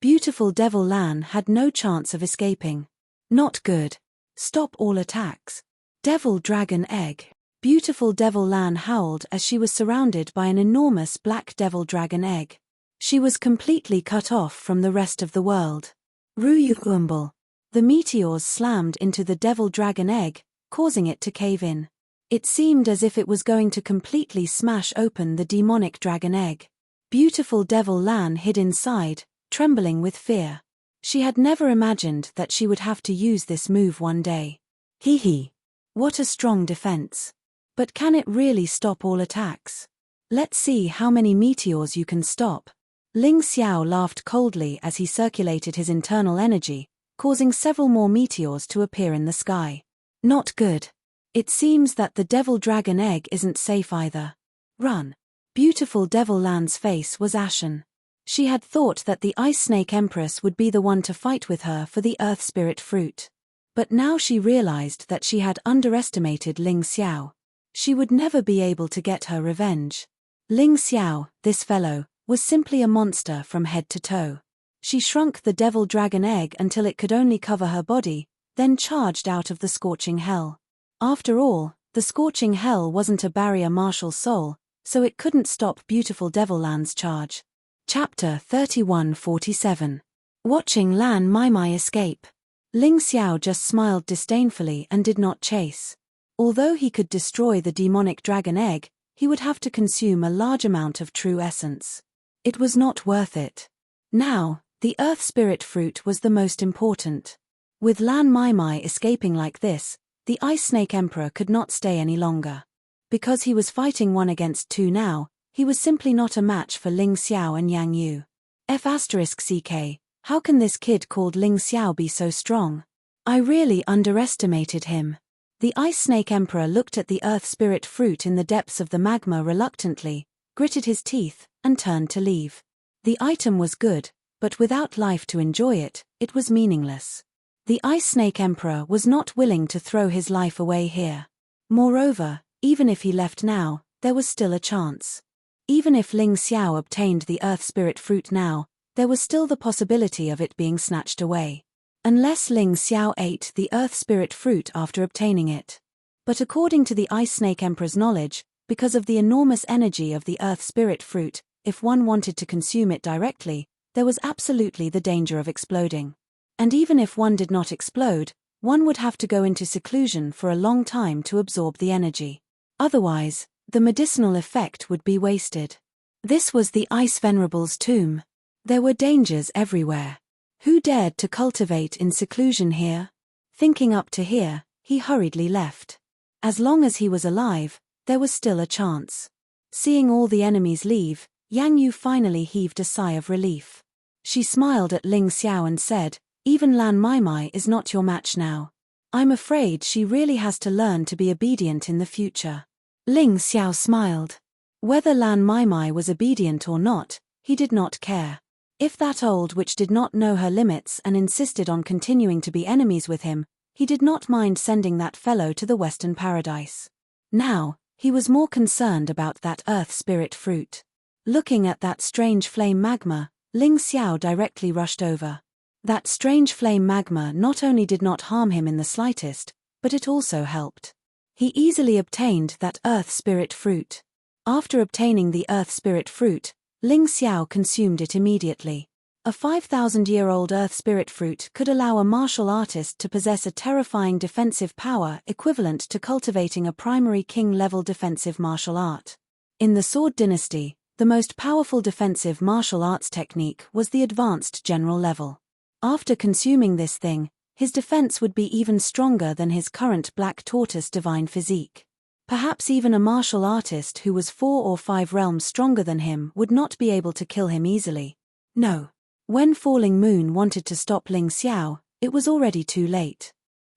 Beautiful Devil Lan had no chance of escaping. Not good. Stop all attacks. Devil Dragon Egg. Beautiful Devil Lan howled as she was surrounded by an enormous black devil dragon egg. She was completely cut off from the rest of the world. Ruyukumble. The meteors slammed into the devil dragon egg, causing it to cave in. It seemed as if it was going to completely smash open the demonic dragon egg. Beautiful Devil Lan hid inside, trembling with fear. She had never imagined that she would have to use this move one day. Hee hee. What a strong defense. But can it really stop all attacks? Let's see how many meteors you can stop. Ling Xiao laughed coldly as he circulated his internal energy, causing several more meteors to appear in the sky. Not good. It seems that the devil dragon egg isn't safe either. Run. Beautiful Devil Lan's face was ashen. She had thought that the Ice Snake Empress would be the one to fight with her for the Earth Spirit fruit. But now she realized that she had underestimated Ling Xiao. She would never be able to get her revenge. Ling Xiao, this fellow, was simply a monster from head to toe. She shrunk the devil dragon egg until it could only cover her body, then charged out of the scorching hell. After all, the scorching hell wasn't a barrier martial soul, so it couldn't stop beautiful Devil Lan's charge. Chapter 3147. Watching Lan Maimai escape. Ling Xiao just smiled disdainfully and did not chase. Although he could destroy the demonic dragon egg, he would have to consume a large amount of true essence. It was not worth it. Now, the Earth Spirit fruit was the most important. With Lan Maimai escaping like this, the Ice Snake Emperor could not stay any longer. Because he was fighting 1 against 2 now, he was simply not a match for Ling Xiao and Yang Yu. F***CK, how can this kid called Ling Xiao be so strong? I really underestimated him. The Ice Snake Emperor looked at the Earth Spirit fruit in the depths of the magma reluctantly, gritted his teeth, and turned to leave. The item was good, but without life to enjoy it, it was meaningless. The Ice Snake Emperor was not willing to throw his life away here. Moreover, even if he left now, there was still a chance. Even if Ling Xiao obtained the Earth Spirit fruit now, there was still the possibility of it being snatched away. Unless Ling Xiao ate the Earth Spirit fruit after obtaining it. But according to the Ice Snake Emperor's knowledge, because of the enormous energy of the Earth Spirit fruit, if one wanted to consume it directly, there was absolutely the danger of exploding. And even if one did not explode, one would have to go into seclusion for a long time to absorb the energy. Otherwise, the medicinal effect would be wasted. This was the Ice Venerable's tomb. There were dangers everywhere. Who dared to cultivate in seclusion here? Thinking up to here, he hurriedly left. As long as he was alive, there was still a chance. Seeing all the enemies leave, Yang Yu finally heaved a sigh of relief. She smiled at Ling Xiao and said, "Even Lan Maimai is not your match now. I'm afraid she really has to learn to be obedient in the future." Ling Xiao smiled. Whether Lan Maimai was obedient or not, he did not care. If that old witch did not know her limits and insisted on continuing to be enemies with him, he did not mind sending that fellow to the Western Paradise. Now, he was more concerned about that earth spirit fruit. Looking at that strange flame magma, Ling Xiao directly rushed over. That strange flame magma not only did not harm him in the slightest, but it also helped. He easily obtained that earth spirit fruit. After obtaining the earth spirit fruit, Ling Xiao consumed it immediately. A 5,000-year-old earth spirit fruit could allow a martial artist to possess a terrifying defensive power equivalent to cultivating a primary king-level defensive martial art. In the Sword Dynasty, the most powerful defensive martial arts technique was the advanced general level. After consuming this thing, his defense would be even stronger than his current black tortoise divine physique. Perhaps even a martial artist who was 4 or 5 realms stronger than him would not be able to kill him easily. No. When Falling Moon wanted to stop Ling Xiao, it was already too late.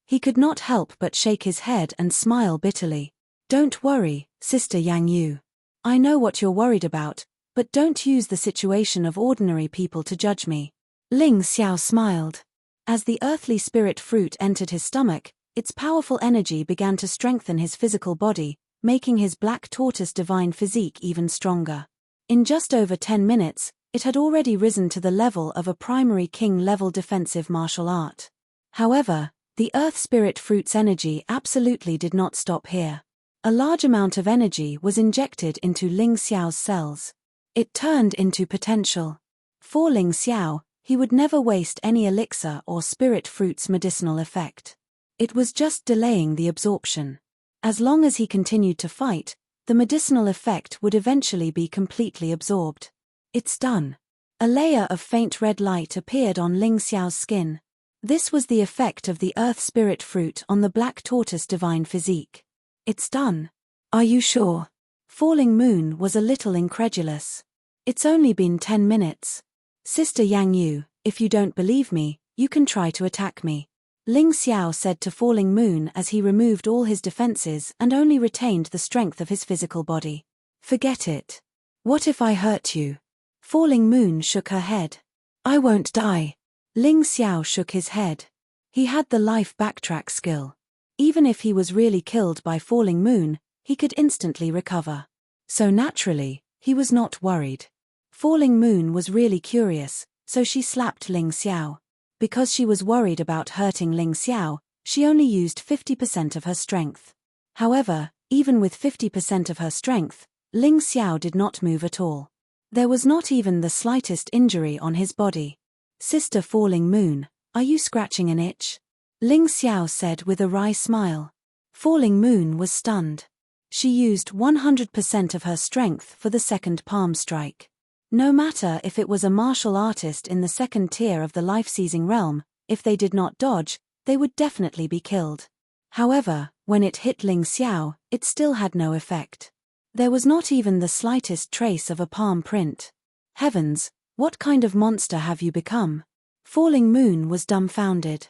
He could not help but shake his head and smile bitterly. Don't worry, Sister Yang Yu. I know what you're worried about, but don't use the situation of ordinary people to judge me. Ling Xiao smiled. As the earthly spirit fruit entered his stomach, its powerful energy began to strengthen his physical body, making his black tortoise divine physique even stronger. In just over 10 minutes, it had already risen to the level of a primary king-level defensive martial art. However, the earth spirit fruit's energy absolutely did not stop here. A large amount of energy was injected into Ling Xiao's cells. It turned into potential. For Ling Xiao, he would never waste any elixir or spirit fruit's medicinal effect. It was just delaying the absorption. As long as he continued to fight, the medicinal effect would eventually be completely absorbed. It's done. A layer of faint red light appeared on Ling Xiao's skin. This was the effect of the earth spirit fruit on the black tortoise divine physique. It's done. Are you sure? Falling Moon was a little incredulous. It's only been 10 minutes. Sister Yang Yu, if you don't believe me, you can try to attack me. Ling Xiao said to Falling Moon as he removed all his defenses and only retained the strength of his physical body. Forget it. What if I hurt you? Falling Moon shook her head. I won't die. Ling Xiao shook his head. He had the life backtrack skill. Even if he was really killed by Falling Moon, he could instantly recover. So naturally, he was not worried. Falling Moon was really curious, so she slapped Ling Xiao. Because she was worried about hurting Ling Xiao, she only used 50% of her strength. However, even with 50% of her strength, Ling Xiao did not move at all. There was not even the slightest injury on his body. Sister Falling Moon, are you scratching an itch? Ling Xiao said with a wry smile. Falling Moon was stunned. She used 100% of her strength for the second palm strike. No matter if it was a martial artist in the second tier of the life-seizing realm, if they did not dodge, they would definitely be killed. However, when it hit Ling Xiao, it still had no effect. There was not even the slightest trace of a palm print. Heavens, what kind of monster have you become? Falling Moon was dumbfounded.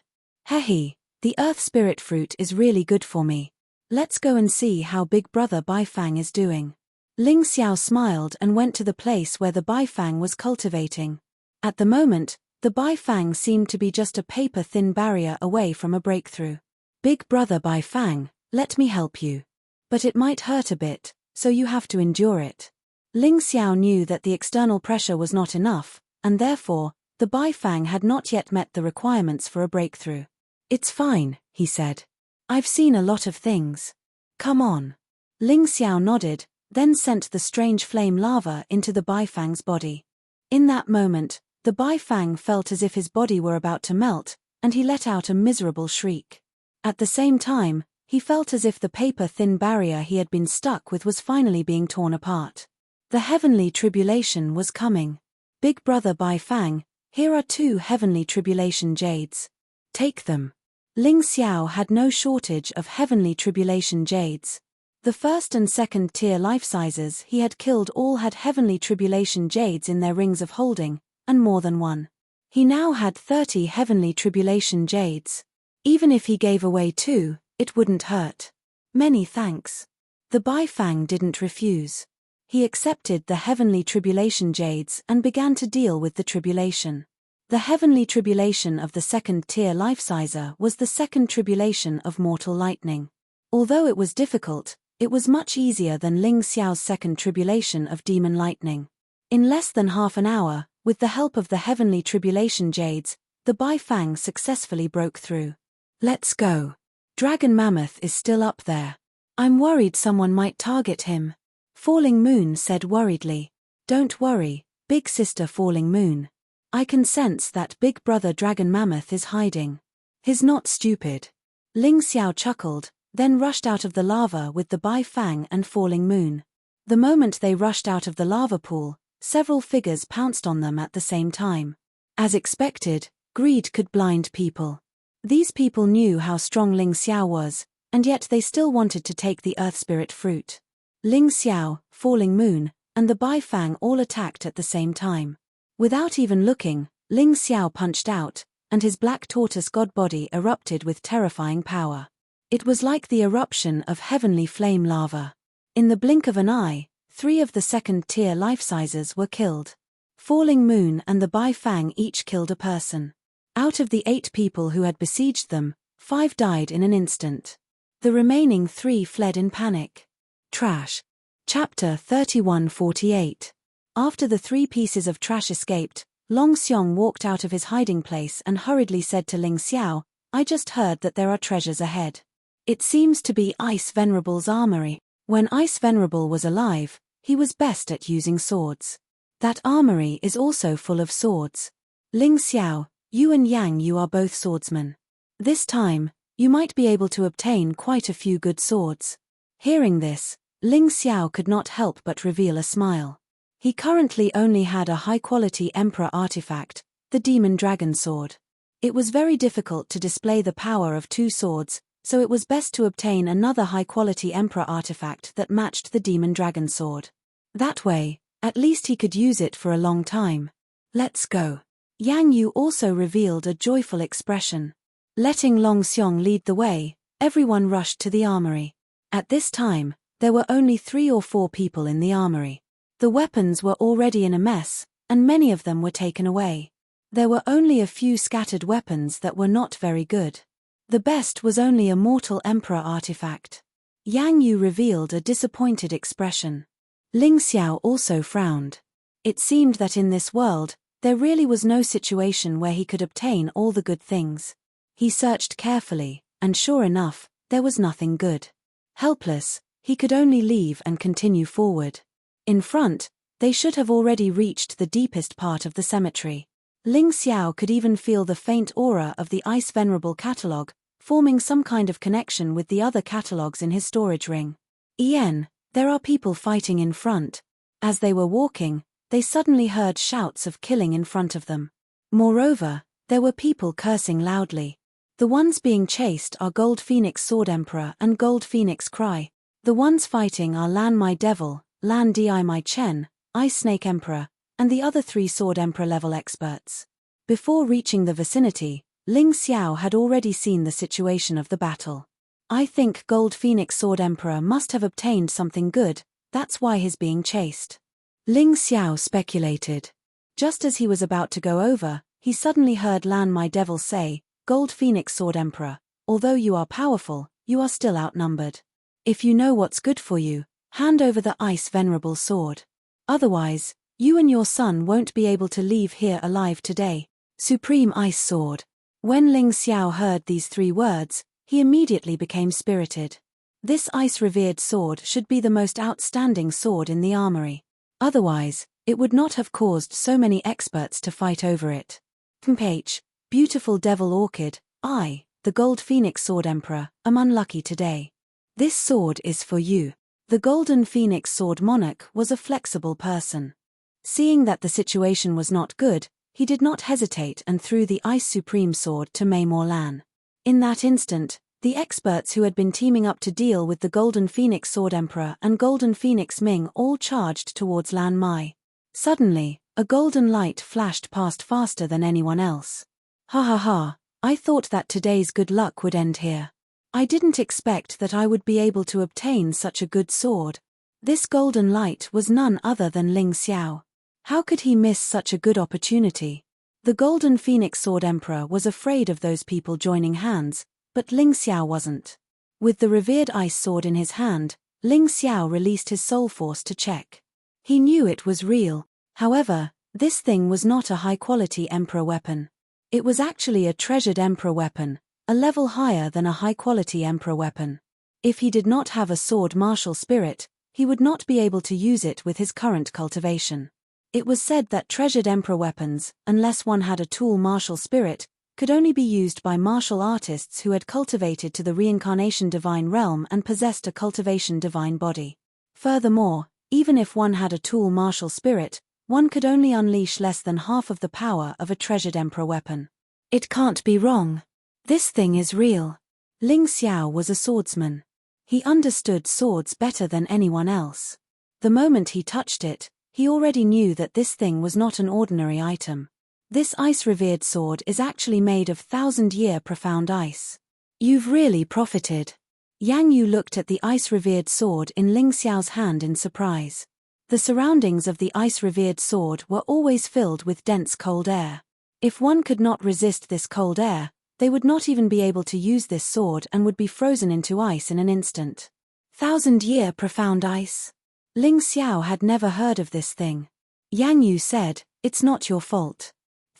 Hehe, the earth spirit fruit is really good for me. Let's go and see how Big Brother Baifang is doing. Ling Xiao smiled and went to the place where the Baifang was cultivating. At the moment, the Baifang seemed to be just a paper-thin barrier away from a breakthrough. Big Brother Baifang, let me help you. But it might hurt a bit, so you have to endure it. Ling Xiao knew that the external pressure was not enough, and therefore, the Baifang had not yet met the requirements for a breakthrough. It's fine, he said. I've seen a lot of things. Come on. Ling Xiao nodded, then sent the strange flame lava into the Baifang's body. In that moment, the Baifang felt as if his body were about to melt, and he let out a miserable shriek. At the same time, he felt as if the paper-thin barrier he had been stuck with was finally being torn apart. The heavenly tribulation was coming. Big Brother Baifang, here are 2 heavenly tribulation jades. Take them. Ling Xiao had no shortage of heavenly tribulation jades. The first and second tier life sizes he had killed all had heavenly tribulation jades in their rings of holding, and more than one. He now had 30 heavenly tribulation jades. Even if he gave away 2, it wouldn't hurt. Many thanks. The Baifang didn't refuse. He accepted the heavenly tribulation jades and began to deal with the tribulation. The heavenly tribulation of the second-tier life-sizer was the second tribulation of mortal lightning. Although it was difficult, it was much easier than Ling Xiao's second tribulation of demon lightning. In less than half an hour, with the help of the heavenly tribulation jades, the Bai Fang successfully broke through. Let's go. Dragon Mammoth is still up there. I'm worried someone might target him. Falling Moon said worriedly. Don't worry, big sister Falling Moon. I can sense that big brother Dragon Mammoth is hiding. He's not stupid. Ling Xiao chuckled, then rushed out of the lava with the Bai Fang and Falling Moon. The moment they rushed out of the lava pool, several figures pounced on them at the same time. As expected, greed could blind people. These people knew how strong Ling Xiao was, and yet they still wanted to take the Earth Spirit fruit. Ling Xiao, Falling Moon, and the Bai Fang all attacked at the same time. Without even looking, Ling Xiao punched out, and his black tortoise god body erupted with terrifying power. It was like the eruption of heavenly flame lava. In the blink of an eye, 3 of the second-tier life-sizers were killed. Falling Moon and the Bai Fang each killed a person. Out of the 8 people who had besieged them, 5 died in an instant. The remaining 3 fled in panic. Trash. Chapter 31-48. After the 3 pieces of trash escaped, Long Xiong walked out of his hiding place and hurriedly said to Ling Xiao, I just heard that there are treasures ahead. It seems to be Ice Venerable's armory. When Ice Venerable was alive, he was best at using swords. That armory is also full of swords. Ling Xiao, you and Yang Yu are both swordsmen. This time, you might be able to obtain quite a few good swords. Hearing this, Ling Xiao could not help but reveal a smile. He currently only had a high-quality Emperor artifact, the Demon Dragon Sword. It was very difficult to display the power of 2 swords, so it was best to obtain another high-quality Emperor artifact that matched the Demon Dragon Sword. That way, at least he could use it for a long time. Let's go. Yang Yu also revealed a joyful expression. Letting Long Xiong lead the way, everyone rushed to the armory. At this time, there were only 3 or 4 people in the armory. The weapons were already in a mess, and many of them were taken away. There were only a few scattered weapons that were not very good. The best was only a mortal Emperor artifact. Yang Yu revealed a disappointed expression. Ling Xiao also frowned. It seemed that in this world, there really was no situation where he could obtain all the good things. He searched carefully, and sure enough, there was nothing good. Helpless, he could only leave and continue forward. In front, they should have already reached the deepest part of the cemetery. Ling Xiao could even feel the faint aura of the Ice Venerable catalogue, forming some kind of connection with the other catalogues in his storage ring. There are people fighting in front. As they were walking, they suddenly heard shouts of killing in front of them. Moreover, there were people cursing loudly. The ones being chased are Gold Phoenix Sword Emperor and Gold Phoenix Cry. The ones fighting are Lan My Devil, Lan Di My Chen, Ice Snake Emperor, and the other 3 Sword Emperor level experts. Before reaching the vicinity, Ling Xiao had already seen the situation of the battle. I think Gold Phoenix Sword Emperor must have obtained something good, that's why he's being chased. Ling Xiao speculated. Just as he was about to go over, he suddenly heard Lan My Devil say, Gold Phoenix Sword Emperor, although you are powerful, you are still outnumbered. If you know what's good for you, hand over the Ice Venerable Sword. Otherwise, you and your son won't be able to leave here alive today. Supreme Ice Sword. When Ling Xiao heard these 3 words, he immediately became spirited. This ice-revered sword should be the most outstanding sword in the armory. Otherwise, it would not have caused so many experts to fight over it. H. Beautiful Devil Orchid, I, the Gold Phoenix Sword Emperor, am unlucky today. This sword is for you. The Golden Phoenix Sword Monarch was a flexible person. Seeing that the situation was not good, he did not hesitate and threw the Ice Supreme Sword to Mei Morlan. In that instant, the experts who had been teaming up to deal with the Golden Phoenix Sword Emperor and Golden Phoenix Ming all charged towards Lan Mai. Suddenly, a golden light flashed past faster than anyone else. Ha ha ha, I thought that today's good luck would end here. I didn't expect that I would be able to obtain such a good sword. This golden light was none other than Ling Xiao. How could he miss such a good opportunity? The Golden Phoenix Sword Emperor was afraid of those people joining hands, but Ling Xiao wasn't. With the revered ice sword in his hand, Ling Xiao released his soul force to check. He knew it was real. However, this thing was not a high-quality Emperor weapon. It was actually a treasured Emperor weapon, a level higher than a high-quality Emperor weapon. If he did not have a sword martial spirit, he would not be able to use it with his current cultivation. It was said that treasured Emperor weapons, unless one had a tool martial spirit, could only be used by martial artists who had cultivated to the reincarnation divine realm and possessed a cultivation divine body. Furthermore, even if one had a tool martial spirit, one could only unleash less than half of the power of a treasured Emperor weapon. It can't be wrong. This thing is real. Ling Xiao was a swordsman. He understood swords better than anyone else. The moment he touched it, he already knew that this thing was not an ordinary item. This ice-revered sword is actually made of 1,000-year profound ice. You've really profited. Yang Yu looked at the ice-revered sword in Ling Xiao's hand in surprise. The surroundings of the ice-revered sword were always filled with dense cold air. If one could not resist this cold air, they would not even be able to use this sword and would be frozen into ice in an instant. 1,000-year profound ice? Ling Xiao had never heard of this thing. Yang Yu said, "It's not your fault.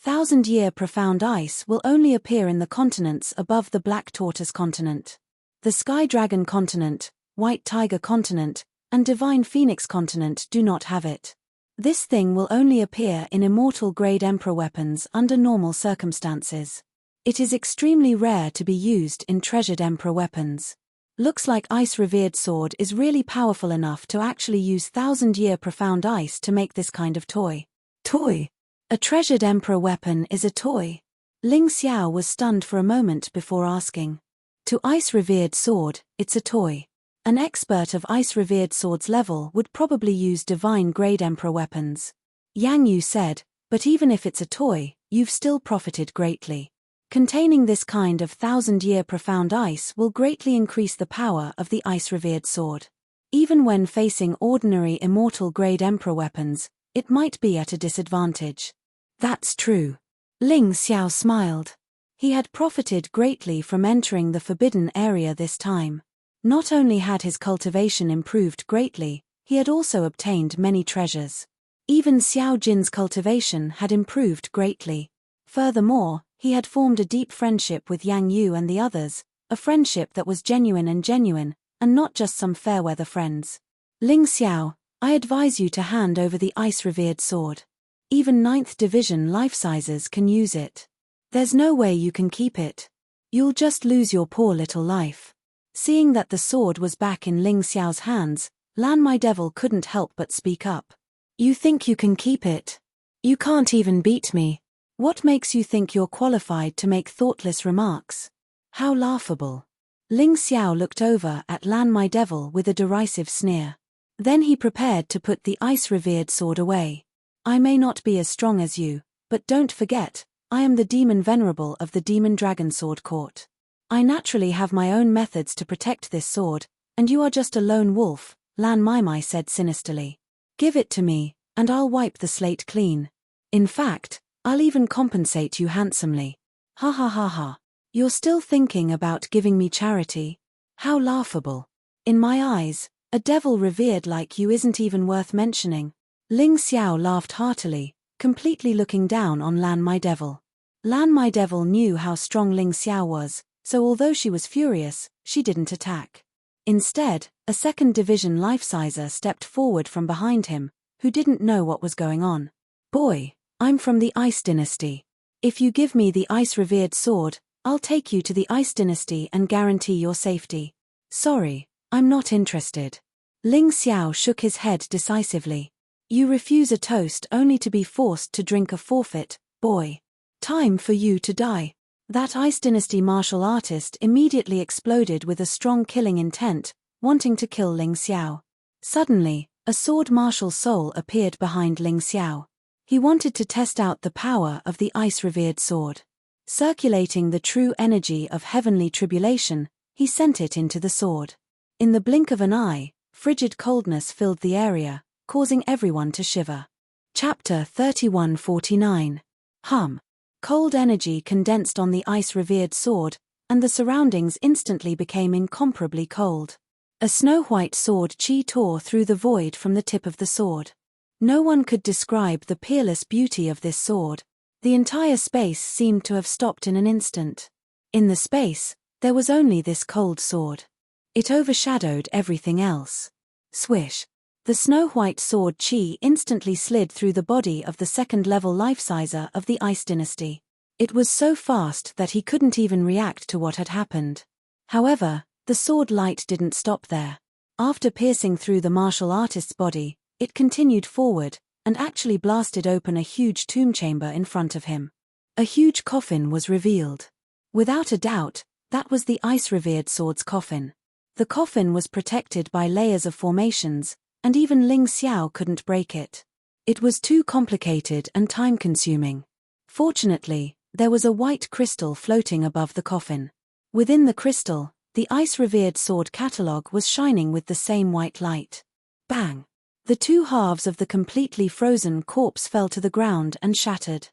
1,000-year profound ice will only appear in the continents above the Black Tortoise continent. The Sky Dragon continent, White Tiger continent, and Divine Phoenix continent do not have it. This thing will only appear in immortal-grade Emperor weapons under normal circumstances. It is extremely rare to be used in treasured Emperor weapons. Looks like ice-revered sword is really powerful enough to actually use 1,000-year profound ice to make this kind of toy." Toy? A treasured Emperor weapon is a toy? Ling Xiao was stunned for a moment before asking. To ice-revered sword, it's a toy. An expert of ice-revered sword's level would probably use divine-grade Emperor weapons. Yang Yu said, "But even if it's a toy, you've still profited greatly. Containing this kind of 1,000-year profound ice will greatly increase the power of the ice-revered sword. Even when facing ordinary immortal-grade Emperor weapons, it might be at a disadvantage." That's true. Ling Xiao smiled. He had profited greatly from entering the forbidden area this time. Not only had his cultivation improved greatly, he had also obtained many treasures. Even Xiao Jin's cultivation had improved greatly. Furthermore, he had formed a deep friendship with Yang Yu and the others, a friendship that was genuine and not just some fair-weather friends. "Ling Xiao, I advise you to hand over the ice-revered sword. Even 9th Division life-sizers can use it. There's no way you can keep it. You'll just lose your poor little life." Seeing that the sword was back in Ling Xiao's hands, Lan My Devil couldn't help but speak up. "You think you can keep it? You can't even beat me. What makes you think you're qualified to make thoughtless remarks? How laughable." Ling Xiao looked over at Lan My Devil with a derisive sneer. Then he prepared to put the ice-revered sword away. "I may not be as strong as you, but don't forget, I am the Demon Venerable of the Demon Dragon Sword Court. I naturally have my own methods to protect this sword, and you are just a lone wolf," Lan Mai said sinisterly. "Give it to me, and I'll wipe the slate clean. In fact, I'll even compensate you handsomely." "Ha ha ha ha. You're still thinking about giving me charity? How laughable. In my eyes, a devil revered like you isn't even worth mentioning." Ling Xiao laughed heartily, completely looking down on Lan My Devil. Lan My Devil knew how strong Ling Xiao was, so although she was furious, she didn't attack. Instead, a 2nd Division life-sizer stepped forward from behind him, who didn't know what was going on. "Boy, I'm from the Ice Dynasty. If you give me the ice-revered sword, I'll take you to the Ice Dynasty and guarantee your safety." "Sorry, I'm not interested." Ling Xiao shook his head decisively. "You refuse a toast only to be forced to drink a forfeit, boy. Time for you to die." That Ice Dynasty martial artist immediately exploded with a strong killing intent, wanting to kill Ling Xiao. Suddenly, a sword martial soul appeared behind Ling Xiao. He wanted to test out the power of the ice-revered sword. Circulating the true energy of heavenly tribulation, he sent it into the sword. In the blink of an eye, Frigid coldness filled the area, causing everyone to shiver. Chapter 3149. Cold energy condensed on the ice-revered sword, and the surroundings instantly became incomparably cold. A snow-white sword chi tore through the void from the tip of the sword. No one could describe the peerless beauty of this sword. The entire space seemed to have stopped in an instant. In the space, there was only this cold sword. It overshadowed everything else. Swish! The snow-white sword chi instantly slid through the body of the second-level life-sizer of the Ice Dynasty. It was so fast that he couldn't even react to what had happened. However, the sword light didn't stop there. After piercing through the martial artist's body, it continued forward, and actually blasted open a huge tomb chamber in front of him. A huge coffin was revealed. Without a doubt, that was the ice-revered sword's coffin. The coffin was protected by layers of formations, and even Ling Xiao couldn't break it. It was too complicated and time-consuming. Fortunately, there was a white crystal floating above the coffin. Within the crystal, the ice-revered sword catalogue was shining with the same white light. Bang! The two halves of the completely frozen corpse fell to the ground and shattered.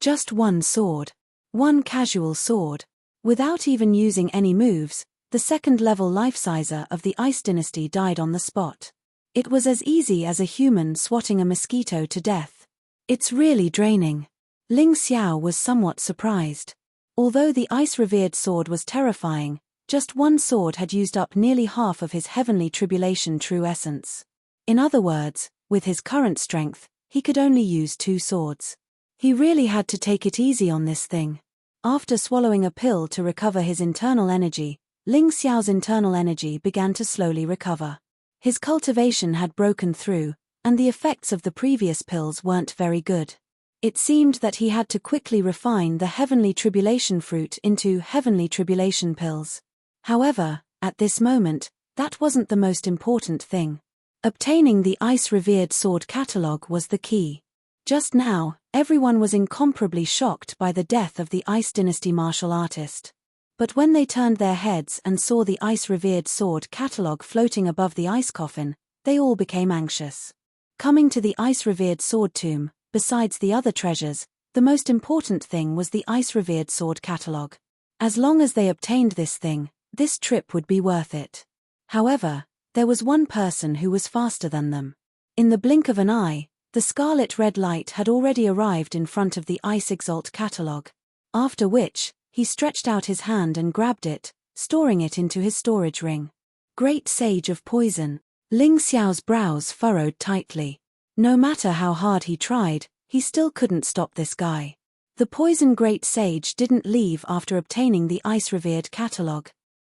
Just one sword. One casual sword. Without even using any moves, the second-level life-sizer of the Ice Dynasty died on the spot. It was as easy as a human swatting a mosquito to death. It's really draining. Ling Xiao was somewhat surprised. Although the ice-revered sword was terrifying, just one sword had used up nearly half of his heavenly tribulation true essence. In other words, with his current strength, he could only use two swords. He really had to take it easy on this thing. After swallowing a pill to recover his internal energy, Ling Xiao's internal energy began to slowly recover. His cultivation had broken through, and the effects of the previous pills weren't very good. It seemed that he had to quickly refine the heavenly tribulation fruit into heavenly tribulation pills. However, at this moment, that wasn't the most important thing. Obtaining the ice-revered sword catalogue was the key. Just now, everyone was incomparably shocked by the death of the Ice Dynasty martial artist. But when they turned their heads and saw the ice-revered sword catalogue floating above the ice coffin, they all became anxious. Coming to the ice-revered sword tomb, besides the other treasures, the most important thing was the ice-revered sword catalogue. As long as they obtained this thing, this trip would be worth it. However, there was one person who was faster than them. In the blink of an eye, the scarlet red light had already arrived in front of the Ice Exalt catalogue. After which, he stretched out his hand and grabbed it, storing it into his storage ring. Great Sage of Poison. Ling Xiao's brows furrowed tightly. No matter how hard he tried, he still couldn't stop this guy. The poison Great Sage didn't leave after obtaining the ice-revered catalogue.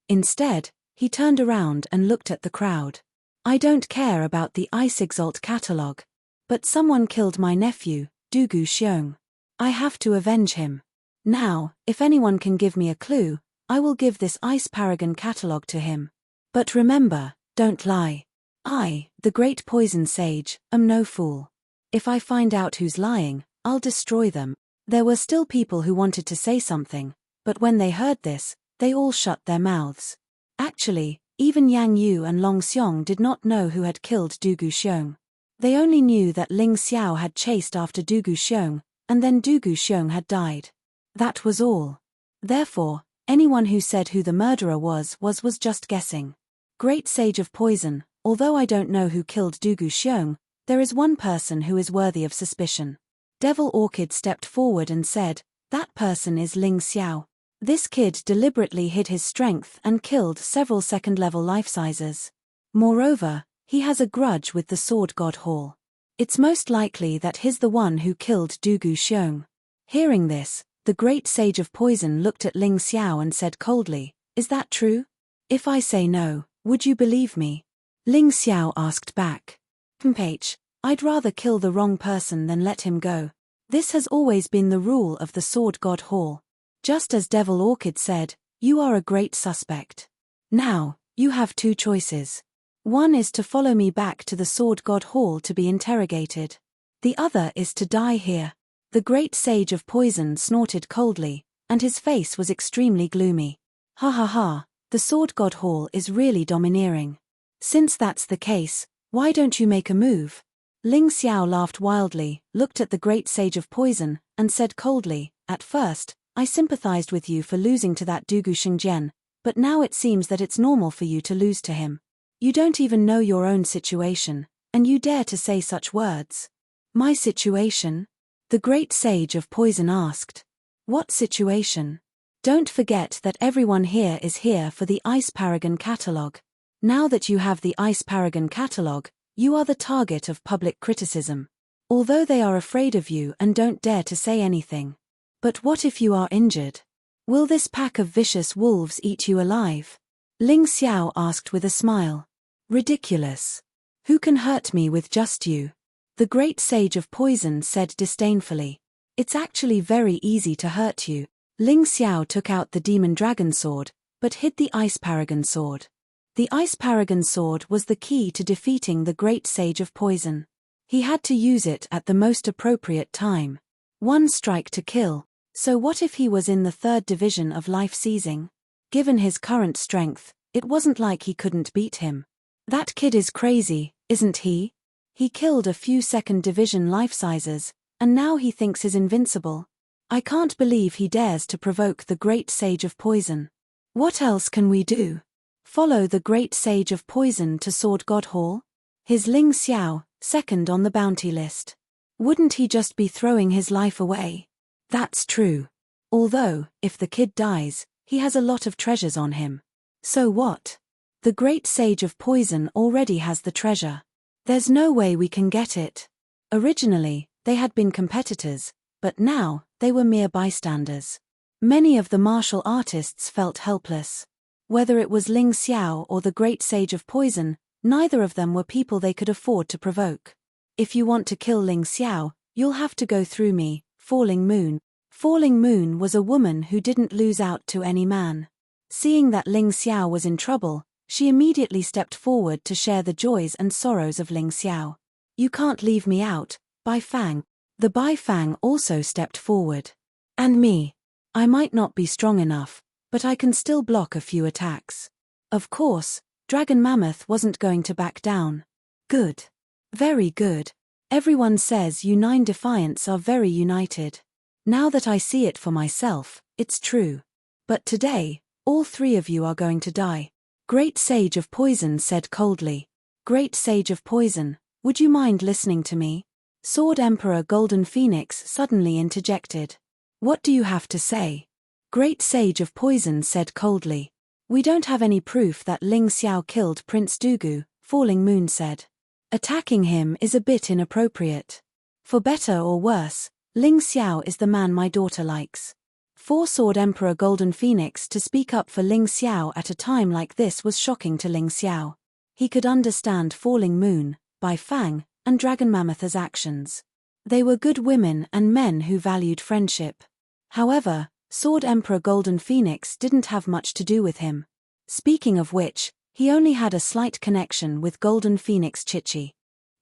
Instead, he turned around and looked at the crowd. I don't care about the Ice Exalt catalogue. But someone killed my nephew, Dugu Xiong. I have to avenge him. Now, if anyone can give me a clue, I will give this Ice Paragon catalogue to him. But remember, don't lie. I, the Great Poison Sage, am no fool. If I find out who's lying, I'll destroy them. There were still people who wanted to say something, but when they heard this, they all shut their mouths. Actually, even Yang Yu and Long Xiong did not know who had killed Dugu Xiong. They only knew that Ling Xiao had chased after Dugu Xiong, and then Dugu Xiong had died. That was all. Therefore, anyone who said who the murderer was just guessing. Great Sage of Poison, although I don't know who killed Dugu Xiong, there is one person who is worthy of suspicion. Devil Orchid stepped forward and said, that person is Ling Xiao. This kid deliberately hid his strength and killed several second-level life-sizers. Moreover, he has a grudge with the Sword God Hall. It's most likely that he's the one who killed Dugu Xiong. Hearing this, the Great Sage of Poison looked at Ling Xiao and said coldly, is that true? If I say no, would you believe me? Ling Xiao asked back. I'd rather kill the wrong person than let him go. This has always been the rule of the Sword God Hall. Just as Devil Orchid said, you are a great suspect. Now, you have two choices. One is to follow me back to the Sword God Hall to be interrogated. The other is to die here. The Great Sage of Poison snorted coldly, and his face was extremely gloomy. Ha ha ha, the Sword God Hall is really domineering. Since that's the case, why don't you make a move? Ling Xiao laughed wildly, looked at the great sage of poison, and said coldly, "At first, I sympathized with you for losing to that Dugu Shengjian, but now it seems that it's normal for you to lose to him. You don't even know your own situation, and you dare to say such words." "My situation?" the great sage of poison asked. "What situation? Don't forget that everyone here is here for the Ice Paragon catalogue. Now that you have the Ice Paragon catalogue, you are the target of public criticism. Although they are afraid of you and don't dare to say anything. But what if you are injured? Will this pack of vicious wolves eat you alive?" Ling Xiao asked with a smile. "Ridiculous. Who can hurt me with just you?" the great sage of poison said disdainfully. "It's actually very easy to hurt you." Ling Xiao took out the demon dragon sword, but hid the Ice Paragon sword. The Ice Paragon sword was the key to defeating the great sage of poison. He had to use it at the most appropriate time. One strike to kill, so what if he was in the 3rd division of life seizing? Given his current strength, it wasn't like he couldn't beat him. That kid is crazy, isn't he? He killed a few 2nd division life sizers, and now he thinks he's invincible. I can't believe he dares to provoke the great sage of poison. What else can we do? Follow the great sage of poison to Sword God Hall? His Ling Xiao, 2nd on the bounty list. Wouldn't he just be throwing his life away? That's true. Although, if the kid dies, he has a lot of treasures on him. So what? The great sage of poison already has the treasure. There's no way we can get it. Originally, they had been competitors, but now, they were mere bystanders. Many of the martial artists felt helpless. Whether it was Ling Xiao or the great sage of poison, neither of them were people they could afford to provoke. "If you want to kill Ling Xiao, you'll have to go through me." Falling Moon. Falling Moon was a woman who didn't lose out to any man. Seeing that Ling Xiao was in trouble, she immediately stepped forward to share the joys and sorrows of Ling Xiao. "You can't leave me out, Bai Fang." The Bai Fang also stepped forward. "And me. I might not be strong enough, but I can still block a few attacks." Of course, Dragon Mammoth wasn't going to back down. "Good. Very good. Everyone says you 9 Defiants are very united. Now that I see it for myself, it's true. But today, all 3 of you are going to die." Great Sage of Poison said coldly. "Great Sage of Poison, would you mind listening to me?" Sword Emperor Golden Phoenix suddenly interjected. "What do you have to say?" Great Sage of Poison said coldly. "We don't have any proof that Ling Xiao killed Prince Dugu," Falling Moon said. "Attacking him is a bit inappropriate. For better or worse, Ling Xiao is the man my daughter likes." For Sword Emperor Golden Phoenix to speak up for Ling Xiao at a time like this was shocking to Ling Xiao. He could understand Falling Moon, Bai Fang, and Dragon Mammoth's actions. They were good women and men who valued friendship. However, Sword Emperor Golden Phoenix didn't have much to do with him. Speaking of which, he only had a slight connection with Golden Phoenix Chichi.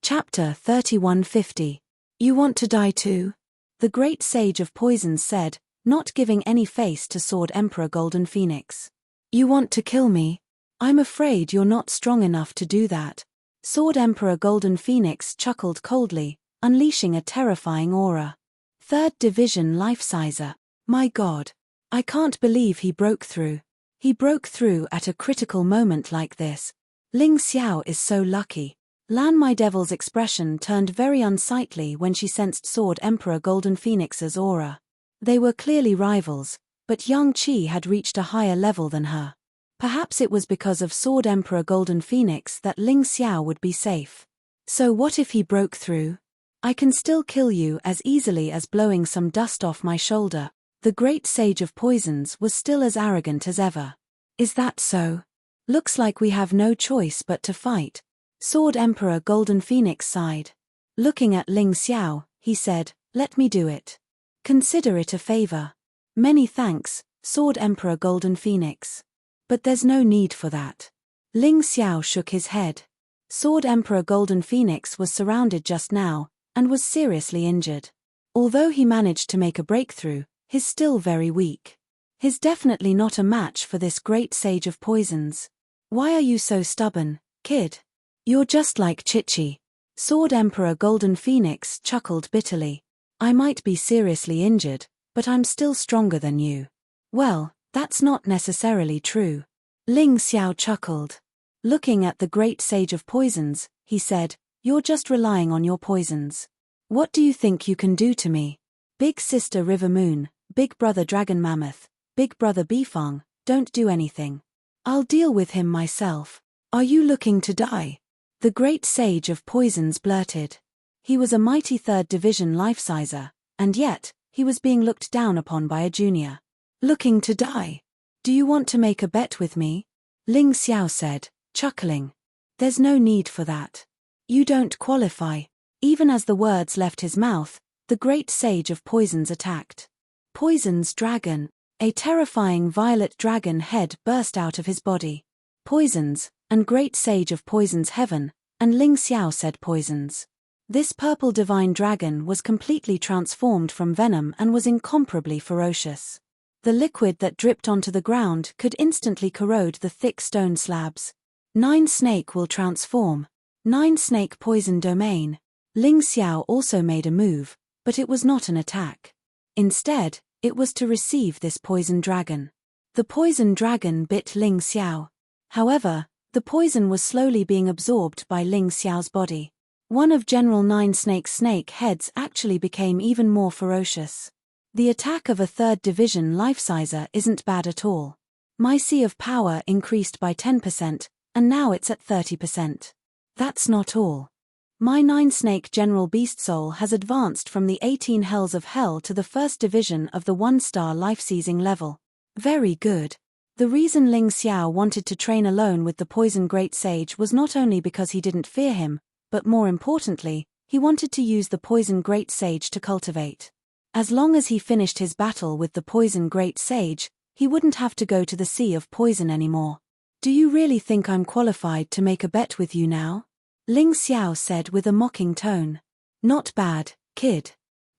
Chapter 3150. "You want to die too?" the great sage of poison said, not giving any face to Sword Emperor Golden Phoenix. "You want to kill me? I'm afraid you're not strong enough to do that." Sword Emperor Golden Phoenix chuckled coldly, unleashing a terrifying aura. 3rd Division Life Sizer. My God. I can't believe he broke through. He broke through at a critical moment like this. Ling Xiao is so lucky. Lan My Devil's expression turned very unsightly when she sensed Sword Emperor Golden Phoenix's aura. They were clearly rivals, but Yang Qi had reached a higher level than her. Perhaps it was because of Sword Emperor Golden Phoenix that Ling Xiao would be safe. So what if he broke through? "I can still kill you as easily as blowing some dust off my shoulder." The great sage of poisons was still as arrogant as ever. "Is that so? Looks like we have no choice but to fight." Sword Emperor Golden Phoenix sighed. Looking at Ling Xiao, he said, "Let me do it. Consider it a favor." "Many thanks, Sword Emperor Golden Phoenix. But there's no need for that." Ling Xiao shook his head. Sword Emperor Golden Phoenix was surrounded just now, and was seriously injured. Although he managed to make a breakthrough, he's still very weak. He's definitely not a match for this great sage of poisons. "Why are you so stubborn? kid. You're just like Chichi. Sword Emperor Golden Phoenix chuckled bitterly. I might be seriously injured, but I'm still stronger than you. Well, that's not necessarily true. Ling Xiao chuckled. Looking at the great sage of poisons, he said, you're just relying on your poisons. What do you think you can do to me? Big sister River Moon, big brother Dragon Mammoth, big brother Bifang, don't do anything. I'll deal with him myself. Are you looking to die? The great sage of poisons blurted. He was a mighty 3rd division life-sizer, and yet, he was being looked down upon by a junior. Looking to die? Do you want to make a bet with me? Ling Xiao said, chuckling. There's no need for that. You don't qualify. Even as the words left his mouth, the great sage of poisons attacked. Poison's dragon. A terrifying violet dragon head burst out of his body. Poisons, and great sage of poisons heaven, and Ling Xiao said poisons. This purple divine dragon was completely transformed from venom and was incomparably ferocious. The liquid that dripped onto the ground could instantly corrode the thick stone slabs. 9 snake will transform. 9 snake poison domain. Ling Xiao also made a move, but it was not an attack. Instead, it was to receive this poison dragon. The poison dragon bit Ling Xiao. However, the poison was slowly being absorbed by Ling Xiao's body. One of General 9 Snake's snake heads actually became even more ferocious. The attack of a 3rd division life-sizer isn't bad at all. My sea of power increased by 10%, and now it's at 30%. That's not all. My 9 Snake General Beast Soul has advanced from the 18 Hells of Hell to the 1st division of the 1-star life-seizing level. Very good. The reason Ling Xiao wanted to train alone with the poison great sage was not only because he didn't fear him, but more importantly, he wanted to use the poison great sage to cultivate. As long as he finished his battle with the poison great sage, he wouldn't have to go to the sea of poison anymore. Do you really think I'm qualified to make a bet with you now? Ling Xiao said with a mocking tone. Not bad, kid.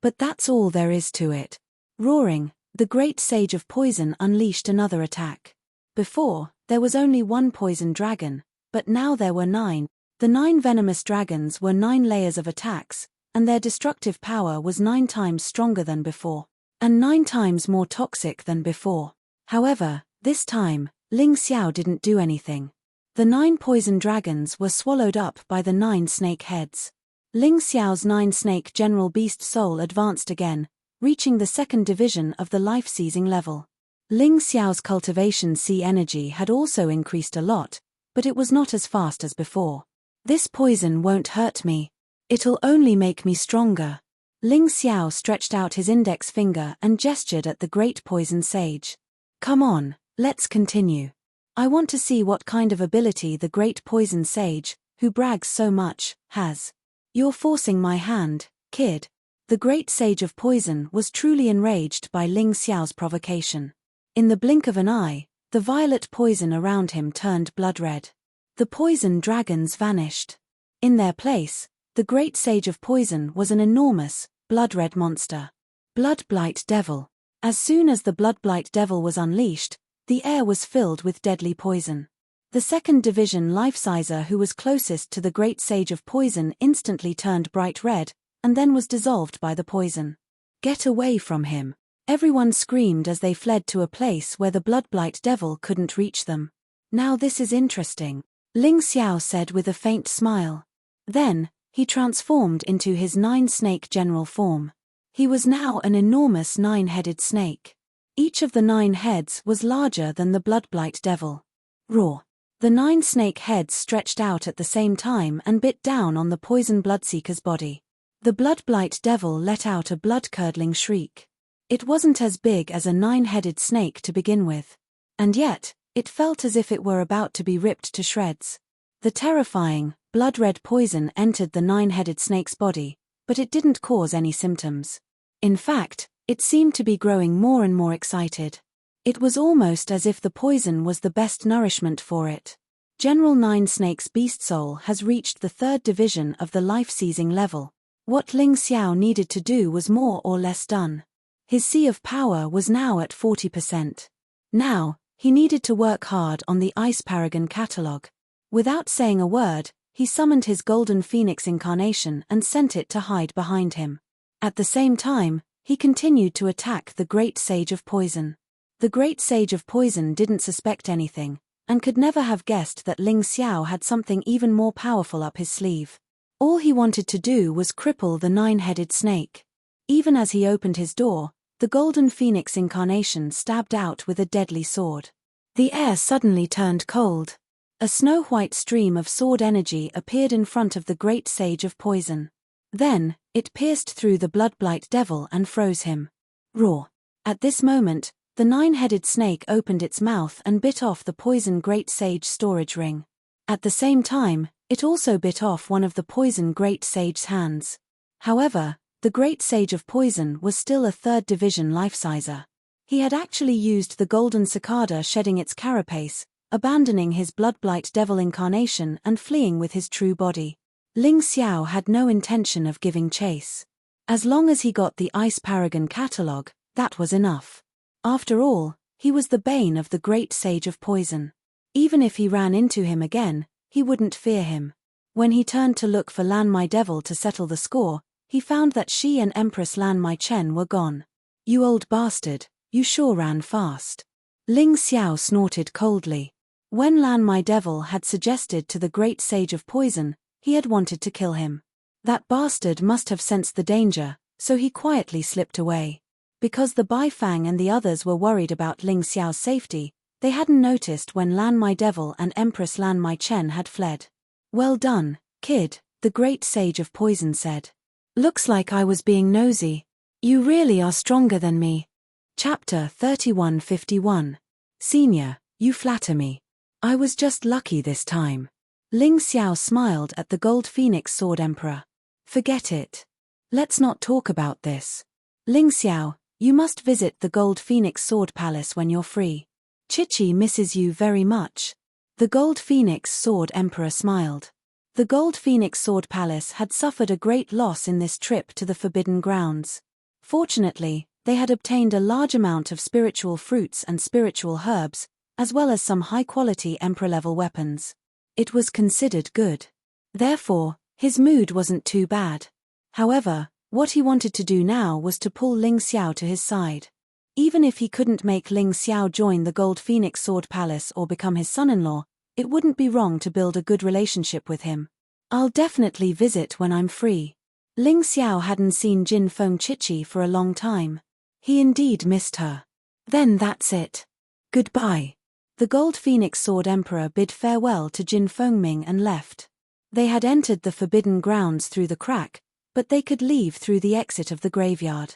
But that's all there is to it. Roaring, the great sage of poison unleashed another attack. Before, there was only 1 poison dragon, but now there were 9. The 9 venomous dragons were 9 layers of attacks, and their destructive power was 9 times stronger than before, and 9 times more toxic than before. However, this time, Ling Xiao didn't do anything. The 9 poison dragons were swallowed up by the 9 snake heads. Ling Xiao's 9 snake General Beast Soul advanced again, reaching the 2nd division of the life-seizing level. Ling Xiao's cultivation sea energy had also increased a lot, but it was not as fast as before. This poison won't hurt me. It'll only make me stronger. Ling Xiao stretched out his index finger and gestured at the great poison sage. Come on, let's continue. I want to see what kind of ability the great poison sage, who brags so much, has. You're forcing my hand, kid. The great sage of poison was truly enraged by Ling Xiao's provocation. In the blink of an eye, the violet poison around him turned blood red. The poison dragons vanished. In their place, the great sage of poison was an enormous, blood-red monster. Blood-blight devil. As soon as the blood-blight devil was unleashed, the air was filled with deadly poison. The 2nd division life-sizer who was closest to the great sage of poison instantly turned bright red, and then was dissolved by the poison. Get away from him. Everyone screamed as they fled to a place where the blood-blight devil couldn't reach them. Now this is interesting, Ling Xiao said with a faint smile. Then, he transformed into his 9 snake general form. He was now an enormous 9-headed snake. Each of the 9 heads was larger than the bloodblight devil. Roar. The 9 snake heads stretched out at the same time and bit down on the poison bloodseeker's body. The bloodblight devil let out a blood-curdling shriek. It wasn't as big as a 9-headed snake to begin with. And yet, it felt as if it were about to be ripped to shreds. The terrifying, blood-red poison entered the 9-headed snake's body, but it didn't cause any symptoms. In fact, it seemed to be growing more and more excited. It was almost as if the poison was the best nourishment for it. General 9 Snake's beast soul has reached the 3rd division of the life-seizing level. What Ling Xiao needed to do was more or less done. His sea of power was now at 40%. Now, he needed to work hard on the Ice Paragon catalog. Without saying a word, he summoned his golden phoenix incarnation and sent it to hide behind him. At the same time, he continued to attack the Great Sage of Poison. The Great Sage of Poison didn't suspect anything, and could never have guessed that Ling Xiao had something even more powerful up his sleeve. All he wanted to do was cripple the nine-headed snake. Even as he opened his door, the golden phoenix incarnation stabbed out with a deadly sword. The air suddenly turned cold. A snow-white stream of sword energy appeared in front of the Great Sage of Poison. Then, it pierced through the blood-blight devil and froze him. Roar! At this moment, the nine-headed snake opened its mouth and bit off the poison Great Sage storage ring. At the same time, it also bit off one of the poison Great Sage's hands. However, the Great Sage of Poison was still a third division life-sizer. He had actually used the golden cicada shedding its carapace, abandoning his blood-blight devil incarnation and fleeing with his true body. Ling Xiao had no intention of giving chase. As long as he got the Ice Paragon catalogue, that was enough. After all, he was the bane of the Great Sage of Poison. Even if he ran into him again, he wouldn't fear him. When he turned to look for Lan Mai Devil to settle the score, he found that she and Empress Lan Mai Chen were gone. "You old bastard, you sure ran fast." Ling Xiao snorted coldly. When Lan Mai Devil had suggested to the Great Sage of Poison, he had wanted to kill him. That bastard must have sensed the danger, so he quietly slipped away. Because the Bai Fang and the others were worried about Ling Xiao's safety, they hadn't noticed when Lan Mai Devil and Empress Lan Mai Chen had fled. "Well done, kid," the Great Sage of Poison said. "Looks like I was being nosy. You really are stronger than me." Chapter 3151. Senior, you flatter me. I was just lucky this time. Ling Xiao smiled at the Gold Phoenix Sword Emperor. "Forget it. Let's not talk about this. Ling Xiao, you must visit the Gold Phoenix Sword Palace when you're free. Chichi misses you very much." The Gold Phoenix Sword Emperor smiled. The Gold Phoenix Sword Palace had suffered a great loss in this trip to the Forbidden Grounds. Fortunately, they had obtained a large amount of spiritual fruits and spiritual herbs, as well as some high-quality Emperor-level weapons. It was considered good. Therefore, his mood wasn't too bad. However, what he wanted to do now was to pull Ling Xiao to his side. Even if he couldn't make Ling Xiao join the Gold Phoenix Sword Palace or become his son-in-law, it wouldn't be wrong to build a good relationship with him. "I'll definitely visit when I'm free." Ling Xiao hadn't seen Jin Feng Chichi for a long time. He indeed missed her. "Then that's it. Goodbye." The Gold Phoenix Sword Emperor bid farewell to Jin Fengming and left. They had entered the Forbidden Grounds through the crack, but they could leave through the exit of the graveyard.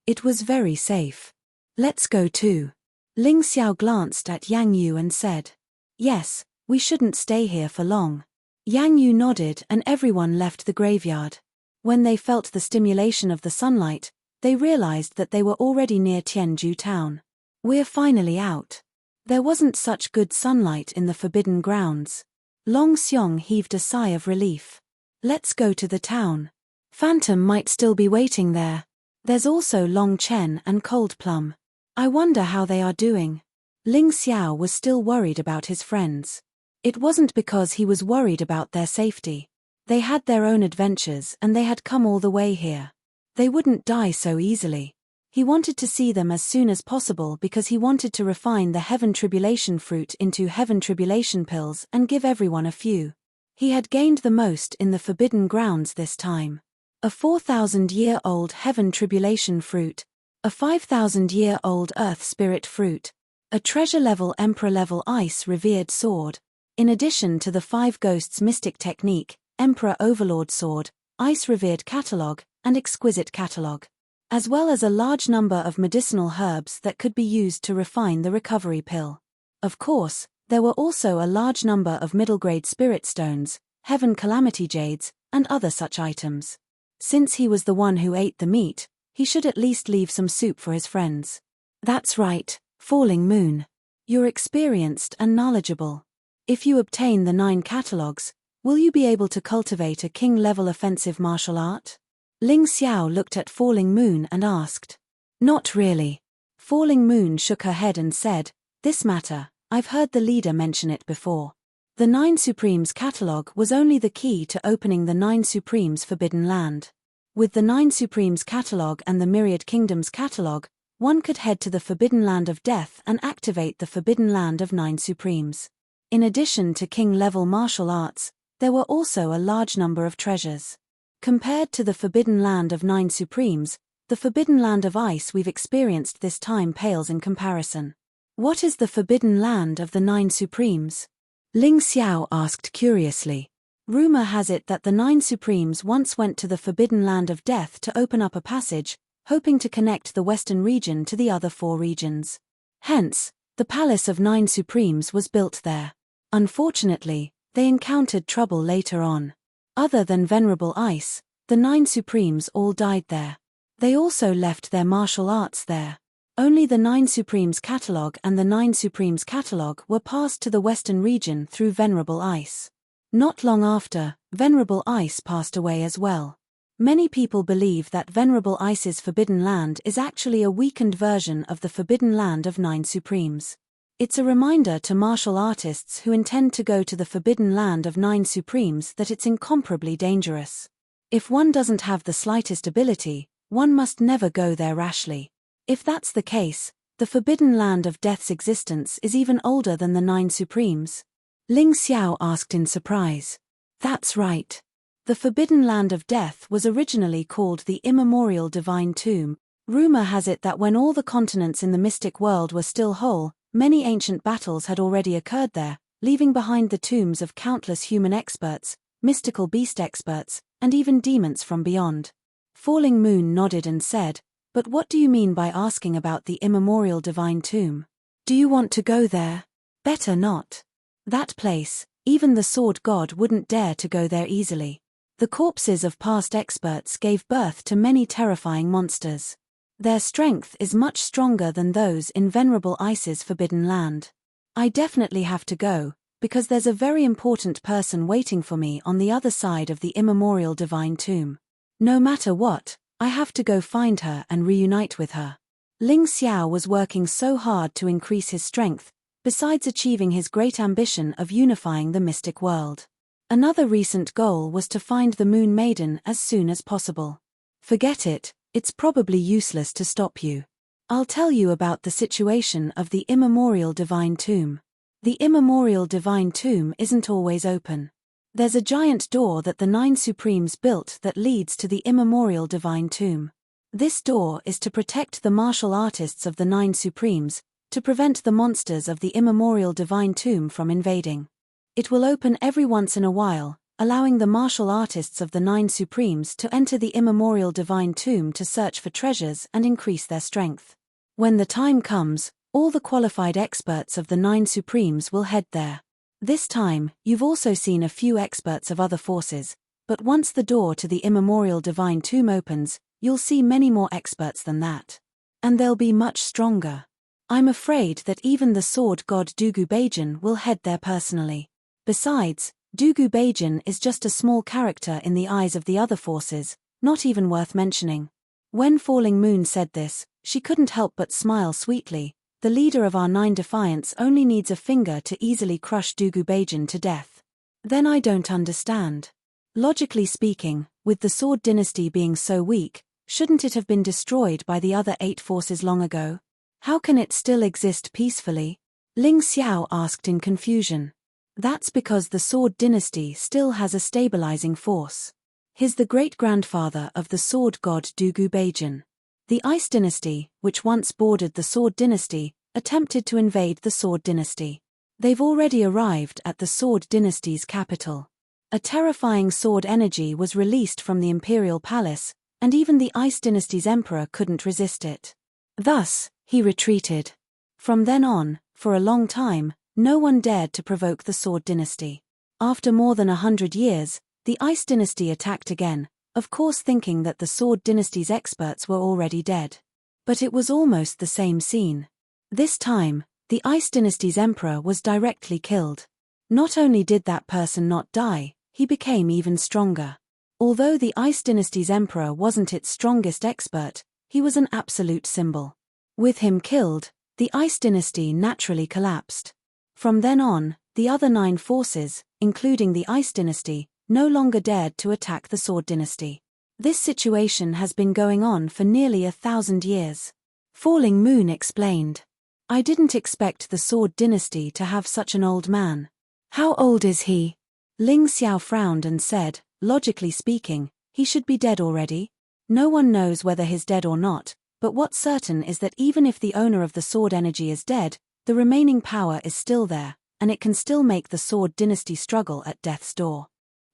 It was very safe. "Let's go too." Ling Xiao glanced at Yang Yu and said. "Yes, we shouldn't stay here for long." Yang Yu nodded and everyone left the graveyard. When they felt the stimulation of the sunlight, they realized that they were already near Tianju town. "We're finally out." There wasn't such good sunlight in the Forbidden Grounds. Long Xiong heaved a sigh of relief. "Let's go to the town. Phantom might still be waiting there. There's also Long Chen and Cold Plum. I wonder how they are doing." Ling Xiao was still worried about his friends. It wasn't because he was worried about their safety. They had their own adventures and they had come all the way here. They wouldn't die so easily. He wanted to see them as soon as possible because he wanted to refine the Heaven Tribulation fruit into Heaven Tribulation pills and give everyone a few. He had gained the most in the Forbidden Grounds this time. A 4,000-year-old Heaven Tribulation fruit, a 5,000-year-old Earth Spirit fruit, a treasure-level Emperor-level Ice Revered Sword, in addition to the 5 Ghosts Mystic Technique, Emperor Overlord Sword, Ice Revered Catalog, and Exquisite Catalog, as well as a large number of medicinal herbs that could be used to refine the recovery pill. Of course, there were also a large number of middle-grade spirit stones, Heaven Calamity Jades, and other such items. Since he was the one who ate the meat, he should at least leave some soup for his friends. "That's right, Falling Moon. You're experienced and knowledgeable. If you obtain the 9 catalogs, will you be able to cultivate a king-level offensive martial art?" Ling Xiao looked at Falling Moon and asked. "Not really." Falling Moon shook her head and said, "This matter, I've heard the leader mention it before. The Nine Supremes catalogue was only the key to opening the Nine Supremes Forbidden Land. With the Nine Supremes catalogue and the Myriad Kingdoms catalogue, one could head to the Forbidden Land of Death and activate the Forbidden Land of Nine Supremes. In addition to king-level martial arts, there were also a large number of treasures. Compared to the Forbidden Land of Nine Supremes, the Forbidden Land of Ice we've experienced this time pales in comparison. What is the Forbidden Land of the Nine Supremes? Ling Xiao asked curiously. Rumor has it that the Nine Supremes once went to the Forbidden Land of Death to open up a passage, hoping to connect the western region to the other 4 regions. Hence, the Palace of Nine Supremes was built there. Unfortunately, they encountered trouble later on. Other than Venerable Ice, the Nine Supremes all died there. They also left their martial arts there. Only the Nine Supremes catalogue and the Nine Supremes catalogue were passed to the western region through Venerable Ice. Not long after, Venerable Ice passed away as well. Many people believe that Venerable Ice's Forbidden Land is actually a weakened version of the Forbidden Land of Nine Supremes. It's a reminder to martial artists who intend to go to the Forbidden Land of Nine Supremes that it's incomparably dangerous. If one doesn't have the slightest ability, one must never go there rashly. If that's the case, the Forbidden Land of Death's existence is even older than the Nine Supremes. Ling Xiao asked in surprise. That's right. The Forbidden Land of Death was originally called the Immemorial Divine Tomb. Rumor has it that when all the continents in the mystic world were still whole, many ancient battles had already occurred there, leaving behind the tombs of countless human experts, mystical beast experts, and even demons from beyond. Falling Moon nodded and said, "But what do you mean by asking about the Immemorial Divine Tomb? Do you want to go there? Better not. That place, even the Sword God wouldn't dare to go there easily. The corpses of past experts gave birth to many terrifying monsters. Their strength is much stronger than those in Venerable Ice's Forbidden Land. I definitely have to go, because there's a very important person waiting for me on the other side of the Immemorial Divine Tomb. No matter what, I have to go find her and reunite with her." Ling Xiao was working so hard to increase his strength, besides achieving his great ambition of unifying the mystic world. Another recent goal was to find the Moon Maiden as soon as possible. Forget it, it's probably useless to stop you. I'll tell you about the situation of the Immemorial Divine Tomb. The Immemorial Divine Tomb isn't always open. There's a giant door that the Nine Supremes built that leads to the Immemorial Divine Tomb. This door is to protect the martial artists of the Nine Supremes, to prevent the monsters of the Immemorial Divine Tomb from invading. It will open every once in a while, allowing the martial artists of the Nine Supremes to enter the Immemorial Divine Tomb to search for treasures and increase their strength. When the time comes, all the qualified experts of the Nine Supremes will head there. This time, you've also seen a few experts of other forces, but once the door to the Immemorial Divine Tomb opens, you'll see many more experts than that. And they'll be much stronger. I'm afraid that even the sword god Dugu Bajan will head there personally. Besides, Dugu Bajan is just a small character in the eyes of the other forces, not even worth mentioning. When Falling Moon said this, she couldn't help but smile sweetly. The leader of our 9 Defiants only needs a finger to easily crush Dugu Bajan to death. Then I don't understand. Logically speaking, with the Sword Dynasty being so weak, shouldn't it have been destroyed by the other 8 forces long ago? How can it still exist peacefully? Ling Xiao asked in confusion. That's because the Sword Dynasty still has a stabilizing force. He's the great-grandfather of the sword god Dugu Bajan. The Ice Dynasty, which once bordered the Sword Dynasty, attempted to invade the Sword Dynasty. They've already arrived at the Sword Dynasty's capital. A terrifying sword energy was released from the Imperial Palace, and even the Ice Dynasty's emperor couldn't resist it. Thus, he retreated. From then on, for a long time, no one dared to provoke the Sword Dynasty. After more than 100 years, the Ice Dynasty attacked again, of course thinking that the Sword Dynasty's experts were already dead. But it was almost the same scene. This time, the Ice Dynasty's emperor was directly killed. Not only did that person not die, he became even stronger. Although the Ice Dynasty's emperor wasn't its strongest expert, he was an absolute symbol. With him killed, the Ice Dynasty naturally collapsed. From then on, The other 9 forces, including the Ice Dynasty, no longer dared to attack the Sword Dynasty. This situation has been going on for nearly 1,000 years. Falling Moon explained. I didn't expect the Sword Dynasty to have such an old man. How old is he? Ling Xiao frowned and said, logically speaking, he should be dead already. No one knows whether he's dead or not, but what's certain is that even if the owner of the sword energy is dead, the remaining power is still there, and it can still make the Sword Dynasty struggle at death's door.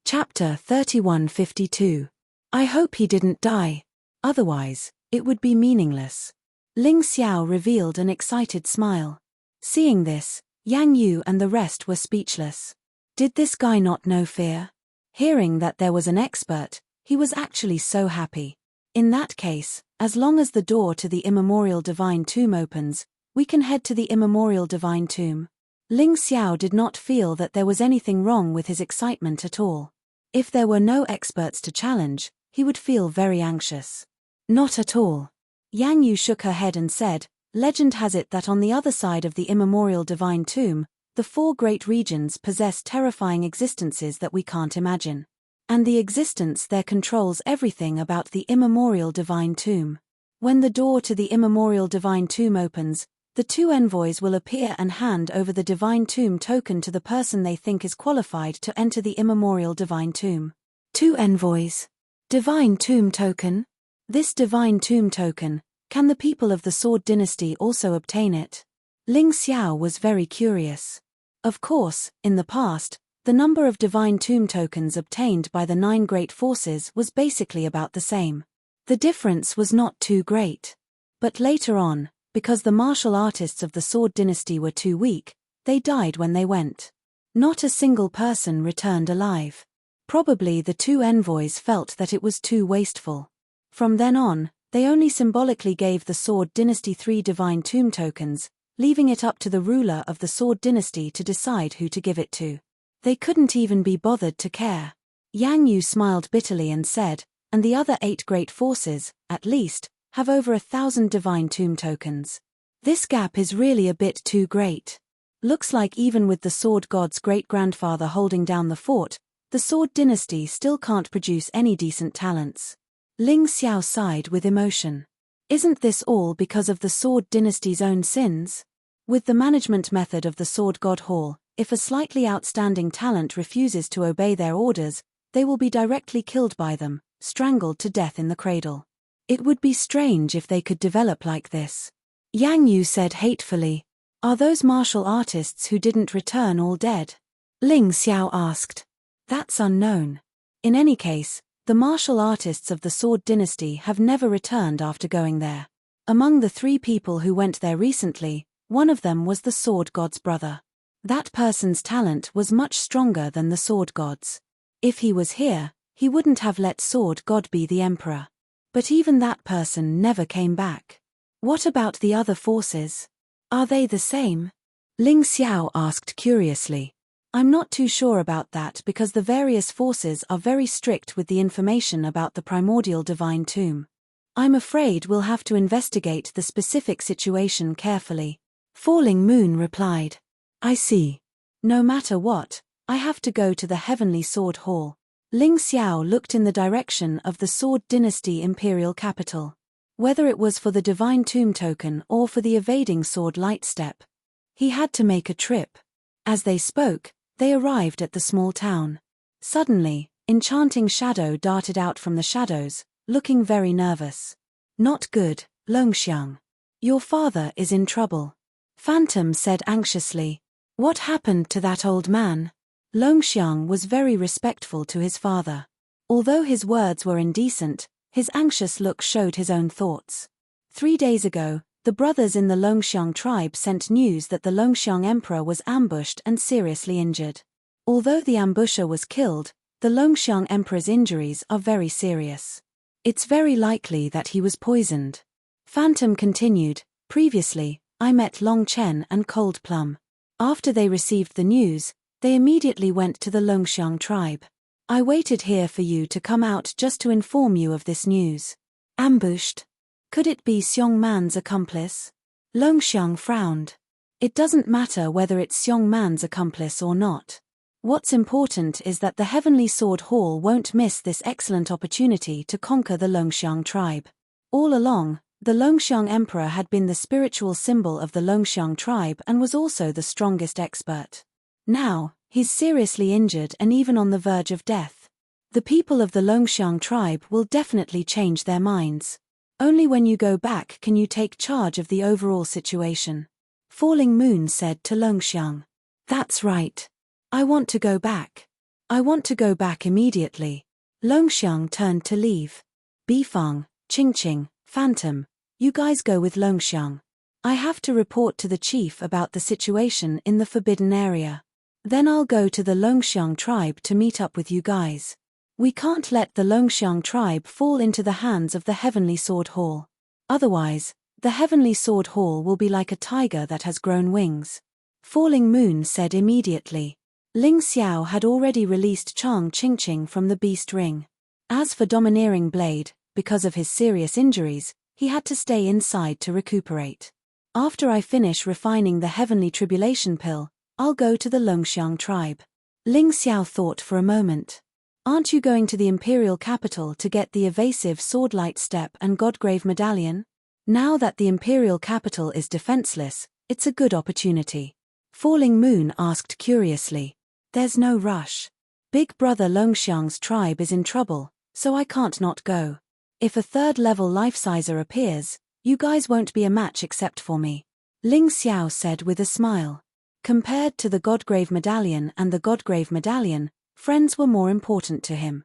Chapter 3152. I hope he didn't die. Otherwise, it would be meaningless. Ling Xiao revealed an excited smile. Seeing this, Yang Yu and the rest were speechless. Did this guy not know fear? Hearing that there was an expert, he was actually so happy. In that case, as long as the door to the immemorial divine tomb opens, we can head to the immemorial divine tomb. Ling Xiao did not feel that there was anything wrong with his excitement at all. If there were no experts to challenge, he would feel very anxious. Not at all. Yang Yu shook her head and said, legend has it that on the other side of the immemorial divine tomb, the 4 great regions possess terrifying existences that we can't imagine. And the existence there controls everything about the immemorial divine tomb. When the door to the immemorial divine tomb opens, the 2 envoys will appear and hand over the divine tomb token to the person they think is qualified to enter the immemorial divine tomb. 2 envoys. Divine tomb token? This divine tomb token, can the people of the Sword Dynasty also obtain it? Ling Xiao was very curious. Of course, in the past, the number of divine tomb tokens obtained by the 9 great forces was basically about the same. The difference was not too great. But later on, because the martial artists of the Sword Dynasty were too weak, they died when they went. Not a single person returned alive. Probably the 2 envoys felt that it was too wasteful. From then on, they only symbolically gave the Sword Dynasty 3 divine tomb tokens, leaving it up to the ruler of the Sword Dynasty to decide who to give it to. They couldn't even be bothered to care. Yang Yu smiled bitterly and said, and the other 8 great forces, at least, have over 1,000 divine tomb tokens. This gap is really a bit too great. Looks like even with the Sword God's great-grandfather holding down the fort, the Sword Dynasty still can't produce any decent talents. Ling Xiao sighed with emotion. Isn't this all because of the Sword Dynasty's own sins? With the management method of the Sword God Hall, if a slightly outstanding talent refuses to obey their orders, they will be directly killed by them, strangled to death in the cradle. It would be strange if they could develop like this. Yang Yu said hatefully, are those martial artists who didn't return all dead? Ling Xiao asked. That's unknown. In any case, the martial artists of the Sword Dynasty have never returned after going there. Among the 3 people who went there recently, one of them was the Sword God's brother. That person's talent was much stronger than the Sword God's. If he was here, he wouldn't have let Sword God be the emperor. But even that person never came back. What about the other forces? Are they the same? Ling Xiao asked curiously. I'm not too sure about that because the various forces are very strict with the information about the primordial divine tomb. I'm afraid we'll have to investigate the specific situation carefully. Falling Moon replied. I see. No matter what, I have to go to the Heavenly Sword Hall. Ling Xiao looked in the direction of the Sword Dynasty imperial capital. Whether it was for the divine tomb token or for the evading sword light step, he had to make a trip. As they spoke, they arrived at the small town. Suddenly, Enchanting Shadow darted out from the shadows, looking very nervous. Not good, Longxiang. Your father is in trouble. Phantom said anxiously. What happened to that old man? Longxiang was very respectful to his father. Although his words were indecent, his anxious look showed his own thoughts. 3 days ago, the brothers in the Longxiang tribe sent news that the Longxiang emperor was ambushed and seriously injured. Although the ambusher was killed, the Longxiang emperor's injuries are very serious. It's very likely that he was poisoned. Phantom continued, previously, I met Long Chen and Cold Plum. After they received the news, they immediately went to the Longxiang tribe. I waited here for you to come out just to inform you of this news. Ambushed? Could it be Xiong Man's accomplice? Longxiang frowned. It doesn't matter whether it's Xiong Man's accomplice or not. What's important is that the Heavenly Sword Hall won't miss this excellent opportunity to conquer the Longxiang tribe. All along, the Longxiang Emperor had been the spiritual symbol of the Longxiang tribe and was also the strongest expert. Now, he's seriously injured and even on the verge of death. The people of the Longxiang tribe will definitely change their minds. Only when you go back can you take charge of the overall situation. Falling Moon said to Longxiang. That's right. I want to go back. I want to go back immediately. Longxiang turned to leave. Bifang, Qingqing, Phantom, you guys go with Longxiang. I have to report to the chief about the situation in the forbidden area. Then I'll go to the Longxiang tribe to meet up with you guys. We can't let the Longxiang tribe fall into the hands of the Heavenly Sword Hall. Otherwise, the Heavenly Sword Hall will be like a tiger that has grown wings. Falling Moon said immediately. Ling Xiao had already released Chang Qingqing from the beast ring. As for Domineering Blade, because of his serious injuries, he had to stay inside to recuperate. After I finish refining the Heavenly Tribulation Pill, I'll go to the Longxiang tribe. Ling Xiao thought for a moment. Aren't you going to the Imperial capital to get the evasive Swordlight Step and Godgrave Medallion? Now that the Imperial capital is defenseless, it's a good opportunity. Falling Moon asked curiously. There's no rush. Big brother Longxiang's tribe is in trouble, so I can't not go. If a third-level life-sizer appears, you guys won't be a match except for me. Ling Xiao said with a smile. Compared to the Godgrave Medallion and the Godgrave Medallion, friends were more important to him.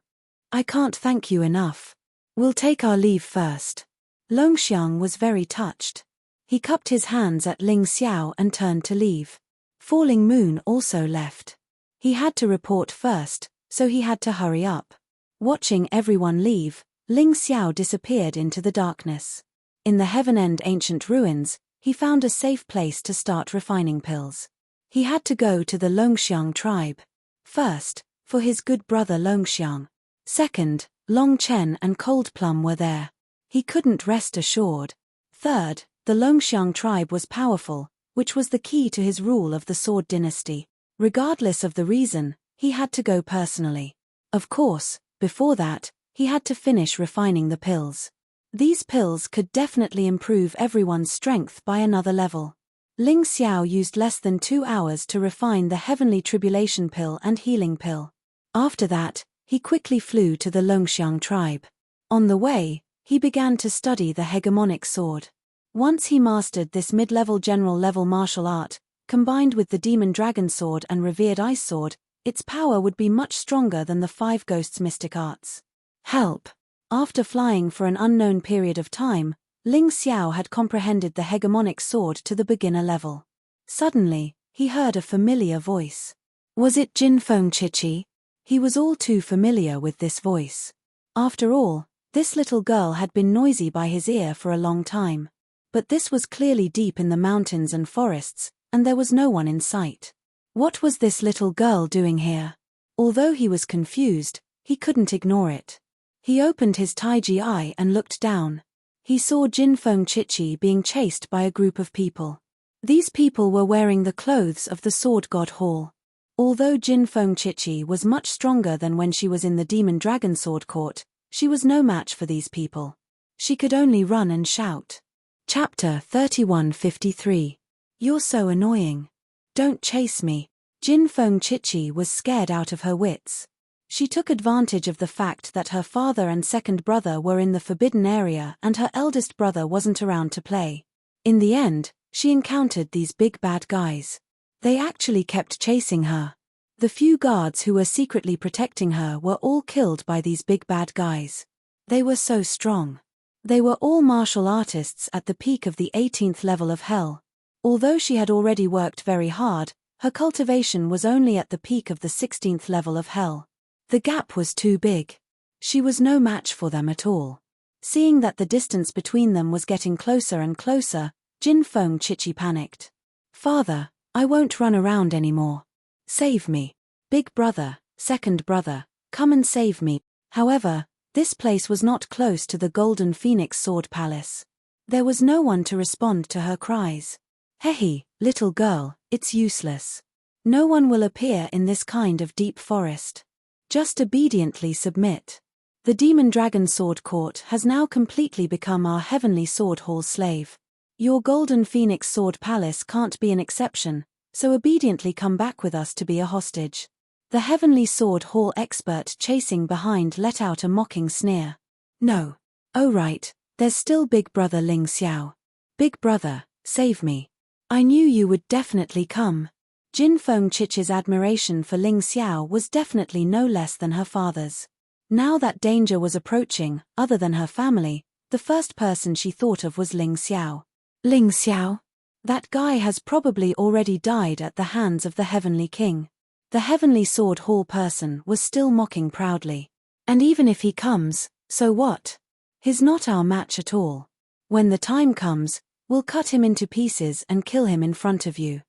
I can't thank you enough. We'll take our leave first. Longxiang was very touched. He cupped his hands at Ling Xiao and turned to leave. Falling Moon also left. He had to report first, so he had to hurry up. Watching everyone leave, Ling Xiao disappeared into the darkness. In the Heaven-End ancient ruins, he found a safe place to start refining pills. He had to go to the Longxiang tribe. First, for his good brother Longxiang. Second, Long Chen and Cold Plum were there. He couldn't rest assured. Third, the Longxiang tribe was powerful, which was the key to his rule of the Sword Dynasty. Regardless of the reason, he had to go personally. Of course, before that, he had to finish refining the pills. These pills could definitely improve everyone's strength by another level. Ling Xiao used less than 2 hours to refine the Heavenly Tribulation Pill and Healing Pill. After that, he quickly flew to the Longxiang tribe. On the way, he began to study the hegemonic sword. Once he mastered this mid-level general-level martial art, combined with the Demon Dragon Sword and Revered Ice Sword, its power would be much stronger than the Five Ghosts mystic arts. Help! After flying for an unknown period of time, Ling Xiao had comprehended the hegemonic sword to the beginner level. Suddenly, he heard a familiar voice. Was it Jinfeng Chichi? He was all too familiar with this voice. After all, this little girl had been noisy by his ear for a long time. But this was clearly deep in the mountains and forests, and there was no one in sight. What was this little girl doing here? Although he was confused, he couldn't ignore it. He opened his Taiji eye and looked down. He saw Jinfeng Chichi being chased by a group of people. These people were wearing the clothes of the Sword God Hall. Although Jinfeng Chichi was much stronger than when she was in the Demon Dragon Sword Court, she was no match for these people. She could only run and shout. Chapter 3153. You're so annoying. Don't chase me. Jinfeng Chichi was scared out of her wits. She took advantage of the fact that her father and second brother were in the forbidden area and her eldest brother wasn't around to play. In the end, she encountered these big bad guys. They actually kept chasing her. The few guards who were secretly protecting her were all killed by these big bad guys. They were so strong. They were all martial artists at the peak of the 18th level of hell. Although she had already worked very hard, her cultivation was only at the peak of the 16th level of hell. The gap was too big. She was no match for them at all. Seeing that the distance between them was getting closer and closer, Jinfeng Chichi panicked. Father, I won't run around anymore. Save me. Big brother, second brother, come and save me. However, this place was not close to the Golden Phoenix Sword Palace. There was no one to respond to her cries. Hehe, Little girl, it's useless. No one will appear in this kind of deep forest. Just obediently submit. The Demon Dragon Sword Court has now completely become our Heavenly Sword Hall slave. Your Golden Phoenix Sword Palace can't be an exception, so obediently come back with us to be a hostage. The Heavenly Sword Hall expert chasing behind let out a mocking sneer. No. Oh right, there's still Big Brother Ling Xiao. Big Brother, save me. I knew you would definitely come. Jin Fengqi's admiration for Ling Xiao was definitely no less than her father's. Now that danger was approaching, other than her family, the first person she thought of was Ling Xiao. Ling Xiao? That guy has probably already died at the hands of the Heavenly King. The Heavenly Sword Hall person was still mocking proudly. And even if he comes, so what? He's not our match at all. When the time comes, we'll cut him into pieces and kill him in front of you.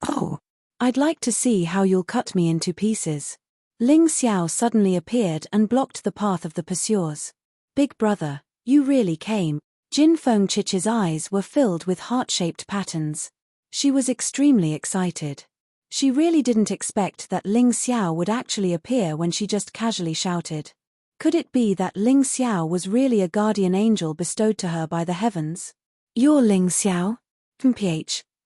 Oh, I'd like to see how you'll cut me into pieces. Ling Xiao suddenly appeared and blocked the path of the pursuers. Big Brother, you really came. Jin Fengqi's eyes were filled with heart-shaped patterns. She was extremely excited. She really didn't expect that Ling Xiao would actually appear when she just casually shouted. Could it be that Ling Xiao was really a guardian angel bestowed to her by the heavens? You're Ling Xiao?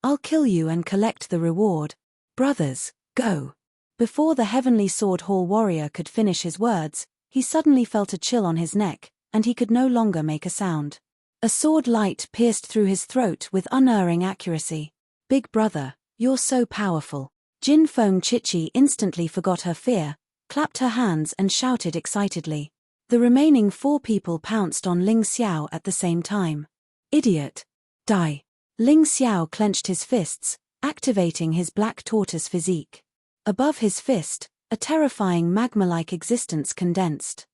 I'll kill you and collect the reward. Brothers, go. Before the Heavenly Sword Hall warrior could finish his words, he suddenly felt a chill on his neck, and he could no longer make a sound. A sword light pierced through his throat with unerring accuracy. Big Brother, you're so powerful. Jin Fengqi instantly forgot her fear, clapped her hands and shouted excitedly. The remaining 4 people pounced on Ling Xiao at the same time. Idiot. Die. Ling Xiao clenched his fists, activating his black tortoise physique. Above his fist, a terrifying magma-like existence condensed.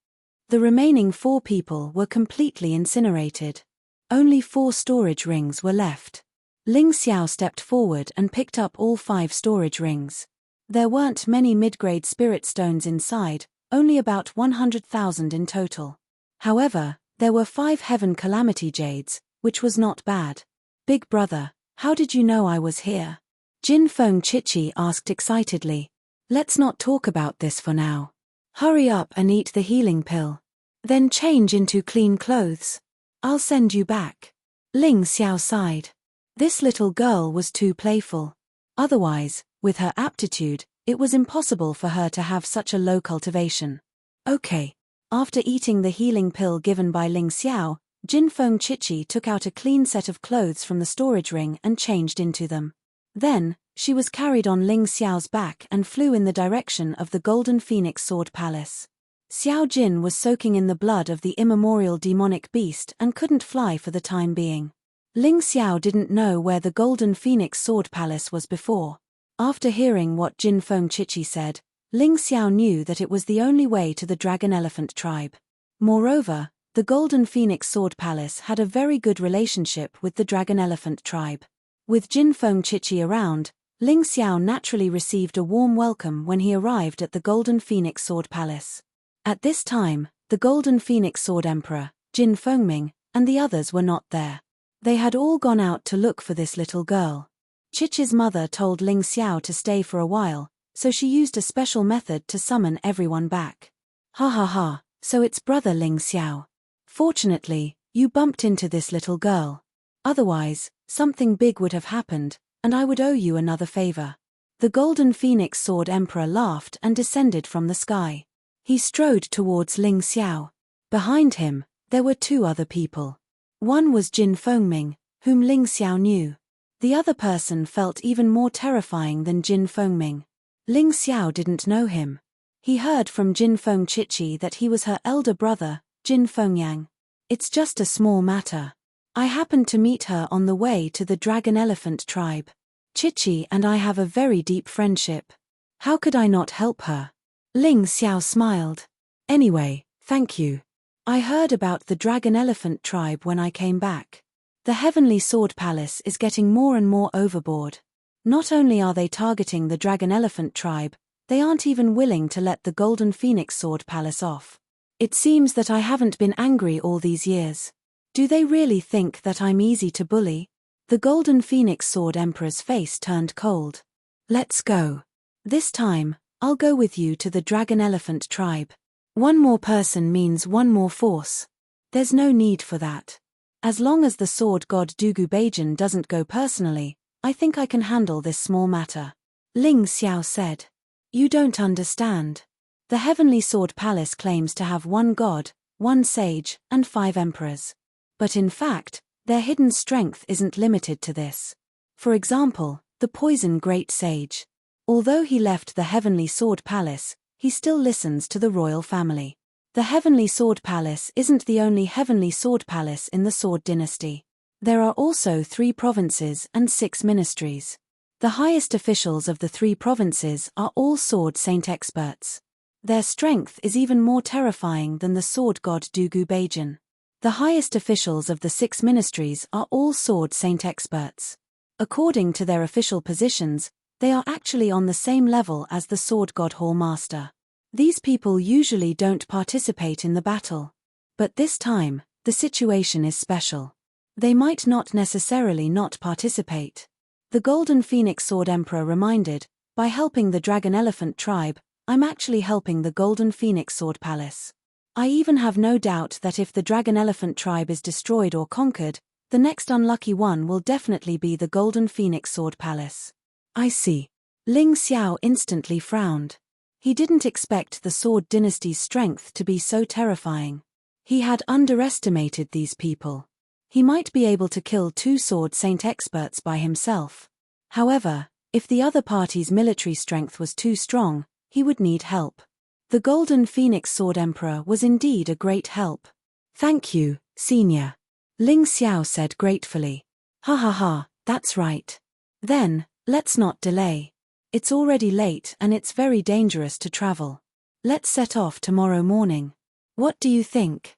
The remaining 4 people were completely incinerated. Only 4 storage rings were left. Ling Xiao stepped forward and picked up all 5 storage rings. There weren't many mid-grade spirit stones inside, only about 100,000 in total. However, there were 5 Heaven Calamity Jades, which was not bad. Big Brother, how did you know I was here? Jin Fengqi asked excitedly. Let's not talk about this for now. Hurry up and eat the healing pill. Then change into clean clothes. I'll send you back. Ling Xiao sighed. This little girl was too playful. Otherwise, with her aptitude, it was impossible for her to have such a low cultivation. Okay. After eating the healing pill given by Ling Xiao, Jin Fengqi took out a clean set of clothes from the storage ring and changed into them. Then, she was carried on Ling Xiao's back and flew in the direction of the Golden Phoenix Sword Palace. Xiao Jin was soaking in the blood of the immemorial demonic beast and couldn't fly for the time being. Ling Xiao didn't know where the Golden Phoenix Sword Palace was before. After hearing what Jin Fengqi said, Ling Xiao knew that it was the only way to the Dragon Elephant tribe. Moreover, the Golden Phoenix Sword Palace had a very good relationship with the Dragon Elephant tribe. With Jin Fengqi around, Ling Xiao naturally received a warm welcome when he arrived at the Golden Phoenix Sword Palace. At this time, the Golden Phoenix Sword Emperor, Jin Fengming, and the others were not there. They had all gone out to look for this little girl. Chichi's mother told Ling Xiao to stay for a while, so she used a special method to summon everyone back. Ha ha ha, so it's brother Ling Xiao. Fortunately, you bumped into this little girl. Otherwise, something big would have happened, and I would owe you another favor. The Golden Phoenix Sword Emperor laughed and descended from the sky. He strode towards Ling Xiao. Behind him, there were 2 other people. One was Jin Fengming, whom Ling Xiao knew. The other person felt even more terrifying than Jin Fengming. Ling Xiao didn't know him. He heard from Jin Fengqi that he was her elder brother, Jin Fengyang. It's just a small matter. I happened to meet her on the way to the Dragon Elephant tribe. Chichi and I have a very deep friendship. How could I not help her? Ling Xiao smiled. Anyway, thank you. I heard about the Dragon Elephant tribe when I came back. The Heavenly Sword Palace is getting more and more overboard. Not only are they targeting the Dragon Elephant tribe, they aren't even willing to let the Golden Phoenix Sword Palace off. It seems that I haven't been angry all these years. Do they really think that I'm easy to bully? The Golden Phoenix Sword Emperor's face turned cold. Let's go. This time, I'll go with you to the Dragon Elephant tribe. One more person means one more force. There's no need for that. As long as the sword god Dugu Bajan doesn't go personally, I think I can handle this small matter. Ling Xiao said. You don't understand. The Heavenly Sword Palace claims to have one god, one sage, and 5 emperors. But in fact, their hidden strength isn't limited to this. For example, the Poison Great Sage. Although he left the Heavenly Sword Palace, he still listens to the royal family. The Heavenly Sword Palace isn't the only Heavenly Sword Palace in the Sword Dynasty. There are also 3 provinces and 6 ministries. The highest officials of the 3 provinces are all sword saint experts. Their strength is even more terrifying than the sword god Dugu Bajan. The highest officials of the 6 ministries are all sword saint experts. According to their official positions, they are actually on the same level as the sword god Hall Master. These people usually don't participate in the battle. But this time, the situation is special. They might not necessarily not participate. The Golden Phoenix Sword Emperor reminded, by helping the Dragon Elephant tribe, I'm actually helping the Golden Phoenix Sword Palace. I even have no doubt that if the Dragon Elephant tribe is destroyed or conquered, the next unlucky one will definitely be the Golden Phoenix Sword Palace. I see. Ling Xiao instantly frowned. He didn't expect the Sword Dynasty's strength to be so terrifying. He had underestimated these people. He might be able to kill 2 sword saint experts by himself. However, if the other party's military strength was too strong, he would need help. The Golden Phoenix Sword Emperor was indeed a great help. Thank you, Senior. Ling Xiao said gratefully. Ha ha ha, that's right. Then, let's not delay. It's already late and it's very dangerous to travel. Let's set off tomorrow morning. What do you think?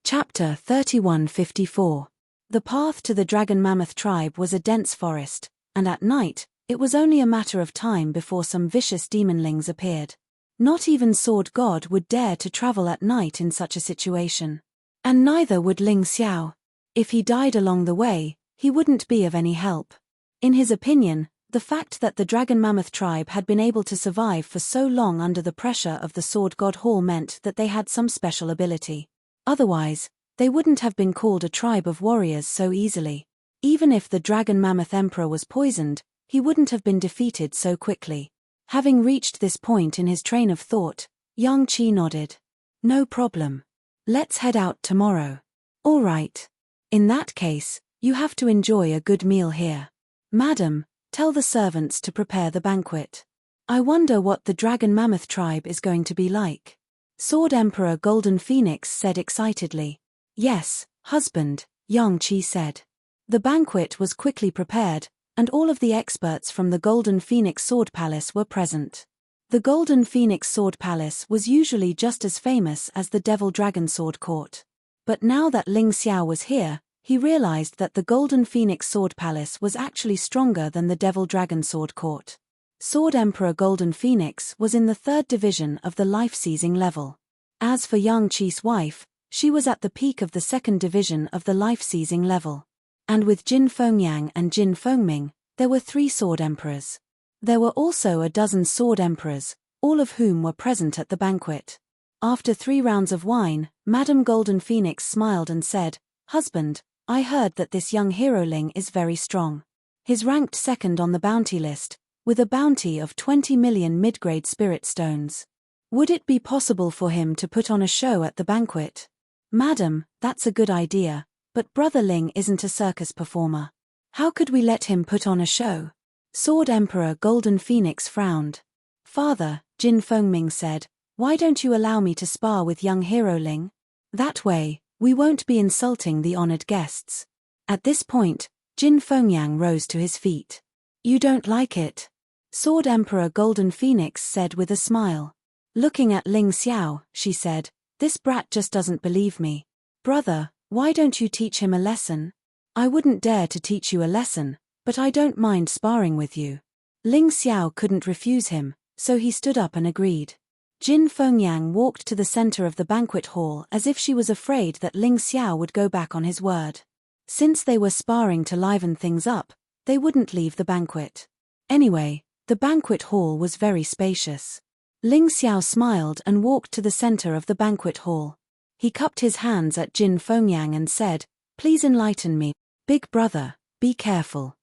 Chapter 3154. The path to the Dragon Mammoth tribe was a dense forest, and at night, it was only a matter of time before some vicious demonlings appeared. Not even Sword God would dare to travel at night in such a situation. And neither would Ling Xiao. If he died along the way, he wouldn't be of any help. In his opinion, the fact that the Dragon Mammoth tribe had been able to survive for so long under the pressure of the Sword God Hall meant that they had some special ability. Otherwise, they wouldn't have been called a tribe of warriors so easily. Even if the Dragon Mammoth Emperor was poisoned, he wouldn't have been defeated so quickly. Having reached this point in his train of thought, Yang Qi nodded. No problem. Let's head out tomorrow. All right. In that case, you have to enjoy a good meal here. Madam, tell the servants to prepare the banquet. I wonder what the Dragon Mammoth tribe is going to be like. Sword Emperor Golden Phoenix said excitedly. Yes, husband, Yang Qi said. The banquet was quickly prepared, and all of the experts from the Golden Phoenix Sword Palace were present. The Golden Phoenix Sword Palace was usually just as famous as the Devil Dragon Sword Court. But now that Ling Xiao was here, he realized that the Golden Phoenix Sword Palace was actually stronger than the Devil Dragon Sword Court. Sword Emperor Golden Phoenix was in the 3rd division of the life-seizing level. As for Yang Qi's wife, she was at the peak of the 2nd division of the life-seizing level. And with Jin Fengyang and Jin Fengming, there were 3 Sword Emperors. There were also a dozen Sword Emperors, all of whom were present at the banquet. After 3 rounds of wine, Madame Golden Phoenix smiled and said, Husband, I heard that this young heroling is very strong. He's ranked 2nd on the bounty list, with a bounty of 20 million mid-grade spirit stones. Would it be possible for him to put on a show at the banquet? Madam, that's a good idea, but Brother Ling isn't a circus performer. How could we let him put on a show? Sword Emperor Golden Phoenix frowned. Father, Jin Fengming said, why don't you allow me to spar with young Hero Ling? That way, we won't be insulting the honored guests. At this point, Jin Fengyang rose to his feet. You don't like it? Sword Emperor Golden Phoenix said with a smile. Looking at Ling Xiao, she said, this brat just doesn't believe me. Brother, why don't you teach him a lesson? I wouldn't dare to teach you a lesson, but I don't mind sparring with you. Ling Xiao couldn't refuse him, so he stood up and agreed. Jin Fengyang walked to the center of the banquet hall as if she was afraid that Ling Xiao would go back on his word. Since they were sparring to liven things up, they wouldn't leave the banquet. Anyway, the banquet hall was very spacious. Ling Xiao smiled and walked to the center of the banquet hall. He cupped his hands at Jin Fengyang and said, "Please enlighten me. Big brother, be careful.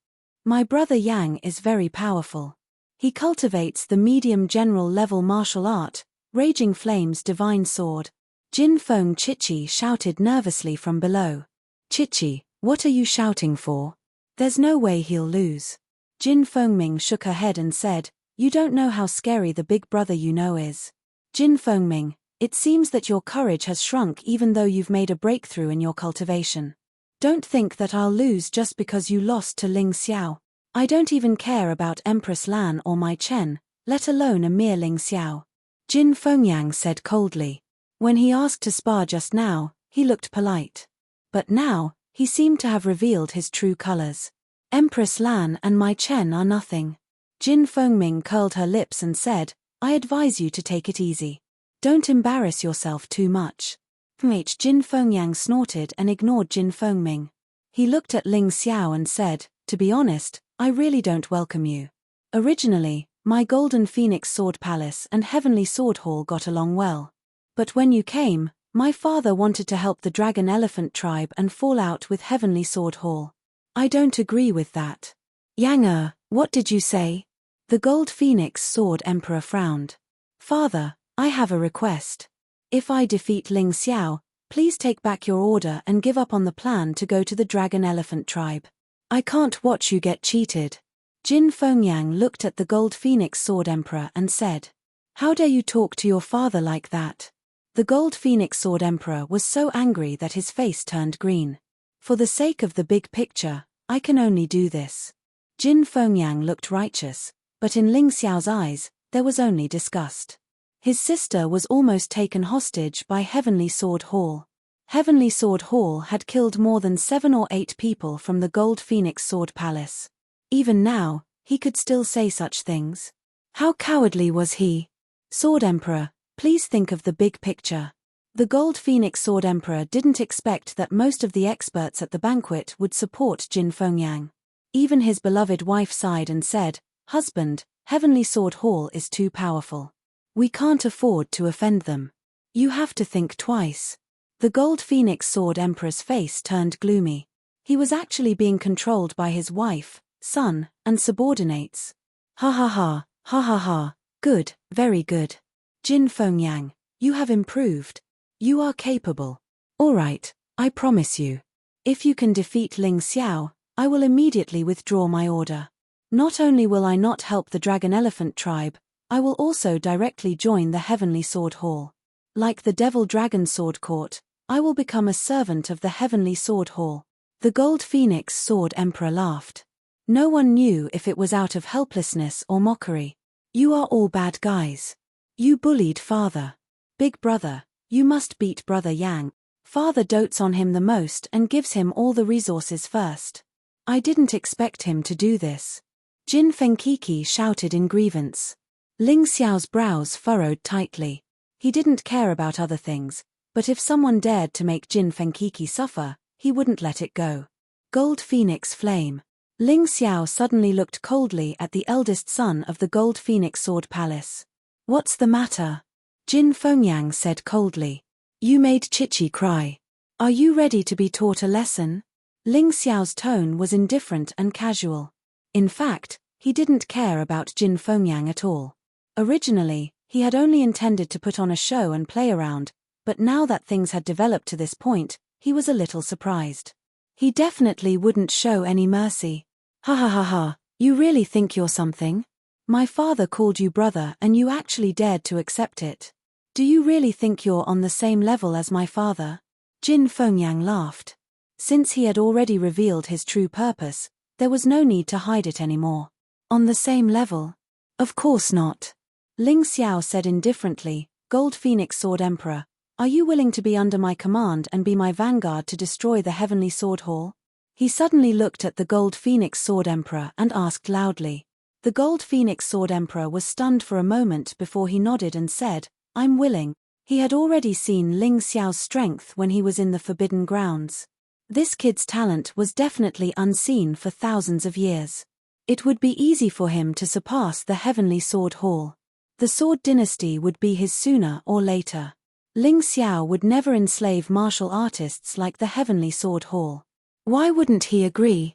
My brother Yang is very powerful. He cultivates the medium general level martial art, Raging Flame's divine sword." Jin Feng Chichi shouted nervously from below. "Chichi, what are you shouting for? There's no way he'll lose." Jin Fengming shook her head and said, "You don't know how scary the big brother you know is. Jin Fengming, it seems that your courage has shrunk even though you've made a breakthrough in your cultivation. Don't think that I'll lose just because you lost to Ling Xiao. I don't even care about Empress Lan or Mai Chen, let alone a mere Ling Xiao." Jin Fengyang said coldly. When he asked to spar just now, he looked polite. But now, he seemed to have revealed his true colors. "Empress Lan and Mai Chen are nothing." Jin Fengming curled her lips and said, "I advise you to take it easy. Don't embarrass yourself too much." Jin Fengyang snorted and ignored Jin Fengming. He looked at Ling Xiao and said, "To be honest, I really don't welcome you. Originally, my Golden Phoenix Sword Palace and Heavenly Sword Hall got along well. But when you came, my father wanted to help the Dragon Elephant tribe and fall out with Heavenly Sword Hall. I don't agree with that." "Yang, what did you say?" The Gold Phoenix Sword Emperor frowned. "Father, I have a request. If I defeat Ling Xiao, please take back your order and give up on the plan to go to the Dragon Elephant tribe. I can't watch you get cheated." Jin Fengyang looked at the Gold Phoenix Sword Emperor and said, "How dare you talk to your father like that?" The Gold Phoenix Sword Emperor was so angry that his face turned green. "For the sake of the big picture, I can only do this." Jin Fengyang looked righteous, but in Ling Xiao's eyes, there was only disgust. His sister was almost taken hostage by Heavenly Sword Hall. Heavenly Sword Hall had killed more than 7 or 8 people from the Gold Phoenix Sword Palace. Even now, he could still say such things. How cowardly was he? "Sword Emperor, please think of the big picture." The Gold Phoenix Sword Emperor didn't expect that most of the experts at the banquet would support Jin Fengyang. Even his beloved wife sighed and said, "Husband, Heavenly Sword Hall is too powerful. We can't afford to offend them. You have to think twice." The Gold Phoenix Sword Emperor's face turned gloomy. He was actually being controlled by his wife, son, and subordinates. "Ha ha ha, ha ha ha, good, very good. Jin Fengyang, you have improved. You are capable. All right, I promise you. If you can defeat Ling Xiao, I will immediately withdraw my order. Not only will I not help the Dragon Elephant tribe, I will also directly join the Heavenly Sword Hall. Like the Devil Dragon Sword Court, I will become a servant of the Heavenly Sword Hall." The Gold Phoenix Sword Emperor laughed. No one knew if it was out of helplessness or mockery. "You are all bad guys. You bullied father. Big brother, you must beat brother Yang. Father dotes on him the most and gives him all the resources first. I didn't expect him to do this." Jin Fengkiki shouted in grievance. Ling Xiao's brows furrowed tightly. He didn't care about other things, but if someone dared to make Jin Fengkiki suffer, he wouldn't let it go. Gold Phoenix Flame. Ling Xiao suddenly looked coldly at the eldest son of the Gold Phoenix Sword Palace. "What's the matter?" Jin Fengyang said coldly. "You made Chichi cry. Are you ready to be taught a lesson?" Ling Xiao's tone was indifferent and casual. In fact, he didn't care about Jin Fengyang at all. Originally, he had only intended to put on a show and play around, but now that things had developed to this point, he was a little surprised. He definitely wouldn't show any mercy. "Ha ha ha ha, you really think you're something? My father called you brother and you actually dared to accept it. Do you really think you're on the same level as my father?" Jin Fengyang laughed. Since he had already revealed his true purpose, there was no need to hide it anymore. "On the same level? Of course not." Ling Xiao said indifferently, "Gold Phoenix Sword Emperor, are you willing to be under my command and be my vanguard to destroy the Heavenly Sword Hall?" He suddenly looked at the Gold Phoenix Sword Emperor and asked loudly. The Gold Phoenix Sword Emperor was stunned for a moment before he nodded and said, "I'm willing." He had already seen Ling Xiao's strength when he was in the Forbidden Grounds. This kid's talent was definitely unseen for thousands of years. It would be easy for him to surpass the Heavenly Sword Hall. The Sword Dynasty would be his sooner or later. Ling Xiao would never enslave martial artists like the Heavenly Sword Hall. Why wouldn't he agree?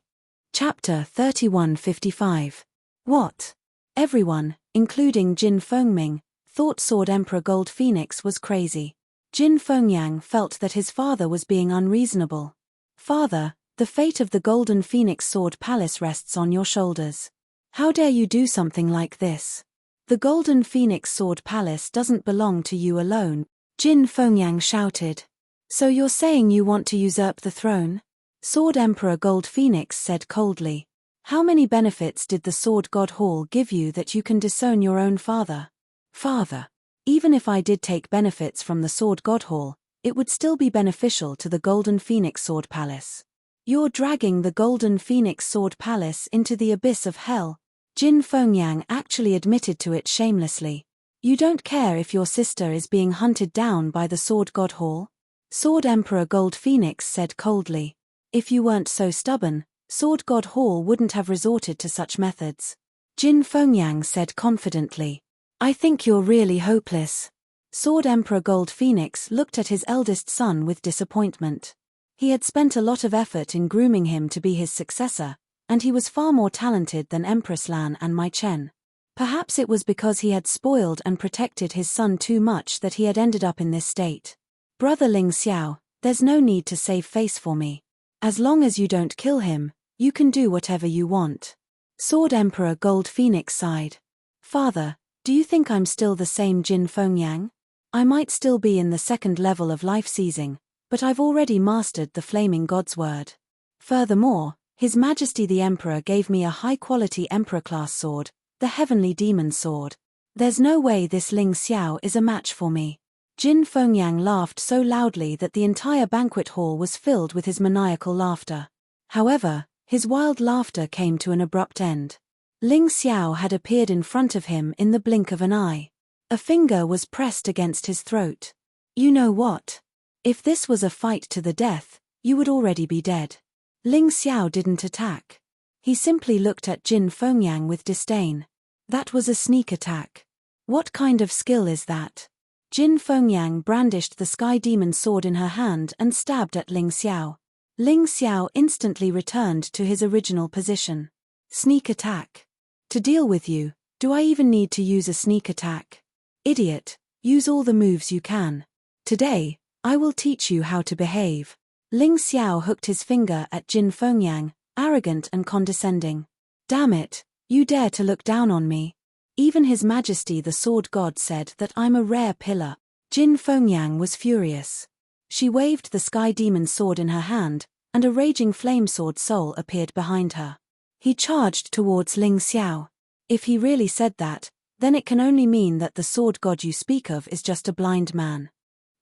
Chapter 3155. What? Everyone, including Jin Fengming, thought Sword Emperor Gold Phoenix was crazy. Jin Fengyang felt that his father was being unreasonable. Father, the fate of the Golden Phoenix Sword Palace rests on your shoulders. How dare you do something like this? The Golden Phoenix Sword Palace doesn't belong to you alone, Jin Fengyang shouted. So you're saying you want to usurp the throne? Sword Emperor Gold Phoenix said coldly. How many benefits did the Sword God Hall give you that you can disown your own father? Father. Even if I did take benefits from the Sword God Hall, it would still be beneficial to the Golden Phoenix Sword Palace. You're dragging the Golden Phoenix Sword Palace into the abyss of hell. Jin Fengyang actually admitted to it shamelessly. You don't care if your sister is being hunted down by the Sword God Hall? Sword Emperor Gold Phoenix said coldly. If you weren't so stubborn, Sword God Hall wouldn't have resorted to such methods. Jin Fengyang said confidently. I think you're really hopeless. Sword Emperor Gold Phoenix looked at his eldest son with disappointment. He had spent a lot of effort in grooming him to be his successor, and he was far more talented than Empress Lan and Mai Chen. Perhaps it was because he had spoiled and protected his son too much that he had ended up in this state. Brother Ling Xiao, there's no need to save face for me. As long as you don't kill him, you can do whatever you want. Sword Emperor Gold Phoenix sighed. Father, do you think I'm still the same Jin Fengyang? I might still be in the second level of life seizing, but I've already mastered the Flaming God's Word. Furthermore, His Majesty the Emperor gave me a high-quality Emperor-class sword, the Heavenly Demon Sword. There's no way this Ling Xiao is a match for me. Jin Fengyang laughed so loudly that the entire banquet hall was filled with his maniacal laughter. However, his wild laughter came to an abrupt end. Ling Xiao had appeared in front of him in the blink of an eye. A finger was pressed against his throat. You know what? If this was a fight to the death, you would already be dead. Ling Xiao didn't attack. He simply looked at Jin Fengyang with disdain. That was a sneak attack. What kind of skill is that? Jin Fengyang brandished the Sky Demon sword in her hand and stabbed at Ling Xiao. Ling Xiao instantly returned to his original position. Sneak attack. To deal with you, do I even need to use a sneak attack? Idiot, use all the moves you can. Today, I will teach you how to behave. Ling Xiao hooked his finger at Jin Fengyang, arrogant and condescending. Damn it, you dare to look down on me. Even His Majesty the Sword God said that I'm a rare pillar. Jin Fengyang was furious. She waved the Sky Demon sword in her hand, and a raging flame sword soul appeared behind her. He charged towards Ling Xiao. If he really said that, then it can only mean that the sword god you speak of is just a blind man.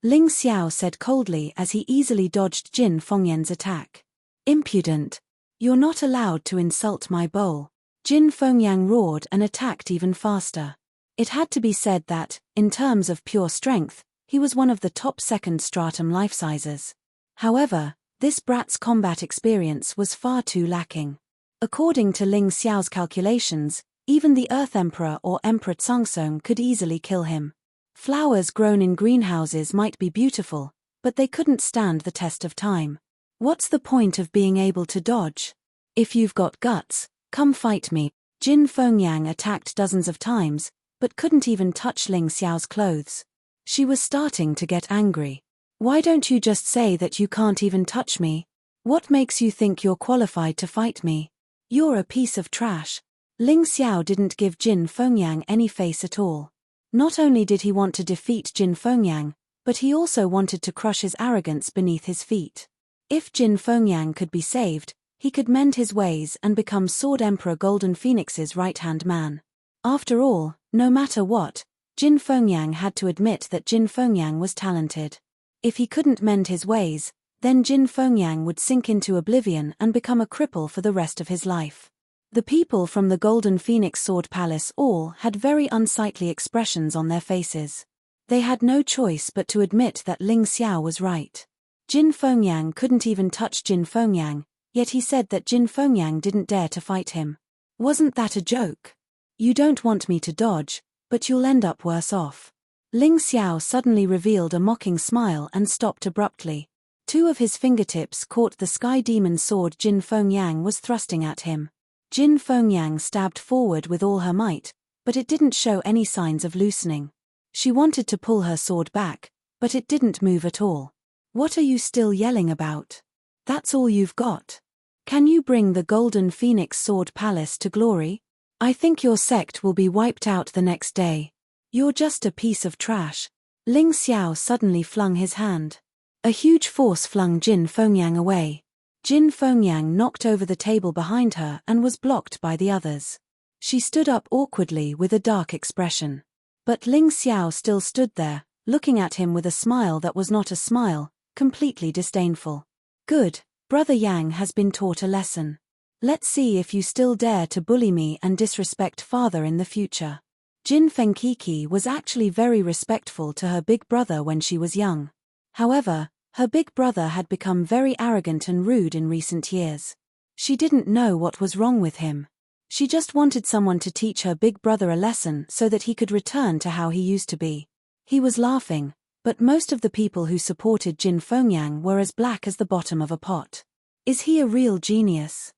Ling Xiao said coldly as he easily dodged Jin Fengyang's attack. Impudent. You're not allowed to insult my bowl. Jin Fengyang roared and attacked even faster. It had to be said that, in terms of pure strength, he was one of the top second stratum life-sizers. However, this brat's combat experience was far too lacking. According to Ling Xiao's calculations, even the Earth Emperor or Emperor Tsungsong could easily kill him. Flowers grown in greenhouses might be beautiful, but they couldn't stand the test of time. What's the point of being able to dodge? If you've got guts, come fight me. Jin Fengyang attacked dozens of times, but couldn't even touch Ling Xiao's clothes. She was starting to get angry. Why don't you just say that you can't even touch me? What makes you think you're qualified to fight me? You're a piece of trash. Ling Xiao didn't give Jin Fengyang any face at all. Not only did he want to defeat Jin Fengyang, but he also wanted to crush his arrogance beneath his feet. If Jin Fengyang could be saved, he could mend his ways and become Sword Emperor Golden Phoenix's right-hand man. After all, no matter what, Jin Fengyang had to admit that Jin Fengyang was talented. If he couldn't mend his ways, then Jin Fengyang would sink into oblivion and become a cripple for the rest of his life. The people from the Golden Phoenix Sword Palace all had very unsightly expressions on their faces. They had no choice but to admit that Ling Xiao was right. Jin Fengyang couldn't even touch Jin Fengyang, yet he said that Jin Fengyang didn't dare to fight him. Wasn't that a joke? You don't want me to dodge, but you'll end up worse off. Ling Xiao suddenly revealed a mocking smile and stopped abruptly. Two of his fingertips caught the sky demon sword Jin Fengyang was thrusting at him. Jin Fengyang stabbed forward with all her might, but it didn't show any signs of loosening. She wanted to pull her sword back, but it didn't move at all. What are you still yelling about? That's all you've got? Can you bring the Golden Phoenix Sword Palace to glory? I think your sect will be wiped out the next day. You're just a piece of trash. Ling Xiao suddenly flung his hand. A huge force flung Jin Fengyang away. Jin Fengyang knocked over the table behind her and was blocked by the others. She stood up awkwardly with a dark expression. But Ling Xiao still stood there, looking at him with a smile that was not a smile, completely disdainful. Good, Brother Yang has been taught a lesson. Let's see if you still dare to bully me and disrespect father in the future. Jin Fengkiki was actually very respectful to her big brother when she was young. However, her big brother had become very arrogant and rude in recent years. She didn't know what was wrong with him. She just wanted someone to teach her big brother a lesson so that he could return to how he used to be. He was laughing, but most of the people who supported Jin Fengyang were as black as the bottom of a pot. Is he a real genius?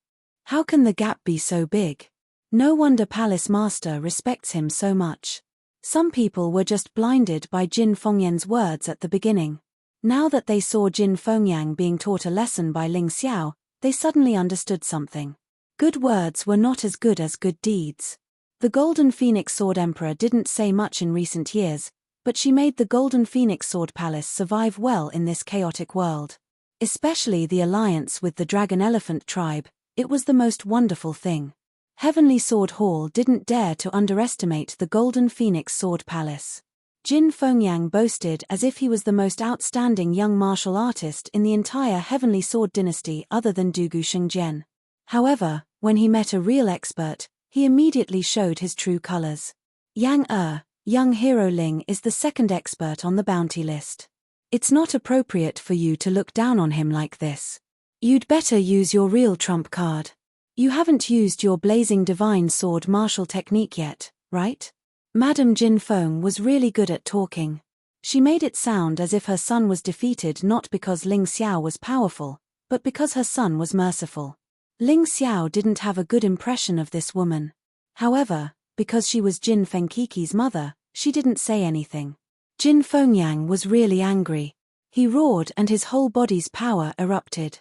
How can the gap be so big? No wonder Palace Master respects him so much. Some people were just blinded by Jin Fengyang's words at the beginning. Now that they saw Jin Fengyang being taught a lesson by Ling Xiao, they suddenly understood something. Good words were not as good as good deeds. The Golden Phoenix Sword Emperor didn't say much in recent years, but she made the Golden Phoenix Sword Palace survive well in this chaotic world. Especially the alliance with the Dragon Elephant tribe, it was the most wonderful thing. Heavenly Sword Hall didn't dare to underestimate the Golden Phoenix Sword Palace. Jin Fengyang boasted as if he was the most outstanding young martial artist in the entire Heavenly Sword dynasty other than Dugu Shengjian. However, when he met a real expert, he immediately showed his true colors. Yang young hero Ling is the second expert on the bounty list. It's not appropriate for you to look down on him like this. You'd better use your real trump card. You haven't used your blazing divine sword martial technique yet, right? Madame Jin Feng was really good at talking. She made it sound as if her son was defeated not because Ling Xiao was powerful, but because her son was merciful. Ling Xiao didn't have a good impression of this woman. However, because she was Jin Fengkiki's mother, she didn't say anything. Jin Fengyang was really angry. He roared and his whole body's power erupted.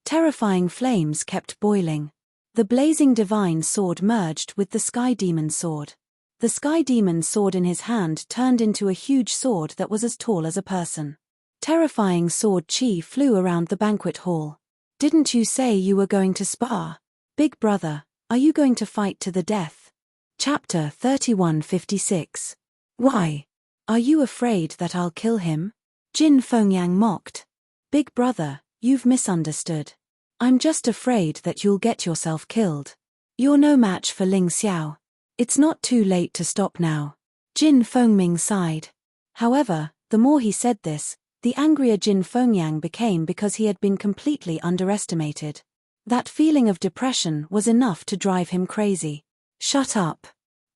Terrifying flames kept boiling. The blazing divine sword merged with the sky demon's sword. The sky demon's sword in his hand turned into a huge sword that was as tall as a person. Terrifying sword chi flew around the banquet hall. Didn't you say you were going to spar? Big brother, are you going to fight to the death? Chapter 3156. Why? Are you afraid that I'll kill him? Jin Fengyang mocked. Big brother, you've misunderstood. I'm just afraid that you'll get yourself killed. You're no match for Ling Xiao. It's not too late to stop now. Jin Fengming sighed. However, the more he said this, the angrier Jin Fengyang became because he had been completely underestimated. That feeling of depression was enough to drive him crazy. Shut up.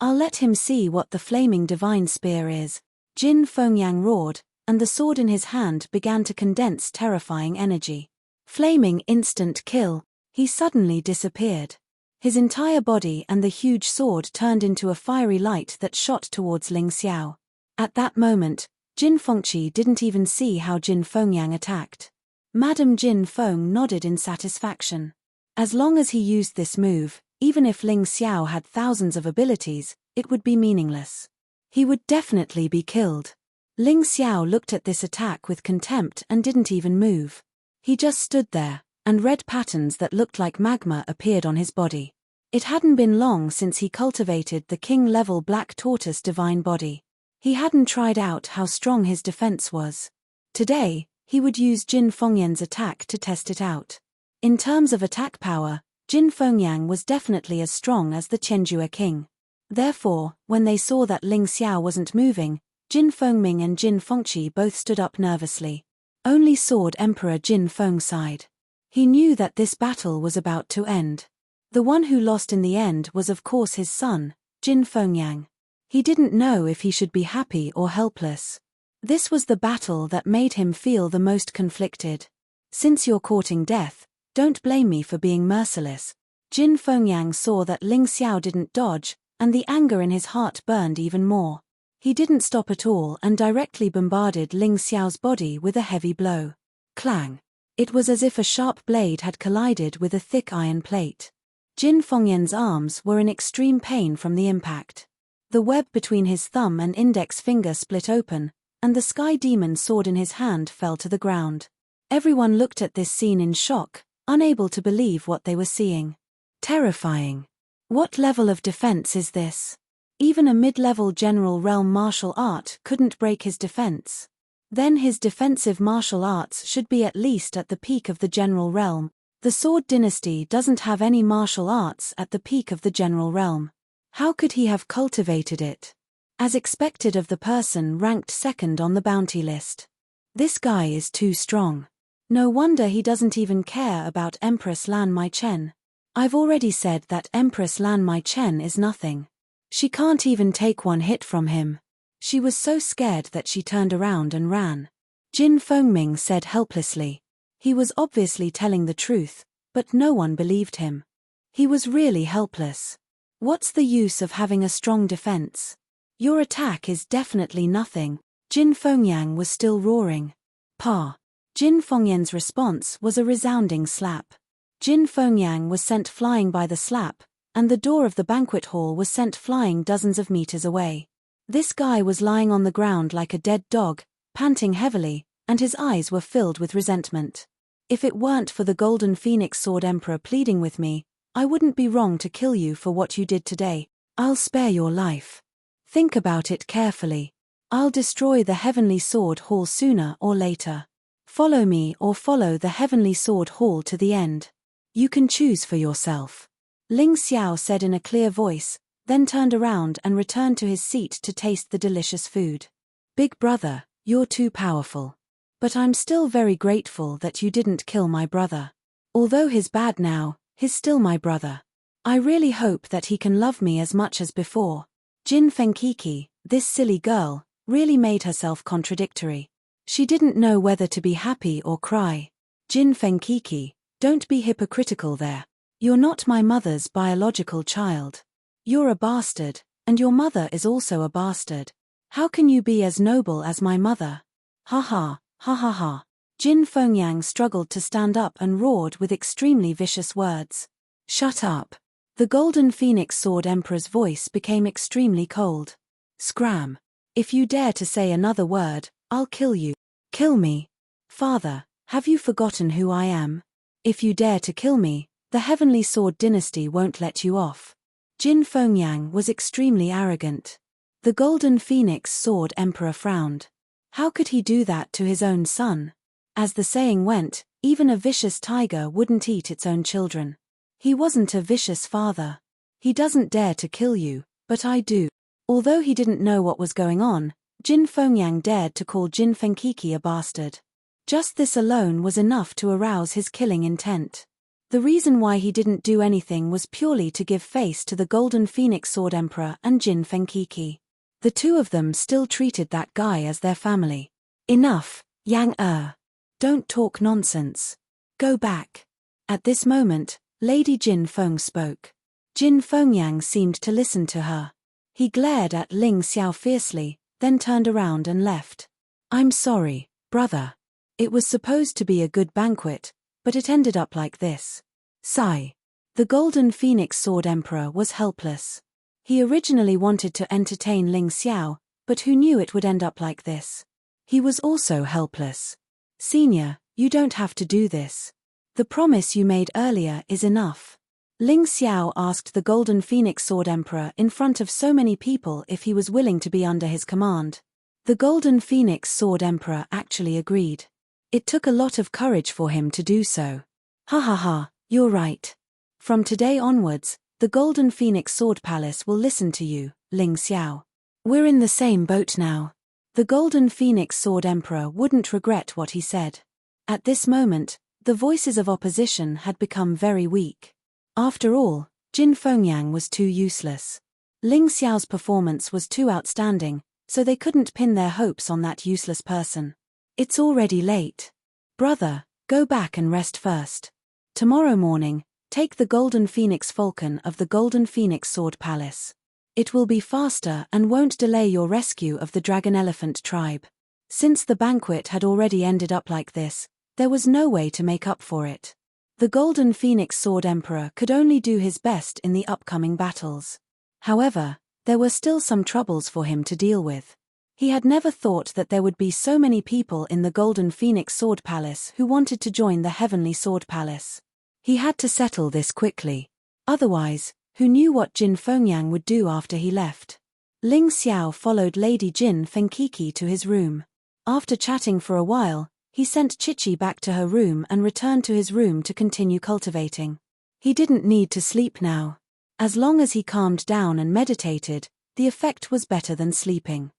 I'll let him see what the flaming divine spear is. Jin Fengyang roared, and the sword in his hand began to condense terrifying energy. Flaming instant kill, he suddenly disappeared. His entire body and the huge sword turned into a fiery light that shot towards Ling Xiao. At that moment, Jin Fengqi didn't even see how Jin Fengyang attacked. Madame Jin Feng nodded in satisfaction. As long as he used this move, even if Ling Xiao had thousands of abilities, it would be meaningless. He would definitely be killed. Ling Xiao looked at this attack with contempt and didn't even move. He just stood there, and red patterns that looked like magma appeared on his body. It hadn't been long since he cultivated the king-level black tortoise divine body. He hadn't tried out how strong his defense was. Today, he would use Jin Fengyang's attack to test it out. In terms of attack power, Jin Fengyang was definitely as strong as the Chenjue king. Therefore, when they saw that Ling Xiao wasn't moving, Jin Fengming and Jin Fengqi both stood up nervously. Only Sword Emperor Jin Feng sighed. He knew that this battle was about to end. The one who lost in the end was of course his son, Jin Fengyang. He didn't know if he should be happy or helpless. This was the battle that made him feel the most conflicted. Since you're courting death, don't blame me for being merciless. Jin Fengyang saw that Ling Xiao didn't dodge, and the anger in his heart burned even more. He didn't stop at all and directly bombarded Ling Xiao's body with a heavy blow. Clang! It was as if a sharp blade had collided with a thick iron plate. Jin Fengyang's arms were in extreme pain from the impact. The web between his thumb and index finger split open, and the sky demon sword in his hand fell to the ground. Everyone looked at this scene in shock, unable to believe what they were seeing. Terrifying. What level of defense is this? Even a mid-level general realm martial art couldn't break his defense. Then his defensive martial arts should be at least at the peak of the general realm. The Sword Dynasty doesn't have any martial arts at the peak of the general realm. How could he have cultivated it? As expected of the person ranked second on the bounty list. This guy is too strong. No wonder he doesn't even care about Empress Lan Maichen. I've already said that Empress Lan Maichen is nothing. She can't even take one hit from him. She was so scared that she turned around and ran. Jin Fengming said helplessly. He was obviously telling the truth, but no one believed him. He was really helpless. What's the use of having a strong defense? Your attack is definitely nothing. Jin Fengyang was still roaring. Pa. Jin Fengyang's response was a resounding slap. Jin Fengyang was sent flying by the slap, and the door of the banquet hall was sent flying dozens of meters away. This guy was lying on the ground like a dead dog, panting heavily, and his eyes were filled with resentment. If it weren't for the Golden Phoenix Sword Emperor pleading with me, I wouldn't be wrong to kill you for what you did today. I'll spare your life. Think about it carefully. I'll destroy the Heavenly Sword Hall sooner or later. Follow me or follow the Heavenly Sword Hall to the end. You can choose for yourself. Ling Xiao said in a clear voice, then turned around and returned to his seat to taste the delicious food. Big brother, you're too powerful. But I'm still very grateful that you didn't kill my brother. Although he's bad now, he's still my brother. I really hope that he can love me as much as before. Jin Fenkiki, this silly girl, really made herself contradictory. She didn't know whether to be happy or cry. Jin Fenkiki, don't be hypocritical there. You're not my mother's biological child. You're a bastard, and your mother is also a bastard. How can you be as noble as my mother? Ha ha, ha ha ha. Jin Fengyang struggled to stand up and roared with extremely vicious words. Shut up. The Golden Phoenix Sword Emperor's voice became extremely cold. Scram. If you dare to say another word, I'll kill you. Kill me. Father, have you forgotten who I am? If you dare to kill me, the Heavenly Sword Dynasty won't let you off. Jin Fengyang was extremely arrogant. The Golden Phoenix Sword Emperor frowned. How could he do that to his own son? As the saying went, even a vicious tiger wouldn't eat its own children. He wasn't a vicious father. He doesn't dare to kill you, but I do. Although he didn't know what was going on, Jin Fengyang dared to call Jin Fenkiki a bastard. Just this alone was enough to arouse his killing intent. The reason why he didn't do anything was purely to give face to the Golden Phoenix Sword Emperor and Jin Fenkiki. The two of them still treated that guy as their family. Enough, Yang Don't talk nonsense. Go back. At this moment, Lady Jin Feng spoke. Jin Fengyang seemed to listen to her. He glared at Ling Xiao fiercely, then turned around and left. I'm sorry, brother. It was supposed to be a good banquet, but it ended up like this. Sigh. The Golden Phoenix Sword Emperor was helpless. He originally wanted to entertain Ling Xiao, but who knew it would end up like this? He was also helpless. Senior, you don't have to do this. The promise you made earlier is enough. Ling Xiao asked the Golden Phoenix Sword Emperor in front of so many people if he was willing to be under his command. The Golden Phoenix Sword Emperor actually agreed. It took a lot of courage for him to do so. Ha ha ha, you're right. From today onwards, the Golden Phoenix Sword Palace will listen to you, Ling Xiao. We're in the same boat now. The Golden Phoenix Sword Emperor wouldn't regret what he said. At this moment, the voices of opposition had become very weak. After all, Jin Fengyang was too useless. Ling Xiao's performance was too outstanding, so they couldn't pin their hopes on that useless person. It's already late. Brother, go back and rest first. Tomorrow morning, take the Golden Phoenix Falcon of the Golden Phoenix Sword Palace. It will be faster and won't delay your rescue of the Dragon Elephant tribe. Since the banquet had already ended up like this, there was no way to make up for it. The Golden Phoenix Sword Emperor could only do his best in the upcoming battles. However, there were still some troubles for him to deal with. He had never thought that there would be so many people in the Golden Phoenix Sword Palace who wanted to join the Heavenly Sword Palace. He had to settle this quickly. Otherwise, who knew what Jin Fengyang would do after he left? Ling Xiao followed Lady Jin Fengkiki to his room. After chatting for a while, he sent Chichi back to her room and returned to his room to continue cultivating. He didn't need to sleep now. As long as he calmed down and meditated, the effect was better than sleeping.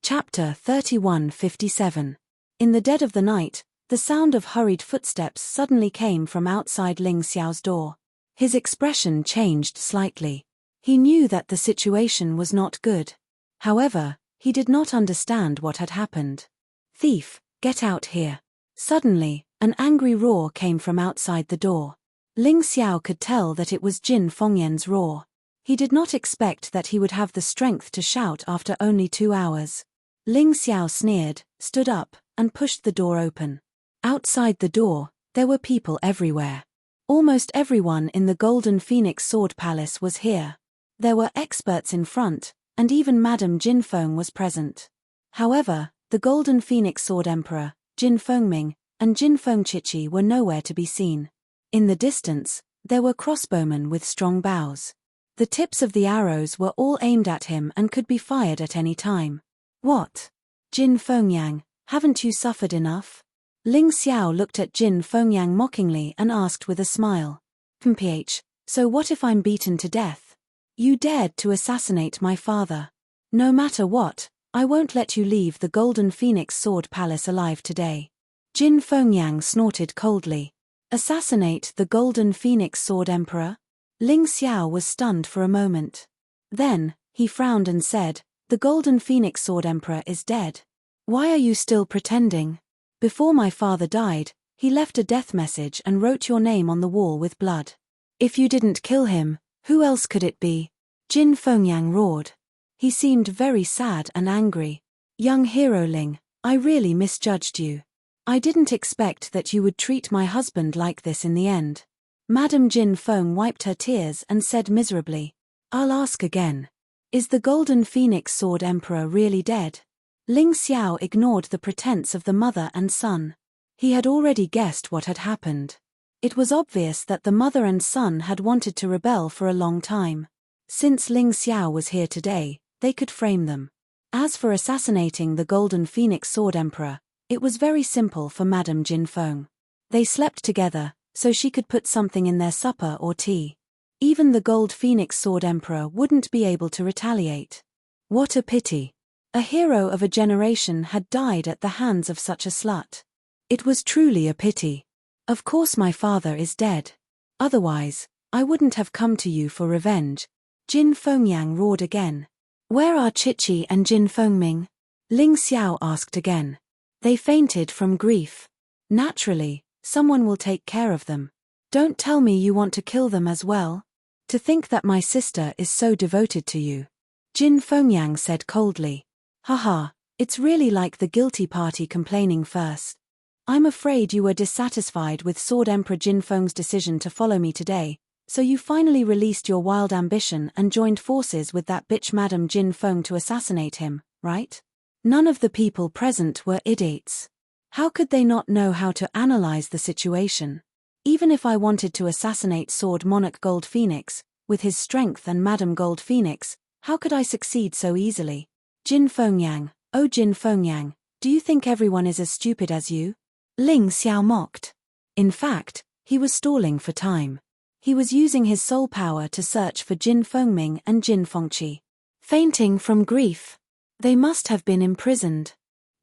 Chapter 3157. In the dead of the night, the sound of hurried footsteps suddenly came from outside Ling Xiao's door. His expression changed slightly. He knew that the situation was not good. However, he did not understand what had happened. "Thief, get out here." Suddenly, an angry roar came from outside the door. Ling Xiao could tell that it was Jin Fengyang's roar. He did not expect that he would have the strength to shout after only 2 hours. Ling Xiao sneered, stood up, and pushed the door open. Outside the door, there were people everywhere. Almost everyone in the Golden Phoenix Sword Palace was here. There were experts in front, and even Madame Jin Feng was present. However, the Golden Phoenix Sword Emperor, Jin Fengming, and Jin Fengchichi were nowhere to be seen. In the distance, there were crossbowmen with strong bows. The tips of the arrows were all aimed at him and could be fired at any time. "What? Jin Fengyang, haven't you suffered enough?" Ling Xiao looked at Jin Fengyang mockingly and asked with a smile. "Mph, so what if I'm beaten to death? You dared to assassinate my father. No matter what, I won't let you leave the Golden Phoenix Sword Palace alive today." Jin Fengyang snorted coldly. Assassinate the Golden Phoenix Sword Emperor? Ling Xiao was stunned for a moment. Then, he frowned and said, "The Golden Phoenix Sword Emperor is dead. Why are you still pretending? Before my father died, he left a death message and wrote your name on the wall with blood. If you didn't kill him, who else could it be?" Jin Fengyang roared. He seemed very sad and angry. "Young hero Ling, I really misjudged you. I didn't expect that you would treat my husband like this in the end." Madame Jin Feng wiped her tears and said miserably, "I'll ask again. Is the Golden Phoenix Sword Emperor really dead?" Ling Xiao ignored the pretense of the mother and son. He had already guessed what had happened. It was obvious that the mother and son had wanted to rebel for a long time. Since Ling Xiao was here today, they could frame them. As for assassinating the Golden Phoenix Sword Emperor, it was very simple for Madame Jin Feng. They slept together, so she could put something in their supper or tea. Even the Gold Phoenix Sword Emperor wouldn't be able to retaliate. What a pity. A hero of a generation had died at the hands of such a slut. It was truly a pity. Of course my father is dead. Otherwise, I wouldn't have come to you for revenge. Jin Fengyang roared again. "Where are Chichi and Jin Fengming?" Ling Xiao asked again. "They fainted from grief. Naturally, someone will take care of them. Don't tell me you want to kill them as well. To think that my sister is so devoted to you." Jin Fengyang said coldly. "Haha, it's really like the guilty party complaining first. I'm afraid you were dissatisfied with Sword Emperor Jin Feng's decision to follow me today, so you finally released your wild ambition and joined forces with that bitch Madame Jin Feng to assassinate him, right? None of the people present were idiots. How could they not know how to analyze the situation? Even if I wanted to assassinate Sword Monarch Gold Phoenix, with his strength and Madame Gold Phoenix, how could I succeed so easily? Jin Fengyang, oh Jin Fengyang, do you think everyone is as stupid as you?" Ling Xiao mocked. In fact, he was stalling for time. He was using his soul power to search for Jin Fengming and Jin Fengqi. Fainting from grief. They must have been imprisoned.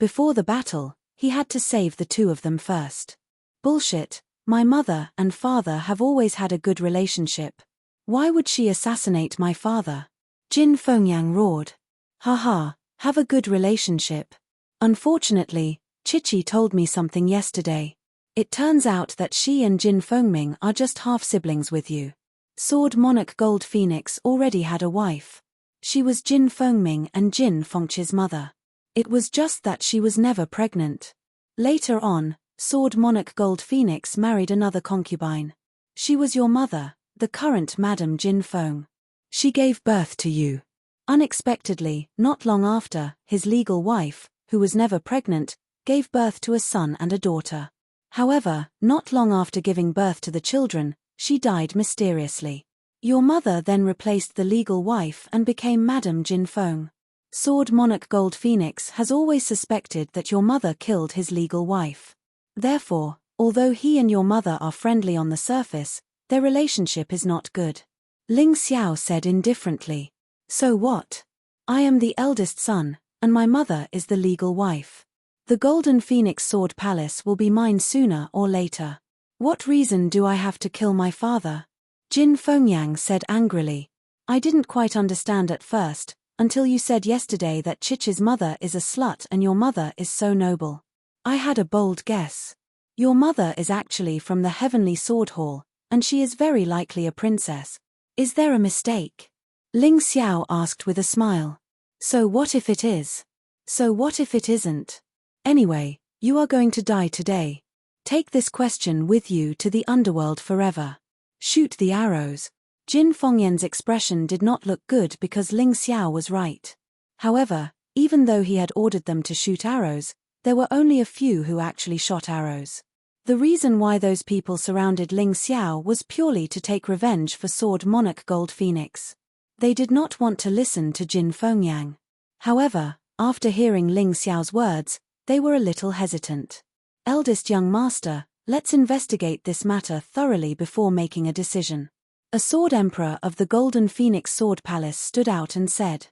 Before the battle, he had to save the two of them first. Bullshit, my mother and father have always had a good relationship. Why would she assassinate my father? Jin Fengyang roared. Haha, have a good relationship. Unfortunately, Chichi told me something yesterday. It turns out that she and Jin Fengming are just half-siblings with you. Sword Monarch Gold Phoenix already had a wife. She was Jin Fengming and Jin Fengchi's mother. It was just that she was never pregnant. Later on, Sword Monarch Gold Phoenix married another concubine. She was your mother, the current Madame Jin Feng. She gave birth to you. Unexpectedly, not long after, his legal wife, who was never pregnant, gave birth to a son and a daughter. However, not long after giving birth to the children, she died mysteriously. Your mother then replaced the legal wife and became Madame Jin Feng. Sword Monarch Gold Phoenix has always suspected that your mother killed his legal wife. Therefore, although he and your mother are friendly on the surface, their relationship is not good. Ling Xiao said indifferently. So what? I am the eldest son, and my mother is the legal wife. The Golden Phoenix Sword Palace will be mine sooner or later. What reason do I have to kill my father? Jin Fengyang said angrily. I didn't quite understand at first, until you said yesterday that Chichi's mother is a slut and your mother is so noble. I had a bold guess. Your mother is actually from the Heavenly Sword Hall, and she is very likely a princess. Is there a mistake? Ling Xiao asked with a smile. So what if it is? So what if it isn't? Anyway, you are going to die today. Take this question with you to the underworld forever. Shoot the arrows. Jin Fengyan's expression did not look good because Ling Xiao was right. However, even though he had ordered them to shoot arrows, there were only a few who actually shot arrows. The reason why those people surrounded Ling Xiao was purely to take revenge for Sword Monarch Gold Phoenix. They did not want to listen to Jin Fengyang. However, after hearing Ling Xiao's words, they were a little hesitant. Eldest young master, let's investigate this matter thoroughly before making a decision. A sword emperor of the Golden Phoenix Sword Palace stood out and said.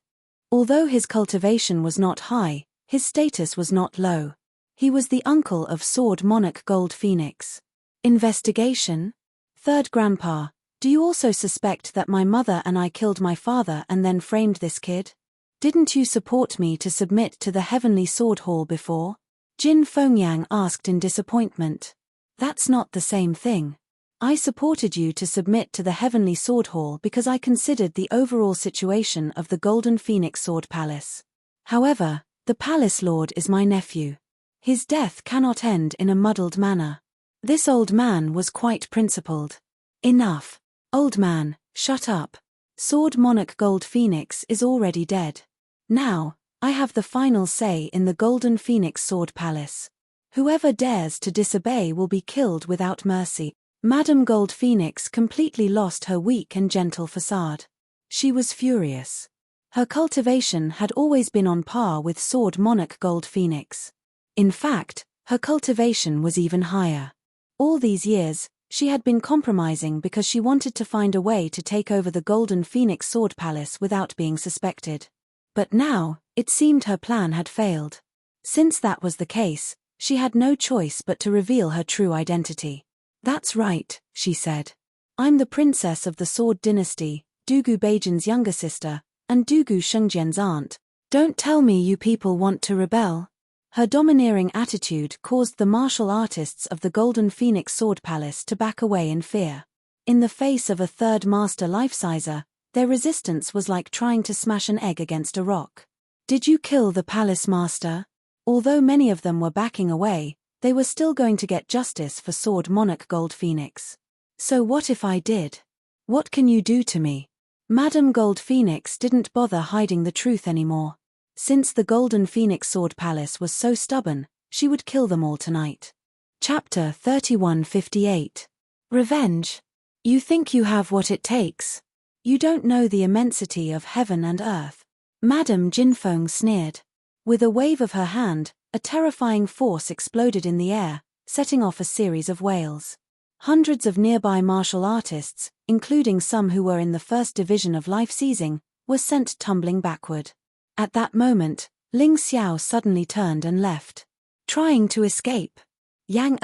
Although his cultivation was not high, his status was not low. He was the uncle of Sword Monarch Gold Phoenix. Investigation? Third Grandpa, do you also suspect that my mother and I killed my father and then framed this kid? Didn't you support me to submit to the Heavenly Sword Hall before? Jin Fengyang asked in disappointment. That's not the same thing. I supported you to submit to the Heavenly Sword Hall because I considered the overall situation of the Golden Phoenix Sword Palace. However, the Palace Lord is my nephew. His death cannot end in a muddled manner. This old man was quite principled. Enough. Old man, shut up. Sword Monarch Gold Phoenix is already dead. Now, I have the final say in the Golden Phoenix Sword Palace. Whoever dares to disobey will be killed without mercy. Madame Gold Phoenix completely lost her weak and gentle facade. She was furious. Her cultivation had always been on par with Sword Monarch Gold Phoenix. In fact, her cultivation was even higher. All these years, she had been compromising because she wanted to find a way to take over the Golden Phoenix Sword Palace without being suspected. But now, it seemed her plan had failed. Since that was the case, she had no choice but to reveal her true identity. That's right, she said. I'm the princess of the Sword Dynasty, Dugu Beijin's younger sister, and Dugu Shengjian's aunt. Don't tell me you people want to rebel. Her domineering attitude caused the martial artists of the Golden Phoenix Sword Palace to back away in fear. In the face of a third master life-sizer, their resistance was like trying to smash an egg against a rock. Did you kill the palace master? Although many of them were backing away, they were still going to get justice for Sword Monarch Gold Phoenix. So what if I did? What can you do to me? Madame Gold Phoenix didn't bother hiding the truth anymore. Since the Golden Phoenix Sword Palace was so stubborn, she would kill them all tonight. Chapter 3158. Revenge. You think you have what it takes? You don't know the immensity of heaven and earth. Madame Jinfeng sneered. With a wave of her hand, a terrifying force exploded in the air, setting off a series of wails. Hundreds of nearby martial artists, including some who were in the first division of life seizing, were sent tumbling backward. At that moment, Ling Xiao suddenly turned and left. Trying to escape. Yang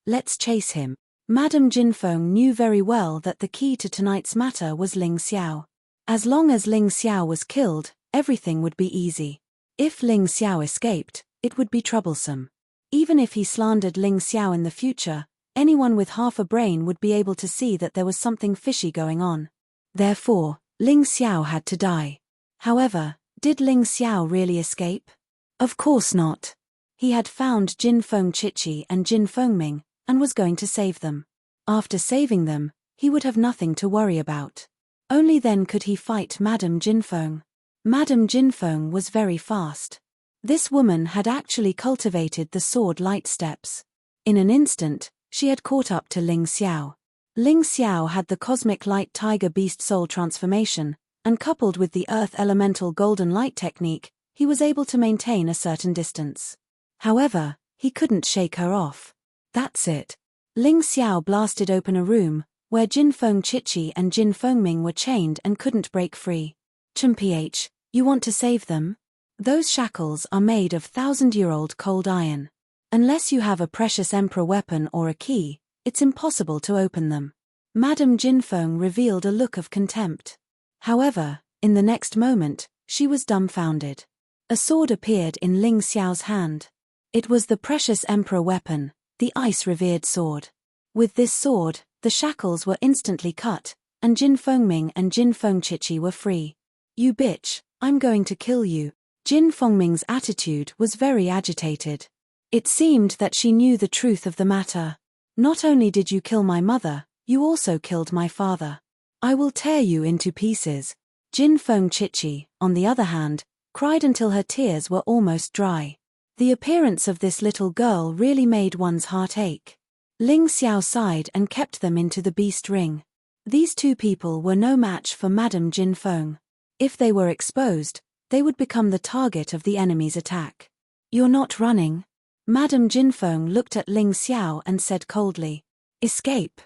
let's chase him. Madame Jinfeng knew very well that the key to tonight's matter was Ling Xiao. As long as Ling Xiao was killed, everything would be easy. If Ling Xiao escaped, it would be troublesome. Even if he slandered Ling Xiao in the future, anyone with half a brain would be able to see that there was something fishy going on. Therefore, Ling Xiao had to die. However, did Ling Xiao really escape? Of course not. He had found Jin Fengqiqi and Jin Fengming, and was going to save them. After saving them, he would have nothing to worry about. Only then could he fight Madame Jinfeng. Madame Jinfeng was very fast. This woman had actually cultivated the sword light steps. In an instant, she had caught up to Ling Xiao. Ling Xiao had the cosmic light tiger beast soul transformation, and coupled with the earth elemental golden light technique, he was able to maintain a certain distance. However, he couldn't shake her off. That's it. Ling Xiao blasted open a room, where Jin Fengqiqi and Jin Fengming were chained and couldn't break free. Chumph, you want to save them? Those shackles are made of 1,000-year-old cold iron. Unless you have a precious emperor weapon or a key, it's impossible to open them. Madame Jinfeng revealed a look of contempt. However, in the next moment, she was dumbfounded. A sword appeared in Ling Xiao's hand. It was the precious emperor weapon, the ice-revered sword. With this sword, the shackles were instantly cut, and Jin Fengming and Jin Fengqiqi were free. You bitch, I'm going to kill you. Jin Fengming's attitude was very agitated. It seemed that she knew the truth of the matter. Not only did you kill my mother, you also killed my father. I will tear you into pieces. Jin Fengqiqi, on the other hand, cried until her tears were almost dry. The appearance of this little girl really made one's heart ache. Ling Xiao sighed and kept them into the beast ring. These two people were no match for Madame Jinfeng. If they were exposed, they would become the target of the enemy's attack. You're not running? Madame Jinfeng looked at Ling Xiao and said coldly. Escape?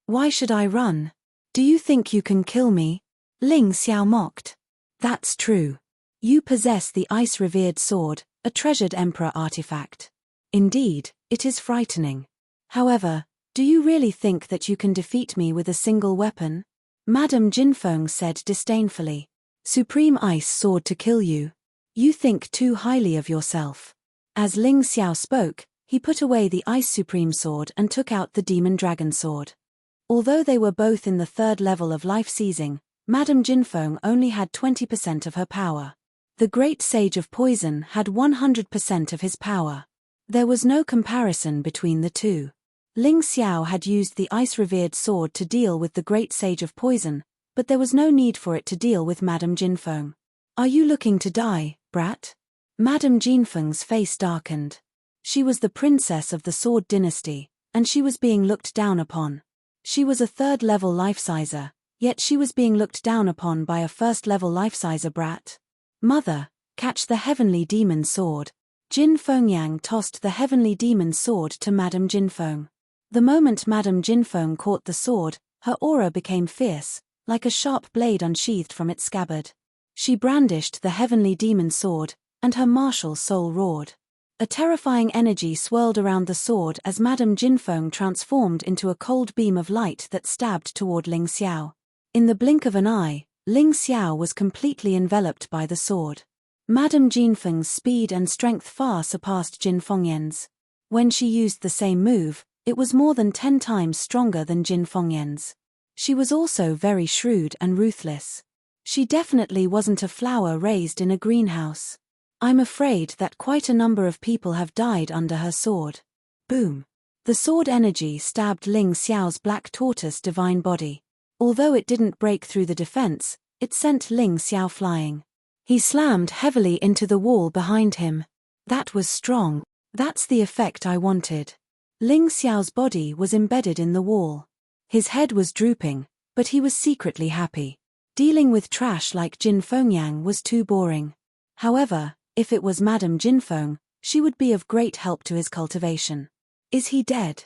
Why should I run? Do you think you can kill me? Ling Xiao mocked. That's true. You possess the ice-revered sword, a treasured emperor artifact. Indeed, it is frightening. However, do you really think that you can defeat me with a single weapon? Madame Jinfeng said disdainfully. Supreme ice sword to kill you? You think too highly of yourself. As Ling Xiao spoke, he put away the ice supreme sword and took out the demon dragon sword. Although they were both in the 3rd level of life seizing, Madame Jinfeng only had 20% of her power. The great sage of poison had 100% of his power. There was no comparison between the two. Ling Xiao had used the ice-revered sword to deal with the great sage of poison, but there was no need for it to deal with Madame Jinfeng. Are you looking to die, brat? Madame Jinfeng's face darkened. She was the princess of the Sword Dynasty, and she was being looked down upon. She was a 3rd-level life-sizer, yet she was being looked down upon by a 1st-level life-sizer brat. Mother, catch the heavenly demon sword. Jin Fengyang tossed the heavenly demon sword to Madame Jinfeng. The moment Madame Jinfeng caught the sword, her aura became fierce, like a sharp blade unsheathed from its scabbard. She brandished the heavenly demon sword, and her martial soul roared. A terrifying energy swirled around the sword as Madame Jinfeng transformed into a cold beam of light that stabbed toward Ling Xiao. In the blink of an eye, Ling Xiao was completely enveloped by the sword. Madame Jinfeng's speed and strength far surpassed Jin Fengyan's. When she used the same move, it was more than 10 times stronger than Jin Fengyan's. She was also very shrewd and ruthless. She definitely wasn't a flower raised in a greenhouse. I'm afraid that quite a number of people have died under her sword. Boom. The sword energy stabbed Ling Xiao's black tortoise divine body. Although it didn't break through the defense, it sent Ling Xiao flying. He slammed heavily into the wall behind him. That was strong. That's the effect I wanted. Ling Xiao's body was embedded in the wall. His head was drooping, but he was secretly happy. Dealing with trash like Jin Fengyang was too boring. However, if it was Madame Jinfeng, she would be of great help to his cultivation. Is he dead?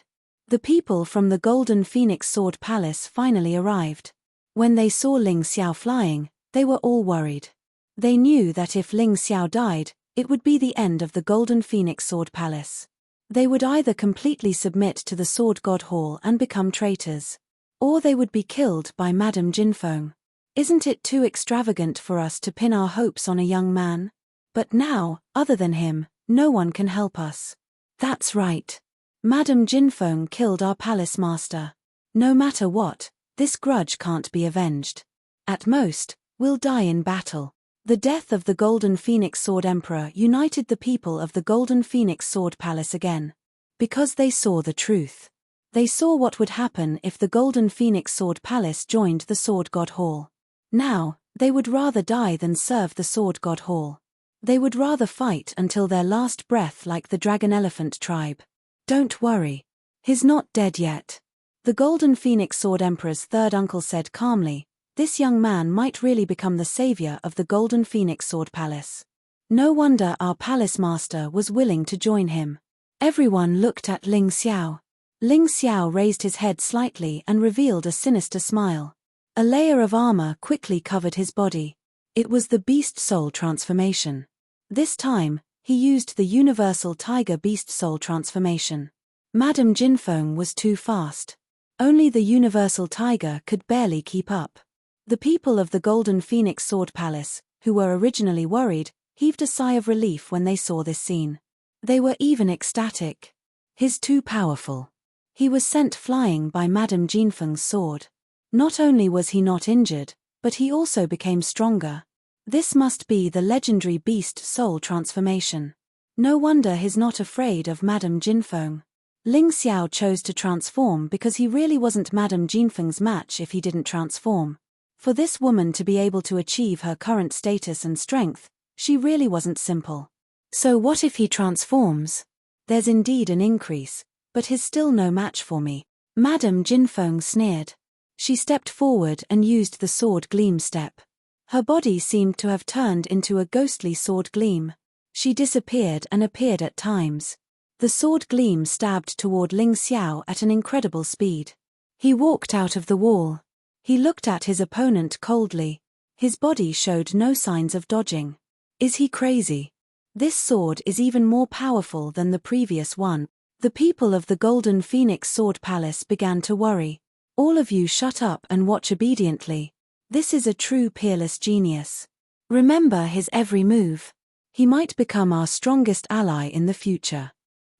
The people from the Golden Phoenix Sword Palace finally arrived. When they saw Ling Xiao flying, they were all worried. They knew that if Ling Xiao died, It would be the end of the Golden Phoenix Sword Palace. They would either completely submit to the Sword God Hall and become traitors, or they would be killed by Madame Jinfeng. Isn't it too extravagant for us to pin our hopes on a young man? But now, other than him, no one can help us. That's right. Madame Jinfeng killed our palace master. No matter what, this grudge can't be avenged. At most, we'll die in battle. The death of the Golden Phoenix Sword Emperor united the people of the Golden Phoenix Sword Palace again. Because they saw the truth. They saw what would happen if the Golden Phoenix Sword Palace joined the Sword God Hall. Now, they would rather die than serve the Sword God Hall. They would rather fight until their last breath like the Dragon Elephant tribe. Don't worry. He's not dead yet. The Golden Phoenix Sword Emperor's third uncle said calmly, this young man might really become the savior of the Golden Phoenix Sword Palace. No wonder our palace master was willing to join him. Everyone looked at Ling Xiao. Ling Xiao raised his head slightly and revealed a sinister smile. A layer of armor quickly covered his body. It was the Beast Soul transformation. This time, he used the Universal Tiger Beast Soul transformation. Madame Jinfeng was too fast. Only the Universal Tiger could barely keep up. The people of the Golden Phoenix Sword Palace, who were originally worried, heaved a sigh of relief when they saw this scene. They were even ecstatic. He's too powerful. He was sent flying by Madame Jinfeng's sword. Not only was he not injured, but he also became stronger. This must be the legendary Beast Soul transformation. No wonder he's not afraid of Madame Jinfeng. Ling Xiao chose to transform because he really wasn't Madame Jinfeng's match if he didn't transform. For this woman to be able to achieve her current status and strength, she really wasn't simple. So what if he transforms? There's indeed an increase, but he's still no match for me. Madame Jinfeng sneered. She stepped forward and used the sword gleam step. Her body seemed to have turned into a ghostly sword gleam. She disappeared and appeared at times. The sword gleam stabbed toward Ling Xiao at an incredible speed. He walked out of the wall. He looked at his opponent coldly. His body showed no signs of dodging. Is he crazy? This sword is even more powerful than the previous one. The people of the Golden Phoenix Sword Palace began to worry. All of you shut up and watch obediently. This is a true peerless genius. Remember his every move. He might become our strongest ally in the future.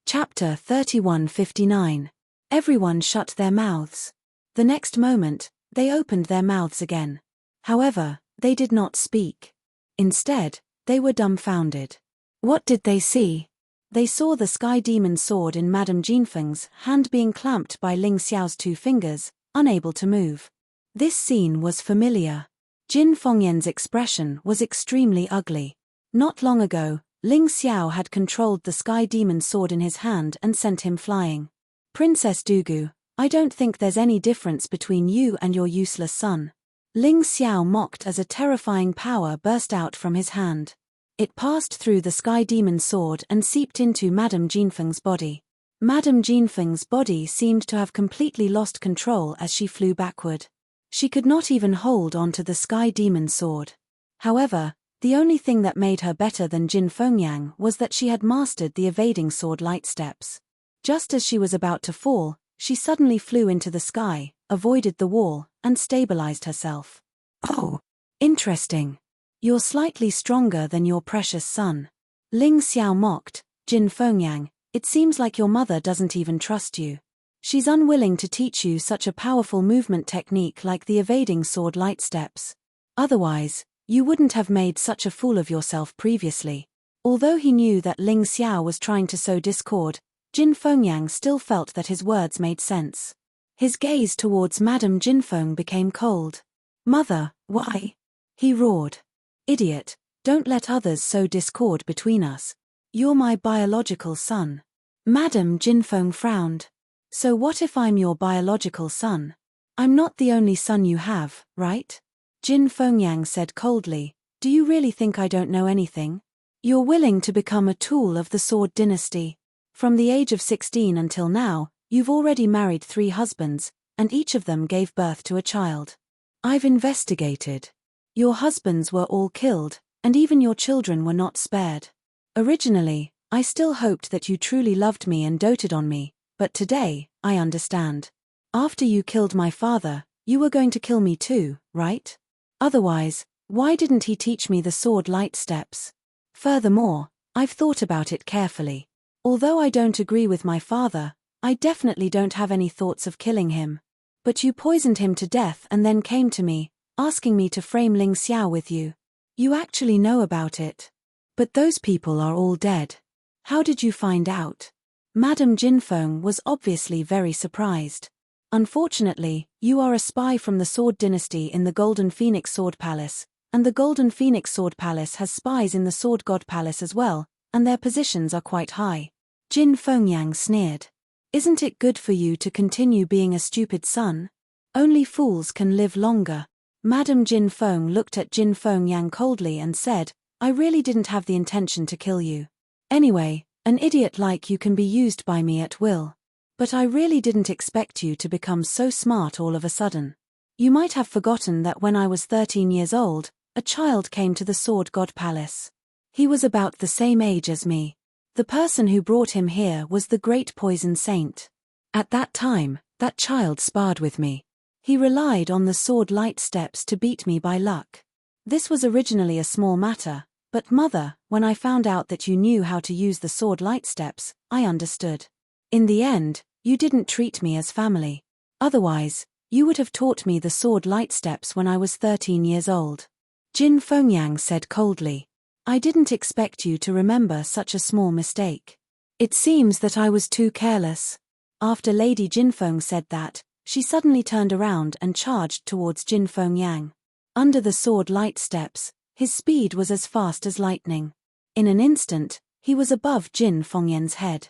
Chapter 3159. Everyone shut their mouths. The next moment, they opened their mouths again. However, they did not speak. Instead, they were dumbfounded. What did they see? They saw the Sky Demon sword in Madame Jinfeng's hand being clamped by Ling Xiao's 2 fingers, unable to move. This scene was familiar. Jin Fengyan's expression was extremely ugly. Not long ago, Ling Xiao had controlled the Sky Demon sword in his hand and sent him flying. Princess Dugu, I don't think there's any difference between you and your useless son. Ling Xiao mocked as a terrifying power burst out from his hand. It passed through the Sky Demon sword and seeped into Madame Jinfeng's body. Madame Jinfeng's body seemed to have completely lost control as she flew backward. She could not even hold onto the Sky Demon sword. However, the only thing that made her better than Jin Fengyang was that she had mastered the evading sword light steps. Just as she was about to fall, she suddenly flew into the sky, avoided the wall, and stabilized herself. Oh, interesting. You're slightly stronger than your precious son. Ling Xiao mocked. Jin Fengyang, it seems like your mother doesn't even trust you. She's unwilling to teach you such a powerful movement technique like the evading sword light steps. Otherwise, you wouldn't have made such a fool of yourself previously. Although he knew that Ling Xiao was trying to sow discord, Jin Fengyang still felt that his words made sense. His gaze towards Madame Jinfeng became cold. Mother, why? He roared. Idiot, don't let others sow discord between us. You're my biological son. Madame Jinfeng frowned. So what if I'm your biological son? I'm not the only son you have, right? Jin Fengyang said coldly, do you really think I don't know anything? You're willing to become a tool of the Sword Dynasty. From the age of 16 until now, you've already married 3 husbands, and each of them gave birth to a child. I've investigated. Your husbands were all killed, and even your children were not spared. Originally, I still hoped that you truly loved me and doted on me, but today, I understand. After you killed my father, you were going to kill me too, right? Otherwise, why didn't he teach me the sword light steps? Furthermore, I've thought about it carefully. Although I don't agree with my father, I definitely don't have any thoughts of killing him. But you poisoned him to death and then came to me, asking me to frame Ling Xiao with you. You actually know about it. But those people are all dead. How did you find out? Madame Jinfeng was obviously very surprised. Unfortunately, you are a spy from the Sword Dynasty in the Golden Phoenix Sword Palace, and the Golden Phoenix Sword Palace has spies in the Sword God Palace as well, and their positions are quite high. Jin Fengyang sneered. Isn't it good for you to continue being a stupid son? Only fools can live longer. Madame Jin Feng looked at Jin Fengyang coldly and said, I really didn't have the intention to kill you. Anyway, an idiot like you can be used by me at will. But I really didn't expect you to become so smart all of a sudden. You might have forgotten that when I was 13 years old, a child came to the Sword God Palace. He was about the same age as me. The person who brought him here was the Great Poison Saint. At that time, that child sparred with me. He relied on the sword light steps to beat me by luck. This was originally a small matter, but mother, when I found out that you knew how to use the sword light steps, I understood. In the end, you didn't treat me as family. Otherwise, you would have taught me the sword light steps when I was 13 years old. Jin Fengyang said coldly. I didn't expect you to remember such a small mistake. It seems that I was too careless. After Lady Jinfeng said that, she suddenly turned around and charged towards Jin Fengyang. Under the sword light steps, his speed was as fast as lightning. In an instant, he was above Jin Fengyang's head.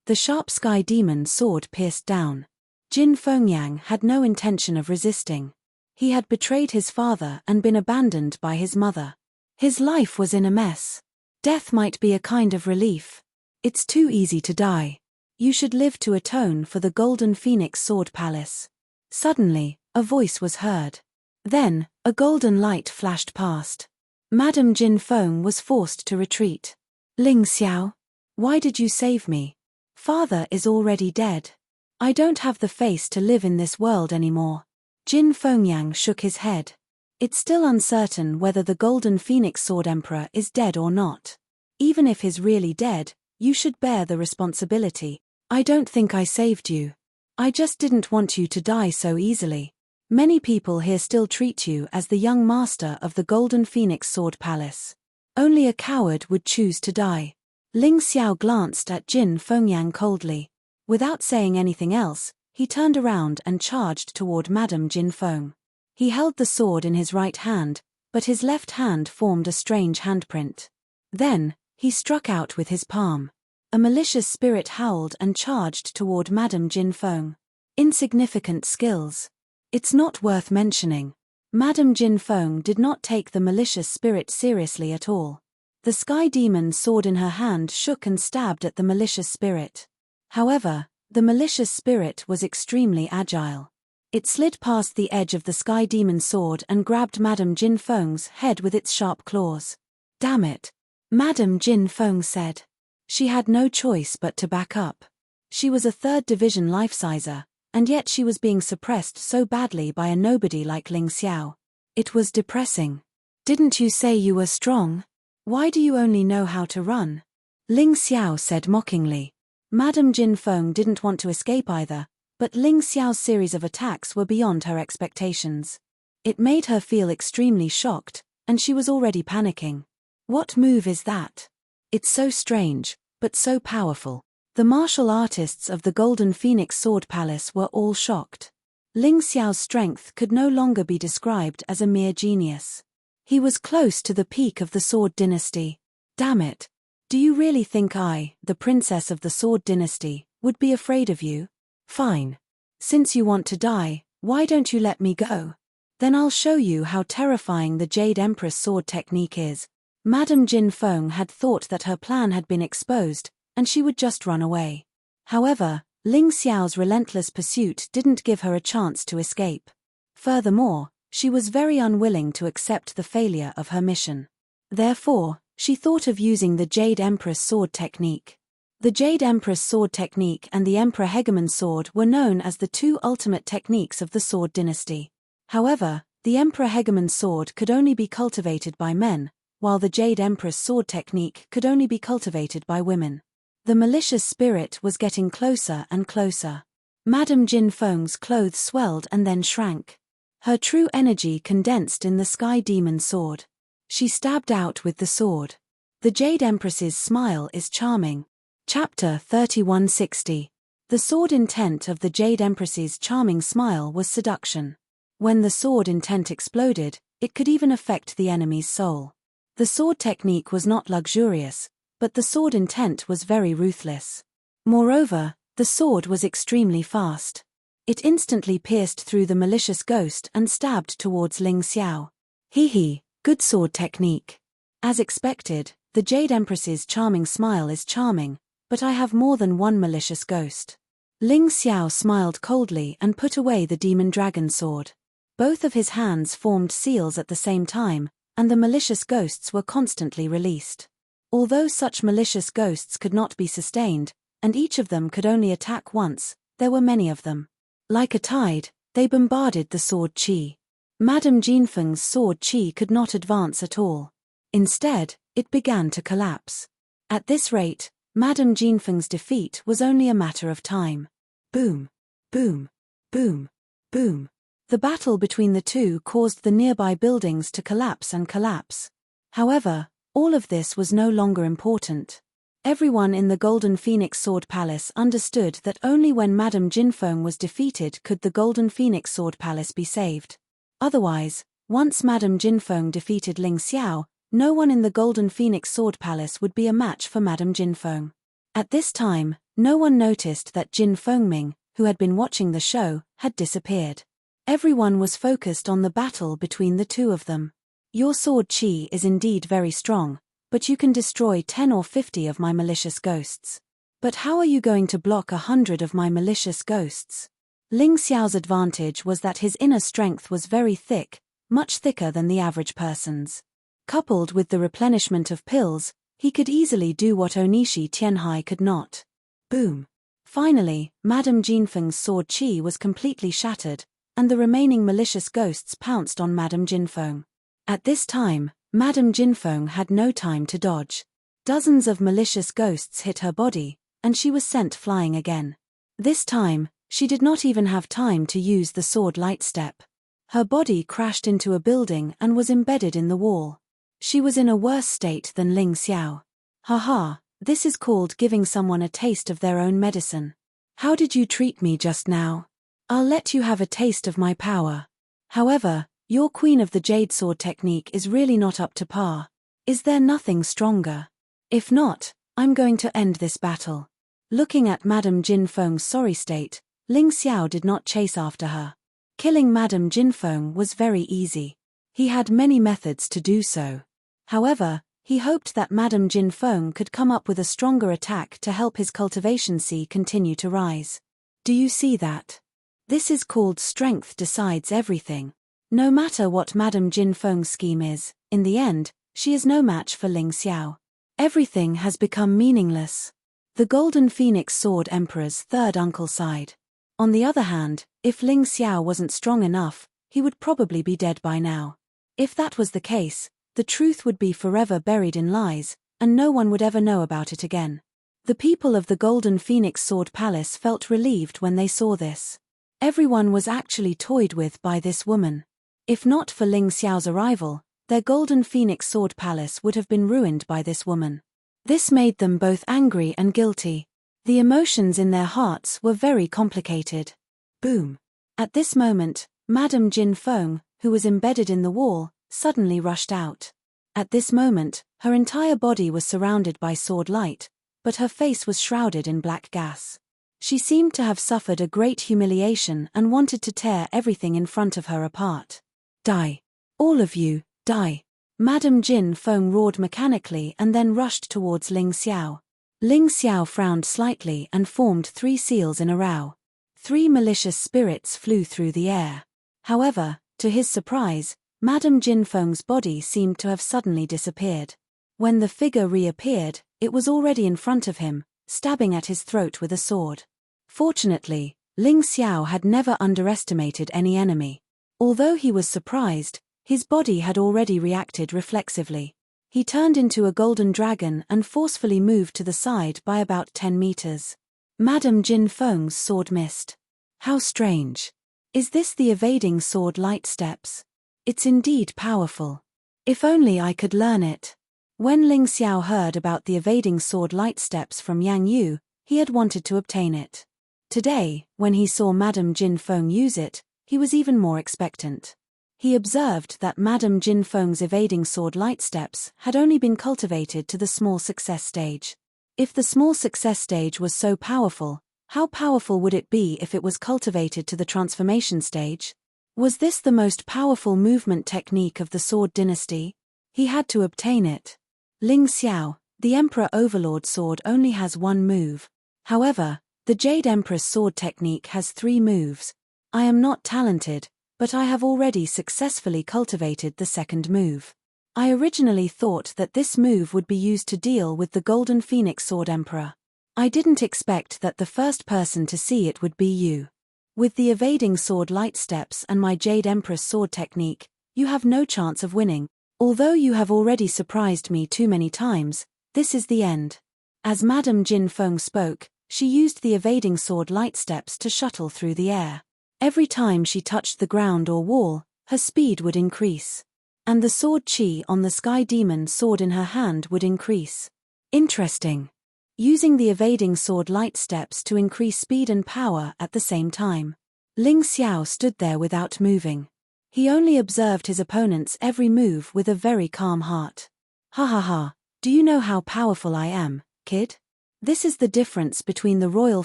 The sharp sky demon sword pierced down. Jin Fengyang had no intention of resisting. He had betrayed his father and been abandoned by his mother. His life was in a mess. Death might be a kind of relief. It's too easy to die. You should live to atone for the Golden Phoenix Sword Palace. Suddenly, a voice was heard. Then, a golden light flashed past. Madame Jin Feng was forced to retreat. Ling Xiao, why did you save me? Father is already dead. I don't have the face to live in this world anymore. Jin Fengyang shook his head. It's still uncertain whether the Golden Phoenix Sword Emperor is dead or not. Even if he's really dead, you should bear the responsibility. I don't think I saved you. I just didn't want you to die so easily. Many people here still treat you as the young master of the Golden Phoenix Sword Palace. Only a coward would choose to die. Ling Xiao glanced at Jin Fengyang coldly. Without saying anything else, he turned around and charged toward Madame Jin Feng. He held the sword in his right hand, but his left hand formed a strange handprint. Then, he struck out with his palm. A malicious spirit howled and charged toward Madame Jin Feng. Insignificant skills. It's not worth mentioning. Madame Jin Feng did not take the malicious spirit seriously at all. The sky demon's sword in her hand shook and stabbed at the malicious spirit. However, the malicious spirit was extremely agile. It slid past the edge of the sky demon's sword and grabbed Madame Jin Feng's head with its sharp claws. Damn it! Madame Jin Feng said. She had no choice but to back up. She was a 3rd division life-sizer, and yet she was being suppressed so badly by a nobody like Ling Xiao. It was depressing. Didn't you say you were strong? Why do you only know how to run? Ling Xiao said mockingly. Madame Jin Feng didn't want to escape either, but Ling Xiao's series of attacks were beyond her expectations. It made her feel extremely shocked, and she was already panicking. What move is that? It's so strange, but so powerful. The martial artists of the Golden Phoenix Sword Palace were all shocked. Ling Xiao's strength could no longer be described as a mere genius. He was close to the peak of the Sword Dynasty. Damn it! Do you really think I, the princess of the Sword Dynasty, would be afraid of you? Fine. Since you want to die, why don't you let me go? Then I'll show you how terrifying the Jade Empress sword technique is. Madame Jin Feng had thought that her plan had been exposed, and she would just run away. However, Ling Xiao's relentless pursuit didn't give her a chance to escape. Furthermore, she was very unwilling to accept the failure of her mission. Therefore, She thought of using the Jade Empress sword technique. The Jade Empress sword technique and the Emperor Hegemon sword were known as the two ultimate techniques of the sword dynasty. However, the Emperor Hegemon sword could only be cultivated by men, while the Jade Empress sword technique could only be cultivated by women. The malicious spirit was getting closer and closer. Madame Jin Feng's clothes swelled and then shrank. Her true energy condensed in the Sky Demon sword. She stabbed out with the sword. The Jade Empress's smile is charming. Chapter 3160. The sword intent of the Jade Empress's charming smile was seduction. When the sword intent exploded, it could even affect the enemy's soul. The sword technique was not luxurious, but the sword intent was very ruthless. Moreover, the sword was extremely fast. It instantly pierced through the malicious ghost and stabbed towards Ling Xiao. Hee, good sword technique. As expected, the Jade Empress's charming smile is charming, but I have more than one malicious ghost. Ling Xiao smiled coldly and put away the demon dragon sword. Both of his hands formed seals at the same time, and the malicious ghosts were constantly released. Although such malicious ghosts could not be sustained, and each of them could only attack once, there were many of them. Like a tide, they bombarded the sword chi. Madame Jinfeng's sword chi could not advance at all. Instead, it began to collapse. At this rate, Madame Jinfeng's defeat was only a matter of time. Boom, boom, boom, boom. The battle between the two caused the nearby buildings to collapse and collapse. However, all of this was no longer important. Everyone in the Golden Phoenix Sword Palace understood that only when Madame Jinfeng was defeated could the Golden Phoenix Sword Palace be saved. Otherwise, once Madame Jinfeng defeated Ling Xiao, no one in the Golden Phoenix Sword Palace would be a match for Madame Jinfeng. At this time, no one noticed that Jin Fengming, who had been watching the show, had disappeared. Everyone was focused on the battle between the two of them. Your sword chi is indeed very strong, but you can destroy 10 or 50 of my malicious ghosts. But how are you going to block 100 of my malicious ghosts? Ling Xiao's advantage was that his inner strength was very thick, much thicker than the average person's. Coupled with the replenishment of pills, he could easily do what Onishi Tianhai could not. Boom. Finally, Madame Jinfeng's sword chi was completely shattered, and the remaining malicious ghosts pounced on Madame Jinfeng. At this time, Madame Jinfeng had no time to dodge. Dozens of malicious ghosts hit her body, and she was sent flying again. This time, she did not even have time to use the sword light step. Her body crashed into a building and was embedded in the wall. She was in a worse state than Ling Xiao. Haha, this is called giving someone a taste of their own medicine. How did you treat me just now? I'll let you have a taste of my power. However, your Queen of the Jade Sword technique is really not up to par. Is there nothing stronger? If not, I'm going to end this battle. Looking at Madame Jinfeng's sorry state, Ling Xiao did not chase after her. Killing Madame Jinfeng was very easy. He had many methods to do so. However, he hoped that Madame Jinfeng could come up with a stronger attack to help his cultivation C continue to rise. Do you see that? This is called strength decides everything. No matter what Madame Jinfeng's scheme is, in the end, she is no match for Ling Xiao. Everything has become meaningless. The Golden Phoenix Sword Emperor's third uncle sighed. On the other hand, if Ling Xiao wasn't strong enough, he would probably be dead by now. If that was the case, the truth would be forever buried in lies, and no one would ever know about it again. The people of the Golden Phoenix Sword Palace felt relieved when they saw this. Everyone was actually toyed with by this woman. If not for Ling Xiao's arrival, their Golden Phoenix Sword Palace would have been ruined by this woman. This made them both angry and guilty. The emotions in their hearts were very complicated. Boom. At this moment, Madame Jinfeng, who was embedded in the wall, suddenly rushed out. At this moment, her entire body was surrounded by sword light, but her face was shrouded in black gas. She seemed to have suffered a great humiliation and wanted to tear everything in front of her apart. Die. All of you, die. Madame Jinfeng roared mechanically and then rushed towards Ling Xiao. Ling Xiao frowned slightly and formed 3 seals in a row. 3 malicious spirits flew through the air. However, to his surprise, Madame Jinfeng's body seemed to have suddenly disappeared. When the figure reappeared, it was already in front of him, stabbing at his throat with a sword. Fortunately, Ling Xiao had never underestimated any enemy. Although he was surprised, his body had already reacted reflexively. He turned into a golden dragon and forcefully moved to the side by about 10 meters. Madame Jin Feng's sword missed. How strange. Is this the evading sword light steps? It's indeed powerful. If only I could learn it. When Ling Xiao heard about the evading sword light steps from Yang Yu, he had wanted to obtain it. Today, when he saw Madame Jin Feng use it, he was even more expectant. He observed that Madame Jin Feng's evading sword light steps had only been cultivated to the small success stage. If the small success stage was so powerful, how powerful would it be if it was cultivated to the transformation stage? Was this the most powerful movement technique of the Sword Dynasty? He had to obtain it. Ling Xiao, the Emperor Overlord sword only has one move. However, the Jade Empress sword technique has 3 moves. I am not talented, but I have already successfully cultivated the second move. I originally thought that this move would be used to deal with the Golden Phoenix Sword Emperor. I didn't expect that the first person to see it would be you. With the evading sword light steps and my Jade Empress sword technique, you have no chance of winning. Although you have already surprised me too many times, this is the end. As Madame Jin Feng spoke, she used the evading sword light steps to shuttle through the air. Every time she touched the ground or wall, her speed would increase. And the sword chi on the Sky Demon sword in her hand would increase. Interesting. Using the evading sword light steps to increase speed and power at the same time. Ling Xiao stood there without moving. He only observed his opponent's every move with a very calm heart. Ha ha ha, do you know how powerful I am, kid? This is the difference between the royal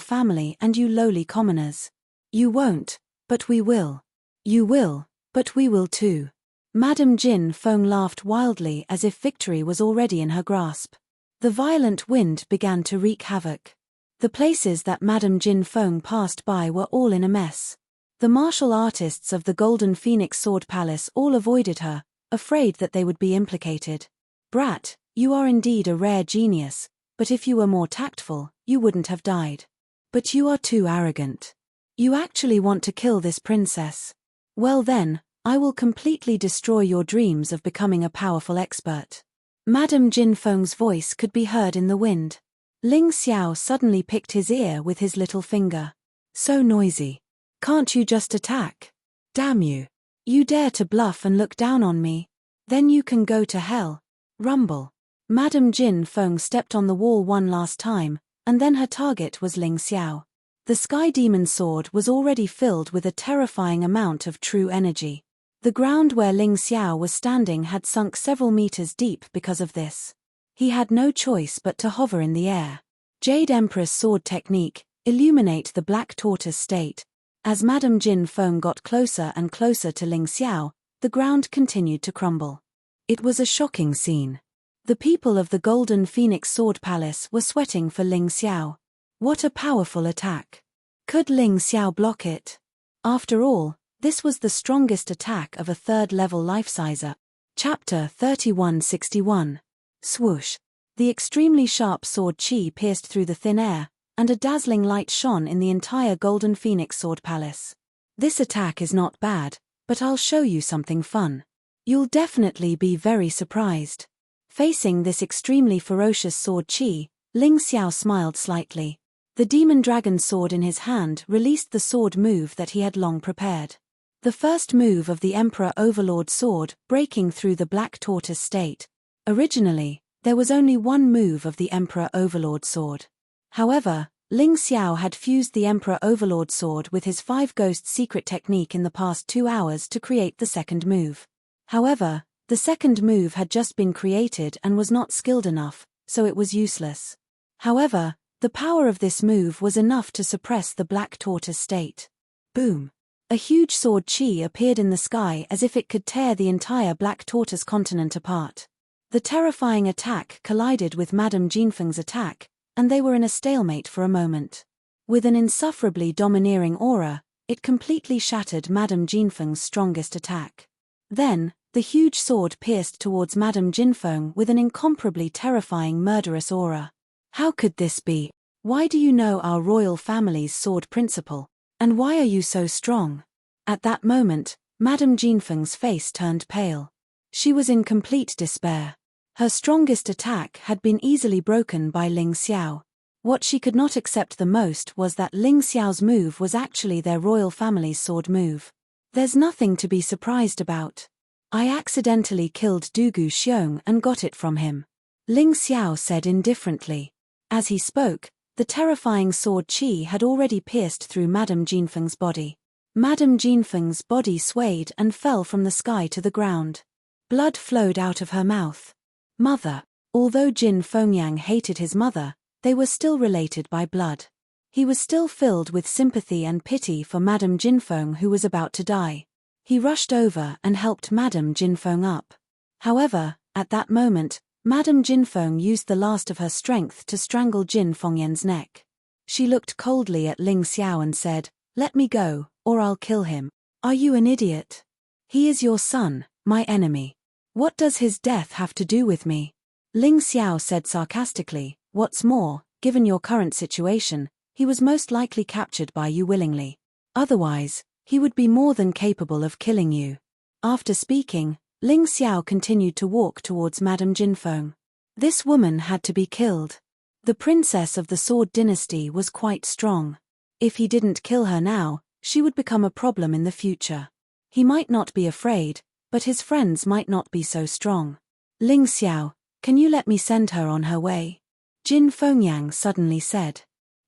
family and you lowly commoners. You won't, but we will. You will, but we will too. Madame Jin Feng laughed wildly as if victory was already in her grasp. The violent wind began to wreak havoc. The places that Madame Jin Feng passed by were all in a mess. The martial artists of the Golden Phoenix Sword Palace all avoided her, afraid that they would be implicated. Brat, you are indeed a rare genius, but if you were more tactful, you wouldn't have died. But you are too arrogant. You actually want to kill this princess. Well then, I will completely destroy your dreams of becoming a powerful expert. Madame Jin Feng's voice could be heard in the wind. Ling Xiao suddenly picked his ear with his little finger. So noisy. Can't you just attack? Damn you. You dare to bluff and look down on me? Then you can go to hell. Rumble. Madame Jin Feng stepped on the wall one last time, and then her target was Ling Xiao. The Sky Demon sword was already filled with a terrifying amount of true energy. The ground where Ling Xiao was standing had sunk several meters deep because of this. He had no choice but to hover in the air. Jade Empress sword technique, illuminate the black tortoise state. As Madame Jin Feng got closer and closer to Ling Xiao, the ground continued to crumble. It was a shocking scene. The people of the Golden Phoenix Sword Palace were sweating for Ling Xiao. What a powerful attack. Could Ling Xiao block it? After all, this was the strongest attack of a third-level life-sizer. Chapter 3161. Swoosh. The extremely sharp sword chi pierced through the thin air, and a dazzling light shone in the entire Golden Phoenix Sword Palace. This attack is not bad, but I'll show you something fun. You'll definitely be very surprised. Facing this extremely ferocious sword chi, Ling Xiao smiled slightly. The demon dragon sword in his hand released the sword move that he had long prepared. The first move of the Emperor Overlord sword, breaking through the black tortoise state. Originally, there was only one move of the Emperor Overlord sword. However, Ling Xiao had fused the Emperor Overlord sword with his 5 Ghost secret technique in the past 2 hours to create the second move. However, the second move had just been created and was not skilled enough, so it was useless. However, the power of this move was enough to suppress the black tortoise state. Boom! A huge sword chi appeared in the sky as if it could tear the entire black tortoise continent apart. The terrifying attack collided with Madame Jinfeng's attack, and they were in a stalemate for a moment. With an insufferably domineering aura, it completely shattered Madame Jinfeng's strongest attack. Then, The huge sword pierced towards Madame Jinfeng with an incomparably terrifying murderous aura. How could this be? Why do you know our royal family's sword principle? And why are you so strong? At that moment, Madame Jinfeng's face turned pale. She was in complete despair. Her strongest attack had been easily broken by Ling Xiao. What she could not accept the most was that Ling Xiao's move was actually their royal family's sword move. There's nothing to be surprised about. I accidentally killed Dugu Xiong and got it from him. Ling Xiao said indifferently. As he spoke, the terrifying sword qi had already pierced through Madame Jinfeng's body. Madame Jinfeng's body swayed and fell from the sky to the ground. Blood flowed out of her mouth. Mother. Although Jin Fengyang hated his mother, they were still related by blood. He was still filled with sympathy and pity for Madame Jinfeng, who was about to die. He rushed over and helped Madame Jinfeng up. However, at that moment, Madame Jinfeng used the last of her strength to strangle Jin Fengyan's neck. She looked coldly at Ling Xiao and said, "Let me go, or I'll kill him." "Are you an idiot? He is your son, my enemy. What does his death have to do with me?" Ling Xiao said sarcastically, "What's more, given your current situation, he was most likely captured by you willingly. Otherwise, he would be more than capable of killing you." After speaking, Ling Xiao continued to walk towards Madame Jinfeng. This woman had to be killed. The princess of the Sword Dynasty was quite strong. If he didn't kill her now, she would become a problem in the future. He might not be afraid, but his friends might not be so strong. "Ling Xiao, can you let me send her on her way?" Jin Fengyang suddenly said.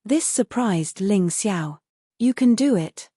This surprised Ling Xiao. "You can do it."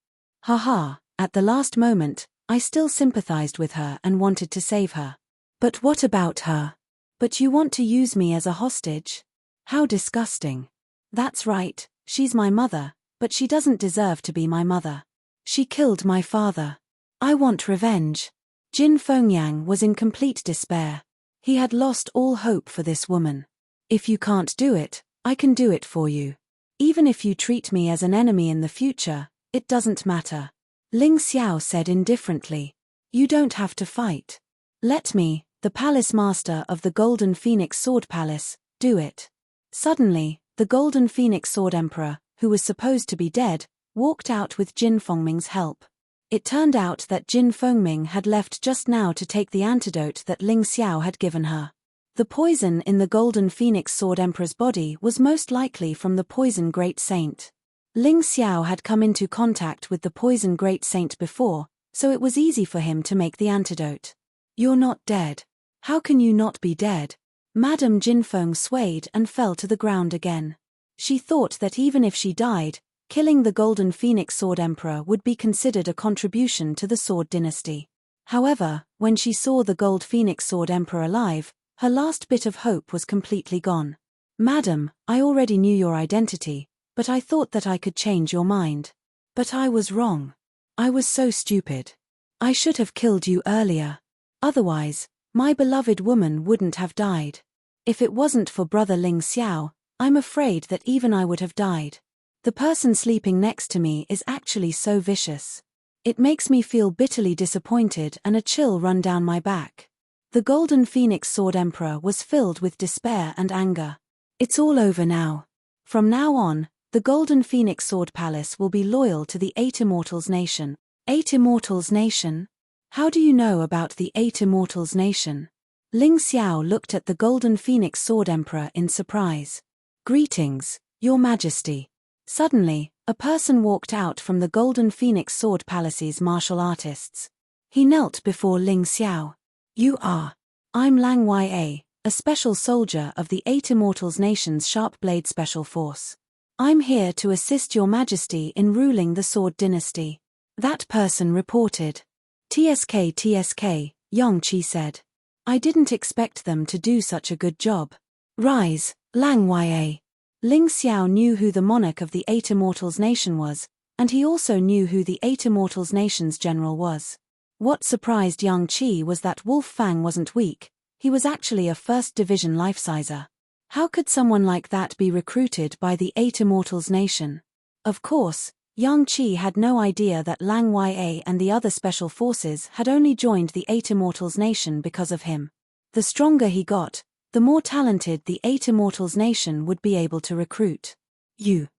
Haha, at the last moment, I still sympathized with her and wanted to save her. "But what about her?" "But you want to use me as a hostage? How disgusting." "That's right, she's my mother, but she doesn't deserve to be my mother. She killed my father. I want revenge." Jin Fengyang was in complete despair. He had lost all hope for this woman. "If you can't do it, I can do it for you. Even if you treat me as an enemy in the future, it doesn't matter." Ling Xiao said indifferently. "You don't have to fight. Let me, the palace master of the Golden Phoenix Sword Palace, do it." Suddenly, the Golden Phoenix Sword Emperor, who was supposed to be dead, walked out with Jin Fengming's help. It turned out that Jin Fengming had left just now to take the antidote that Ling Xiao had given her. The poison in the Golden Phoenix Sword Emperor's body was most likely from the Poison Great Saint. Ling Xiao had come into contact with the Poison Great Saint before, so it was easy for him to make the antidote. "You're not dead. How can you not be dead?" Madame Jinfeng swayed and fell to the ground again. She thought that even if she died, killing the Golden Phoenix Sword Emperor would be considered a contribution to the Sword Dynasty. However, when she saw the Gold Phoenix Sword Emperor alive, her last bit of hope was completely gone. "Madam, I already knew your identity, but I thought that I could change your mind. But I was wrong. I was so stupid. I should have killed you earlier. Otherwise, my beloved woman wouldn't have died. If it wasn't for Brother Ling Xiao, I'm afraid that even I would have died. The person sleeping next to me is actually so vicious. It makes me feel bitterly disappointed and a chill run down my back." The Golden Phoenix Sword Emperor was filled with despair and anger. "It's all over now. From now on, the Golden Phoenix Sword Palace will be loyal to the Eight Immortals Nation." "Eight Immortals Nation? How do you know about the Eight Immortals Nation?" Ling Xiao looked at the Golden Phoenix Sword Emperor in surprise. "Greetings, Your Majesty." Suddenly, a person walked out from the Golden Phoenix Sword Palace's martial artists. He knelt before Ling Xiao. "You are?" "I'm Lang Ya, a special soldier of the Eight Immortals Nation's Sharp Blade Special Force. I'm here to assist Your Majesty in ruling the Sword Dynasty." That person reported. TSK, Yang Qi said. "I didn't expect them to do such a good job." "Rise, Lang Ya." Ling Xiao knew who the monarch of the Eight Immortals Nation was, and he also knew who the Eight Immortals Nation's general was. What surprised Yang Qi was that Wolf Fang wasn't weak, he was actually a First Division life-sizer. How could someone like that be recruited by the Eight Immortals Nation? Of course, Yang Qi had no idea that Lang Ya and the other special forces had only joined the Eight Immortals Nation because of him. The stronger he got, the more talented the Eight Immortals Nation would be able to recruit. You.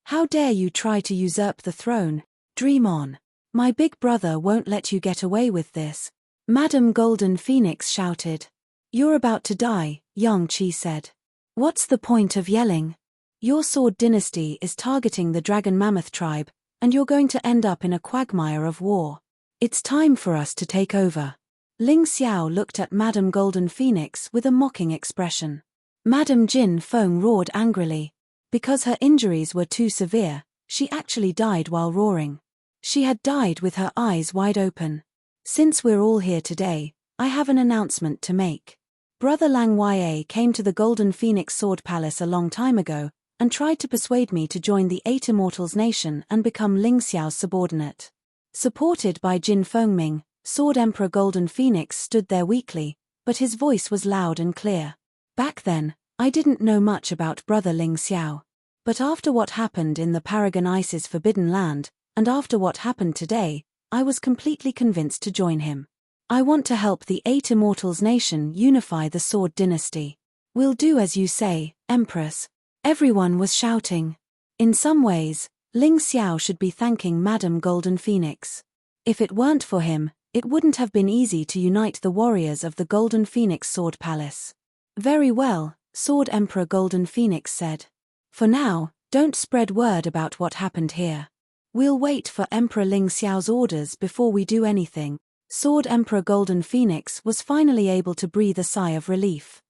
How dare you try to usurp the throne? Dream on. My big brother won't let you get away with this. Madam Golden Phoenix shouted. You're about to die, Yang Qi said. What's the point of yelling? Your sword dynasty is targeting the Dragon Mammoth tribe, and you're going to end up in a quagmire of war. It's time for us to take over. Ling Xiao looked at Madam Golden Phoenix with a mocking expression. Madam Jin Feng roared angrily. Because her injuries were too severe, she actually died while roaring. She had died with her eyes wide open. Since we're all here today, I have an announcement to make. Brother Lang Ya came to the Golden Phoenix Sword Palace a long time ago, and tried to persuade me to join the Eight Immortals Nation and become Ling Xiao's subordinate. Supported by Jin Fengming, Sword Emperor Golden Phoenix stood there weakly, but his voice was loud and clear. Back then, I didn't know much about Brother Ling Xiao. But after what happened in the Paragon Ice's Forbidden Land, and after what happened today, I was completely convinced to join him. I want to help the Eight Immortals Nation unify the Sword Dynasty. We'll do as you say, Empress. Everyone was shouting. In some ways, Ling Xiao should be thanking Madam Golden Phoenix. If it weren't for him, it wouldn't have been easy to unite the warriors of the Golden Phoenix Sword Palace. Very well, Sword Emperor Golden Phoenix said. For now, don't spread word about what happened here. We'll wait for Emperor Ling Xiao's orders before we do anything. Sword Emperor Golden Phoenix was finally able to breathe a sigh of relief.